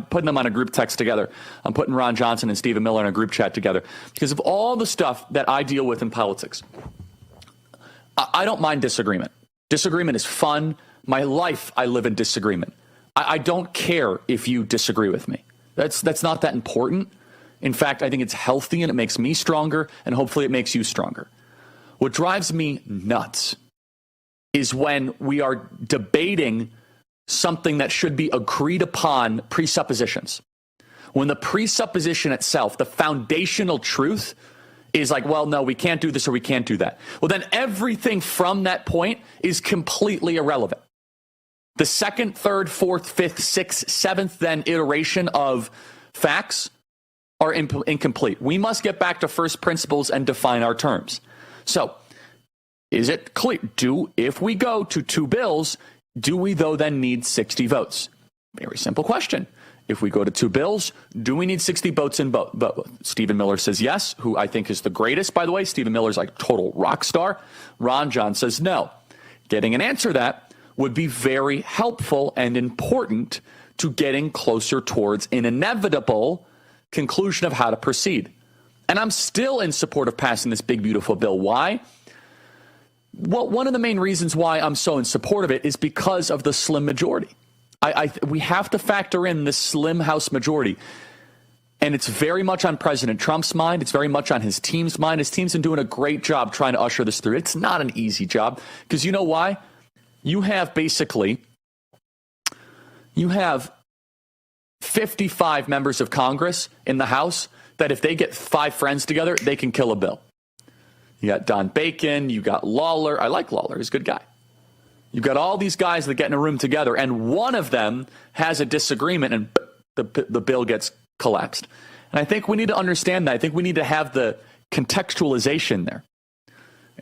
putting them on a group text together. I'm putting Ron Johnson and Stephen Miller in a group chat together because of all the stuff that I deal with in politics. I don't mind disagreement. Disagreement is fun. My life, I live in disagreement. I don't care if you disagree with me. That's not that important. In fact, I think it's healthy and it makes me stronger, and hopefully it makes you stronger. What drives me nuts is when we are debating something that should be agreed upon presuppositions. When the presupposition itself, the foundational truth, is like, well, no, we can't do this or we can't do that. Well, then everything from that point is completely irrelevant. The second, third, fourth, fifth, sixth, seventh, then iteration of facts are incomplete. We must get back to first principles and define our terms. So, is it clear? If we go to two bills, do we, though, then need 60 votes? Very simple question. If we go to two bills, do we need 60 votes in both? Stephen Miller says yes, who I think is the greatest, by the way. Stephen Miller's like total rock star. Ron John says no. Getting an answer to that would be very helpful and important to getting closer towards an inevitable conclusion of how to proceed. And I'm still in support of passing this big, beautiful bill. Why? Well, one of the main reasons why I'm so in support of it is because of the slim majority. We have to factor in the slim House majority. And it's very much on President Trump's mind. It's very much on his team's mind. His team's been doing a great job trying to usher this through. It's not an easy job because you know why? You have 55 members of Congress in the House that if they get 5 friends together, they can kill a bill. You got Don Bacon, you got Lawler. I like Lawler. He's a good guy. You've got all these guys that get in a room together, and one of them has a disagreement, and the bill gets collapsed. And I think we need to understand that. I think we need to have the contextualization there.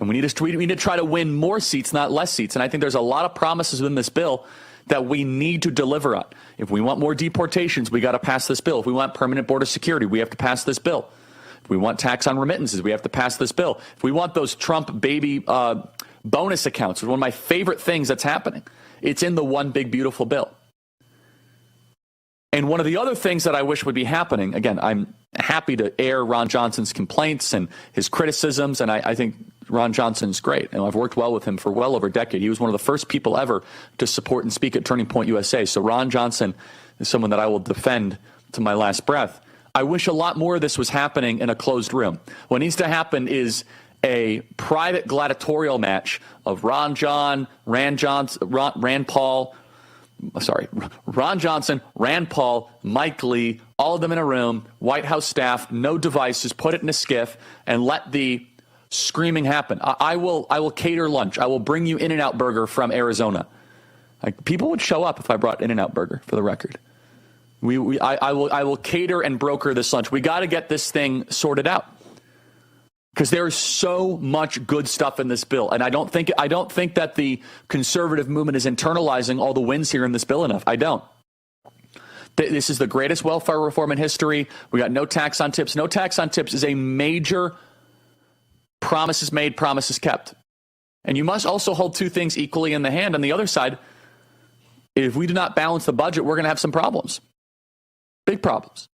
And we need to try to win more seats, not less seats. And I think there's a lot of promises within this bill that we need to deliver on. If we want more deportations, we got to pass this bill. If we want permanent border security, we have to pass this bill. If we want tax on remittances, we have to pass this bill. If we want those Trump baby bonus accounts, one of my favorite things that's happening, it's in the one big beautiful bill. And one of the other things that I wish would be happening, again, I'm happy to air Ron Johnson's complaints and his criticisms, and I think Ron Johnson's great. And I've worked well with him for well over a decade. He was one of the first people ever to support and speak at Turning Point USA. So Ron Johnson is someone that I will defend to my last breath. I wish a lot more of this was happening in a closed room. What needs to happen is a private gladiatorial match of Ron Johnson, Rand Paul, Mike Lee, all of them in a room, White House staff, no devices, put it in a skiff, and let the screaming happen. I will cater lunch. I will bring you In-N-Out Burger from Arizona. People would show up if I brought In-N-Out Burger, for the record. I will cater and broker this lunch. We got to get this thing sorted out because there is so much good stuff in this bill, and I don't think that the conservative movement is internalizing all the wins here in this bill enough. I don't. This is the greatest welfare reform in history. We got no tax on tips. No tax on tips is a major promises made, promises kept. And you must also hold two things equally in the hand. On the other side, if we do not balance the budget, we're going to have some problems. Big problems.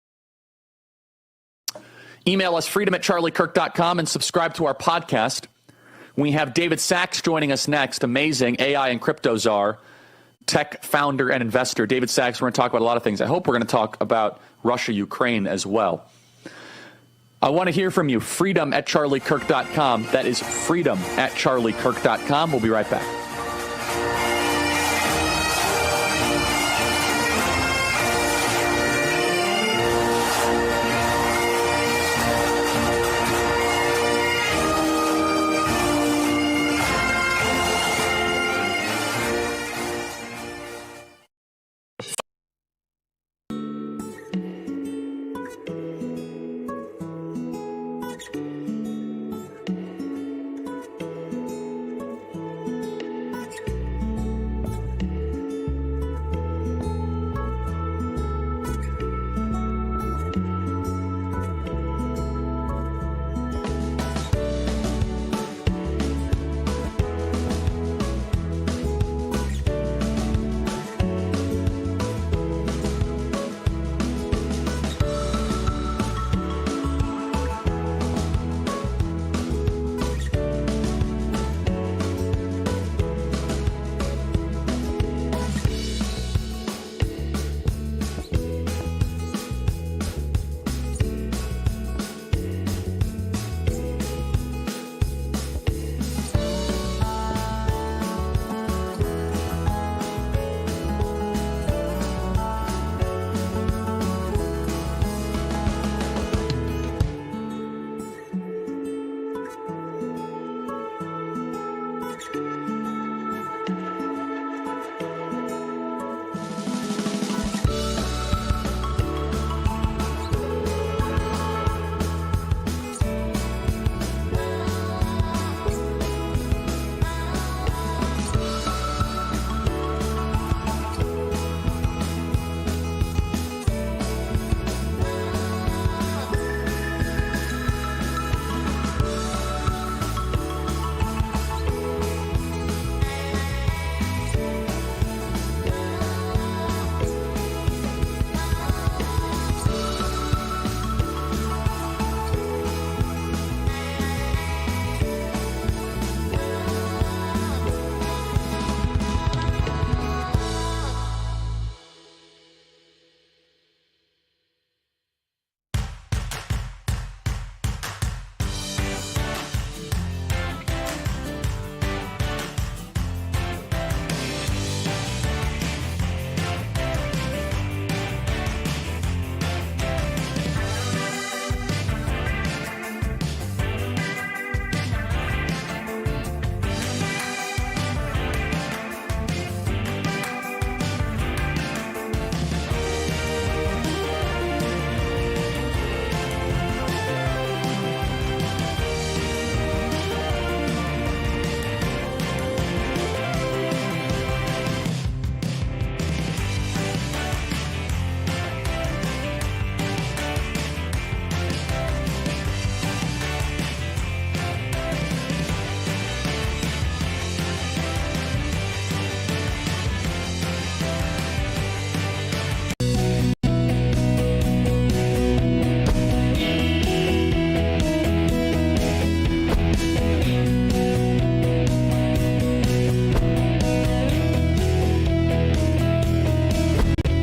Email us freedom@charliekirk.com and subscribe to our podcast. We have David Sachs joining us next. Amazing AI and crypto czar, tech founder and investor. David Sachs, we're going to talk about a lot of things. I hope we're going to talk about Russia, Ukraine as well. I want to hear from you. freedom@charliekirk.com. That is freedom@charliekirk.com. We'll be right back.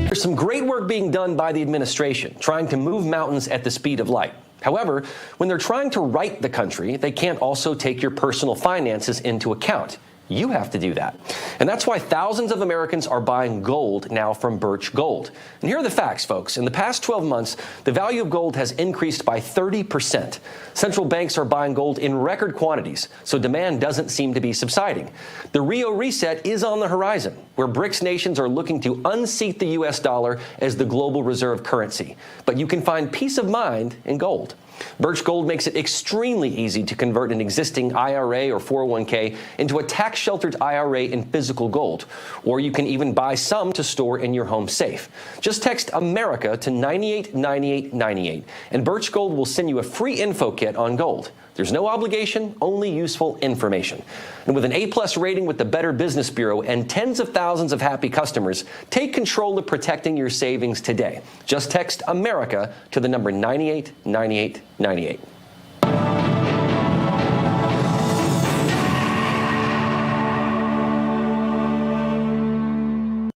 There's some great work being done by the administration, trying to move mountains at the speed of light. However, when they're trying to right the country, they can't also take your personal finances into account. You have to do that. And that's why thousands of Americans are buying gold now from Birch Gold. And here are the facts, folks. In the past 12 months, the value of gold has increased by 30%. Central banks are buying gold in record quantities, so demand doesn't seem to be subsiding. The Rio reset is on the horizon, where BRICS nations are looking to unseat the U.S. dollar as the global reserve currency. But you can find peace of mind in gold. Birch Gold makes it extremely easy to convert an existing IRA or 401k into a tax-sheltered IRA in physical gold, or you can even buy some to store in your home safe. Just text America to 989898, and Birch Gold will send you a free info kit on gold. There's no obligation, only useful information. And with an A+ rating with the Better Business Bureau and tens of thousands of happy customers, take control of protecting your savings today. Just text America to the number 989898.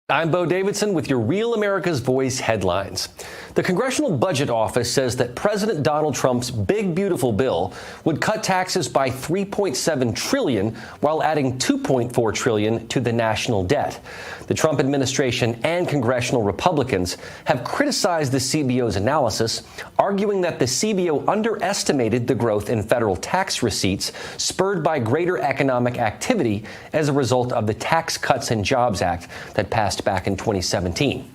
I'm Bo Davidson with your Real America's Voice headlines. The Congressional Budget Office says that President Donald Trump's big, beautiful bill would cut taxes by $3.7 trillion while adding $2.4 trillion to the national debt. The Trump administration and congressional Republicans have criticized the CBO's analysis, arguing that the CBO underestimated the growth in federal tax receipts spurred by greater economic activity as a result of the Tax Cuts and Jobs Act that passed back in 2017.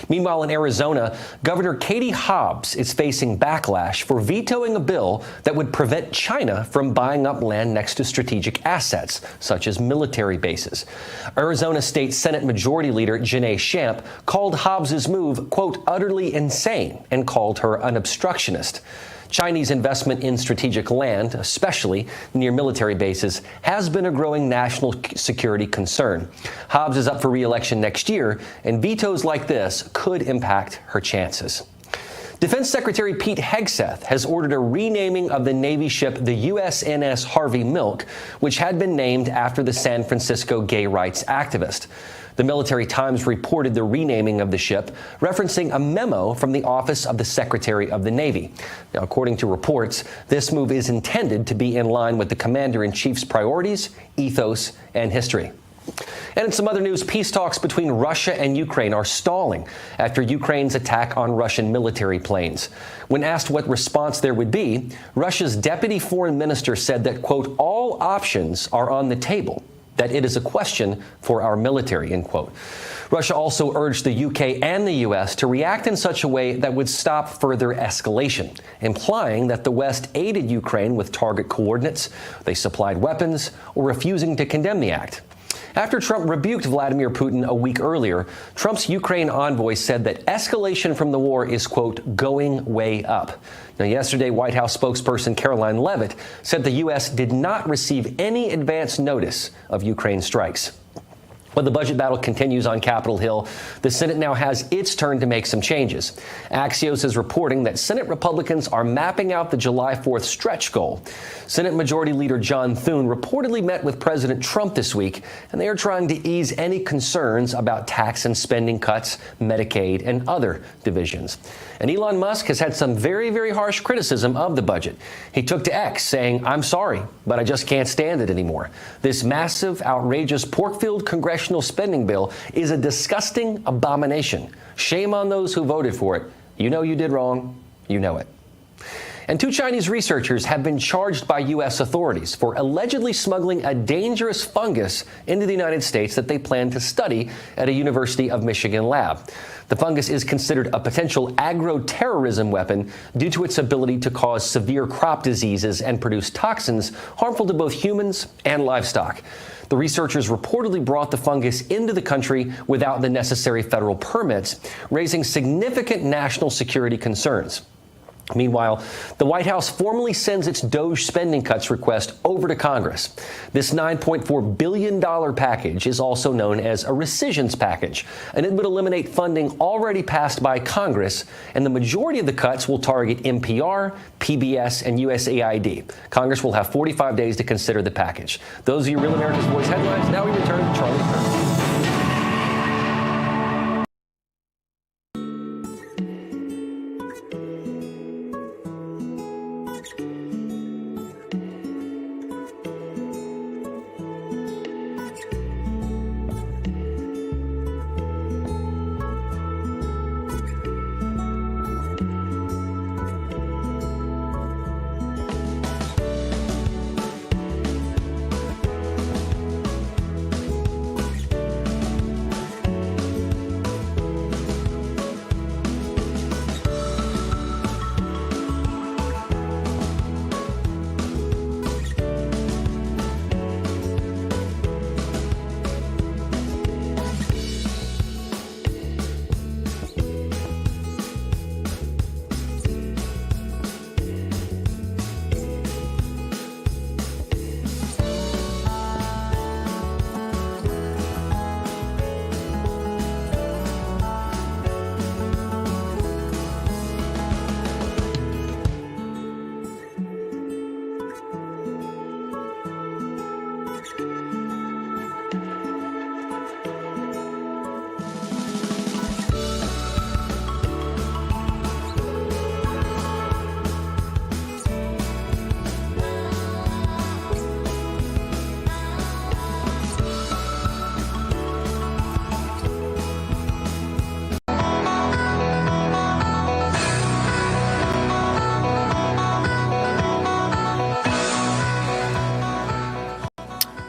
Meanwhile, in Arizona, Governor Katie Hobbs is facing backlash for vetoing a bill that would prevent China from buying up land next to strategic assets, such as military bases. Arizona State Senate Majority Leader Janae Shamp called Hobbs's move, quote, utterly insane, and called her an obstructionist. Chinese investment in strategic land, especially near military bases, has been a growing national security concern. Hobbs is up for re-election next year, and vetoes like this could impact her chances. Defense Secretary Pete Hegseth has ordered a renaming of the Navy ship the USNS Harvey Milk, which had been named after the San Francisco gay rights activist. The Military Times reported the renaming of the ship, referencing a memo from the Office of the Secretary of the Navy. Now, according to reports, this move is intended to be in line with the Commander-in-Chief's priorities, ethos, and history. And in some other news, peace talks between Russia and Ukraine are stalling after Ukraine's attack on Russian military planes. When asked what response there would be, Russia's deputy foreign minister said that, quote, all options are on the table, that it is a question for our military, end quote. Russia also urged the UK and the US to react in such a way that would stop further escalation, implying that the West aided Ukraine with target coordinates, they supplied weapons, or refusing to condemn the act. After Trump rebuked Vladimir Putin a week earlier, Trump's Ukraine envoy said that escalation from the war is, quote, going way up. Now, yesterday, White House spokesperson Caroline Leavitt said the U.S. did not receive any advance notice of Ukraine strikes. While the budget battle continues on Capitol Hill, the Senate now has its turn to make some changes. Axios is reporting that Senate Republicans are mapping out the July 4th stretch goal. Senate Majority Leader John Thune reportedly met with President Trump this week, and they are trying to ease any concerns about tax and spending cuts, Medicaid, and other divisions. And Elon Musk has had some very, very harsh criticism of the budget. He took to X saying, I'm sorry, but I just can't stand it anymore. This massive, outrageous, pork-filled congressional spending bill is a disgusting abomination. Shame on those who voted for it. You know you did wrong. You know it. And 2 Chinese researchers have been charged by U.S. authorities for allegedly smuggling a dangerous fungus into the United States that they plan to study at a University of Michigan lab. The fungus is considered a potential agro-terrorism weapon due to its ability to cause severe crop diseases and produce toxins harmful to both humans and livestock. The researchers reportedly brought the fungus into the country without the necessary federal permits, raising significant national security concerns. Meanwhile, the White House formally sends its DOGE spending cuts request over to Congress. This $9.4 billion package is also known as a rescissions package, and it would eliminate funding already passed by Congress, and the majority of the cuts will target NPR, PBS, and USAID. Congress will have 45 days to consider the package. Those are your Real America's Voice headlines. Now we return to Charlie Kirk.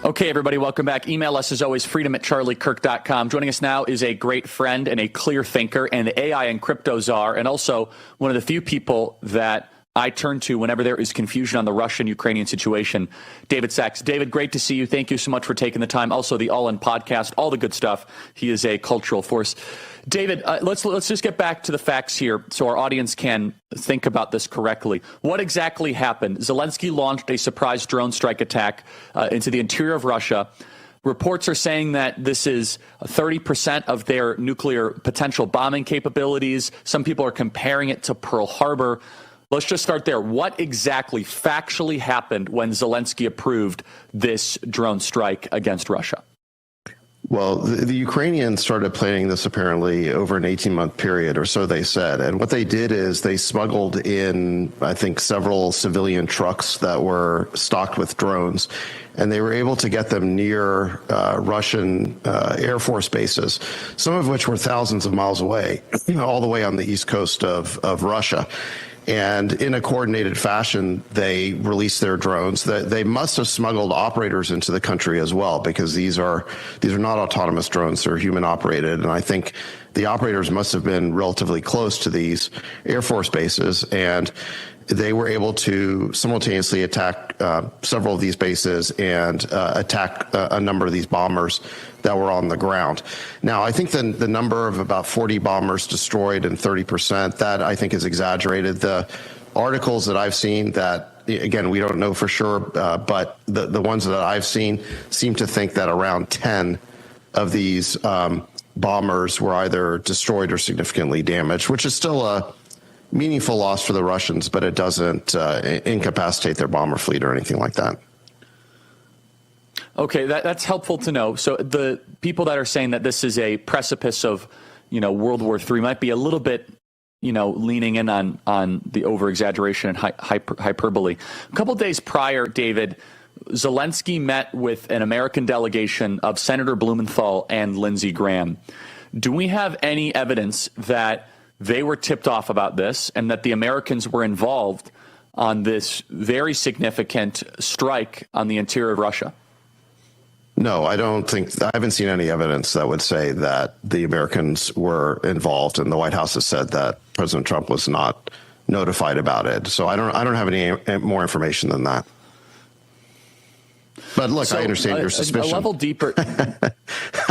Okay, everybody, welcome back. Email us, as always, freedom@charliekirk.com. Joining us now is a great friend and a clear thinker and the AI and crypto czar, and also one of the few people that I turn to whenever there is confusion on the Russian-Ukrainian situation, David Sachs. David, great to see you. Thank you so much for taking the time. Also, the All In podcast, all the good stuff. He is a cultural force. David, let's just get back to the facts here so our audience can think about this correctly. What exactly happened? Zelensky launched a surprise drone strike attack into the interior of Russia. Reports are saying that this is 30% of their nuclear potential bombing capabilities. Some people are comparing it to Pearl Harbor. Let's just start there. What exactly factually happened when Zelensky approved this drone strike against Russia? Well, the Ukrainians started planning this apparently over an 18-month period, or so they said. And what they did is they smuggled in, I think, several civilian trucks that were stocked with drones, and they were able to get them near Russian Air Force bases, some of which were thousands of miles away, all the way on the east coast of Russia. And in a coordinated fashion, they released their drones. They must have smuggled operators into the country as well, because these are not autonomous drones; they're human operated. And I think the operators must have been relatively close to these Air Force bases, and they were able to simultaneously attack several of these bases and attack a number of these bombers that were on the ground. Now, I think the number of about 40 bombers destroyed and 30%, that I think is exaggerated. The articles that I've seen that, again, we don't know for sure, but the ones that I've seen seem to think that around 10 of these bombers were either destroyed or significantly damaged, which is still a meaningful loss for the Russians, but it doesn't incapacitate their bomber fleet or anything like that. Okay, that's helpful to know. So the people that are saying that this is a precipice of, World War III might be a little bit, leaning in on the over-exaggeration and hyperbole. A couple of days prior, David, Zelensky met with an American delegation of Senator Blumenthal and Lindsey Graham. Do we have any evidence that they were tipped off about this and that the Americans were involved on this very significant strike on the interior of Russia? No, I haven't seen any evidence that would say that the Americans were involved, and the White House has said that President Trump was not notified about it. So I don't have any more information than that. But look, I understand your suspicion. A level deeper.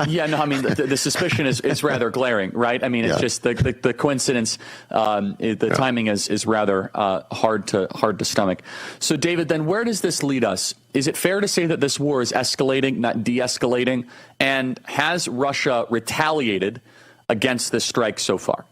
Yeah, no, I mean, the suspicion is rather glaring, right? I mean, it's just the coincidence, the timing is rather hard to stomach. So, David, then where does this lead us? Is it fair to say that this war is escalating, not de-escalating? And has Russia retaliated against this strike so far?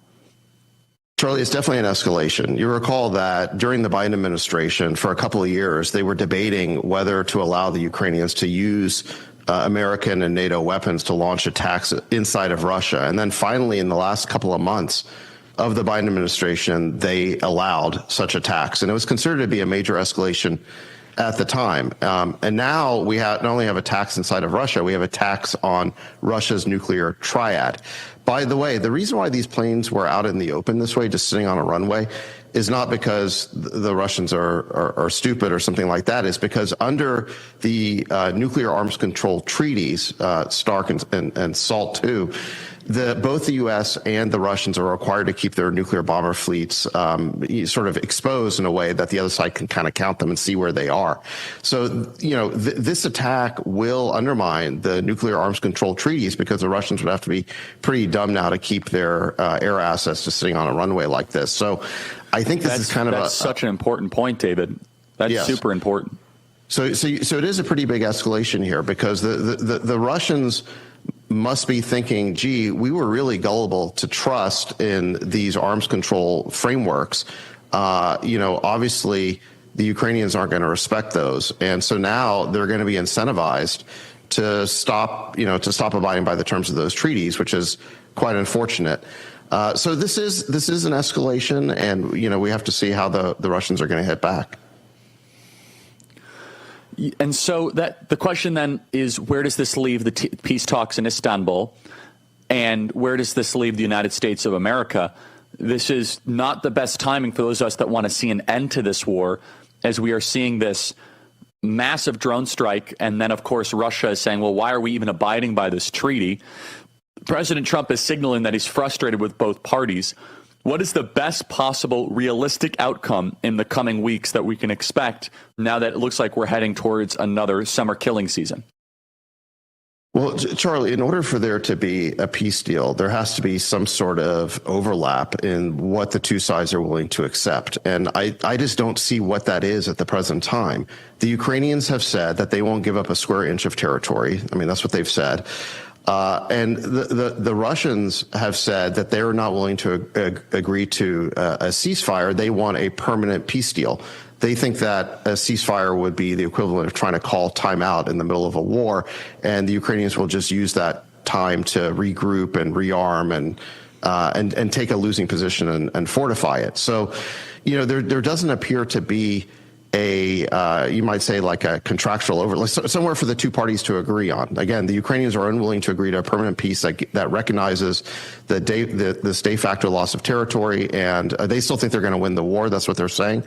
Charlie, it's definitely an escalation. You recall that during the Biden administration, for a couple of years, they were debating whether to allow the Ukrainians to use American and NATO weapons to launch attacks inside of Russia. And then finally, in the last couple of months of the Biden administration, they allowed such attacks. And it was considered to be a major escalation at the time. And now we not only have attacks inside of Russia, we have attacks on Russia's nuclear triad. By the way, the reason why these planes were out in the open this way, just sitting on a runway, is not because the Russians are stupid or something like that. It's because under the nuclear arms control treaties, START and SALT II, both the U.S. and the Russians are required to keep their nuclear bomber fleets sort of exposed in a way that the other side can kind of count them and see where they are. So, this attack will undermine the nuclear arms control treaties, because the Russians would have to be pretty dumb now to keep their air assets just sitting on a runway like this. So I think that's such an important point, David. That's super important. So it is a pretty big escalation here, because the Russians must be thinking, gee, we were really gullible to trust in these arms control frameworks. Obviously the Ukrainians aren't going to respect those. And so now they're going to be incentivized to stop abiding by the terms of those treaties, which is quite unfortunate. So this is an escalation, and, we have to see how the Russians are going to hit back. And so the question then is, where does this leave the peace talks in Istanbul, and where does this leave the United States of America? This is not the best timing for those of us that want to see an end to this war, as we are seeing this massive drone strike. And then, of course, Russia is saying, well, why are we even abiding by this treaty? President Trump is signaling that he's frustrated with both parties. What is the best possible realistic outcome in the coming weeks that we can expect now that it looks like we're heading towards another summer killing season? Well, Charlie, in order for there to be a peace deal, there has to be some sort of overlap in what the two sides are willing to accept. And I just don't see what that is at the present time. The Ukrainians have said that they won't give up a square inch of territory. I mean, that's what they've said. And the Russians have said that they are not willing to agree to a ceasefire. They want a permanent peace deal. They think that a ceasefire would be the equivalent of trying to call time out in the middle of a war, and the Ukrainians will just use that time to regroup and rearm and take a losing position and fortify it. So, you know, there doesn't appear to be a you might say like a contractual overlap, somewhere for the two parties to agree on. Again, the Ukrainians are unwilling to agree to a permanent peace that recognizes this de facto loss of territory, and they still think they're going to win the war. That's what they're saying.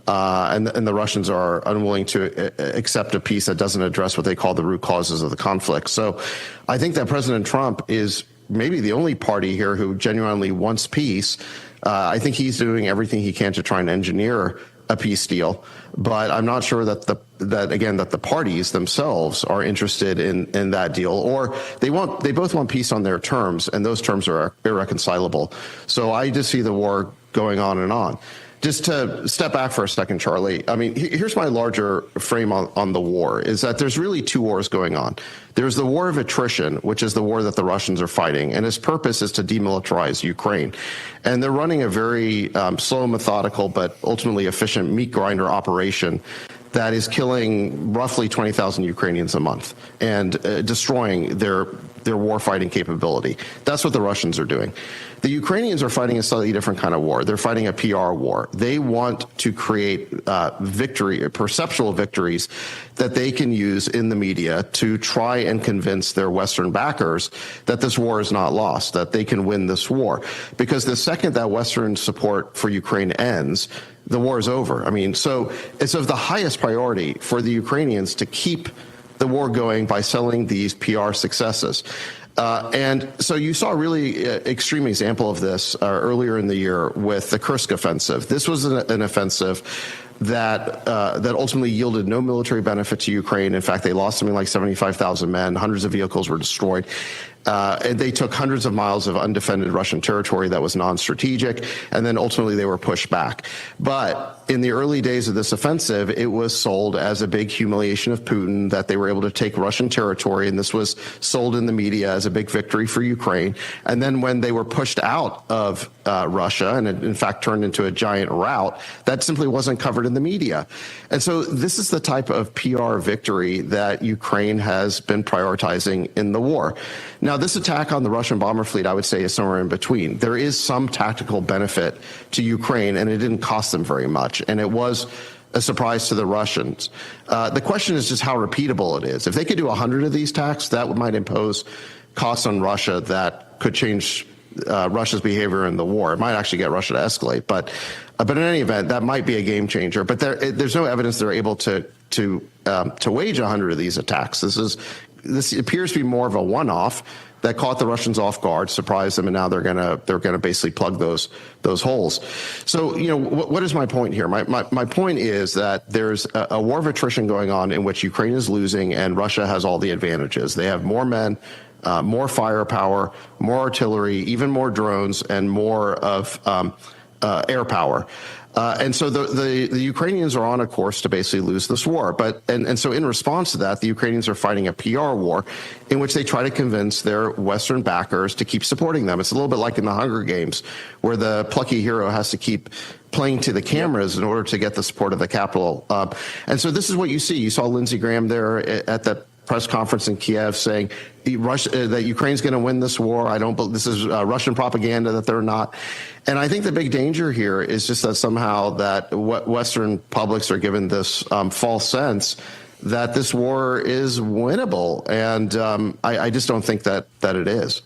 And the Russians are unwilling to accept a peace that doesn't address what they call the root causes of the conflict. So I think that President Trump is maybe the only party here who genuinely wants peace. I think he's doing everything he can to try and engineer a peace deal, but I'm not sure that the parties themselves are interested in that deal, or they both want peace on their terms, and those terms are irreconcilable. So I just see the war going on and on. Just to step back for a second, Charlie, I mean, here's my larger frame on the war, is that there's really two wars going on. There's the war of attrition, which is the war that the Russians are fighting, and its purpose is to demilitarize Ukraine. And they're running a very slow, methodical, but ultimately efficient meat grinder operation that is killing roughly 20,000 Ukrainians a month and destroying their warfighting capability. That's what the Russians are doing. The Ukrainians are fighting a slightly different kind of war. They're fighting a PR war. They want to create perceptual victories that they can use in the media to try and convince their Western backers that this war is not lost, that they can win this war. Because the second that Western support for Ukraine ends, the war is over. I mean, so it's of the highest priority for the Ukrainians to keep the war going by selling these PR successes. And so you saw a really extreme example of this earlier in the year with the Kursk offensive. This was an offensive that ultimately yielded no military benefit to Ukraine. In fact, they lost something like 75,000 men. Hundreds of vehicles were destroyed. And they took hundreds of miles of undefended Russian territory that was non-strategic, and then ultimately they were pushed back. But in the early days of this offensive, it was sold as a big humiliation of Putin that they were able to take Russian territory, and this was sold in the media as a big victory for Ukraine. And then when they were pushed out of Russia, and it in fact turned into a giant rout, that simply wasn't covered in the media. And so this is the type of PR victory that Ukraine has been prioritizing in the war. Now, this attack on the Russian bomber fleet, I would say, is somewhere in between. There is some tactical benefit to Ukraine, and it didn't cost them very much, and it was a surprise to the Russians. The question is just how repeatable it is. If they could do 100 of these attacks, that might impose costs on Russia that could change Russia's behavior in the war. It might actually get Russia to escalate, but in any event, that might be a game changer. But there's no evidence they're able to wage 100 of these attacks. This appears to be more of a one-off that caught the Russians off guard, surprised them, and now they're gonna basically plug those holes. So, you know, what is my point here? My point is that there's a war of attrition going on in which Ukraine is losing and Russia has all the advantages. They have more men, more firepower, more artillery, even more drones, and more of air power. And so the Ukrainians are on a course to basically lose this war. And so in response to that, the Ukrainians are fighting a PR war in which they try to convince their Western backers to keep supporting them. It's a little bit like in the Hunger Games, where the plucky hero has to keep playing to the cameras in order to get the support of the capital. And so this is what you see. You saw Lindsey Graham there at the press conference in Kiev saying that Ukraine's going to win this war. This is Russian propaganda that they're not. And I think the big danger here is just that somehow that Western publics are given this false sense that this war is winnable. And I just don't think that it is.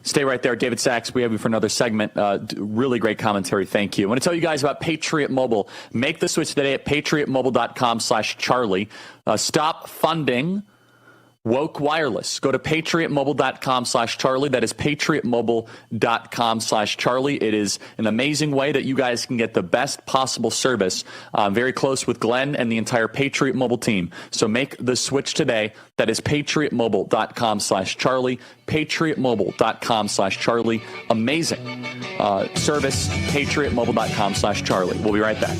Stay right there. David Sachs, we have you for another segment. Really great commentary. Thank you. I want to tell you guys about Patriot Mobile. Make the switch today at patriotmobile.com/Charlie. Stop funding woke wireless. Go to patriotmobile.com/Charlie. That is patriotmobile.com/Charlie. It is an amazing way that you guys can get the best possible service. Very close with Glenn and the entire Patriot Mobile team. So make the switch today. That is patriotmobile.com/Charlie. patriotmobile.com/Charlie. Amazing service. patriotmobile.com/Charlie. We'll be right back.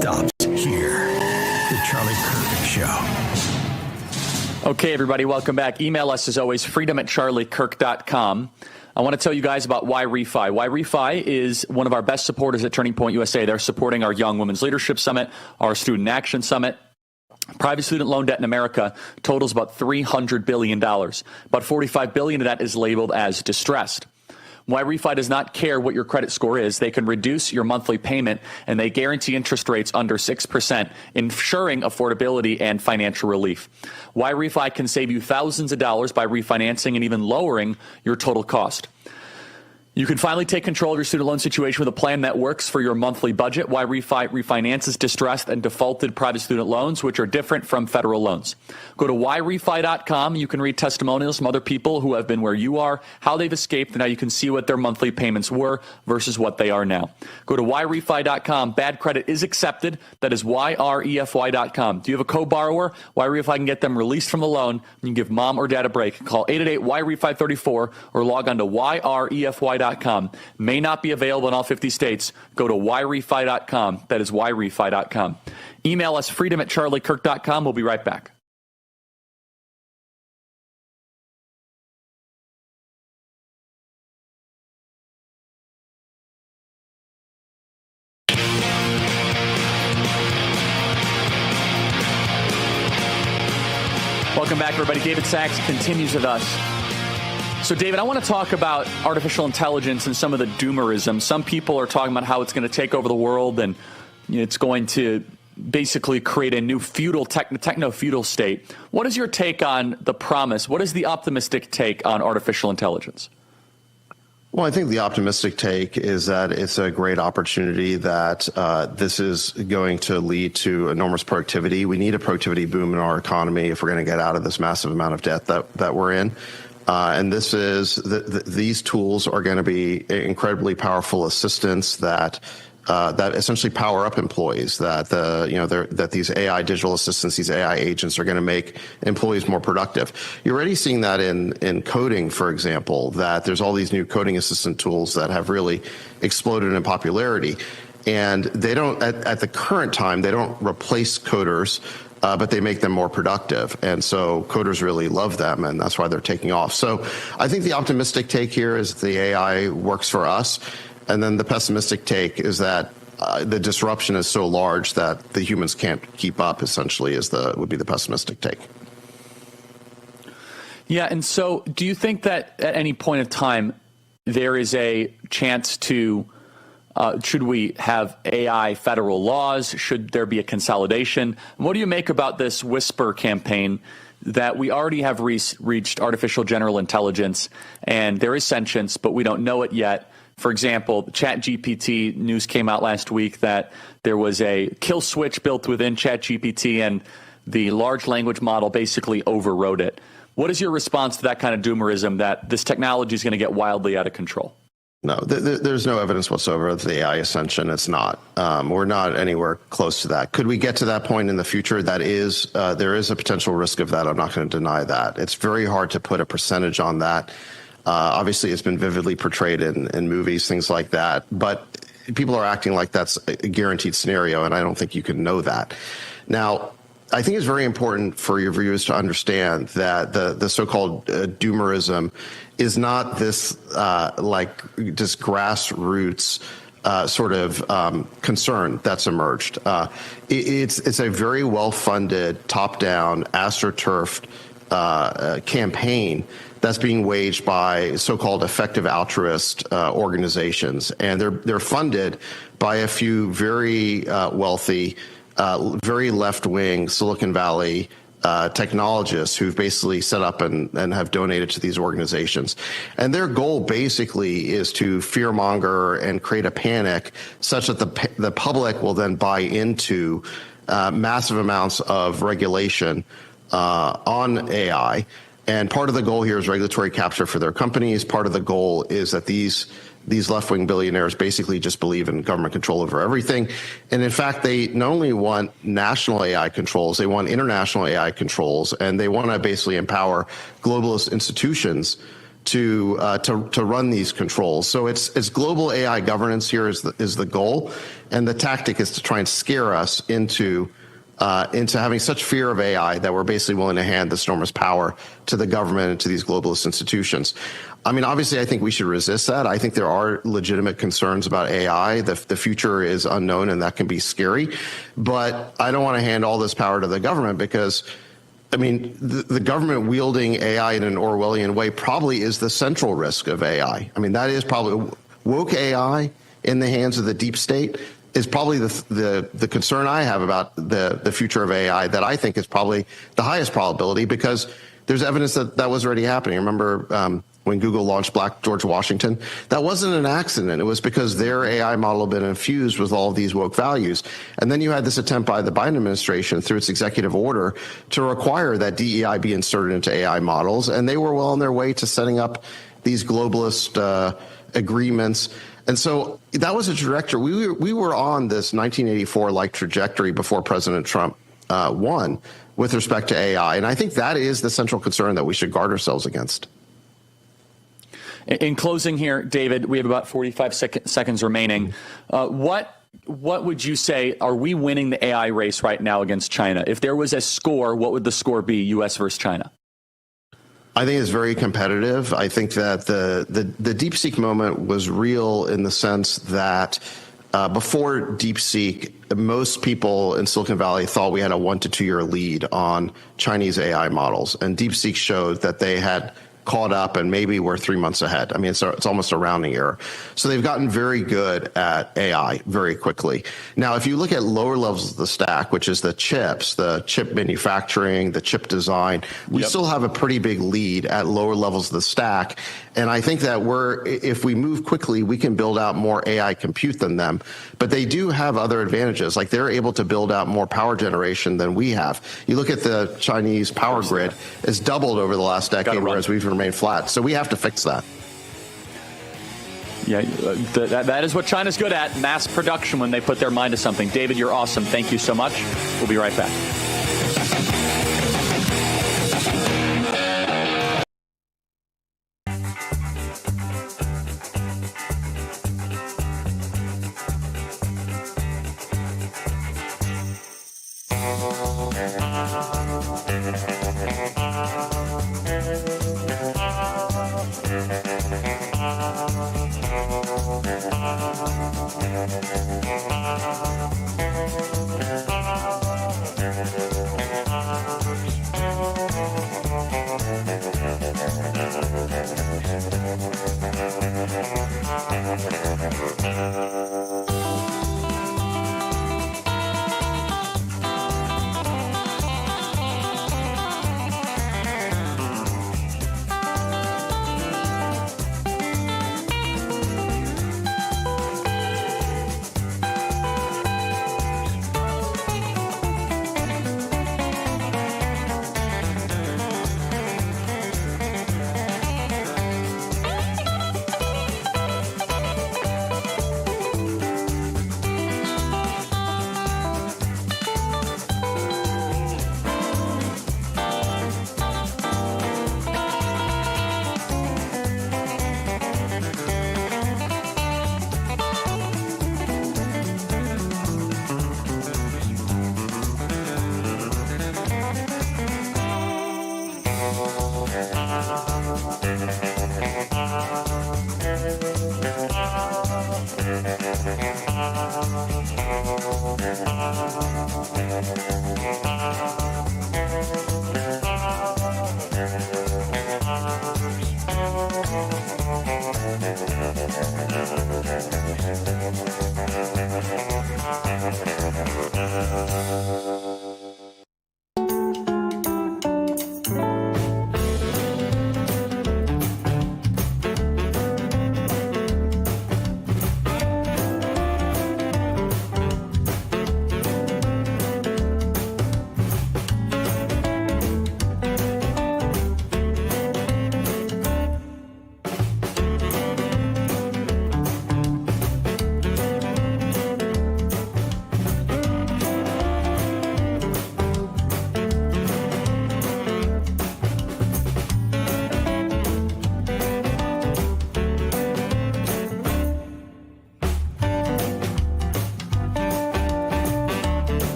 stops here. The Charlie Kirk Show. Okay, everybody, welcome back. Email us, as always, freedom@charliekirk.com. I want to tell you guys about Why Refi. Why Refi is one of our best supporters at Turning Point USA. They're supporting our Young Women's Leadership Summit, our Student Action Summit. Private student loan debt in America totals about $300 billion. About $45 billion of that is labeled as distressed. Why Refi does not care what your credit score is. They can reduce your monthly payment, and they guarantee interest rates under 6%, ensuring affordability and financial relief. Why Refi can save you thousands of dollars by refinancing and even lowering your total cost. You can finally take control of your student loan situation with a plan that works for your monthly budget. Why refinances distressed and defaulted private student loans, which are different from federal loans. Go to whyrefi.com. You can read testimonials from other people who have been where you are, how they've escaped, and now you can see what their monthly payments were versus what they are now. Go to whyrefi.com. Bad credit is accepted. That is yrefy.com. Do you have a co-borrower? Whyrefi can get them released from the loan. You can give mom or dad a break. Call 888-YREFI34 or log on to yrefy.com. May not be available in all 50 states. Go to whyrefi.com. That is whyrefi.com. Email us freedom@charliekirk.com. We'll be right back. Welcome back, everybody. David Sachs continues with us. So, David, I want to talk about artificial intelligence and some of the doomerism. Some people are talking about how it's going to take over the world and it's going to basically create a new feudal, techno-feudal state. What is your take on the promise? What is the optimistic take on artificial intelligence? Well, I think the optimistic take is that it's a great opportunity, that this is going to lead to enormous productivity. We need a productivity boom in our economy if we're going to get out of this massive amount of debt that we're in. And this is these tools are going to be incredibly powerful assistants that essentially power up employees. That these AI digital assistants, these AI agents, are going to make employees more productive. You're already seeing that in coding, for example. That there's all these new coding assistant tools that have really exploded in popularity, and they don't at the current time they don't replace coders. But they make them more productive. And so coders really love them, and that's why they're taking off. So I think the optimistic take here is the AI works for us. And then the pessimistic take is that the disruption is so large that the humans can't keep up, essentially, would be the pessimistic take. Yeah, and so do you think that at any point of time there is a chance to should we have AI federal laws? Should there be a consolidation? And what do you make about this whisper campaign that we already have reached artificial general intelligence and there is sentience, but we don't know it yet? For example, ChatGPT news came out last week that there was a kill switch built within ChatGPT and the large language model basically overrode it. What is your response to that kind of doomerism that this technology is going to get wildly out of control? No, there's no evidence whatsoever of the AI ascension. It's not. We're not anywhere close to that. Could we get to that point in the future? There is a potential risk of that. I'm not going to deny that. It's very hard to put a percentage on that. Obviously, it's been vividly portrayed in movies, things like that. But people are acting like that's a guaranteed scenario, and I don't think you can know that. Now, I think it's very important for your viewers to understand that the so-called doomerism is not this just grassroots sort of concern that's emerged. It's a very well-funded, top-down, astroturfed campaign that's being waged by so-called effective altruist organizations, and they're funded by a few very wealthy, very left-wing Silicon Valley technologists who've basically set up and have donated to these organizations. And their goal basically is to fearmonger and create a panic such that the public will then buy into massive amounts of regulation on AI. And part of the goal here is regulatory capture for their companies. Part of the goal is that these left-wing billionaires basically just believe in government control over everything. And in fact, they not only want national AI controls, they want international AI controls, and they want to basically empower globalist institutions to run these controls. So it's global AI governance here is the goal, and the tactic is to try and scare us into having such fear of AI that we're basically willing to hand this enormous power to the government and to these globalist institutions. I mean, obviously, I think we should resist that. I think there are legitimate concerns about AI. The future is unknown, and that can be scary. But I don't want to hand all this power to the government because, I mean, the government wielding AI in an Orwellian way probably is the central risk of AI. I mean, that is probably woke AI in the hands of the deep state is probably the concern I have about the future of AI, that I think is probably the highest probability because there's evidence that was already happening. Remember when Google launched Black George Washington, that wasn't an accident. It was because their AI model had been infused with all of these woke values. And then you had this attempt by the Biden administration through its executive order to require that DEI be inserted into AI models. And they were well on their way to setting up these globalist agreements. And so that was a trajectory. We were on this 1984-like trajectory before President Trump won with respect to AI. And I think that is the central concern that we should guard ourselves against. In closing here, David, we have about 45 seconds remaining. What would you say, are we winning the AI race right now against China? If there was a score, what would the score be, U.S. versus China? I think it's very competitive. I think that the DeepSeek moment was real in the sense that before DeepSeek, most people in Silicon Valley thought we had a 1 to 2 year lead on Chinese AI models. And DeepSeek showed that they had caught up and maybe we're 3 months ahead. I mean, it's almost a rounding error. So they've gotten very good at AI very quickly. Now, if you look at lower levels of the stack, which is the chips, the chip manufacturing, the chip design, we still have a pretty big lead at lower levels of the stack. And I think that if we move quickly, we can build out more AI compute than them. But they do have other advantages, like they're able to build out more power generation than we have. You look at the Chinese power grid, it's doubled over the last decade, whereas we've remained flat. So we have to fix that. Yeah, that is what China's good at, mass production when they put their mind to something. David, you're awesome. Thank you so much. We'll be right back.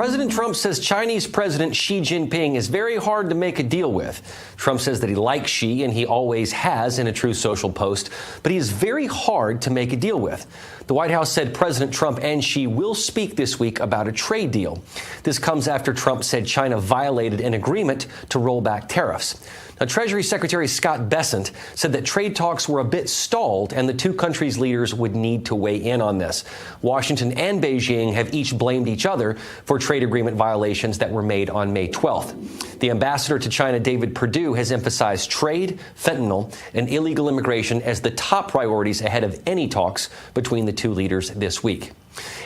President Trump says Chinese President Xi Jinping is very hard to make a deal with. Trump says that he likes Xi, and he always has in a Truth Social post, but he is very hard to make a deal with. The White House said President Trump and Xi will speak this week about a trade deal. This comes after Trump said China violated an agreement to roll back tariffs. Now, Treasury Secretary Scott Bessent said that trade talks were a bit stalled and the two countries' leaders would need to weigh in on this. Washington and Beijing have each blamed each other for trade agreement violations that were made on May 12th. The ambassador to China, David Perdue, has emphasized trade, fentanyl, and illegal immigration as the top priorities ahead of any talks between the two leaders this week.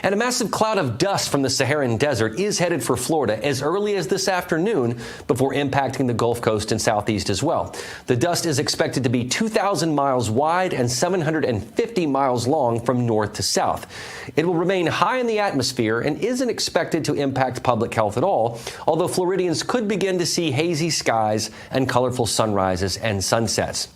And a massive cloud of dust from the Saharan desert is headed for Florida as early as this afternoon before impacting the Gulf Coast and Southeast as well. The dust is expected to be 2,000 miles wide and 750 miles long from north to south. It will remain high in the atmosphere and isn't expected to impact public health at all, although Floridians could begin to see hazy skies and colorful sunrises and sunsets.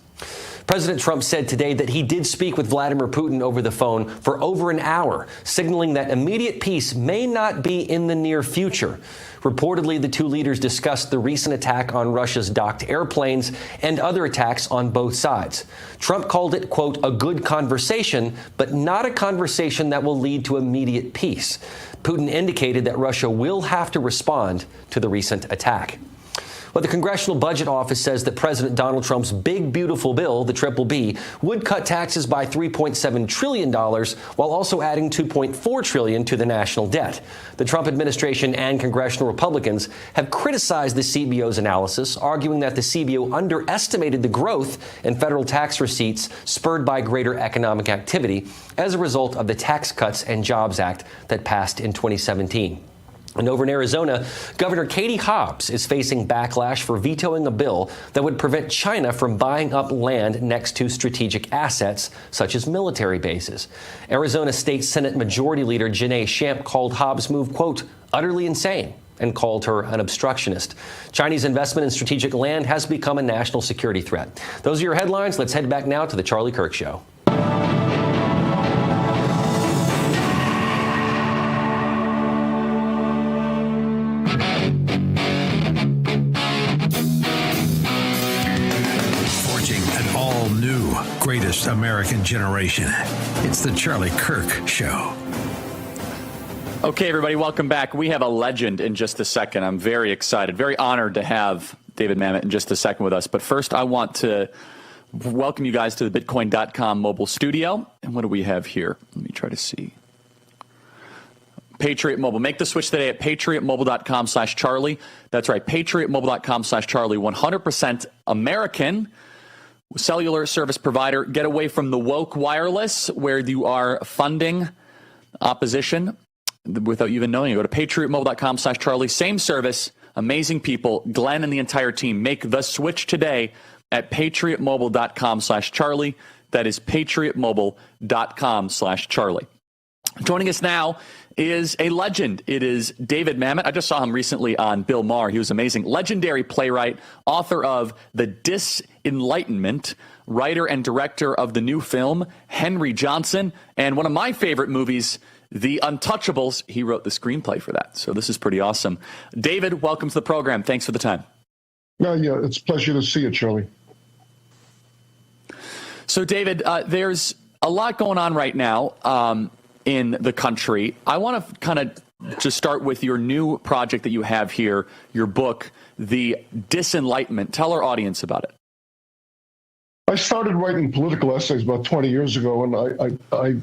President Trump said today that he did speak with Vladimir Putin over the phone for over an hour, signaling that immediate peace may not be in the near future. Reportedly, the two leaders discussed the recent attack on Russia's docked airplanes and other attacks on both sides. Trump called it, quote, a good conversation, but not a conversation that will lead to immediate peace. Putin indicated that Russia will have to respond to the recent attack. Well, the Congressional Budget Office says that President Donald Trump's big, beautiful bill, the BBB, would cut taxes by $3.7 trillion while also adding $2.4 trillion to the national debt. The Trump administration and congressional Republicans have criticized the CBO's analysis, arguing that the CBO underestimated the growth in federal tax receipts spurred by greater economic activity as a result of the Tax Cuts and Jobs Act that passed in 2017. And over in Arizona, Governor Katie Hobbs is facing backlash for vetoing a bill that would prevent China from buying up land next to strategic assets, such as military bases. Arizona State Senate Majority Leader Janae Shamp called Hobbs' move, quote, utterly insane, and called her an obstructionist. Chinese investment in strategic land has become a national security threat. Those are your headlines. Let's head back now to the Charlie Kirk Show. Greatest American generation. It's the Charlie Kirk Show. Okay, everybody, welcome back. We have a legend in just a second. I'm very excited, very honored to have David Mamet in just a second with us. But first, I want to welcome you guys to the Bitcoin.com mobile studio. And what do we have here? Let me try to see. Patriot Mobile. Make the switch today at patriotmobile.com/Charlie. That's right, patriotmobile.com/Charlie. 100% American cellular service provider. Get away from the woke wireless where you are funding opposition without even knowing. You go to patriotmobile.com/Charlie. Same service, amazing people. Glenn and the entire team. Make the switch today at patriotmobile.com/Charlie. That is patriotmobile.com/Charlie. Joining us now is a legend. It is David Mamet. I just saw him recently on Bill Maher. He was amazing. Legendary playwright, author of The Disenlightenment, writer and director of the new film Henry Johnson, and one of my favorite movies, The Untouchables. He wrote the screenplay for that. So this is pretty awesome. David, welcome to the program. Thanks for the time. Yeah, it's a pleasure to see you, Charlie. So, David, there's a lot going on right now in the country. I want to kind of just start with your new project that you have here, your book, The Disenlightenment. Tell our audience about it. I started writing political essays about 20 years ago, and I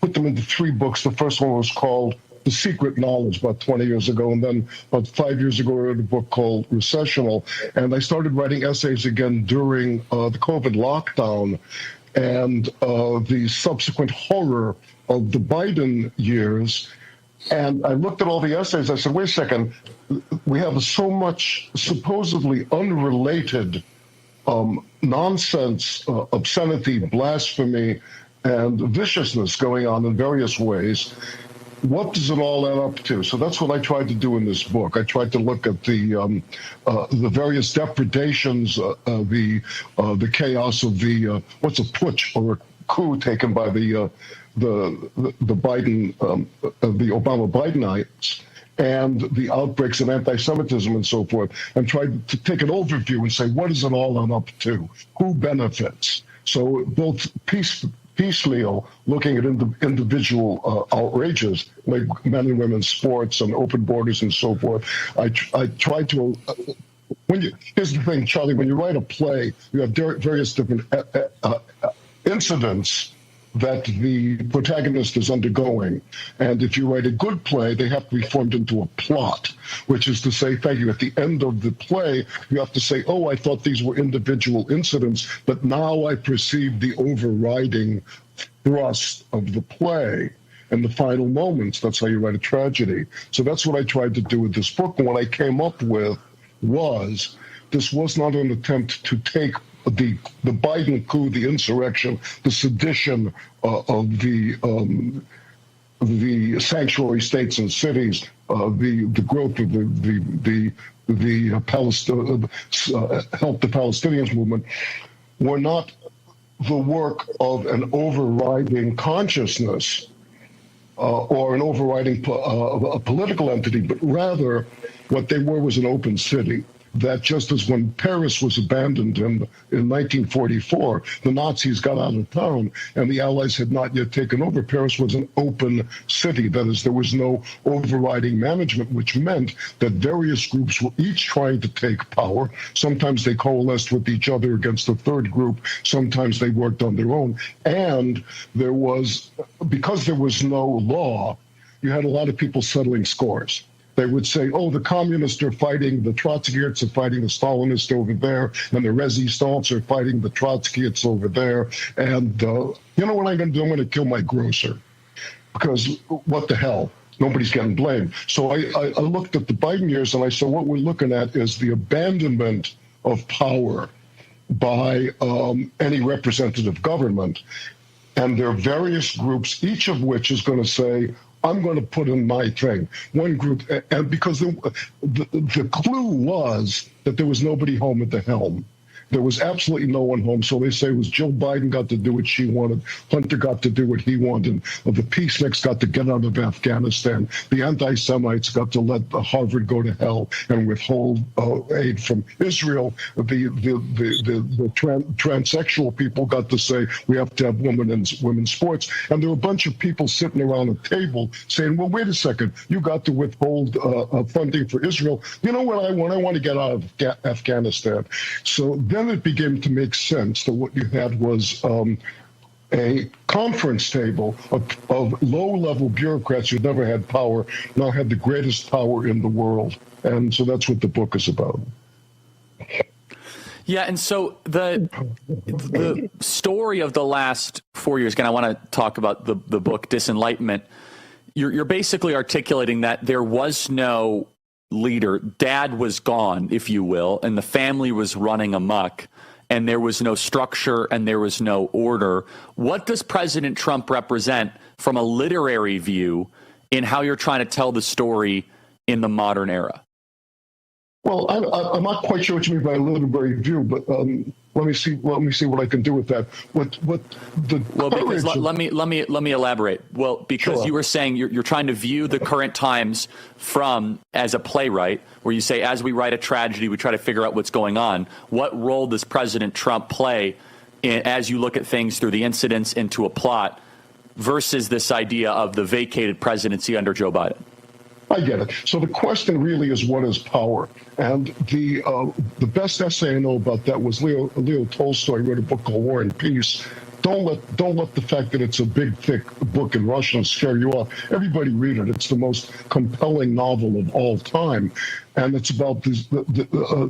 put them into 3 books. The first one was called The Secret Knowledge about 20 years ago, and then about 5 years ago I wrote a book called Recessional, and I started writing essays again during the COVID lockdown and the subsequent horror of the Biden years. And I looked at all the essays. I said, wait a second, we have so much supposedly unrelated nonsense, obscenity, blasphemy, and viciousness going on in various ways. What does it all add up to? So that's what I tried to do in this book. I tried to look at the various depredations, the chaos of the what's a putsch or a coup taken by the Biden, the Obama Bidenites, and the outbreaks of anti-Semitism and so forth, and tried to take an overview and say, what is it all up to? Who benefits? So both piecemeal, looking at individual outrages, like men and women's sports and open borders and so forth. I try to, here's the thing, Charlie, when you write a play, you have various different incidents that the protagonist is undergoing. And if you write a good play, they have to be formed into a plot, which is to say, thank you, at the end of the play, you have to say, oh, I thought these were individual incidents, but now I perceive the overriding thrust of the play and the final moments. That's how you write a tragedy. So that's what I tried to do with this book. And what I came up with was, this was not an attempt to take the Biden coup, the insurrection, the sedition of the sanctuary states and cities, the growth of the help the Palestinians movement, were not the work of an overriding consciousness or an overriding political entity, but rather what they were was an open city. That just as when Paris was abandoned in 1944, the Nazis got out of town and the Allies had not yet taken over, Paris was an open city. That is, there was no overriding management, which meant that various groups were each trying to take power. Sometimes they coalesced with each other against a third group. Sometimes they worked on their own. And there was, because there was no law, you had a lot of people settling scores. They would say, oh, the communists are fighting, the Trotskyists are fighting the Stalinists over there, and the Resistants are fighting the Trotskyists over there. And you know what I'm going to do? I'm going to kill my grocer. Because what the hell? Nobody's getting blamed. So I looked at the Biden years and I said, what we're looking at is the abandonment of power by any representative government. And there are various groups, each of which is going to say, I'm going to put in my thing. One group, and because the clue was that there was nobody home at the helm. There was absolutely no one home. So they say it was Jill Biden got to do what she wanted. Hunter got to do what he wanted. The peaceniks got to get out of Afghanistan. The anti-Semites got to let Harvard go to hell and withhold aid from Israel. The transsexual people got to say we have to have women's sports. And there were a bunch of people sitting around a table saying, well, wait a second, you got to withhold funding for Israel. You know what I want? I want to get out of Afghanistan. So then it began to make sense that what you had was a conference table of low-level bureaucrats who never had power, now had the greatest power in the world. And so that's what the book is about. Yeah, and so the story of the last 4 years, again, I want to talk about the book Disenlightenment. You're basically articulating that there was no leader. Dad was gone, if you will, and the family was running amok, and there was no structure and there was no order. What does President Trump represent from a literary view in how you're trying to tell the story in the modern era? Well, I'm not quite sure what you mean by a literary view, but let me see what I can do with that. Let me elaborate. Well, because sure. You were saying you're trying to view the current times from as a playwright, where you say, as we write a tragedy, we try to figure out what's going on. What role does President Trump play as you look at things through the incidents into a plot versus this idea of the vacated presidency under Joe Biden? I get it. So the question really is, what is power? And the best essay I know about that was Leo Tolstoy wrote a book called War and Peace. Don't let the fact that it's a big, thick book in Russian scare you off. Everybody read it. It's the most compelling novel of all time. And it's about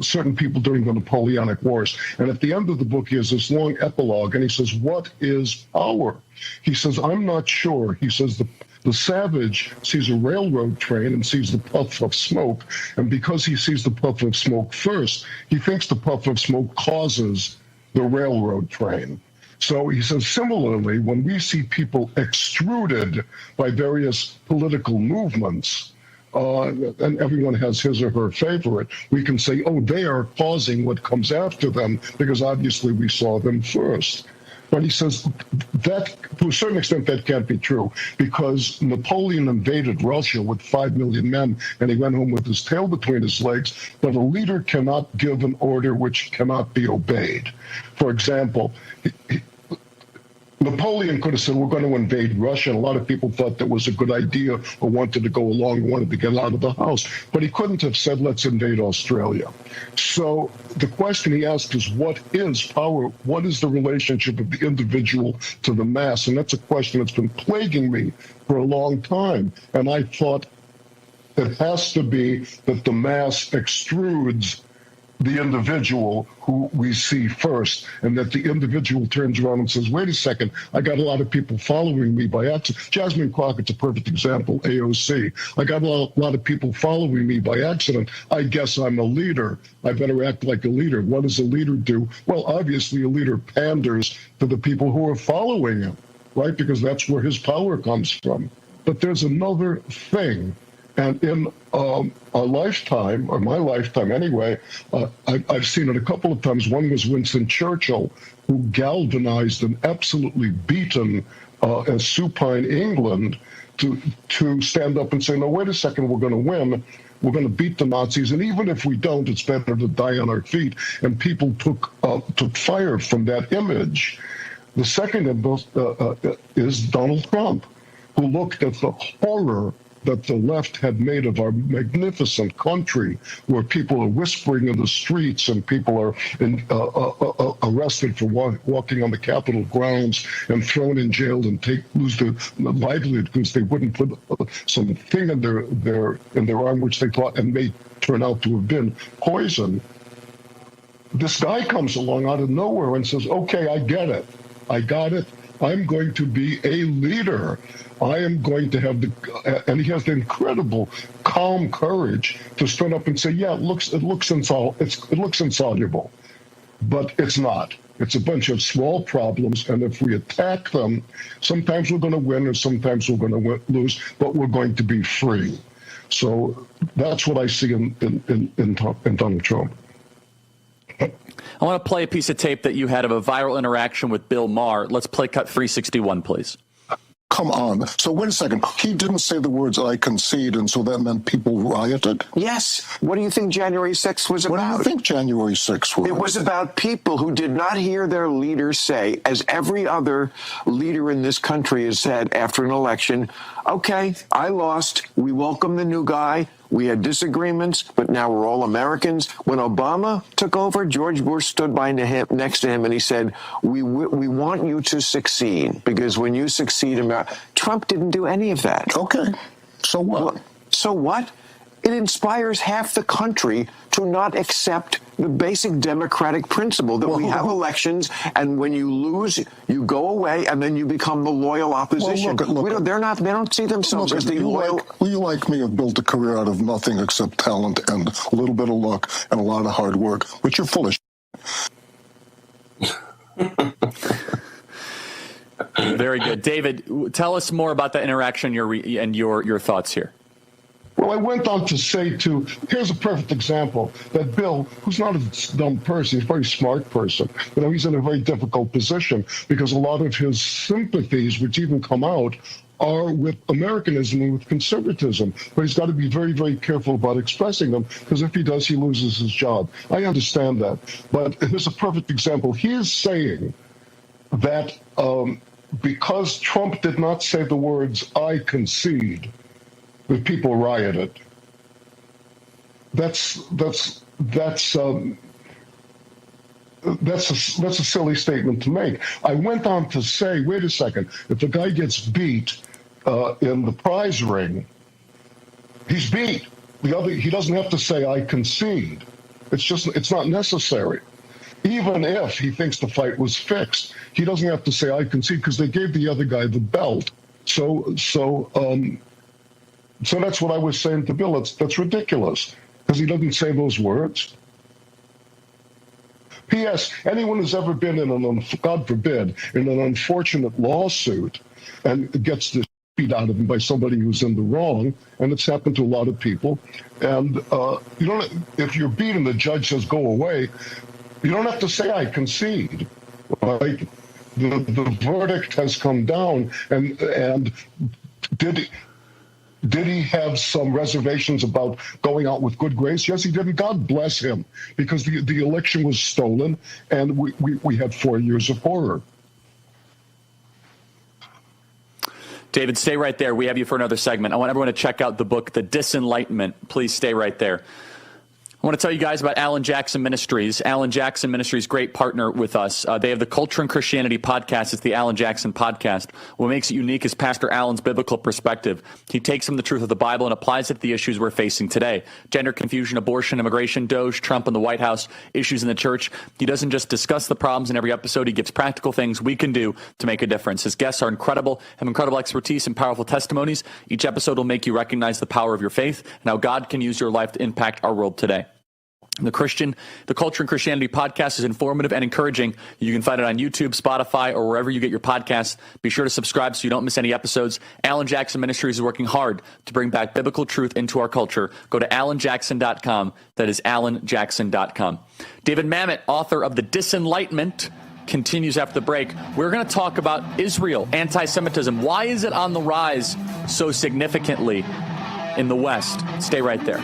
certain people during the Napoleonic Wars. And at the end of the book, he has this long epilogue, and he says, what is power? He says, I'm not sure. He says, the savage sees a railroad train and sees the puff of smoke. And because he sees the puff of smoke first, he thinks the puff of smoke causes the railroad train. So he says, similarly, when we see people extruded by various political movements, and everyone has his or her favorite, we can say, oh, they are causing what comes after them, because obviously we saw them first. But he says that, to a certain extent, that can't be true, because Napoleon invaded Russia with 5 million men, and he went home with his tail between his legs. But a leader cannot give an order which cannot be obeyed. For example, Napoleon could have said, we're going to invade Russia, and a lot of people thought that was a good idea or wanted to go along, wanted to get out of the house. But he couldn't have said, let's invade Australia. So the question he asked is, what is power? What is the relationship of the individual to the mass? And that's a question that's been plaguing me for a long time. And I thought it has to be that the mass extrudes the individual who we see first, and that the individual turns around and says, wait a second, I got a lot of people following me by accident. Jasmine Crockett's a perfect example, AOC. I got a lot of people following me by accident. I guess I'm a leader. I better act like a leader. What does a leader do? Well, obviously a leader panders to the people who are following him, right? Because that's where his power comes from. But there's another thing. And in our lifetime, or my lifetime anyway, I've seen it a couple of times. One was Winston Churchill, who galvanized an absolutely beaten and supine England to stand up and say, no, wait a second, we're going to win. We're going to beat the Nazis. And even if we don't, it's better to die on our feet. And people took fire from that image. The second is Donald Trump, who looked at the horror that the left had made of our magnificent country, where people are whispering in the streets and people are arrested for walking on the Capitol grounds and thrown in jail and lose their livelihood because they wouldn't put something in their arm which they thought and may turn out to have been poison. This guy comes along out of nowhere and says, okay, I get it. I got it. I'm going to be a leader. I am going to have and he has the incredible calm courage to stand up and say, yeah, it looks insoluble, but it's not. It's a bunch of small problems, and if we attack them, sometimes we're going to win, or sometimes we're going to lose, but we're going to be free. So that's what I see in Donald Trump. I want to play a piece of tape that you had of a viral interaction with Bill Maher. Let's play cut 361, please. Come on. So wait a second. He didn't say the words, I concede, and so that meant people rioted? Yes. What do you think January 6th was about? What do you think January 6th was? It was about people who did not hear their leaders say, as every other leader in this country has said after an election, okay, I lost. We welcome the new guy. We had disagreements, but now we're all Americans. When Obama took over, George Bush stood next to him and he said, we want you to succeed, because when you succeed, Trump didn't do any of that. Okay. So what? Well, so what? It inspires half the country to not accept the basic democratic principle that we have elections, and when you lose, you go away, and then you become the loyal opposition. Well, look, they don't see themselves as the loyal. You like me have built a career out of nothing except talent and a little bit of luck and a lot of hard work, but you're full of Very good. David, tell us more about that interaction and your thoughts here. Well, I went on to say, here's a perfect example, that Bill, who's not a dumb person, he's a very smart person, he's in a very difficult position because a lot of his sympathies, which even come out, are with Americanism and with conservatism. But he's got to be very, very careful about expressing them, because if he does, he loses his job. I understand that. But here's a perfect example. He is saying that because Trump did not say the words, I concede, that people rioted. That's a silly statement to make. I went on to say, wait a second, if a guy gets beat in the prize ring, he's beat. He doesn't have to say, I concede. It's not necessary. Even if he thinks the fight was fixed, he doesn't have to say, I concede, because they gave the other guy the belt. So that's what I was saying to Bill. That's ridiculous, because he doesn't say those words. P.S. Anyone who's ever been in God forbid, in an unfortunate lawsuit and gets the beat out of him by somebody who's in the wrong, and it's happened to a lot of people, and if you're beat and the judge says go away, you don't have to say I concede, right? the verdict has come down, and did he have some reservations about going out with good grace? Yes, he did, and God bless him, because the election was stolen, and we had 4 years of horror. David, stay right there. We have you for another segment. I want everyone to check out the book, The Disenlightenment. Please stay right there. I want to tell you guys about Alan Jackson Ministries. Alan Jackson Ministries, great partner with us. They have the Culture and Christianity podcast. It's the Alan Jackson podcast. What makes it unique is Pastor Alan's biblical perspective. He takes from the truth of the Bible and applies it to the issues we're facing today. Gender confusion, abortion, immigration, Doge, Trump and the White House, issues in the church. He doesn't just discuss the problems in every episode. He gives practical things we can do to make a difference. His guests are incredible, have incredible expertise and powerful testimonies. Each episode will make you recognize the power of your faith and how God can use your life to impact our world today. The Culture and Christianity podcast is informative and encouraging. You can find it on YouTube, Spotify, or wherever you get your podcasts. Be sure to subscribe so you don't miss any episodes. Alan Jackson Ministries is working hard to bring back biblical truth into our culture. Go to alanjackson.com. That is alanjackson.com. David Mamet, author of The Disenlightenment, continues after the break. We're going to talk about Israel, anti-Semitism. Why is it on the rise so significantly in the West? Stay right there.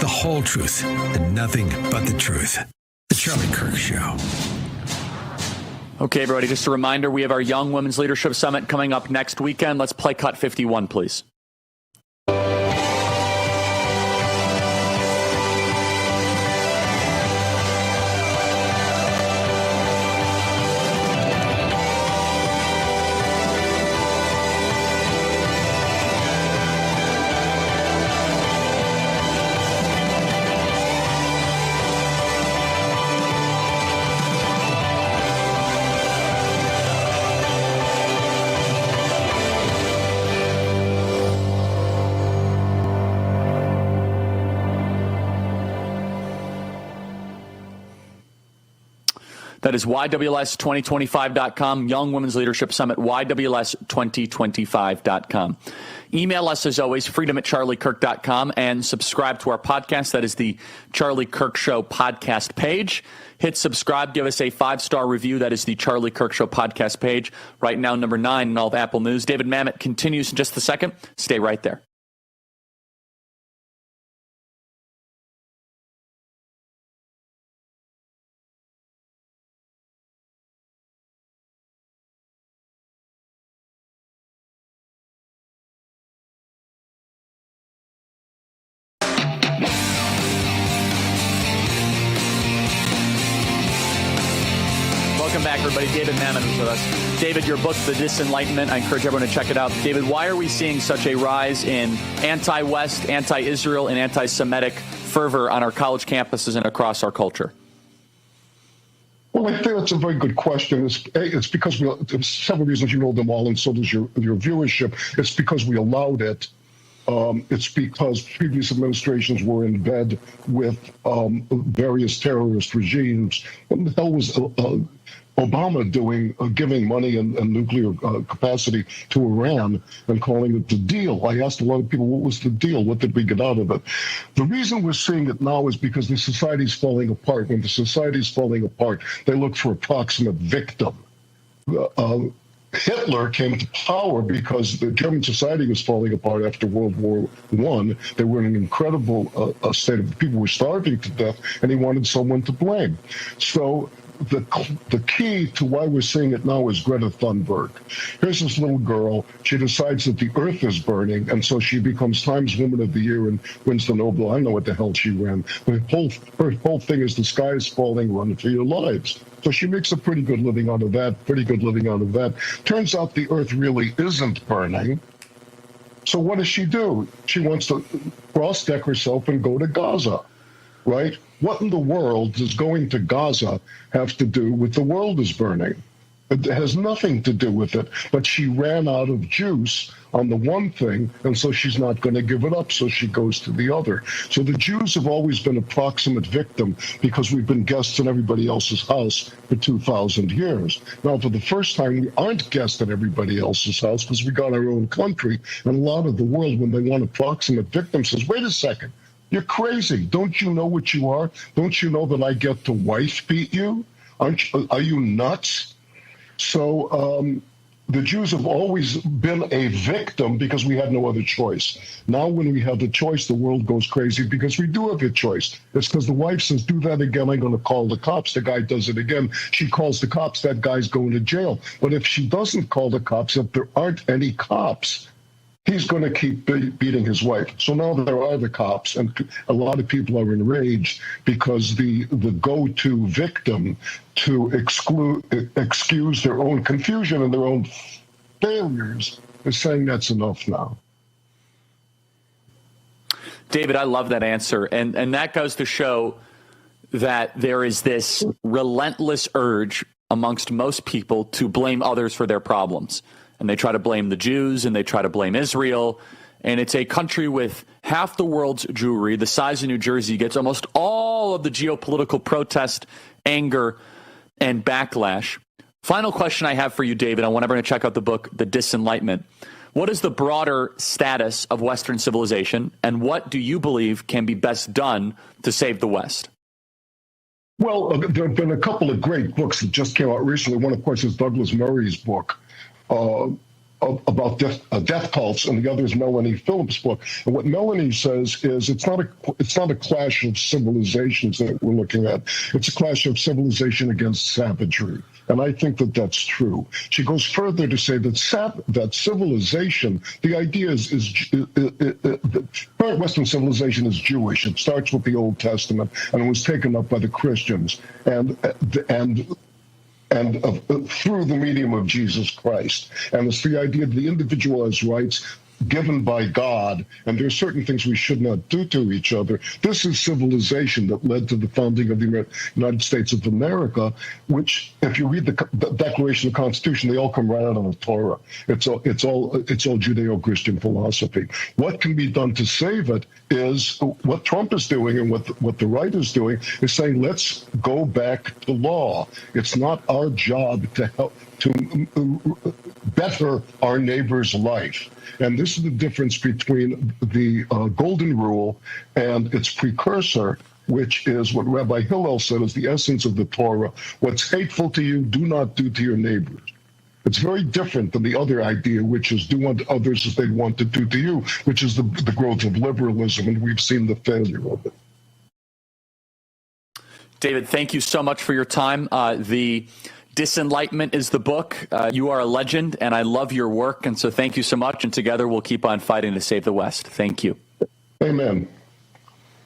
Whole truth and nothing but the truth. The Charlie Kirk Show. Okay, everybody, just a reminder, we have our Young Women's Leadership Summit coming up next weekend. Let's play Cut 51, please. That is YWLS2025.com, Young Women's Leadership Summit, YWLS2025.com. Email us, as always, freedom@charliekirk.com, and subscribe to our podcast. That is the Charlie Kirk Show podcast page. Hit subscribe, give us a 5-star review. That is the Charlie Kirk Show podcast page. Right now, number 9 in all of Apple News. David Mamet continues in just a second. Stay right there. Welcome back, everybody. David Mamet is with us. David, your book, The Disenlightenment, I encourage everyone to check it out. David, why are we seeing such a rise in anti-West, anti-Israel, and anti-Semitic fervor on our college campuses and across our culture? Well, I think that's a very good question. It's because there's several reasons, you know them all, and so does your viewership. It's because we allowed it. It's because previous administrations were in bed with various terrorist regimes. What the hell was Obama doing, giving money and nuclear capacity to Iran and calling it the deal? I asked a lot of people, what was the deal? What did we get out of it? The reason we're seeing it now is because the society's falling apart. When the society's falling apart, they look for a proximate victim. Hitler came to power because the German society was falling apart after World War I. They were in an incredible state of people were starving to death, and he wanted someone to blame. So the key to why we're seeing it now is Greta Thunberg. Here's this little girl. She decides that the earth is burning, and so she becomes Times Woman of the Year and wins the Nobel. I know what the hell she ran. Her whole thing is the sky is falling, run for your lives. So she makes a pretty good living out of that, Turns out the earth really isn't burning. So what does she do? She wants to cross-deck herself and go to Gaza, right? What in the world does going to Gaza have to do with the world is burning? It has nothing to do with it, but she ran out of juice on the one thing, and so she's not going to give it up, so she goes to the other. So the Jews have always been a proximate victim because we've been guests in everybody else's house for 2,000 years. Now, for the first time, we aren't guests in everybody else's house because we got our own country, and a lot of the world, when they want a proximate victim, says, wait a second, you're crazy. Don't you know what you are? Don't you know that I get to wife beat you? Are you nuts? So the Jews have always been a victim because we had no other choice. Now when we have the choice, the world goes crazy because we do have a choice. It's because the wife says, do that again, I'm going to call the cops. The guy does it again. She calls the cops. That guy's going to jail. But if she doesn't call the cops, if there aren't any cops, he's going to keep beating his wife. So now there are the cops, and a lot of people are enraged because the go-to victim to excuse their own confusion and their own failures is saying that's enough now. David, I love that answer. And that goes to show that there is this relentless urge amongst most people to blame others for their problems. And they try to blame the Jews, and they try to blame Israel. And it's a country with half the world's Jewry. The size of New Jersey gets almost all of the geopolitical protest, anger, and backlash. Final question I have for you, David. I want everyone to check out the book, The Disenlightenment. What is the broader status of Western civilization, and what do you believe can be best done to save the West? Well, there have been a couple of great books that just came out recently. One, of course, is Douglas Murray's book about death cults, and the other is Melanie Phillips' book. And what Melanie says is it's not a clash of civilizations that we're looking at. It's a clash of civilization against savagery. And I think that that's true. She goes further to say that civilization, the idea is Western civilization is Jewish. It starts with the Old Testament, and it was taken up by the Christians. And through the medium of Jesus Christ. And it's the idea that the individual has rights given by God, and there are certain things we should not do to each other. This is civilization that led to the founding of the United States of America, which, if you read the Declaration of the Constitution, they all come right out of the Torah. It's all Judeo-Christian philosophy. What can be done to save it is what Trump is doing, and what the right is doing is saying, let's go back to law. It's not our job to help to better our neighbor's life. And this is the difference between the Golden Rule and its precursor, which is what Rabbi Hillel said is the essence of the Torah. What's hateful to you, do not do to your neighbors. It's very different than the other idea, which is do unto others as they want to do to you, which is the growth of liberalism, and we've seen the failure of it. David, thank you so much for your time. The Disenlightenment is the book. You are a legend, and I love your work, and so thank you so much, and together we'll keep on fighting to save the West. Thank you. Amen.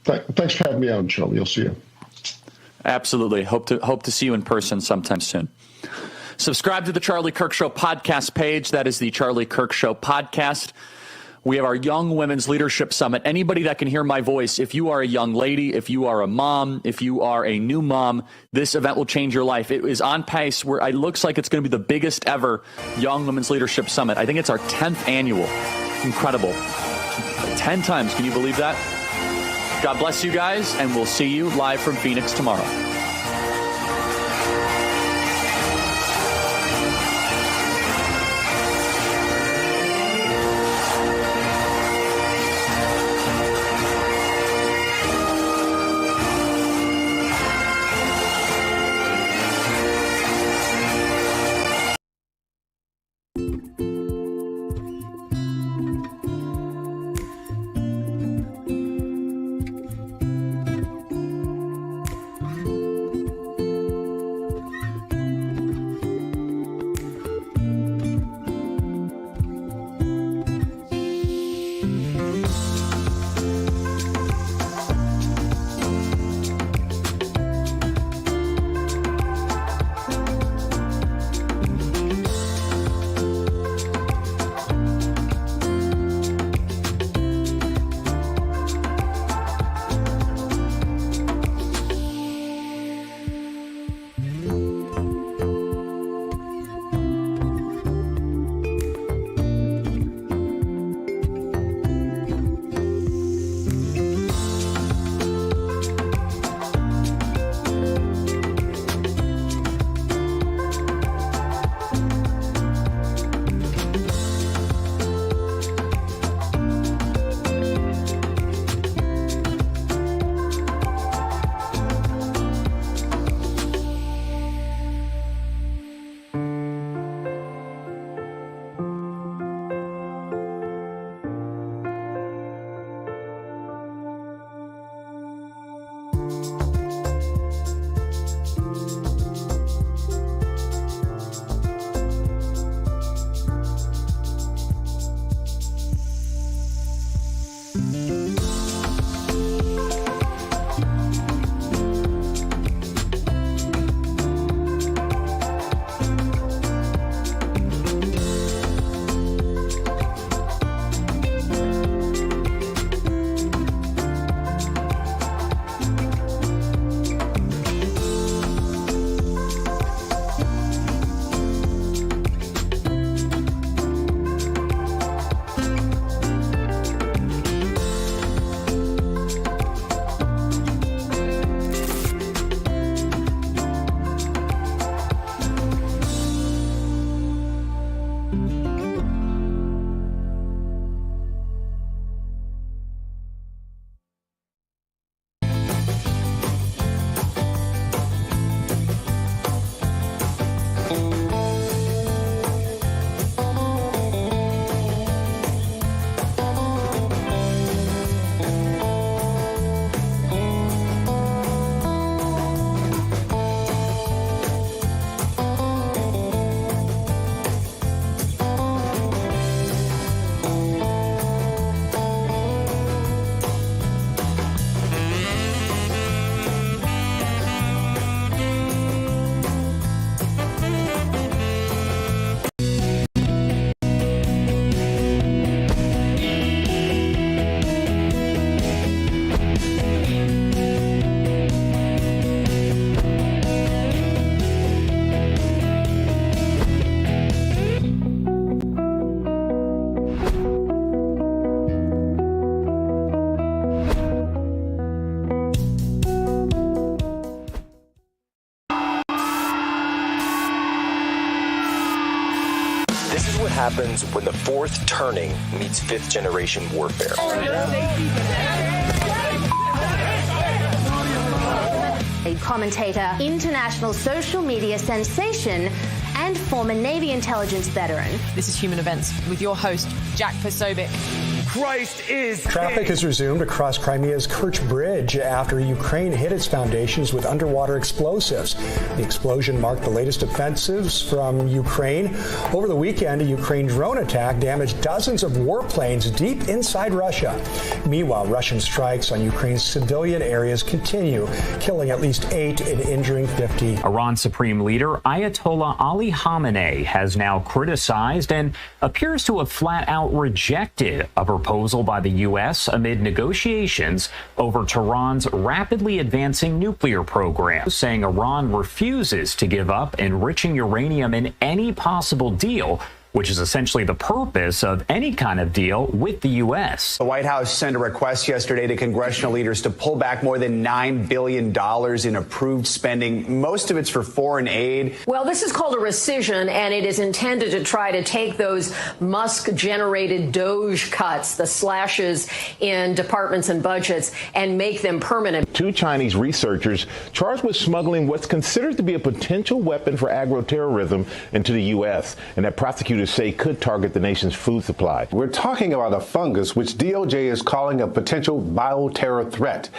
Thanks for having me on, Charlie. I'll see you. Absolutely. Hope to see you in person sometime soon. Subscribe to the Charlie Kirk Show podcast page. That is the Charlie Kirk Show podcast. We have our Young Women's Leadership Summit. Anybody that can hear my voice, if you are a young lady, if you are a mom, if you are a new mom, this event will change your life. It is on pace where it looks like it's going to be the biggest ever Young Women's Leadership Summit. I think it's our 10th annual. Incredible. 10 times. Can you believe that? God bless you guys, and we'll see you live from Phoenix tomorrow. happens when the fourth turning meets fifth generation warfare. A commentator, international social media sensation, and former Navy intelligence veteran. This is Human Events with your host, Jack Posobiec. Christ is Traffic has resumed across Crimea's Kerch Bridge after Ukraine hit its foundations with underwater explosives. The explosion marked the latest offensives from Ukraine. Over the weekend, a Ukraine drone attack damaged dozens of warplanes deep inside Russia. Meanwhile, Russian strikes on Ukraine's civilian areas continue, killing at least 8 and injuring 50. Iran Supreme Leader Ayatollah Ali Khamenei has now criticized and appears to have flat out rejected a proposal by the U.S. amid negotiations over Tehran's rapidly advancing nuclear program, saying Iran refuses to give up enriching uranium in any possible deal, which is essentially the purpose of any kind of deal with the U.S. The White House sent a request yesterday to congressional leaders to pull back more than $9 billion in approved spending. Most of it's for foreign aid. Well, this is called a rescission, and it is intended to try to take those Musk-generated Doge cuts, the slashes in departments and budgets, and make them permanent. 2 Chinese researchers charged with smuggling what's considered to be a potential weapon for agroterrorism into the U.S., and that prosecutors say could target the nation's food supply. We're talking about a fungus which DOJ is calling a potential bioterror threat.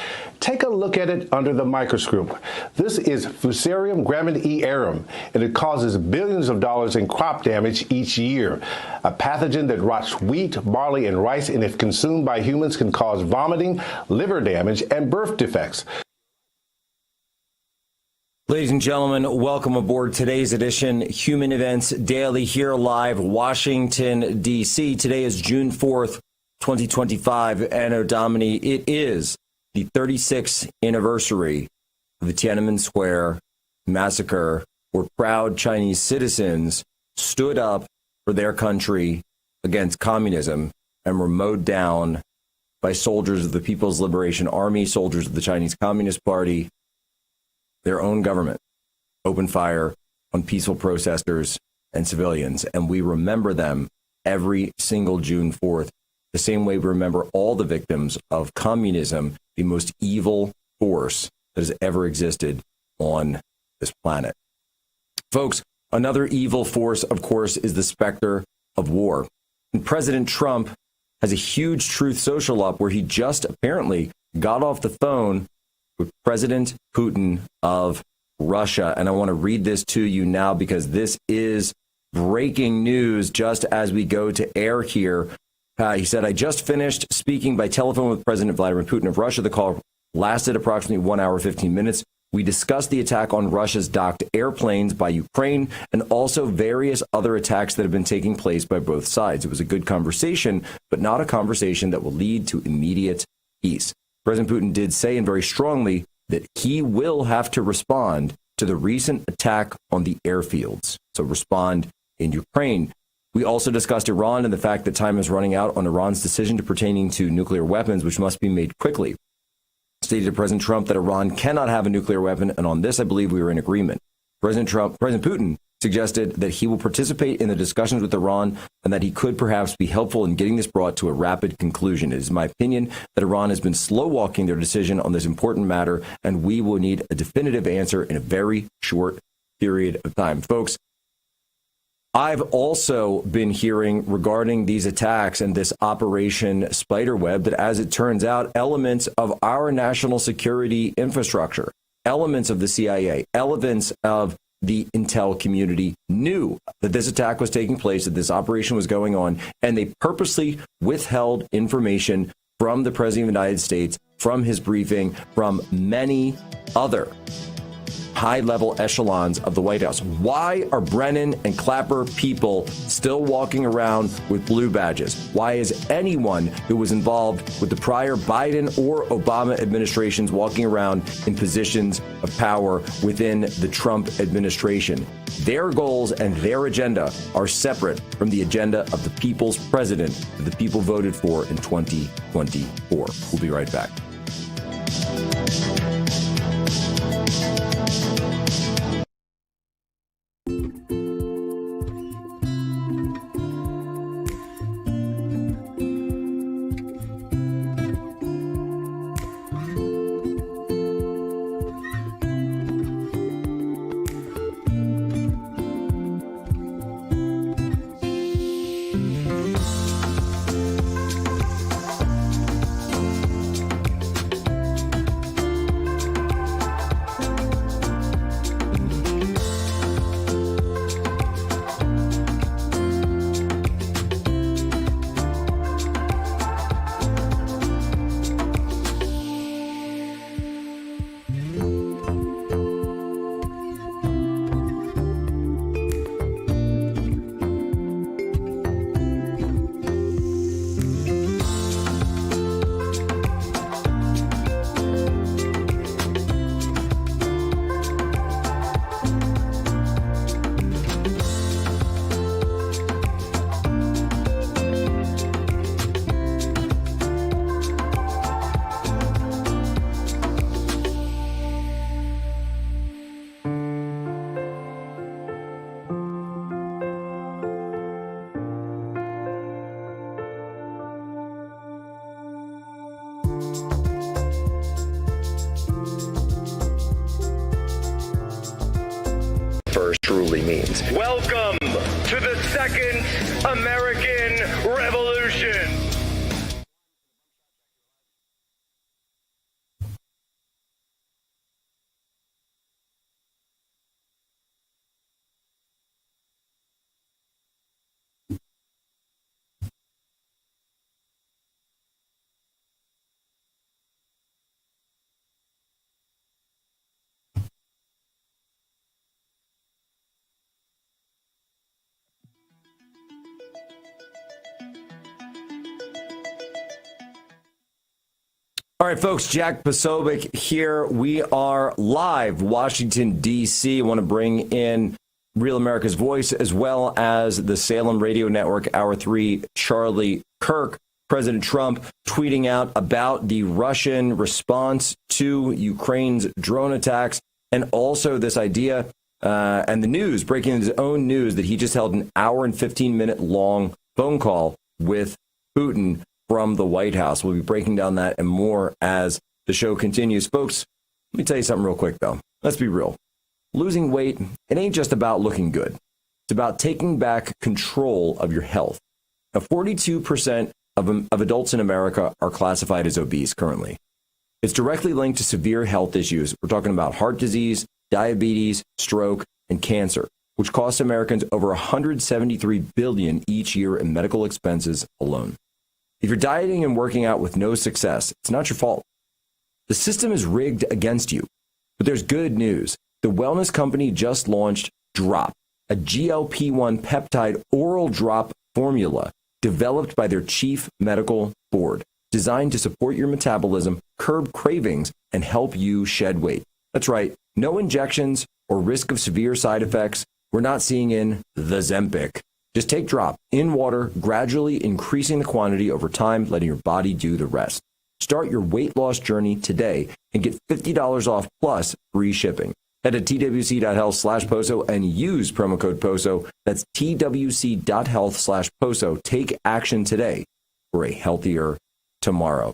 Take a look at it under the microscope. This is Fusarium graminearum, and it causes billions of dollars in crop damage each year. A pathogen that rots wheat, barley, and rice, and if consumed by humans can cause vomiting, liver damage, and birth defects. Ladies and gentlemen, welcome aboard today's edition, Human Events Daily, here live, Washington, D.C. Today is June 4th, 2025, Anno Domini. It is the 36th anniversary of the Tiananmen Square massacre, where proud Chinese citizens stood up for their country against communism and were mowed down by soldiers of the People's Liberation Army, soldiers of the Chinese Communist Party. Their own government opened fire on peaceful protesters and civilians, and we remember them every single June 4th, the same way we remember all the victims of communism, the most evil force that has ever existed on this planet. Folks, another evil force, of course, is the specter of war. And President Trump has a huge Truth Social up where he just apparently got off the phone with President Putin of Russia. And I want to read this to you now because this is breaking news just as we go to air here. He said, I just finished speaking by telephone with President Vladimir Putin of Russia. The call lasted approximately 1 hour, 15 minutes. We discussed the attack on Russia's docked airplanes by Ukraine and also various other attacks that have been taking place by both sides. It was a good conversation, but not a conversation that will lead to immediate peace. President Putin did say, and very strongly, that he will have to respond to the recent attack on the airfields. So respond in Ukraine. We also discussed Iran and the fact that time is running out on Iran's decision pertaining to nuclear weapons, which must be made quickly. Stated to President Trump that Iran cannot have a nuclear weapon, and on this, I believe we were in agreement. President Putin suggested that he will participate in the discussions with Iran and that he could perhaps be helpful in getting this brought to a rapid conclusion. It is my opinion that Iran has been slow walking their decision on this important matter, and we will need a definitive answer in a very short period of time. Folks, I've also been hearing regarding these attacks and this Operation Spiderweb that, as it turns out, elements of our national security infrastructure, elements of the CIA, elements of the intel community knew that this attack was taking place, that this operation was going on, and they purposely withheld information from the President of the United States, from his briefing, from many other high-level echelons of the White House. Why are Brennan and Clapper people still walking around with blue badges? Why is anyone who was involved with the prior Biden or Obama administrations walking around in positions of power within the Trump administration? Their goals and their agenda are separate from the agenda of the people's president that the people voted for in 2024. We'll be right back. to the Second American Revolution. All right, folks, Jack Posobiec here. We are live, Washington, D.C. I want to bring in Real America's Voice, as well as the Salem Radio Network, Hour 3, Charlie Kirk. President Trump tweeting out about the Russian response to Ukraine's drone attacks, and also this idea and the news, breaking his own news that he just held an hour and 15-minute long phone call with Putin from the White House. We'll be breaking down that and more as the show continues. Folks, let me tell you something real quick, though. Let's be real. Losing weight, it ain't just about looking good. It's about taking back control of your health. Now, 42% of adults in America are classified as obese currently. It's directly linked to severe health issues. We're talking about heart disease, diabetes, stroke, and cancer, which costs Americans over $173 billion each year in medical expenses alone. If you're dieting and working out with no success, it's not your fault. The system is rigged against you. But there's good news. The wellness company just launched Drop, a GLP-1 peptide oral drop formula developed by their chief medical board, designed to support your metabolism, curb cravings, and help you shed weight. That's right. No injections or risk of severe side effects we're not seeing in the Zempic. Just take Drop in water, gradually increasing the quantity over time, letting your body do the rest. Start your weight loss journey today and get $50 off plus free shipping. Head to twc.health/POSO and use promo code POSO. That's twc.health/POSO. Take action today for a healthier tomorrow.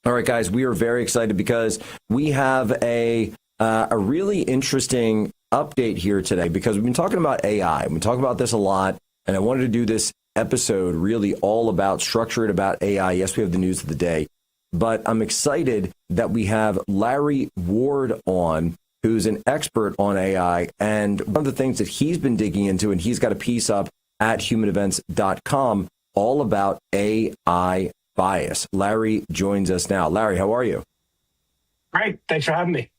All right, guys, we are very excited because we have a really interesting update here today, because we've been talking about AI. We talk about this a lot, and I wanted to do this episode really all about structured about AI. Yes, we have the news of the day, but I'm excited that we have Larry Ward on, who's an expert on AI. And one of the things that he's been digging into, and he's got a piece up at humanevents.com all about AI bias. Larry joins us now. Larry, how are you? Great. Thanks for having me.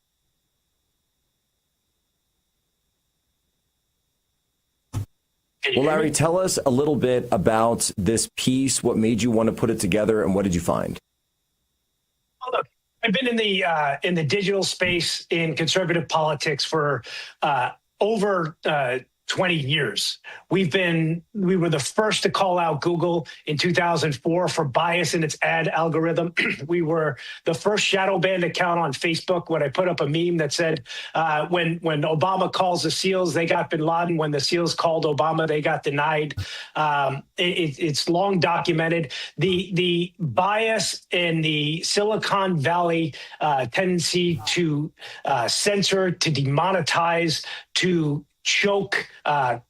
Well, Larry, tell us a little bit about this piece. What made you want to put it together, and what did you find? Well, look, I've been in the digital space in conservative politics for over 20 years. We were the first to call out Google in 2004 for bias in its ad algorithm. We were the first shadow banned account on Facebook when I put up a meme that said, when Obama calls the SEALs, they got bin Laden. When the SEALs called Obama, they got denied. It's long documented. The bias in the Silicon Valley tendency to censor, to demonetize, to choke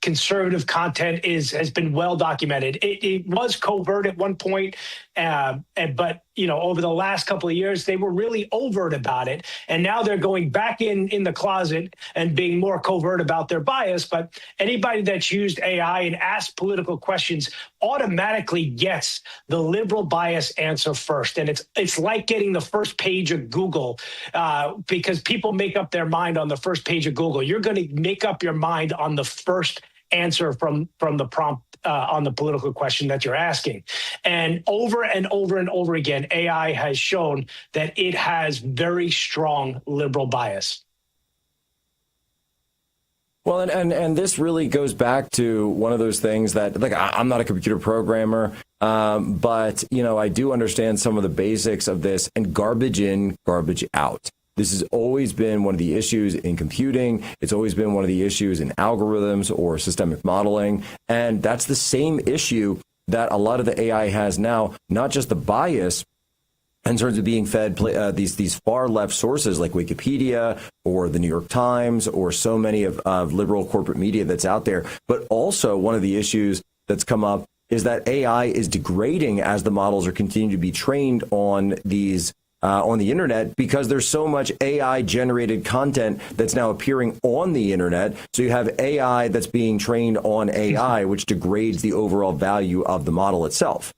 conservative content has been well documented. It was covert at one point, but over the last couple of years, they were really overt about it, and now they're going back in the closet and being more covert about their bias. But anybody that's used AI and asked political questions automatically gets the liberal bias answer first, and it's like getting the first page of Google, because people make up their mind on the first page of Google. You're going to make up your mind on the first answer from the prompt on the political question that you're asking. And over and over again, AI has shown that it has very strong liberal bias. Well, and this really goes back to one of those things that, like, I'm not a computer programmer, but, I do understand some of the basics of this, and garbage in, garbage out. This has always been one of the issues in computing. It's always been one of the issues in algorithms or systemic modeling. And that's the same issue that a lot of the AI has now, not just the bias in terms of being fed these far left sources like Wikipedia or the New York Times or so many of liberal corporate media that's out there. But also one of the issues that's come up is that AI is degrading as the models are continuing to be trained on these on the internet, because there's so much AI generated content that's now appearing on the internet. So you have AI that's being trained on AI, which degrades the overall value of the model itself.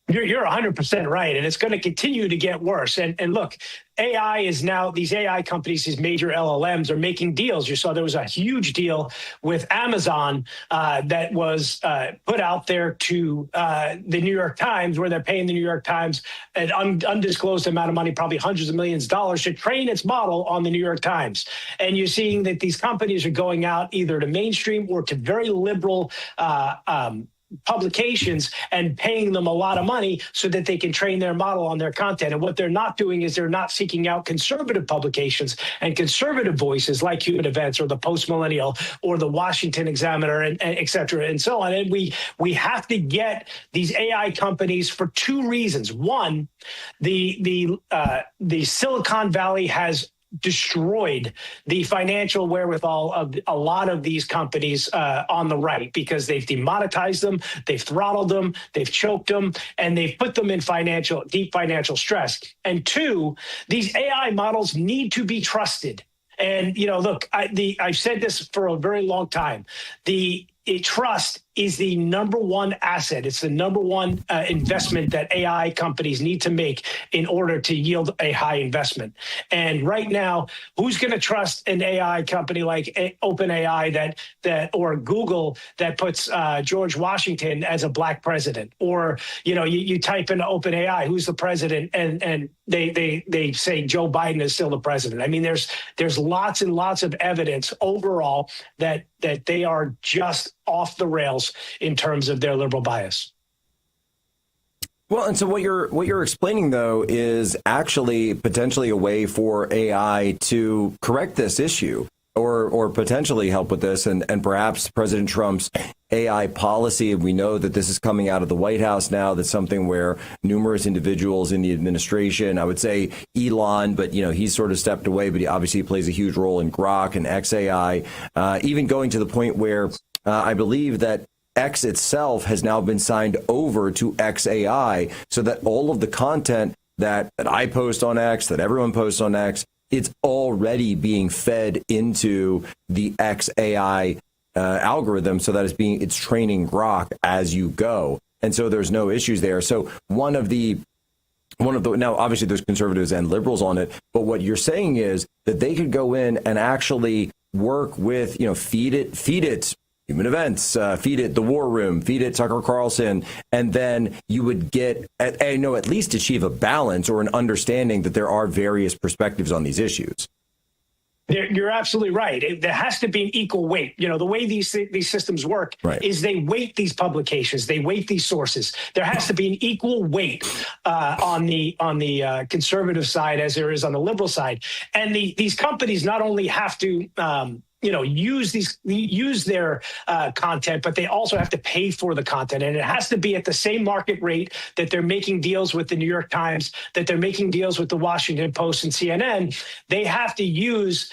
You're 100% right, and it's going to continue to get worse. And look, AI is now, these AI companies, these major LLMs are making deals. You saw there was a huge deal with Amazon that was put out there to the New York Times, where they're paying the New York Times an undisclosed amount of money, probably hundreds of millions of dollars, to train its model on the New York Times. And you're seeing that these companies are going out either to mainstream or to very liberal publications and paying them a lot of money so that they can train their model on their content. And what they're not doing is they're not seeking out conservative publications and conservative voices like Human Events or the Post Millennial or the Washington Examiner and et cetera and so on. And we have to get these AI companies for two reasons. One, the Silicon Valley has destroyed the financial wherewithal of a lot of these companies on the right, because they've demonetized them, they've throttled them, they've choked them, and they've put them in deep financial stress. And two, these AI models need to be trusted. And, look, I've said this for a very long time. Trust is the number one asset. It's the number one investment that AI companies need to make in order to yield a high investment. And right now, who's going to trust an AI company like OpenAI that or Google that puts George Washington as a black president? Or you type in OpenAI, who's the president, and they say Joe Biden is still the president. I mean, there's lots and lots of evidence overall that they are just off the rails in terms of their liberal bias. Well, and so what you're explaining, though, is actually potentially a way for AI to correct this issue or potentially help with this. And perhaps President Trump's AI policy, we know that this is coming out of the White House now. That's something where numerous individuals in the administration, I would say Elon, but, he's sort of stepped away, but he obviously plays a huge role in Grok and XAI, even going to the point where I believe that X itself has now been signed over to XAI, so that all of the content that I post on X, that everyone posts on X, it's already being fed into the XAI algorithm, so that it's training Grok as you go. And so there's no issues there. So one of the now, obviously there's conservatives and liberals on it, but what you're saying is that they could go in and actually work with, feed it Human Events, feed it The War Room, feed it Tucker Carlson, and then you would get, at least achieve a balance or an understanding that there are various perspectives on these issues. You're absolutely right. There has to be an equal weight. The way these systems work is they weight these publications, they weight these sources. There has to be an equal weight on the conservative side as there is on the liberal side. And these companies not only have to use their content, but they also have to pay for the content, and it has to be at the same market rate that they're making deals with the New York Times, that they're making deals with the Washington Post and CNN. They have to use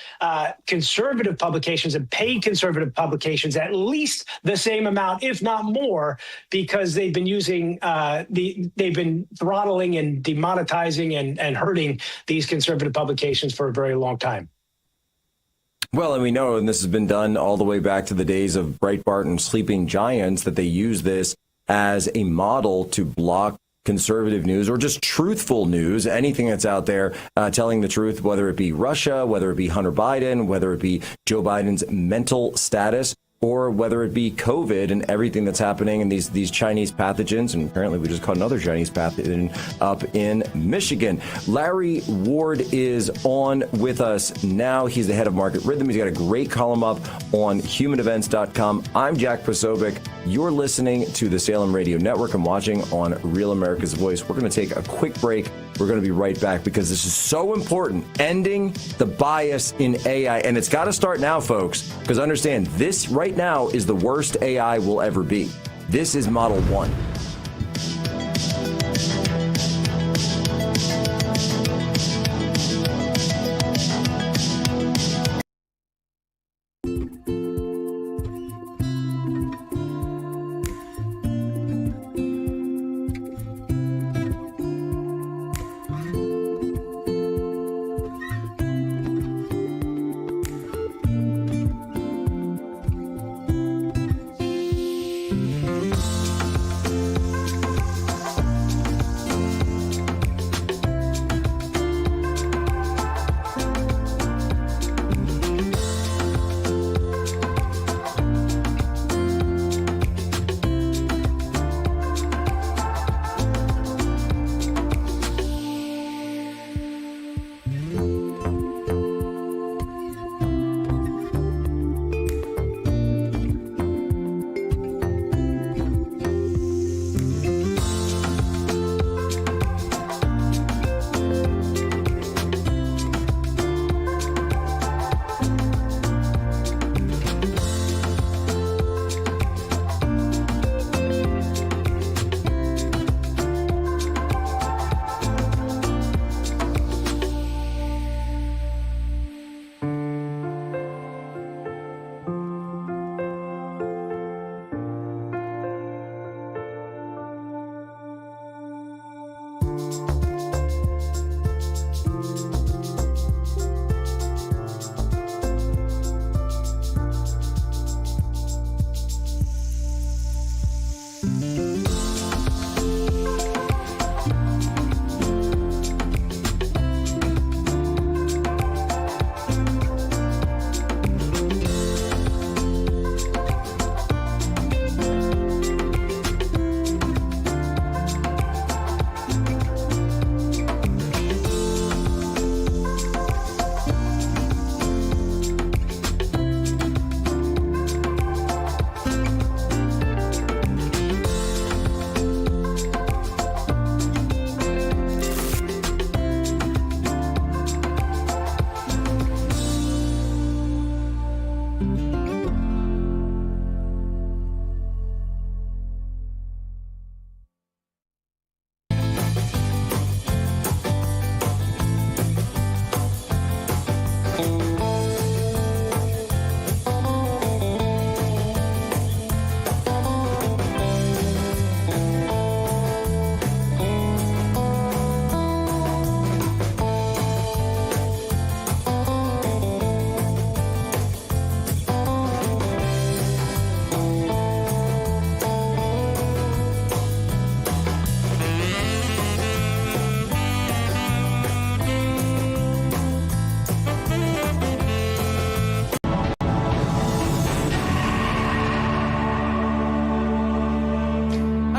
conservative publications and paid conservative publications at least the same amount, if not more, because they've been using they've been throttling and demonetizing and hurting these conservative publications for a very long time. Well, and we know, and this has been done all the way back to the days of Breitbart and Sleeping Giants, that they use this as a model to block conservative news or just truthful news, anything that's out there telling the truth, whether it be Russia, whether it be Hunter Biden, whether it be Joe Biden's mental status, or whether it be COVID and everything that's happening in these Chinese pathogens. And apparently we just caught another Chinese pathogen up in Michigan. Larry Ward is on with us now. He's the head of Market Rhythm. He's got a great column up on humanevents.com. I'm Jack Posobiec. You're listening to the Salem Radio Network and watching on Real America's Voice. We're going to take a quick break. We're going to be right back because this is so important. Ending the bias in AI. And it's got to start now, folks, because understand this right now is the worst AI will ever be. This is Model 1.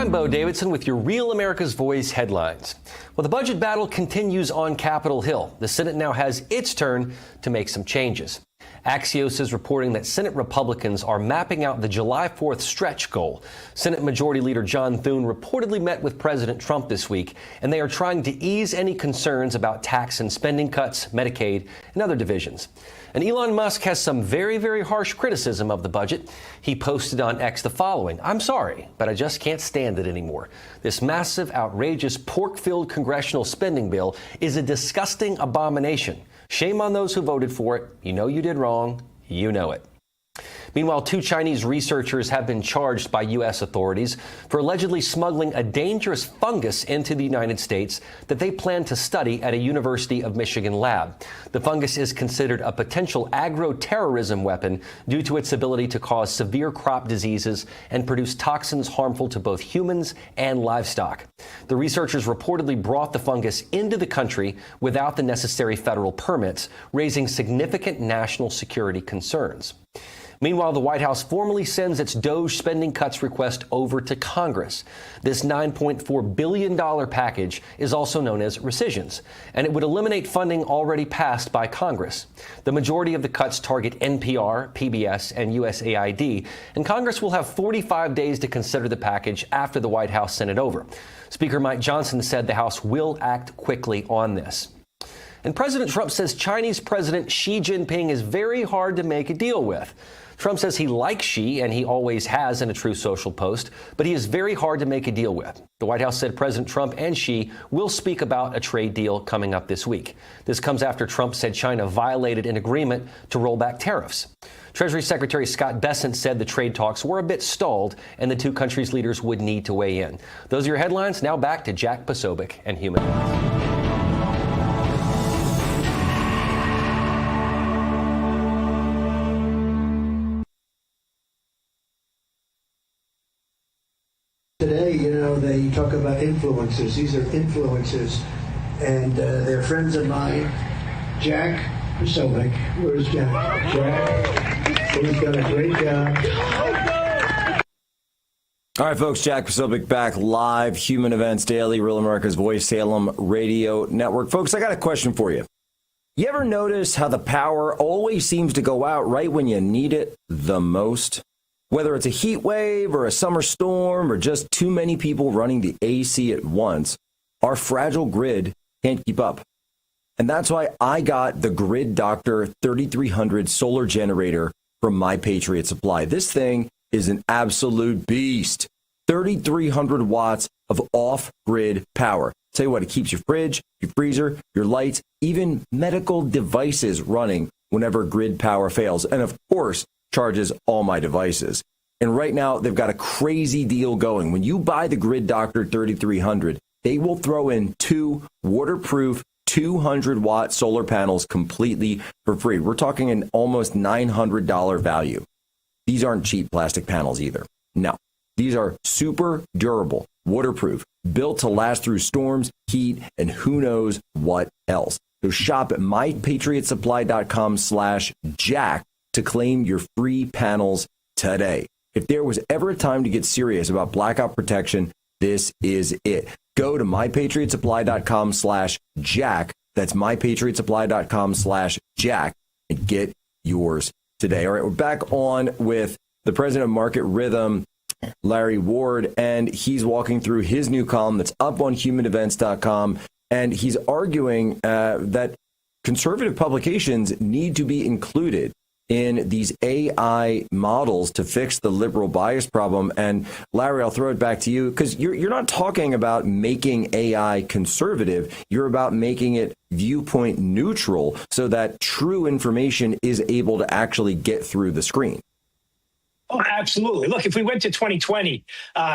I'm Bo Davidson with your Real America's Voice headlines. Well, the budget battle continues on Capitol Hill. The Senate now has its turn to make some changes. Axios is reporting that Senate Republicans are mapping out the July 4th stretch goal. Senate Majority Leader John Thune reportedly met with President Trump this week, and they are trying to ease any concerns about tax and spending cuts, Medicaid, and other divisions. And Elon Musk has some very, very harsh criticism of the budget. He posted on X the following: "I'm sorry, but I just can't stand it anymore. This massive, outrageous, pork-filled congressional spending bill is a disgusting abomination. Shame on those who voted for it. You know you did wrong. You know it." Meanwhile, 2 Chinese researchers have been charged by U.S. authorities for allegedly smuggling a dangerous fungus into the United States that they plan to study at a University of Michigan lab. The fungus is considered a potential agro-terrorism weapon due to its ability to cause severe crop diseases and produce toxins harmful to both humans and livestock. The researchers reportedly brought the fungus into the country without the necessary federal permits, raising significant national security concerns. Meanwhile, the White House formally sends its DOGE spending cuts request over to Congress. This $9.4 billion package is also known as rescissions, and it would eliminate funding already passed by Congress. The majority of the cuts target NPR, PBS, and USAID, and Congress will have 45 days to consider the package after the White House sent it over. Speaker Mike Johnson said the House will act quickly on this. And President Trump says Chinese President Xi Jinping is very hard to make a deal with. Trump says he likes Xi, and he always has in a Truth Social post, but he is very hard to make a deal with. The White House said President Trump and Xi will speak about a trade deal coming up this week. This comes after Trump said China violated an agreement to roll back tariffs. Treasury Secretary Scott Bessent said the trade talks were a bit stalled and the 2 countries' leaders would need to weigh in. Those are your headlines. Now back to Jack Posobiec and Human Rights. Today, they talk about influencers. These are influencers, and they're friends of mine. Jack Posobiec. Where's Jack? Jack, he's done a great job. All right, folks, Jack Posobiec back live, Human Events Daily, Real America's Voice, Salem Radio Network. Folks, I got a question for you. You ever notice how the power always seems to go out right when you need it the most? Whether it's a heat wave or a summer storm or just too many people running the AC at once, our fragile grid can't keep up. And that's why I got the Grid Doctor 3300 solar generator from My Patriot Supply. This thing is an absolute beast. 3,300 watts of off-grid power. Tell you what, it keeps your fridge, your freezer, your lights, even medical devices running whenever grid power fails. And of course, charges all my devices. And right now, they've got a crazy deal going. When you buy the Grid Doctor 3300, they will throw in 2 waterproof 200-watt solar panels completely for free. We're talking an almost $900 value. These aren't cheap plastic panels either. No, These are super durable, waterproof, built to last through storms, heat, and who knows what else. So shop at mypatriotsupply.com/Jack to claim your free panels today. If there was ever a time to get serious about blackout protection, this is it. Go to mypatriotsupply.com/Jack. That's mypatriotsupply.com/Jack and get yours today. All right, we're back on with the president of Market Rhythm, Larry Ward, and he's walking through his new column that's up on humanevents.com. And he's arguing that conservative publications need to be included in these AI models to fix the liberal bias problem. And Larry, I'll throw it back to you because you're not talking about making AI conservative. You're about making it viewpoint neutral so that true information is able to actually get through the screen. Oh, absolutely. Look, if we went to 2020,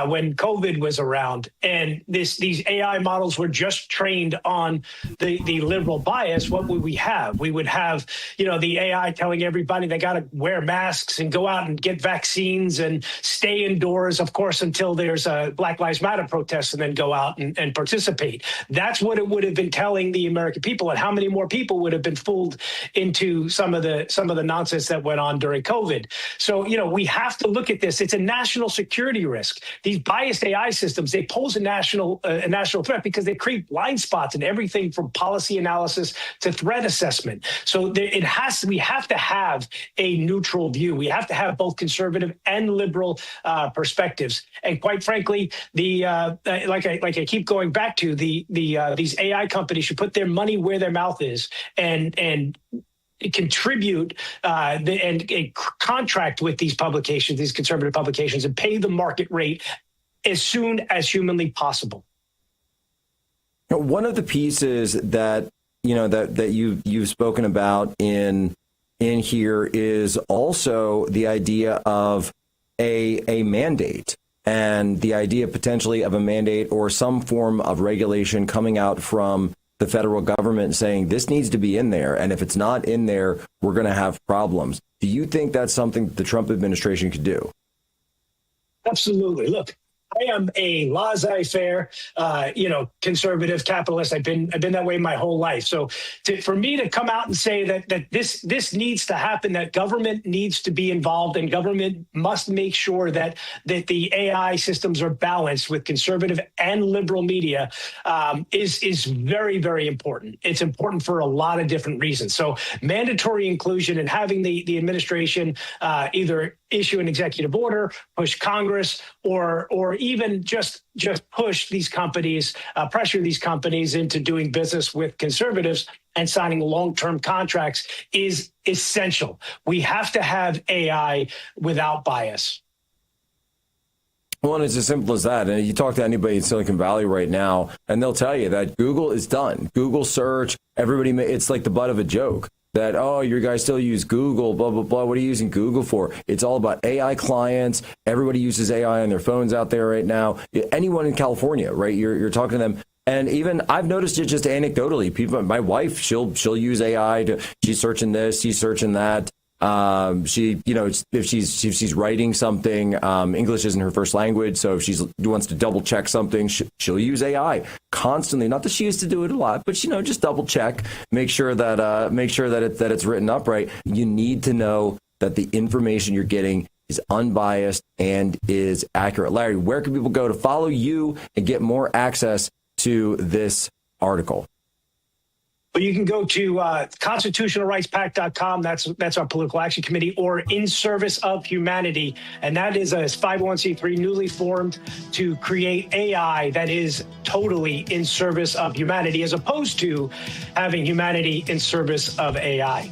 when COVID was around and these AI models were just trained on the liberal bias, what would we have? We would have, the AI telling everybody they got to wear masks and go out and get vaccines and stay indoors, of course, until there's a Black Lives Matter protest and then go out and participate. That's what it would have been telling the American people. And how many more people would have been fooled into some of the nonsense that went on during COVID? So, we have to look at this. It's a national security risk. These biased AI systems, they pose a national threat because they create blind spots in everything from policy analysis to threat assessment. So we have to have a neutral view. We have to have both conservative and liberal perspectives. And quite frankly, like I keep going back to, these AI companies should put their money where their mouth is and contribute and contract with these publications, these conservative publications, and pay the market rate as soon as humanly possible. One of the pieces that you've spoken about in here is also the idea of a mandate, and the idea potentially of a mandate or some form of regulation coming out from the federal government saying this needs to be in there, and if it's not in there, we're going to have problems. Do you think that's something the Trump administration could do? Absolutely. Look, I am a laissez-faire, conservative capitalist. I've been that way my whole life. So for me to come out and say that this needs to happen, that government needs to be involved, and government must make sure that the AI systems are balanced with conservative and liberal media is very, very important. It's important for a lot of different reasons. So mandatory inclusion and having the administration either issue an executive order, push Congress, or even just push these companies, pressure these companies into doing business with conservatives and signing long-term contracts is essential. We have to have AI without bias. Well, and it's as simple as that. And you talk to anybody in Silicon Valley right now, and they'll tell you that Google is done. Google search, everybody, it's like the butt of a joke. That, oh, you guys still use Google, blah, blah, blah. What are you using Google for? It's all about AI clients. Everybody uses AI on their phones out there right now. Anyone in California, right? You're talking to them. And even I've noticed it just anecdotally. People, my wife, she'll use AI she's searching this, she's searching that. If she's writing something, English isn't her first language, so if she wants to double check something, she'll use AI constantly. Not that she used to do it a lot, but just double check, make sure that it's written up right. You need to know that the information you're getting is unbiased and is accurate. Larry, where can people go to follow you and get more access to this article? Well, you can go to constitutionalrightspact.com. That's our political action committee, or In Service of Humanity. And that is a 501c3 newly formed to create AI that is totally in service of humanity, as opposed to having humanity in service of AI.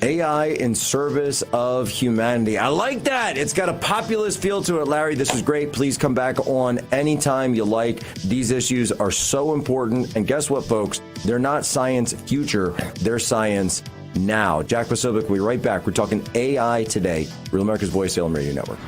AI in service of humanity. I like that. It's got a populist feel to it, Larry. This was great. Please come back on anytime you like. These issues are so important. And guess what, folks? They're not science future. They're science now. Jack Posobiec, we'll be right back. We're talking AI today. Real America's Voice, Salem Radio Network.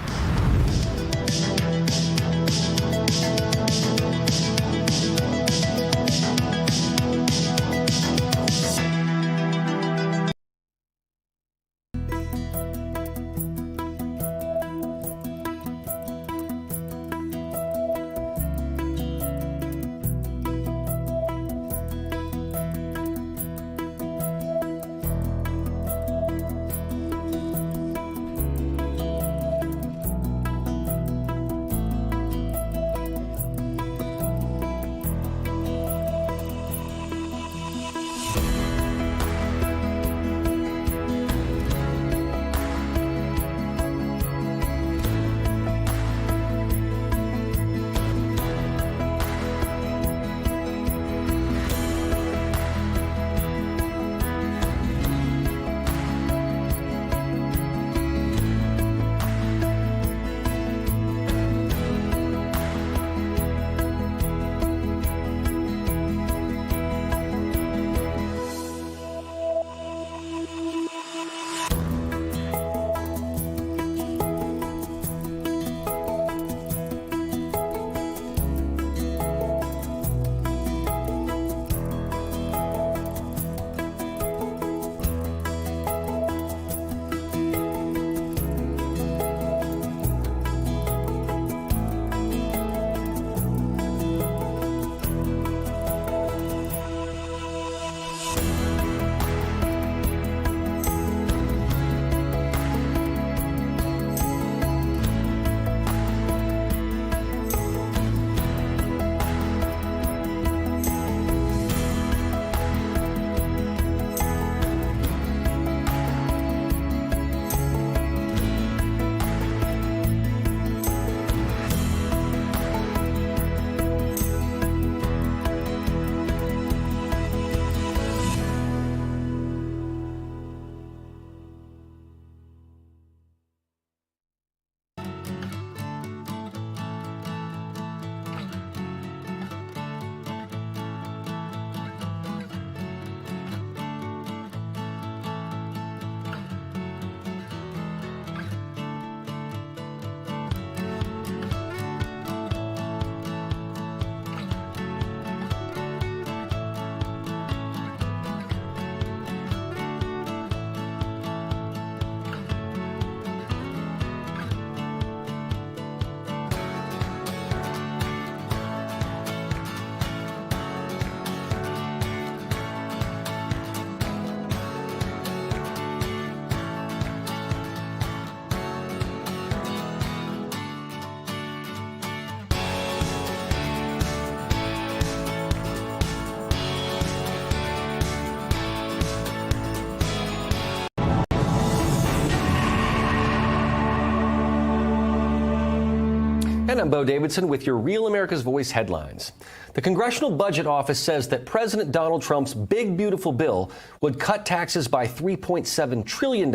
And I'm Bo Davidson with your Real America's Voice headlines. The Congressional Budget Office says that President Donald Trump's big, beautiful bill would cut taxes by $3.7 trillion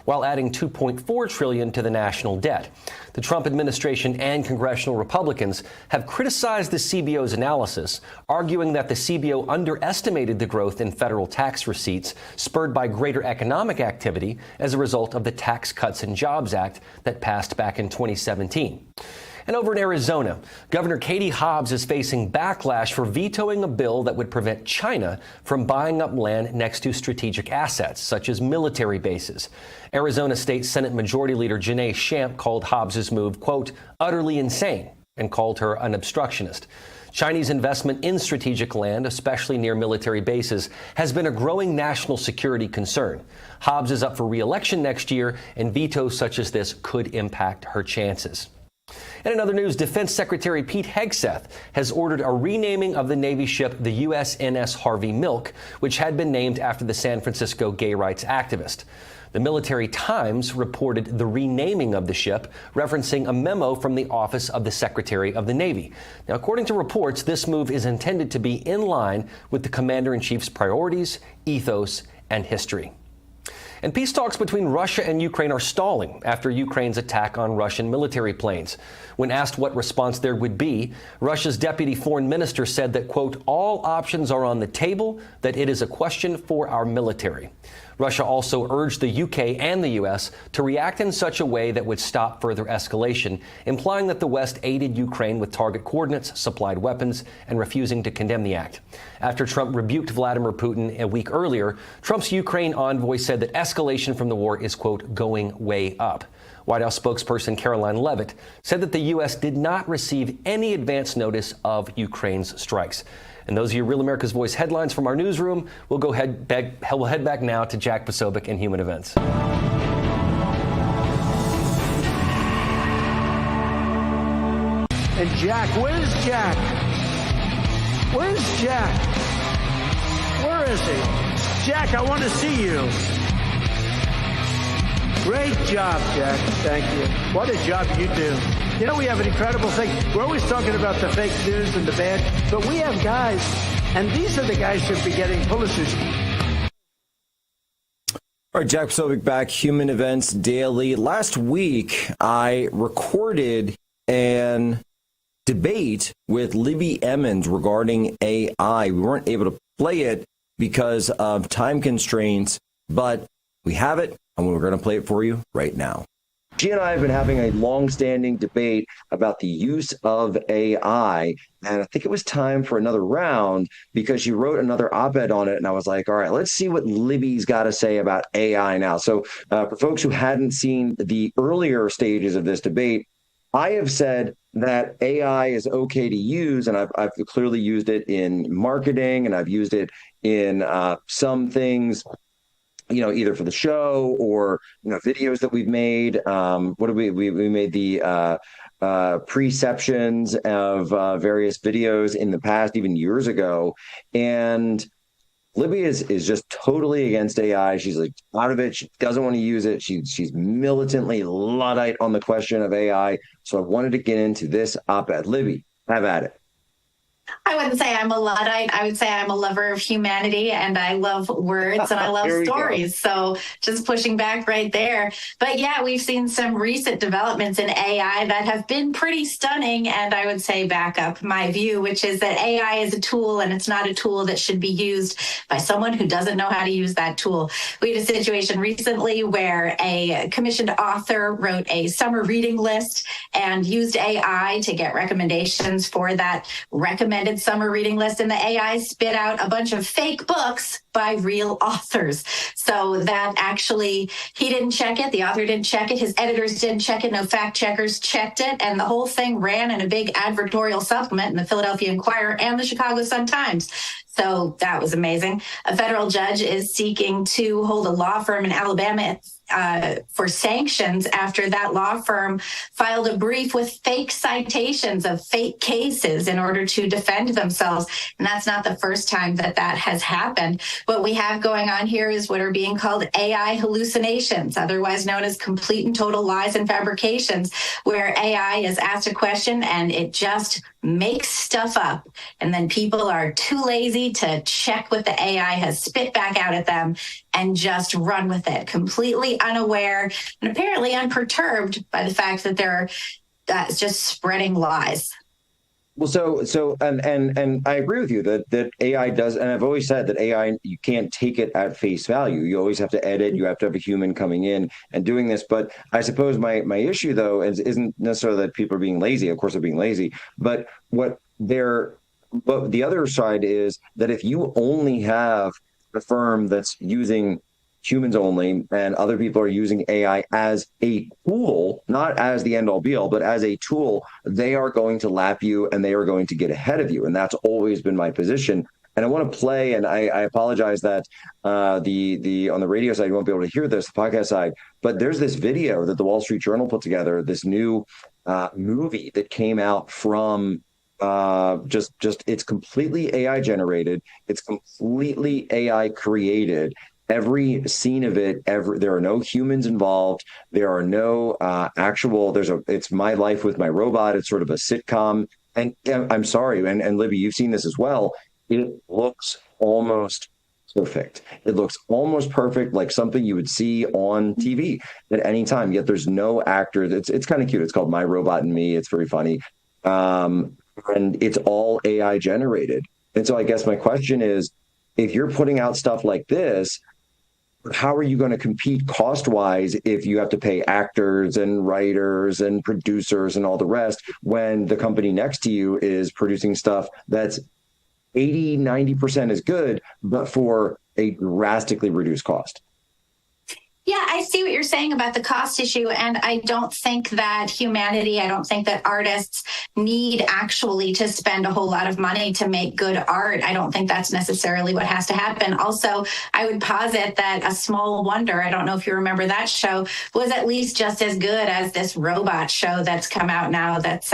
while adding $2.4 trillion to the national debt. The Trump administration and congressional Republicans have criticized the CBO's analysis, arguing that the CBO underestimated the growth in federal tax receipts spurred by greater economic activity as a result of the Tax Cuts and Jobs Act that passed back in 2017. And over in Arizona, Governor Katie Hobbs is facing backlash for vetoing a bill that would prevent China from buying up land next to strategic assets, such as military bases. Arizona State Senate Majority Leader Janae Shamp called Hobbs's move, quote, utterly insane, and called her an obstructionist. Chinese investment in strategic land, especially near military bases, has been a growing national security concern. Hobbs is up for re-election next year, and vetoes such as this could impact her chances. And in other news, Defense Secretary Pete Hegseth has ordered a renaming of the Navy ship the USNS Harvey Milk, which had been named after the San Francisco gay rights activist. The Military Times reported the renaming of the ship, referencing a memo from the Office of the Secretary of the Navy. Now, according to reports, this move is intended to be in line with the Commander-in-Chief's priorities, ethos, and history. And peace talks between Russia and Ukraine are stalling after Ukraine's attack on Russian military planes. When asked what response there would be, Russia's deputy foreign minister said that, quote, all options are on the table, that it is a question for our military. Russia also urged the UK and the US to react in such a way that would stop further escalation, implying that the West aided Ukraine with target coordinates, supplied weapons, and refusing to condemn the act. After Trump rebuked Vladimir Putin a week earlier, Trump's Ukraine envoy said that escalation from the war is, quote, going way up. White House spokesperson Caroline Leavitt said that the U.S. did not receive any advance notice of Ukraine's strikes. And those are your Real America's Voice headlines from our newsroom. We'll head back now to Jack Posobiec in Human Events. And Jack, where's Jack? Where's Jack? Where is he? Jack, I want to see you. Great job, Jack. Thank you. What a job you do. You know, we have an incredible thing. We're always talking about the fake news and the bad, but we have guys, and these are the guys who should be getting Pulitzers. All right, Jack Posobiec back, Human Events Daily. Last week, I recorded an debate with Libby Emmons regarding AI. We weren't able to play it because of time constraints, but we have it, and we're going to play it for you right now. She and I have been having a long-standing debate about the use of AI, and I think it was time for another round because she wrote another op-ed on it, and I was like, all right, let's see what Libby's got to say about AI now. So for folks who hadn't seen the earlier stages of this debate, I have said that AI is okay to use, and I've clearly used it in marketing, and I've used it in some things, you know, either for the show or, you know, videos that we've made. We made the preceptions of various videos in the past, even years ago. And Libby is just totally against AI. She's like out of it. She doesn't want to use it. She's militantly Luddite on the question of AI. So I wanted to get into this op-ed. Libby, have at it. I wouldn't say I'm a Luddite. I would say I'm a lover of humanity, and I love words and I love stories. So just pushing back right there. But yeah, we've seen some recent developments in AI that have been pretty stunning. And I would say back up my view, which is that AI is a tool, and it's not a tool that should be used by someone who doesn't know how to use that tool. We had a situation recently where a commissioned author wrote a summer reading list and used AI to get recommendations for that recommended summer reading list, and the AI spit out a bunch of fake books by real authors. So that actually, he didn't check it, the author didn't check it, his editors didn't check it, no fact checkers checked it, and the whole thing ran in a big advertorial supplement in the Philadelphia Inquirer and the Chicago Sun-Times. So that was amazing. A federal judge is seeking to hold a law firm in Alabama for sanctions after that law firm filed a brief with fake citations of fake cases in order to defend themselves. And that's not the first time that that has happened. What we have going on here is what are being called AI hallucinations, otherwise known as complete and total lies and fabrications, where AI is asked a question and it just makes stuff up. And then people are too lazy to check what the AI has spit back out at them and just run with it, completely unaware and apparently unperturbed by the fact that they're just spreading lies. Well, and I agree with you that AI does, and I've always said that AI, you can't take it at face value. You always have to edit. You have to have a human coming in and doing this. But I suppose my issue, though, isn't necessarily that people are being lazy. Of course, they're being lazy. But the other side is that if you only have a firm that's using humans only, and other people are using AI as a tool, not as the end all be all, but as a tool, they are going to lap you and they are going to get ahead of you. And that's always been my position. And I want to play, and I apologize that the on the radio side, you won't be able to hear this, the podcast side, but there's this video that the Wall Street Journal put together, this new movie that came out from just it's completely AI generated. It's completely AI created. Every scene of it, there are no humans involved. There are no it's my life with my robot. It's sort of a sitcom. And I'm sorry, and Libby, you've seen this as well. It looks almost perfect. It looks almost perfect, like something you would see on TV at any time. Yet there's no actors. It's kind of cute. It's called My Robot and Me. It's very funny. And it's all AI generated. And so I guess my question is, if you're putting out stuff like this, how are you going to compete cost-wise if you have to pay actors and writers and producers and all the rest when the company next to you is producing stuff that's 80-90% as good, but for a drastically reduced cost? Yeah, I see what you're saying about the cost issue. And I don't think that I don't think that artists need actually to spend a whole lot of money to make good art. I don't think that's necessarily what has to happen. Also, I would posit that A Small Wonder, I don't know if you remember that show, was at least just as good as this robot show that's come out now that's,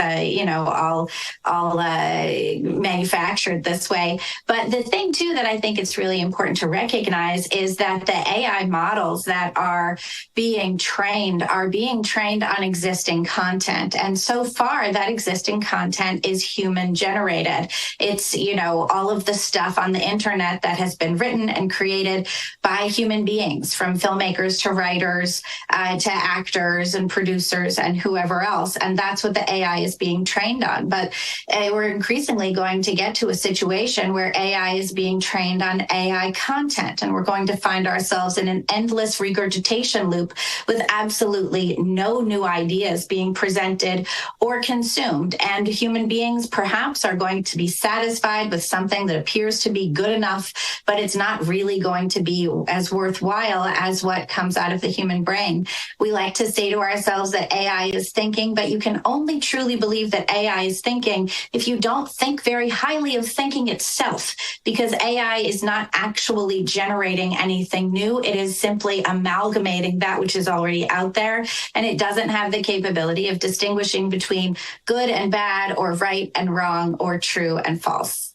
all manufactured this way. But the thing, too, that I think it's really important to recognize is that the AI models that are being trained on existing content. And so far, that existing content is human generated. It's, all of the stuff on the internet that has been written and created by human beings, from filmmakers to writers to actors and producers and whoever else. And that's what the AI is being trained on. But we're increasingly going to get to a situation where AI is being trained on AI content. And we're going to find ourselves in an endless regurgitation loop with absolutely no new ideas being presented or consumed. And human beings perhaps are going to be satisfied with something that appears to be good enough, but it's not really going to be as worthwhile as what comes out of the human brain. We like to say to ourselves that AI is thinking, but you can only truly believe that AI is thinking if you don't think very highly of thinking itself, because AI is not actually generating anything new. It is simply amalgamating that which is already out there, and it doesn't have the capability of distinguishing between good and bad, or right and wrong, or true and false.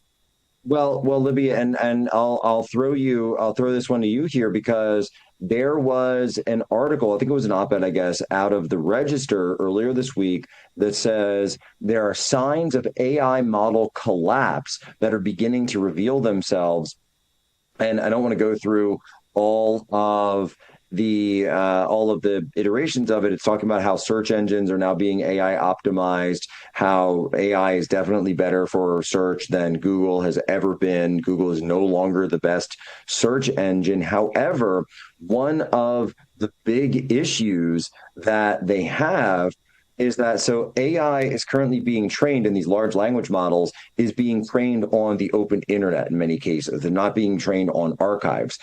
Well, Libby, and I'll throw this one to you here, because there was an article, I think it was an op-ed, I guess, out of the Register earlier this week that says there are signs of AI model collapse that are beginning to reveal themselves. And I don't want to go through all of the iterations of it. It's talking about how search engines are now being AI optimized, how AI is definitely better for search than Google has ever been. Google is no longer the best search engine. However, one of the big issues that they have is that so AI is currently being trained in these large language models, is being trained on the open internet in many cases. They're not being trained on archives.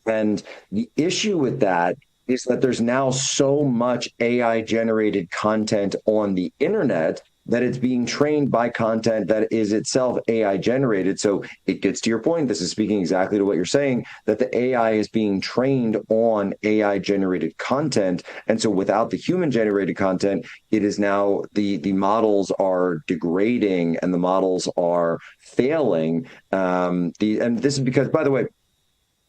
And the issue with that is that there's now so much AI-generated content on the internet that it's being trained by content that is itself AI generated. So it gets to your point. This is speaking exactly to what you're saying, that the AI is being trained on AI generated content. And so without the human generated content, it is now the models are degrading and the models are failing. And this is because, by the way,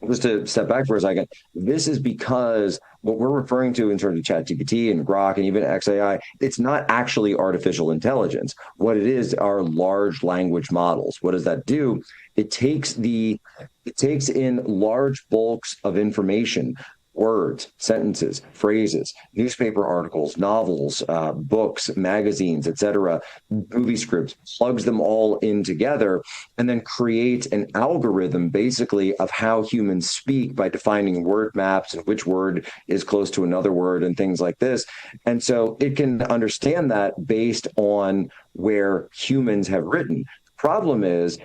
just to step back for a second, this is because what we're referring to in terms of ChatGPT and Grok and even XAI, it's not actually artificial intelligence. What it is are large language models. What does that do? It takes in large bulks of information, words, sentences, phrases, newspaper articles, novels, books, magazines, etc., movie scripts, plugs them all in together, and then creates an algorithm basically of how humans speak by defining word maps and which word is close to another word and things like this. And so it can understand that based on where humans have written. The problem is,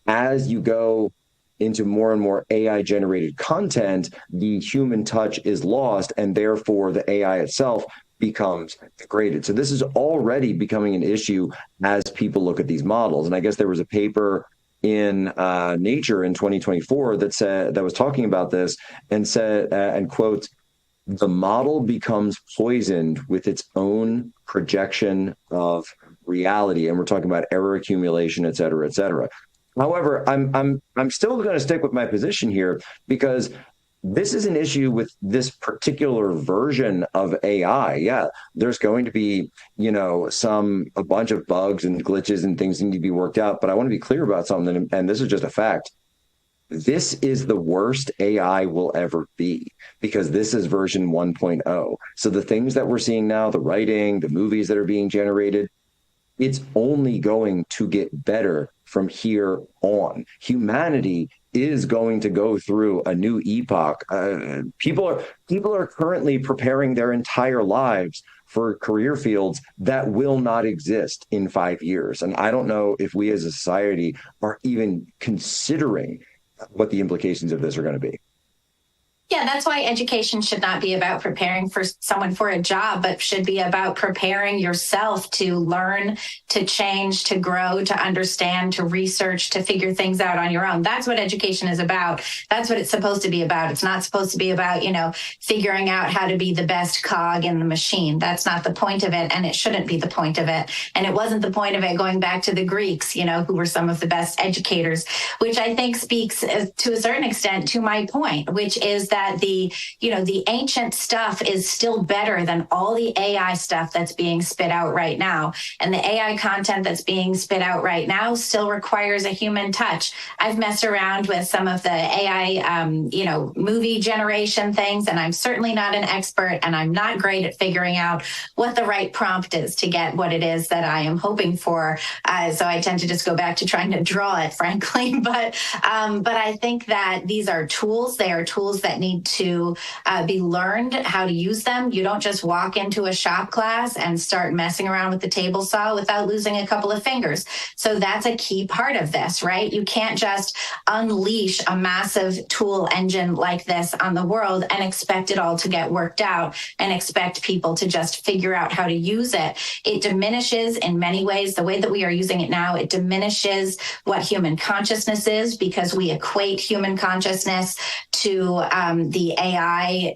as you go into more and more AI generated content, the human touch is lost, and therefore the AI itself becomes degraded. So this is already becoming an issue as people look at these models. And I guess there was a paper in Nature in 2024 that was talking about this and said, and quote, "The model becomes poisoned with its own projection of reality." And we're talking about error accumulation, et cetera, et cetera. However, I'm still going to stick with my position here, because this is an issue with this particular version of AI. Yeah, there's going to be, a bunch of bugs and glitches and things need to be worked out. But I want to be clear about something, and this is just a fact. This is the worst AI will ever be, because this is version 1.0. So the things that we're seeing now, the writing, the movies that are being generated, it's only going to get better from here on. Humanity is going to go through a new epoch. People are currently preparing their entire lives for career fields that will not exist in 5 years. And I don't know if we as a society are even considering what the implications of this are going to be. Yeah, that's why education should not be about preparing for someone for a job, but should be about preparing yourself to learn, to change, to grow, to understand, to research, to figure things out on your own. That's what education is about. That's what it's supposed to be about. It's not supposed to be about, figuring out how to be the best cog in the machine. That's not the point of it, and it shouldn't be the point of it. And it wasn't the point of it going back to the Greeks, who were some of the best educators, which I think speaks to a certain extent to my point, which is that the ancient stuff is still better than all the AI stuff that's being spit out right now. And the AI content that's being spit out right now still requires a human touch. I've messed around with some of the AI, movie generation things, and I'm certainly not an expert, and I'm not great at figuring out what the right prompt is to get what it is that I am hoping for. So I tend to just go back to trying to draw it, frankly. But I think that these are tools. They are tools that need to be learned how to use them. You don't just walk into a shop class and start messing around with the table saw without losing a couple of fingers. So that's a key part of this, right? You can't just unleash a massive tool engine like this on the world and expect it all to get worked out and expect people to just figure out how to use it. It diminishes in many ways the way that we are using it now. It diminishes what human consciousness is, because we equate human consciousness to the AI,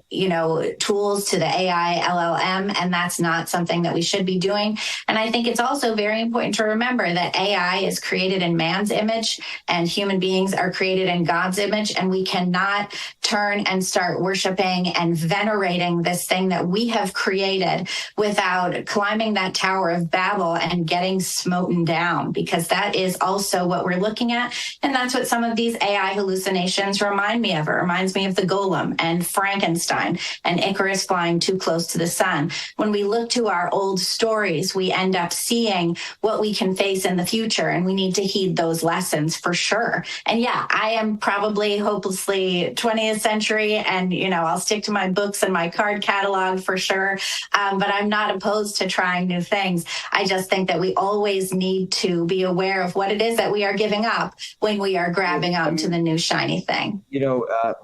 tools, to the AI LLM, and that's not something that we should be doing. And I think it's also very important to remember that AI is created in man's image and human beings are created in God's image, and we cannot turn and start worshiping and venerating this thing that we have created without climbing that Tower of Babel and getting smoten down, because that is also what we're looking at. And that's what some of these AI hallucinations remind me of. It reminds me of the Golem and Frankenstein and Icarus flying too close to the sun. When we look to our old stories, we end up seeing what we can face in the future, and we need to heed those lessons for sure. And yeah, I am probably hopelessly 20th century, and I'll stick to my books and my card catalog for sure, but I'm not opposed to trying new things. I just think that we always need to be aware of what it is that we are giving up when we are grabbing onto the new shiny thing.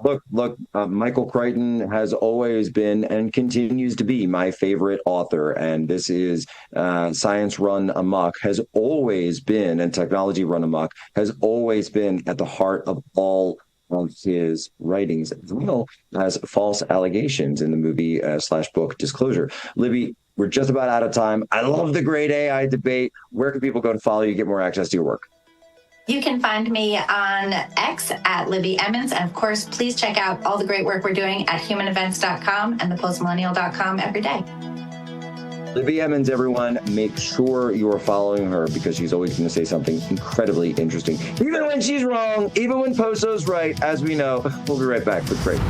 Look, Michael Crichton has always been and continues to be my favorite author. And this is Science Run Amok has always been, and Technology Run Amok has always been at the heart of all of his writings, as well as false allegations in the movie / book Disclosure. Libby, we're just about out of time. I love the great AI debate. Where can people go to follow you, get more access to your work? You can find me on X at Libby Emmons. And of course, please check out all the great work we're doing at humanevents.com and thepostmillennial.com every day. Libby Emmons, everyone, make sure you are following her because she's always going to say something incredibly interesting. Even when she's wrong, even when Poso's right, as we know. We'll be right back with break.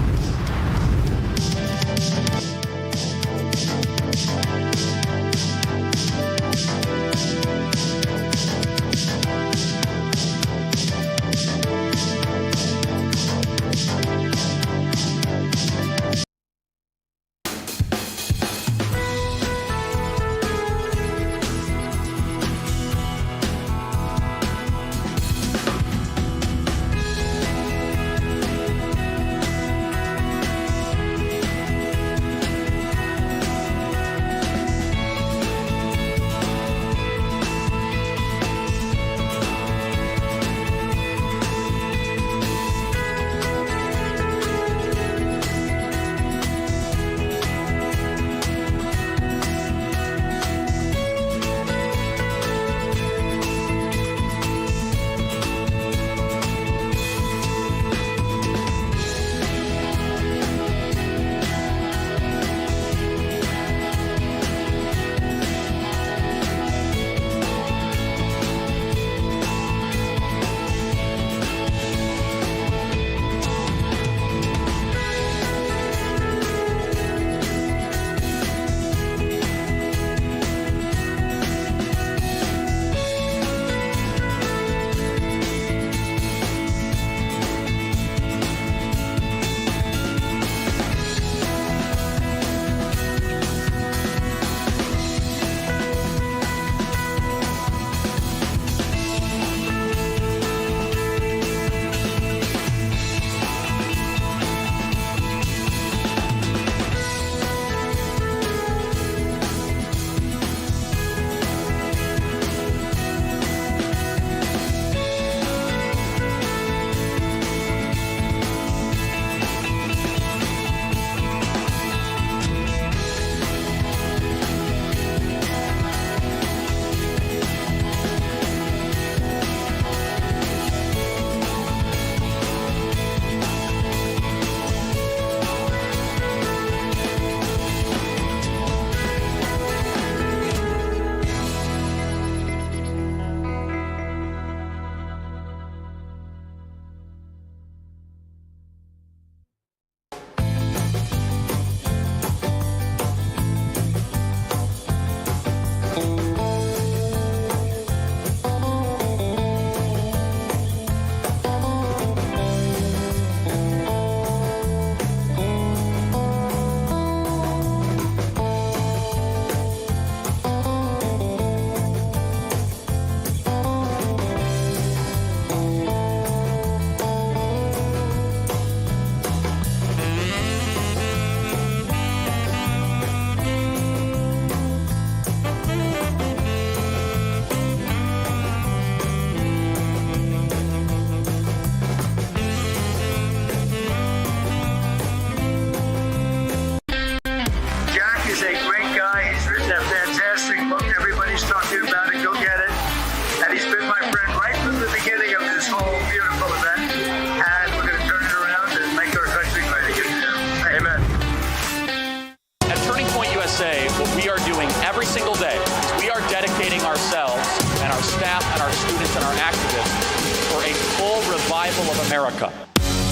America.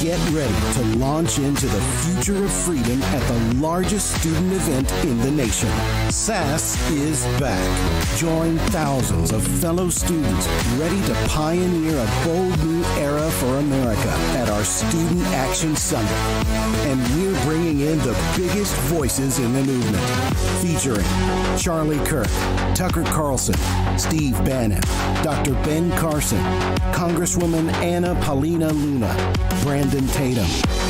Get ready to launch into the future of freedom at the largest student event in the nation. SAS is back. Join thousands of fellow students ready to pioneer a bold new era for America at our Student Action Summit. And we're bringing in the biggest voices in the movement. Featuring Charlie Kirk, Tucker Carlson, Steve Bannon, Dr. Ben Carson, Congresswoman Anna Paulina Luna, Brandon Brandon Tatum,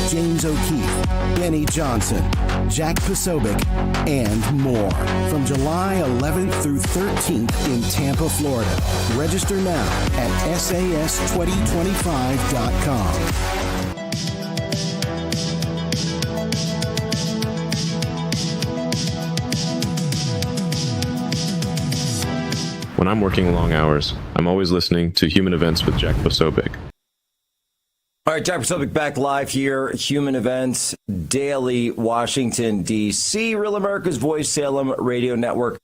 James O'Keefe, Benny Johnson, Jack Posobiec, and more. From July 11th through 13th in Tampa, Florida. Register now at SAS2025.com. When I'm working long hours, I'm always listening to Human Events with Jack Posobiec. All right, Jack Posobiec back live here, Human Events, Daily, Washington, D.C., Real America's Voice, Salem Radio Network.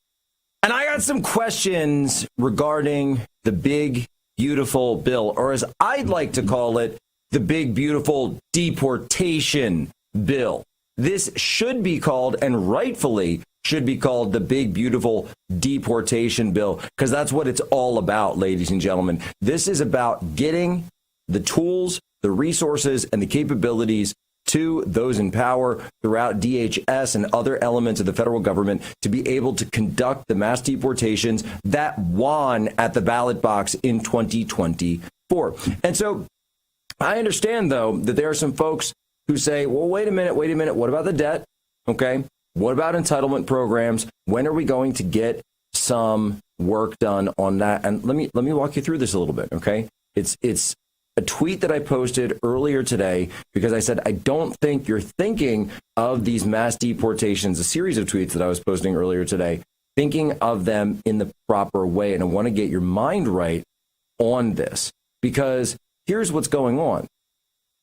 And I got some questions regarding the big, beautiful bill, or as I'd like to call it, the big, beautiful deportation bill. This should be called, and rightfully should be called, the big, beautiful deportation bill, because that's what it's all about, ladies and gentlemen. This is about getting the tools, the resources, and the capabilities to those in power throughout DHS and other elements of the federal government to be able to conduct the mass deportations that won at the ballot box in 2024. And so I understand, though, that there are some folks who say, well, wait a minute, what about the debt? Okay. What about entitlement programs? When are we going to get some work done on that? And let me walk you through this a little bit, okay? It's a tweet that I posted earlier today because I said I don't think you're thinking of these mass deportations, a series of tweets that I was posting earlier today, thinking of them in the proper way. And I want to get your mind right on this because here's what's going on.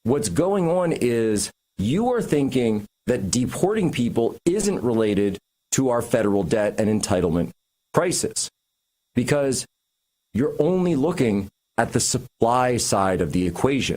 What's going on is you are thinking that deporting people isn't related to our federal debt and entitlement crisis because you're only looking at the supply side of the equation.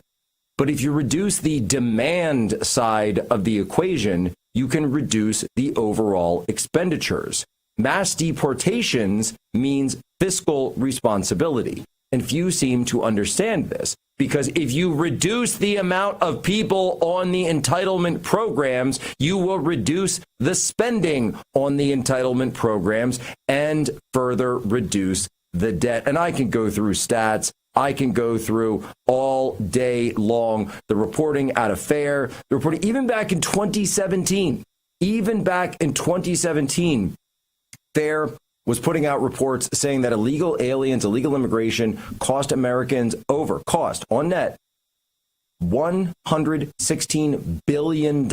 But if you reduce the demand side of the equation, you can reduce the overall expenditures. Mass deportations means fiscal responsibility. And few seem to understand this. Because if you reduce the amount of people on the entitlement programs, you will reduce the spending on the entitlement programs and further reduce the debt. And I can go through stats. I can go through all day long the reporting out of FAIR, the reporting even back in 2017. Even back in 2017, FAIR was putting out reports saying that illegal aliens, illegal immigration cost Americans cost on net $116 billion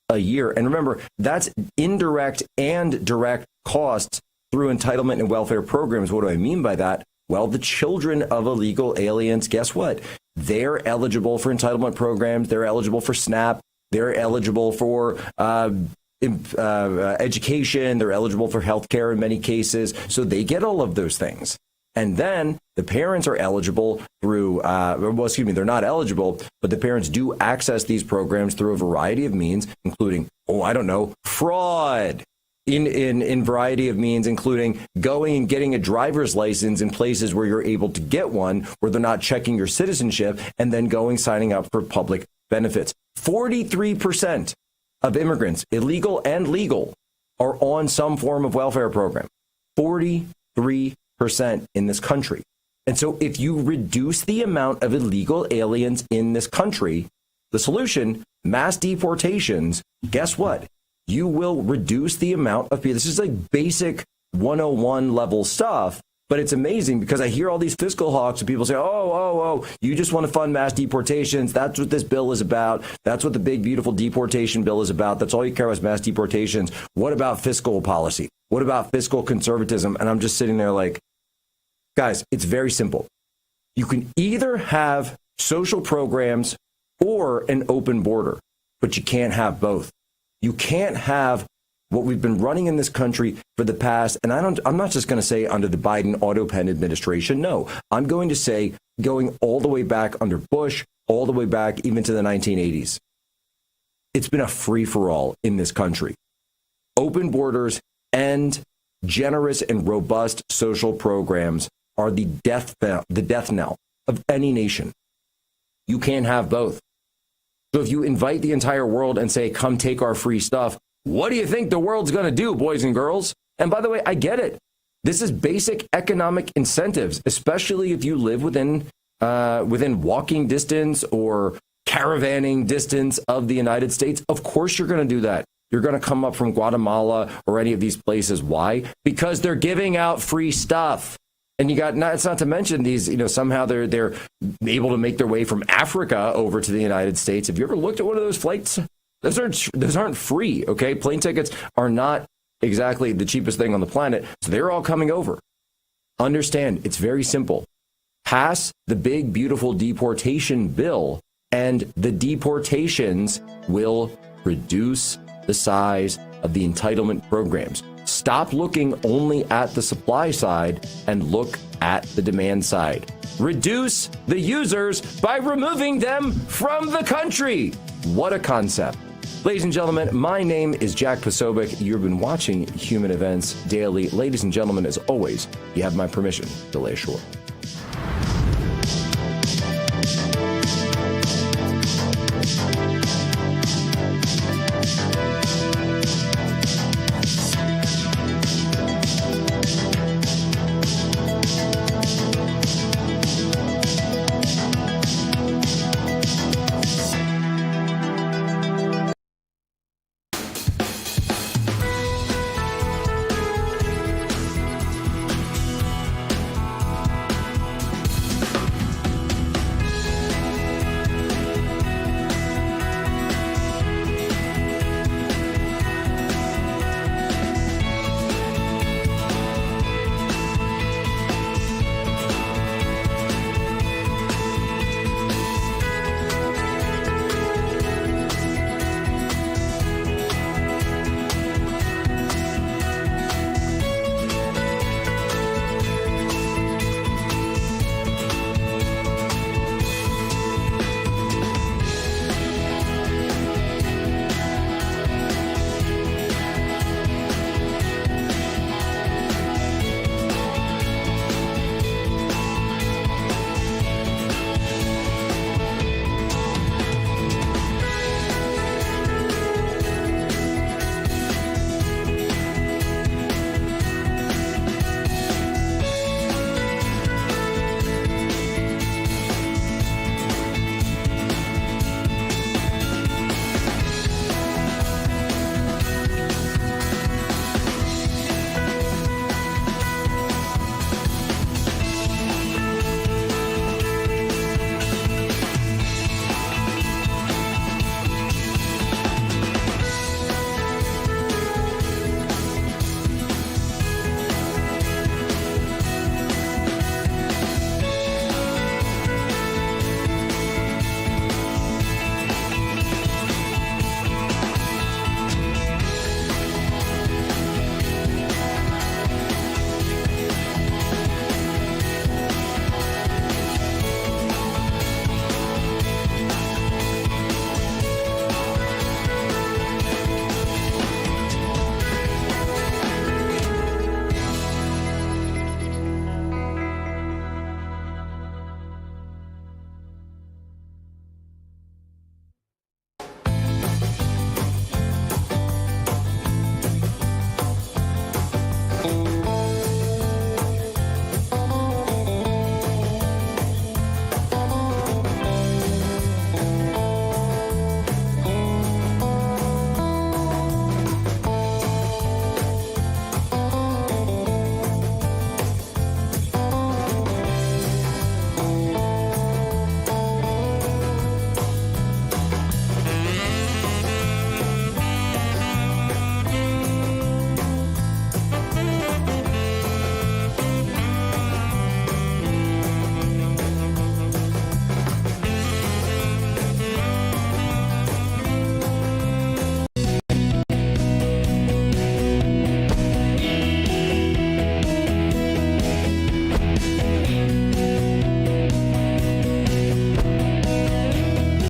a year. And remember, that's indirect and direct costs through entitlement and welfare programs. What do I mean by that? Well, the children of illegal aliens, guess what? They're eligible for entitlement programs. They're eligible for SNAP. They're eligible for education. They're eligible for health care in many cases. So they get all of those things. And then the parents are eligible through, they're not eligible, but the parents do access these programs through a variety of means, including, fraud. In variety of means, including going and getting a driver's license in places where you're able to get one, where they're not checking your citizenship, and then signing up for public benefits. 43% of immigrants, illegal and legal, are on some form of welfare program. 43% in this country. And so if you reduce the amount of illegal aliens in this country, the solution, mass deportations, guess what? You will reduce the amount of people. This is like basic 101 level stuff, but it's amazing because I hear all these fiscal hawks and people say, you just want to fund mass deportations. That's what this bill is about. That's what the big, beautiful deportation bill is about. That's all you care about is mass deportations. What about fiscal policy? What about fiscal conservatism? And I'm just sitting there like, guys, it's very simple. You can either have social programs or an open border, but you can't have both. You can't have what we've been running in this country for the past, and I'm not just going to say under the Biden auto pen administration. No, I'm going to say going all the way back under Bush, all the way back even to the 1980s. It's been a free-for-all in this country. Open borders and generous and robust social programs are the death knell of any nation. You can't have both. So if you invite the entire world and say, come take our free stuff, what do you think the world's going to do, boys and girls? And by the way, I get it. This is basic economic incentives, especially if you live within walking distance or caravanning distance of the United States, of course you're going to do that. You're going to come up from Guatemala or any of these places. Why? Because they're giving out free stuff. And it's not to mention these, somehow they're able to make their way from Africa over to the United States. Have you ever looked at one of those flights? Those aren't free, okay? Plane tickets are not exactly the cheapest thing on the planet. So they're all coming over. Understand, it's very simple. Pass the big, beautiful deportation bill, and the deportations will reduce the size of the entitlement programs. Stop looking only at the supply side and look at the demand side. Reduce the users by removing them from the country. What a concept. Ladies and gentlemen, my name is Jack Posobiec. You've been watching Human Events Daily. Ladies and gentlemen, as always, you have my permission to lay ashore.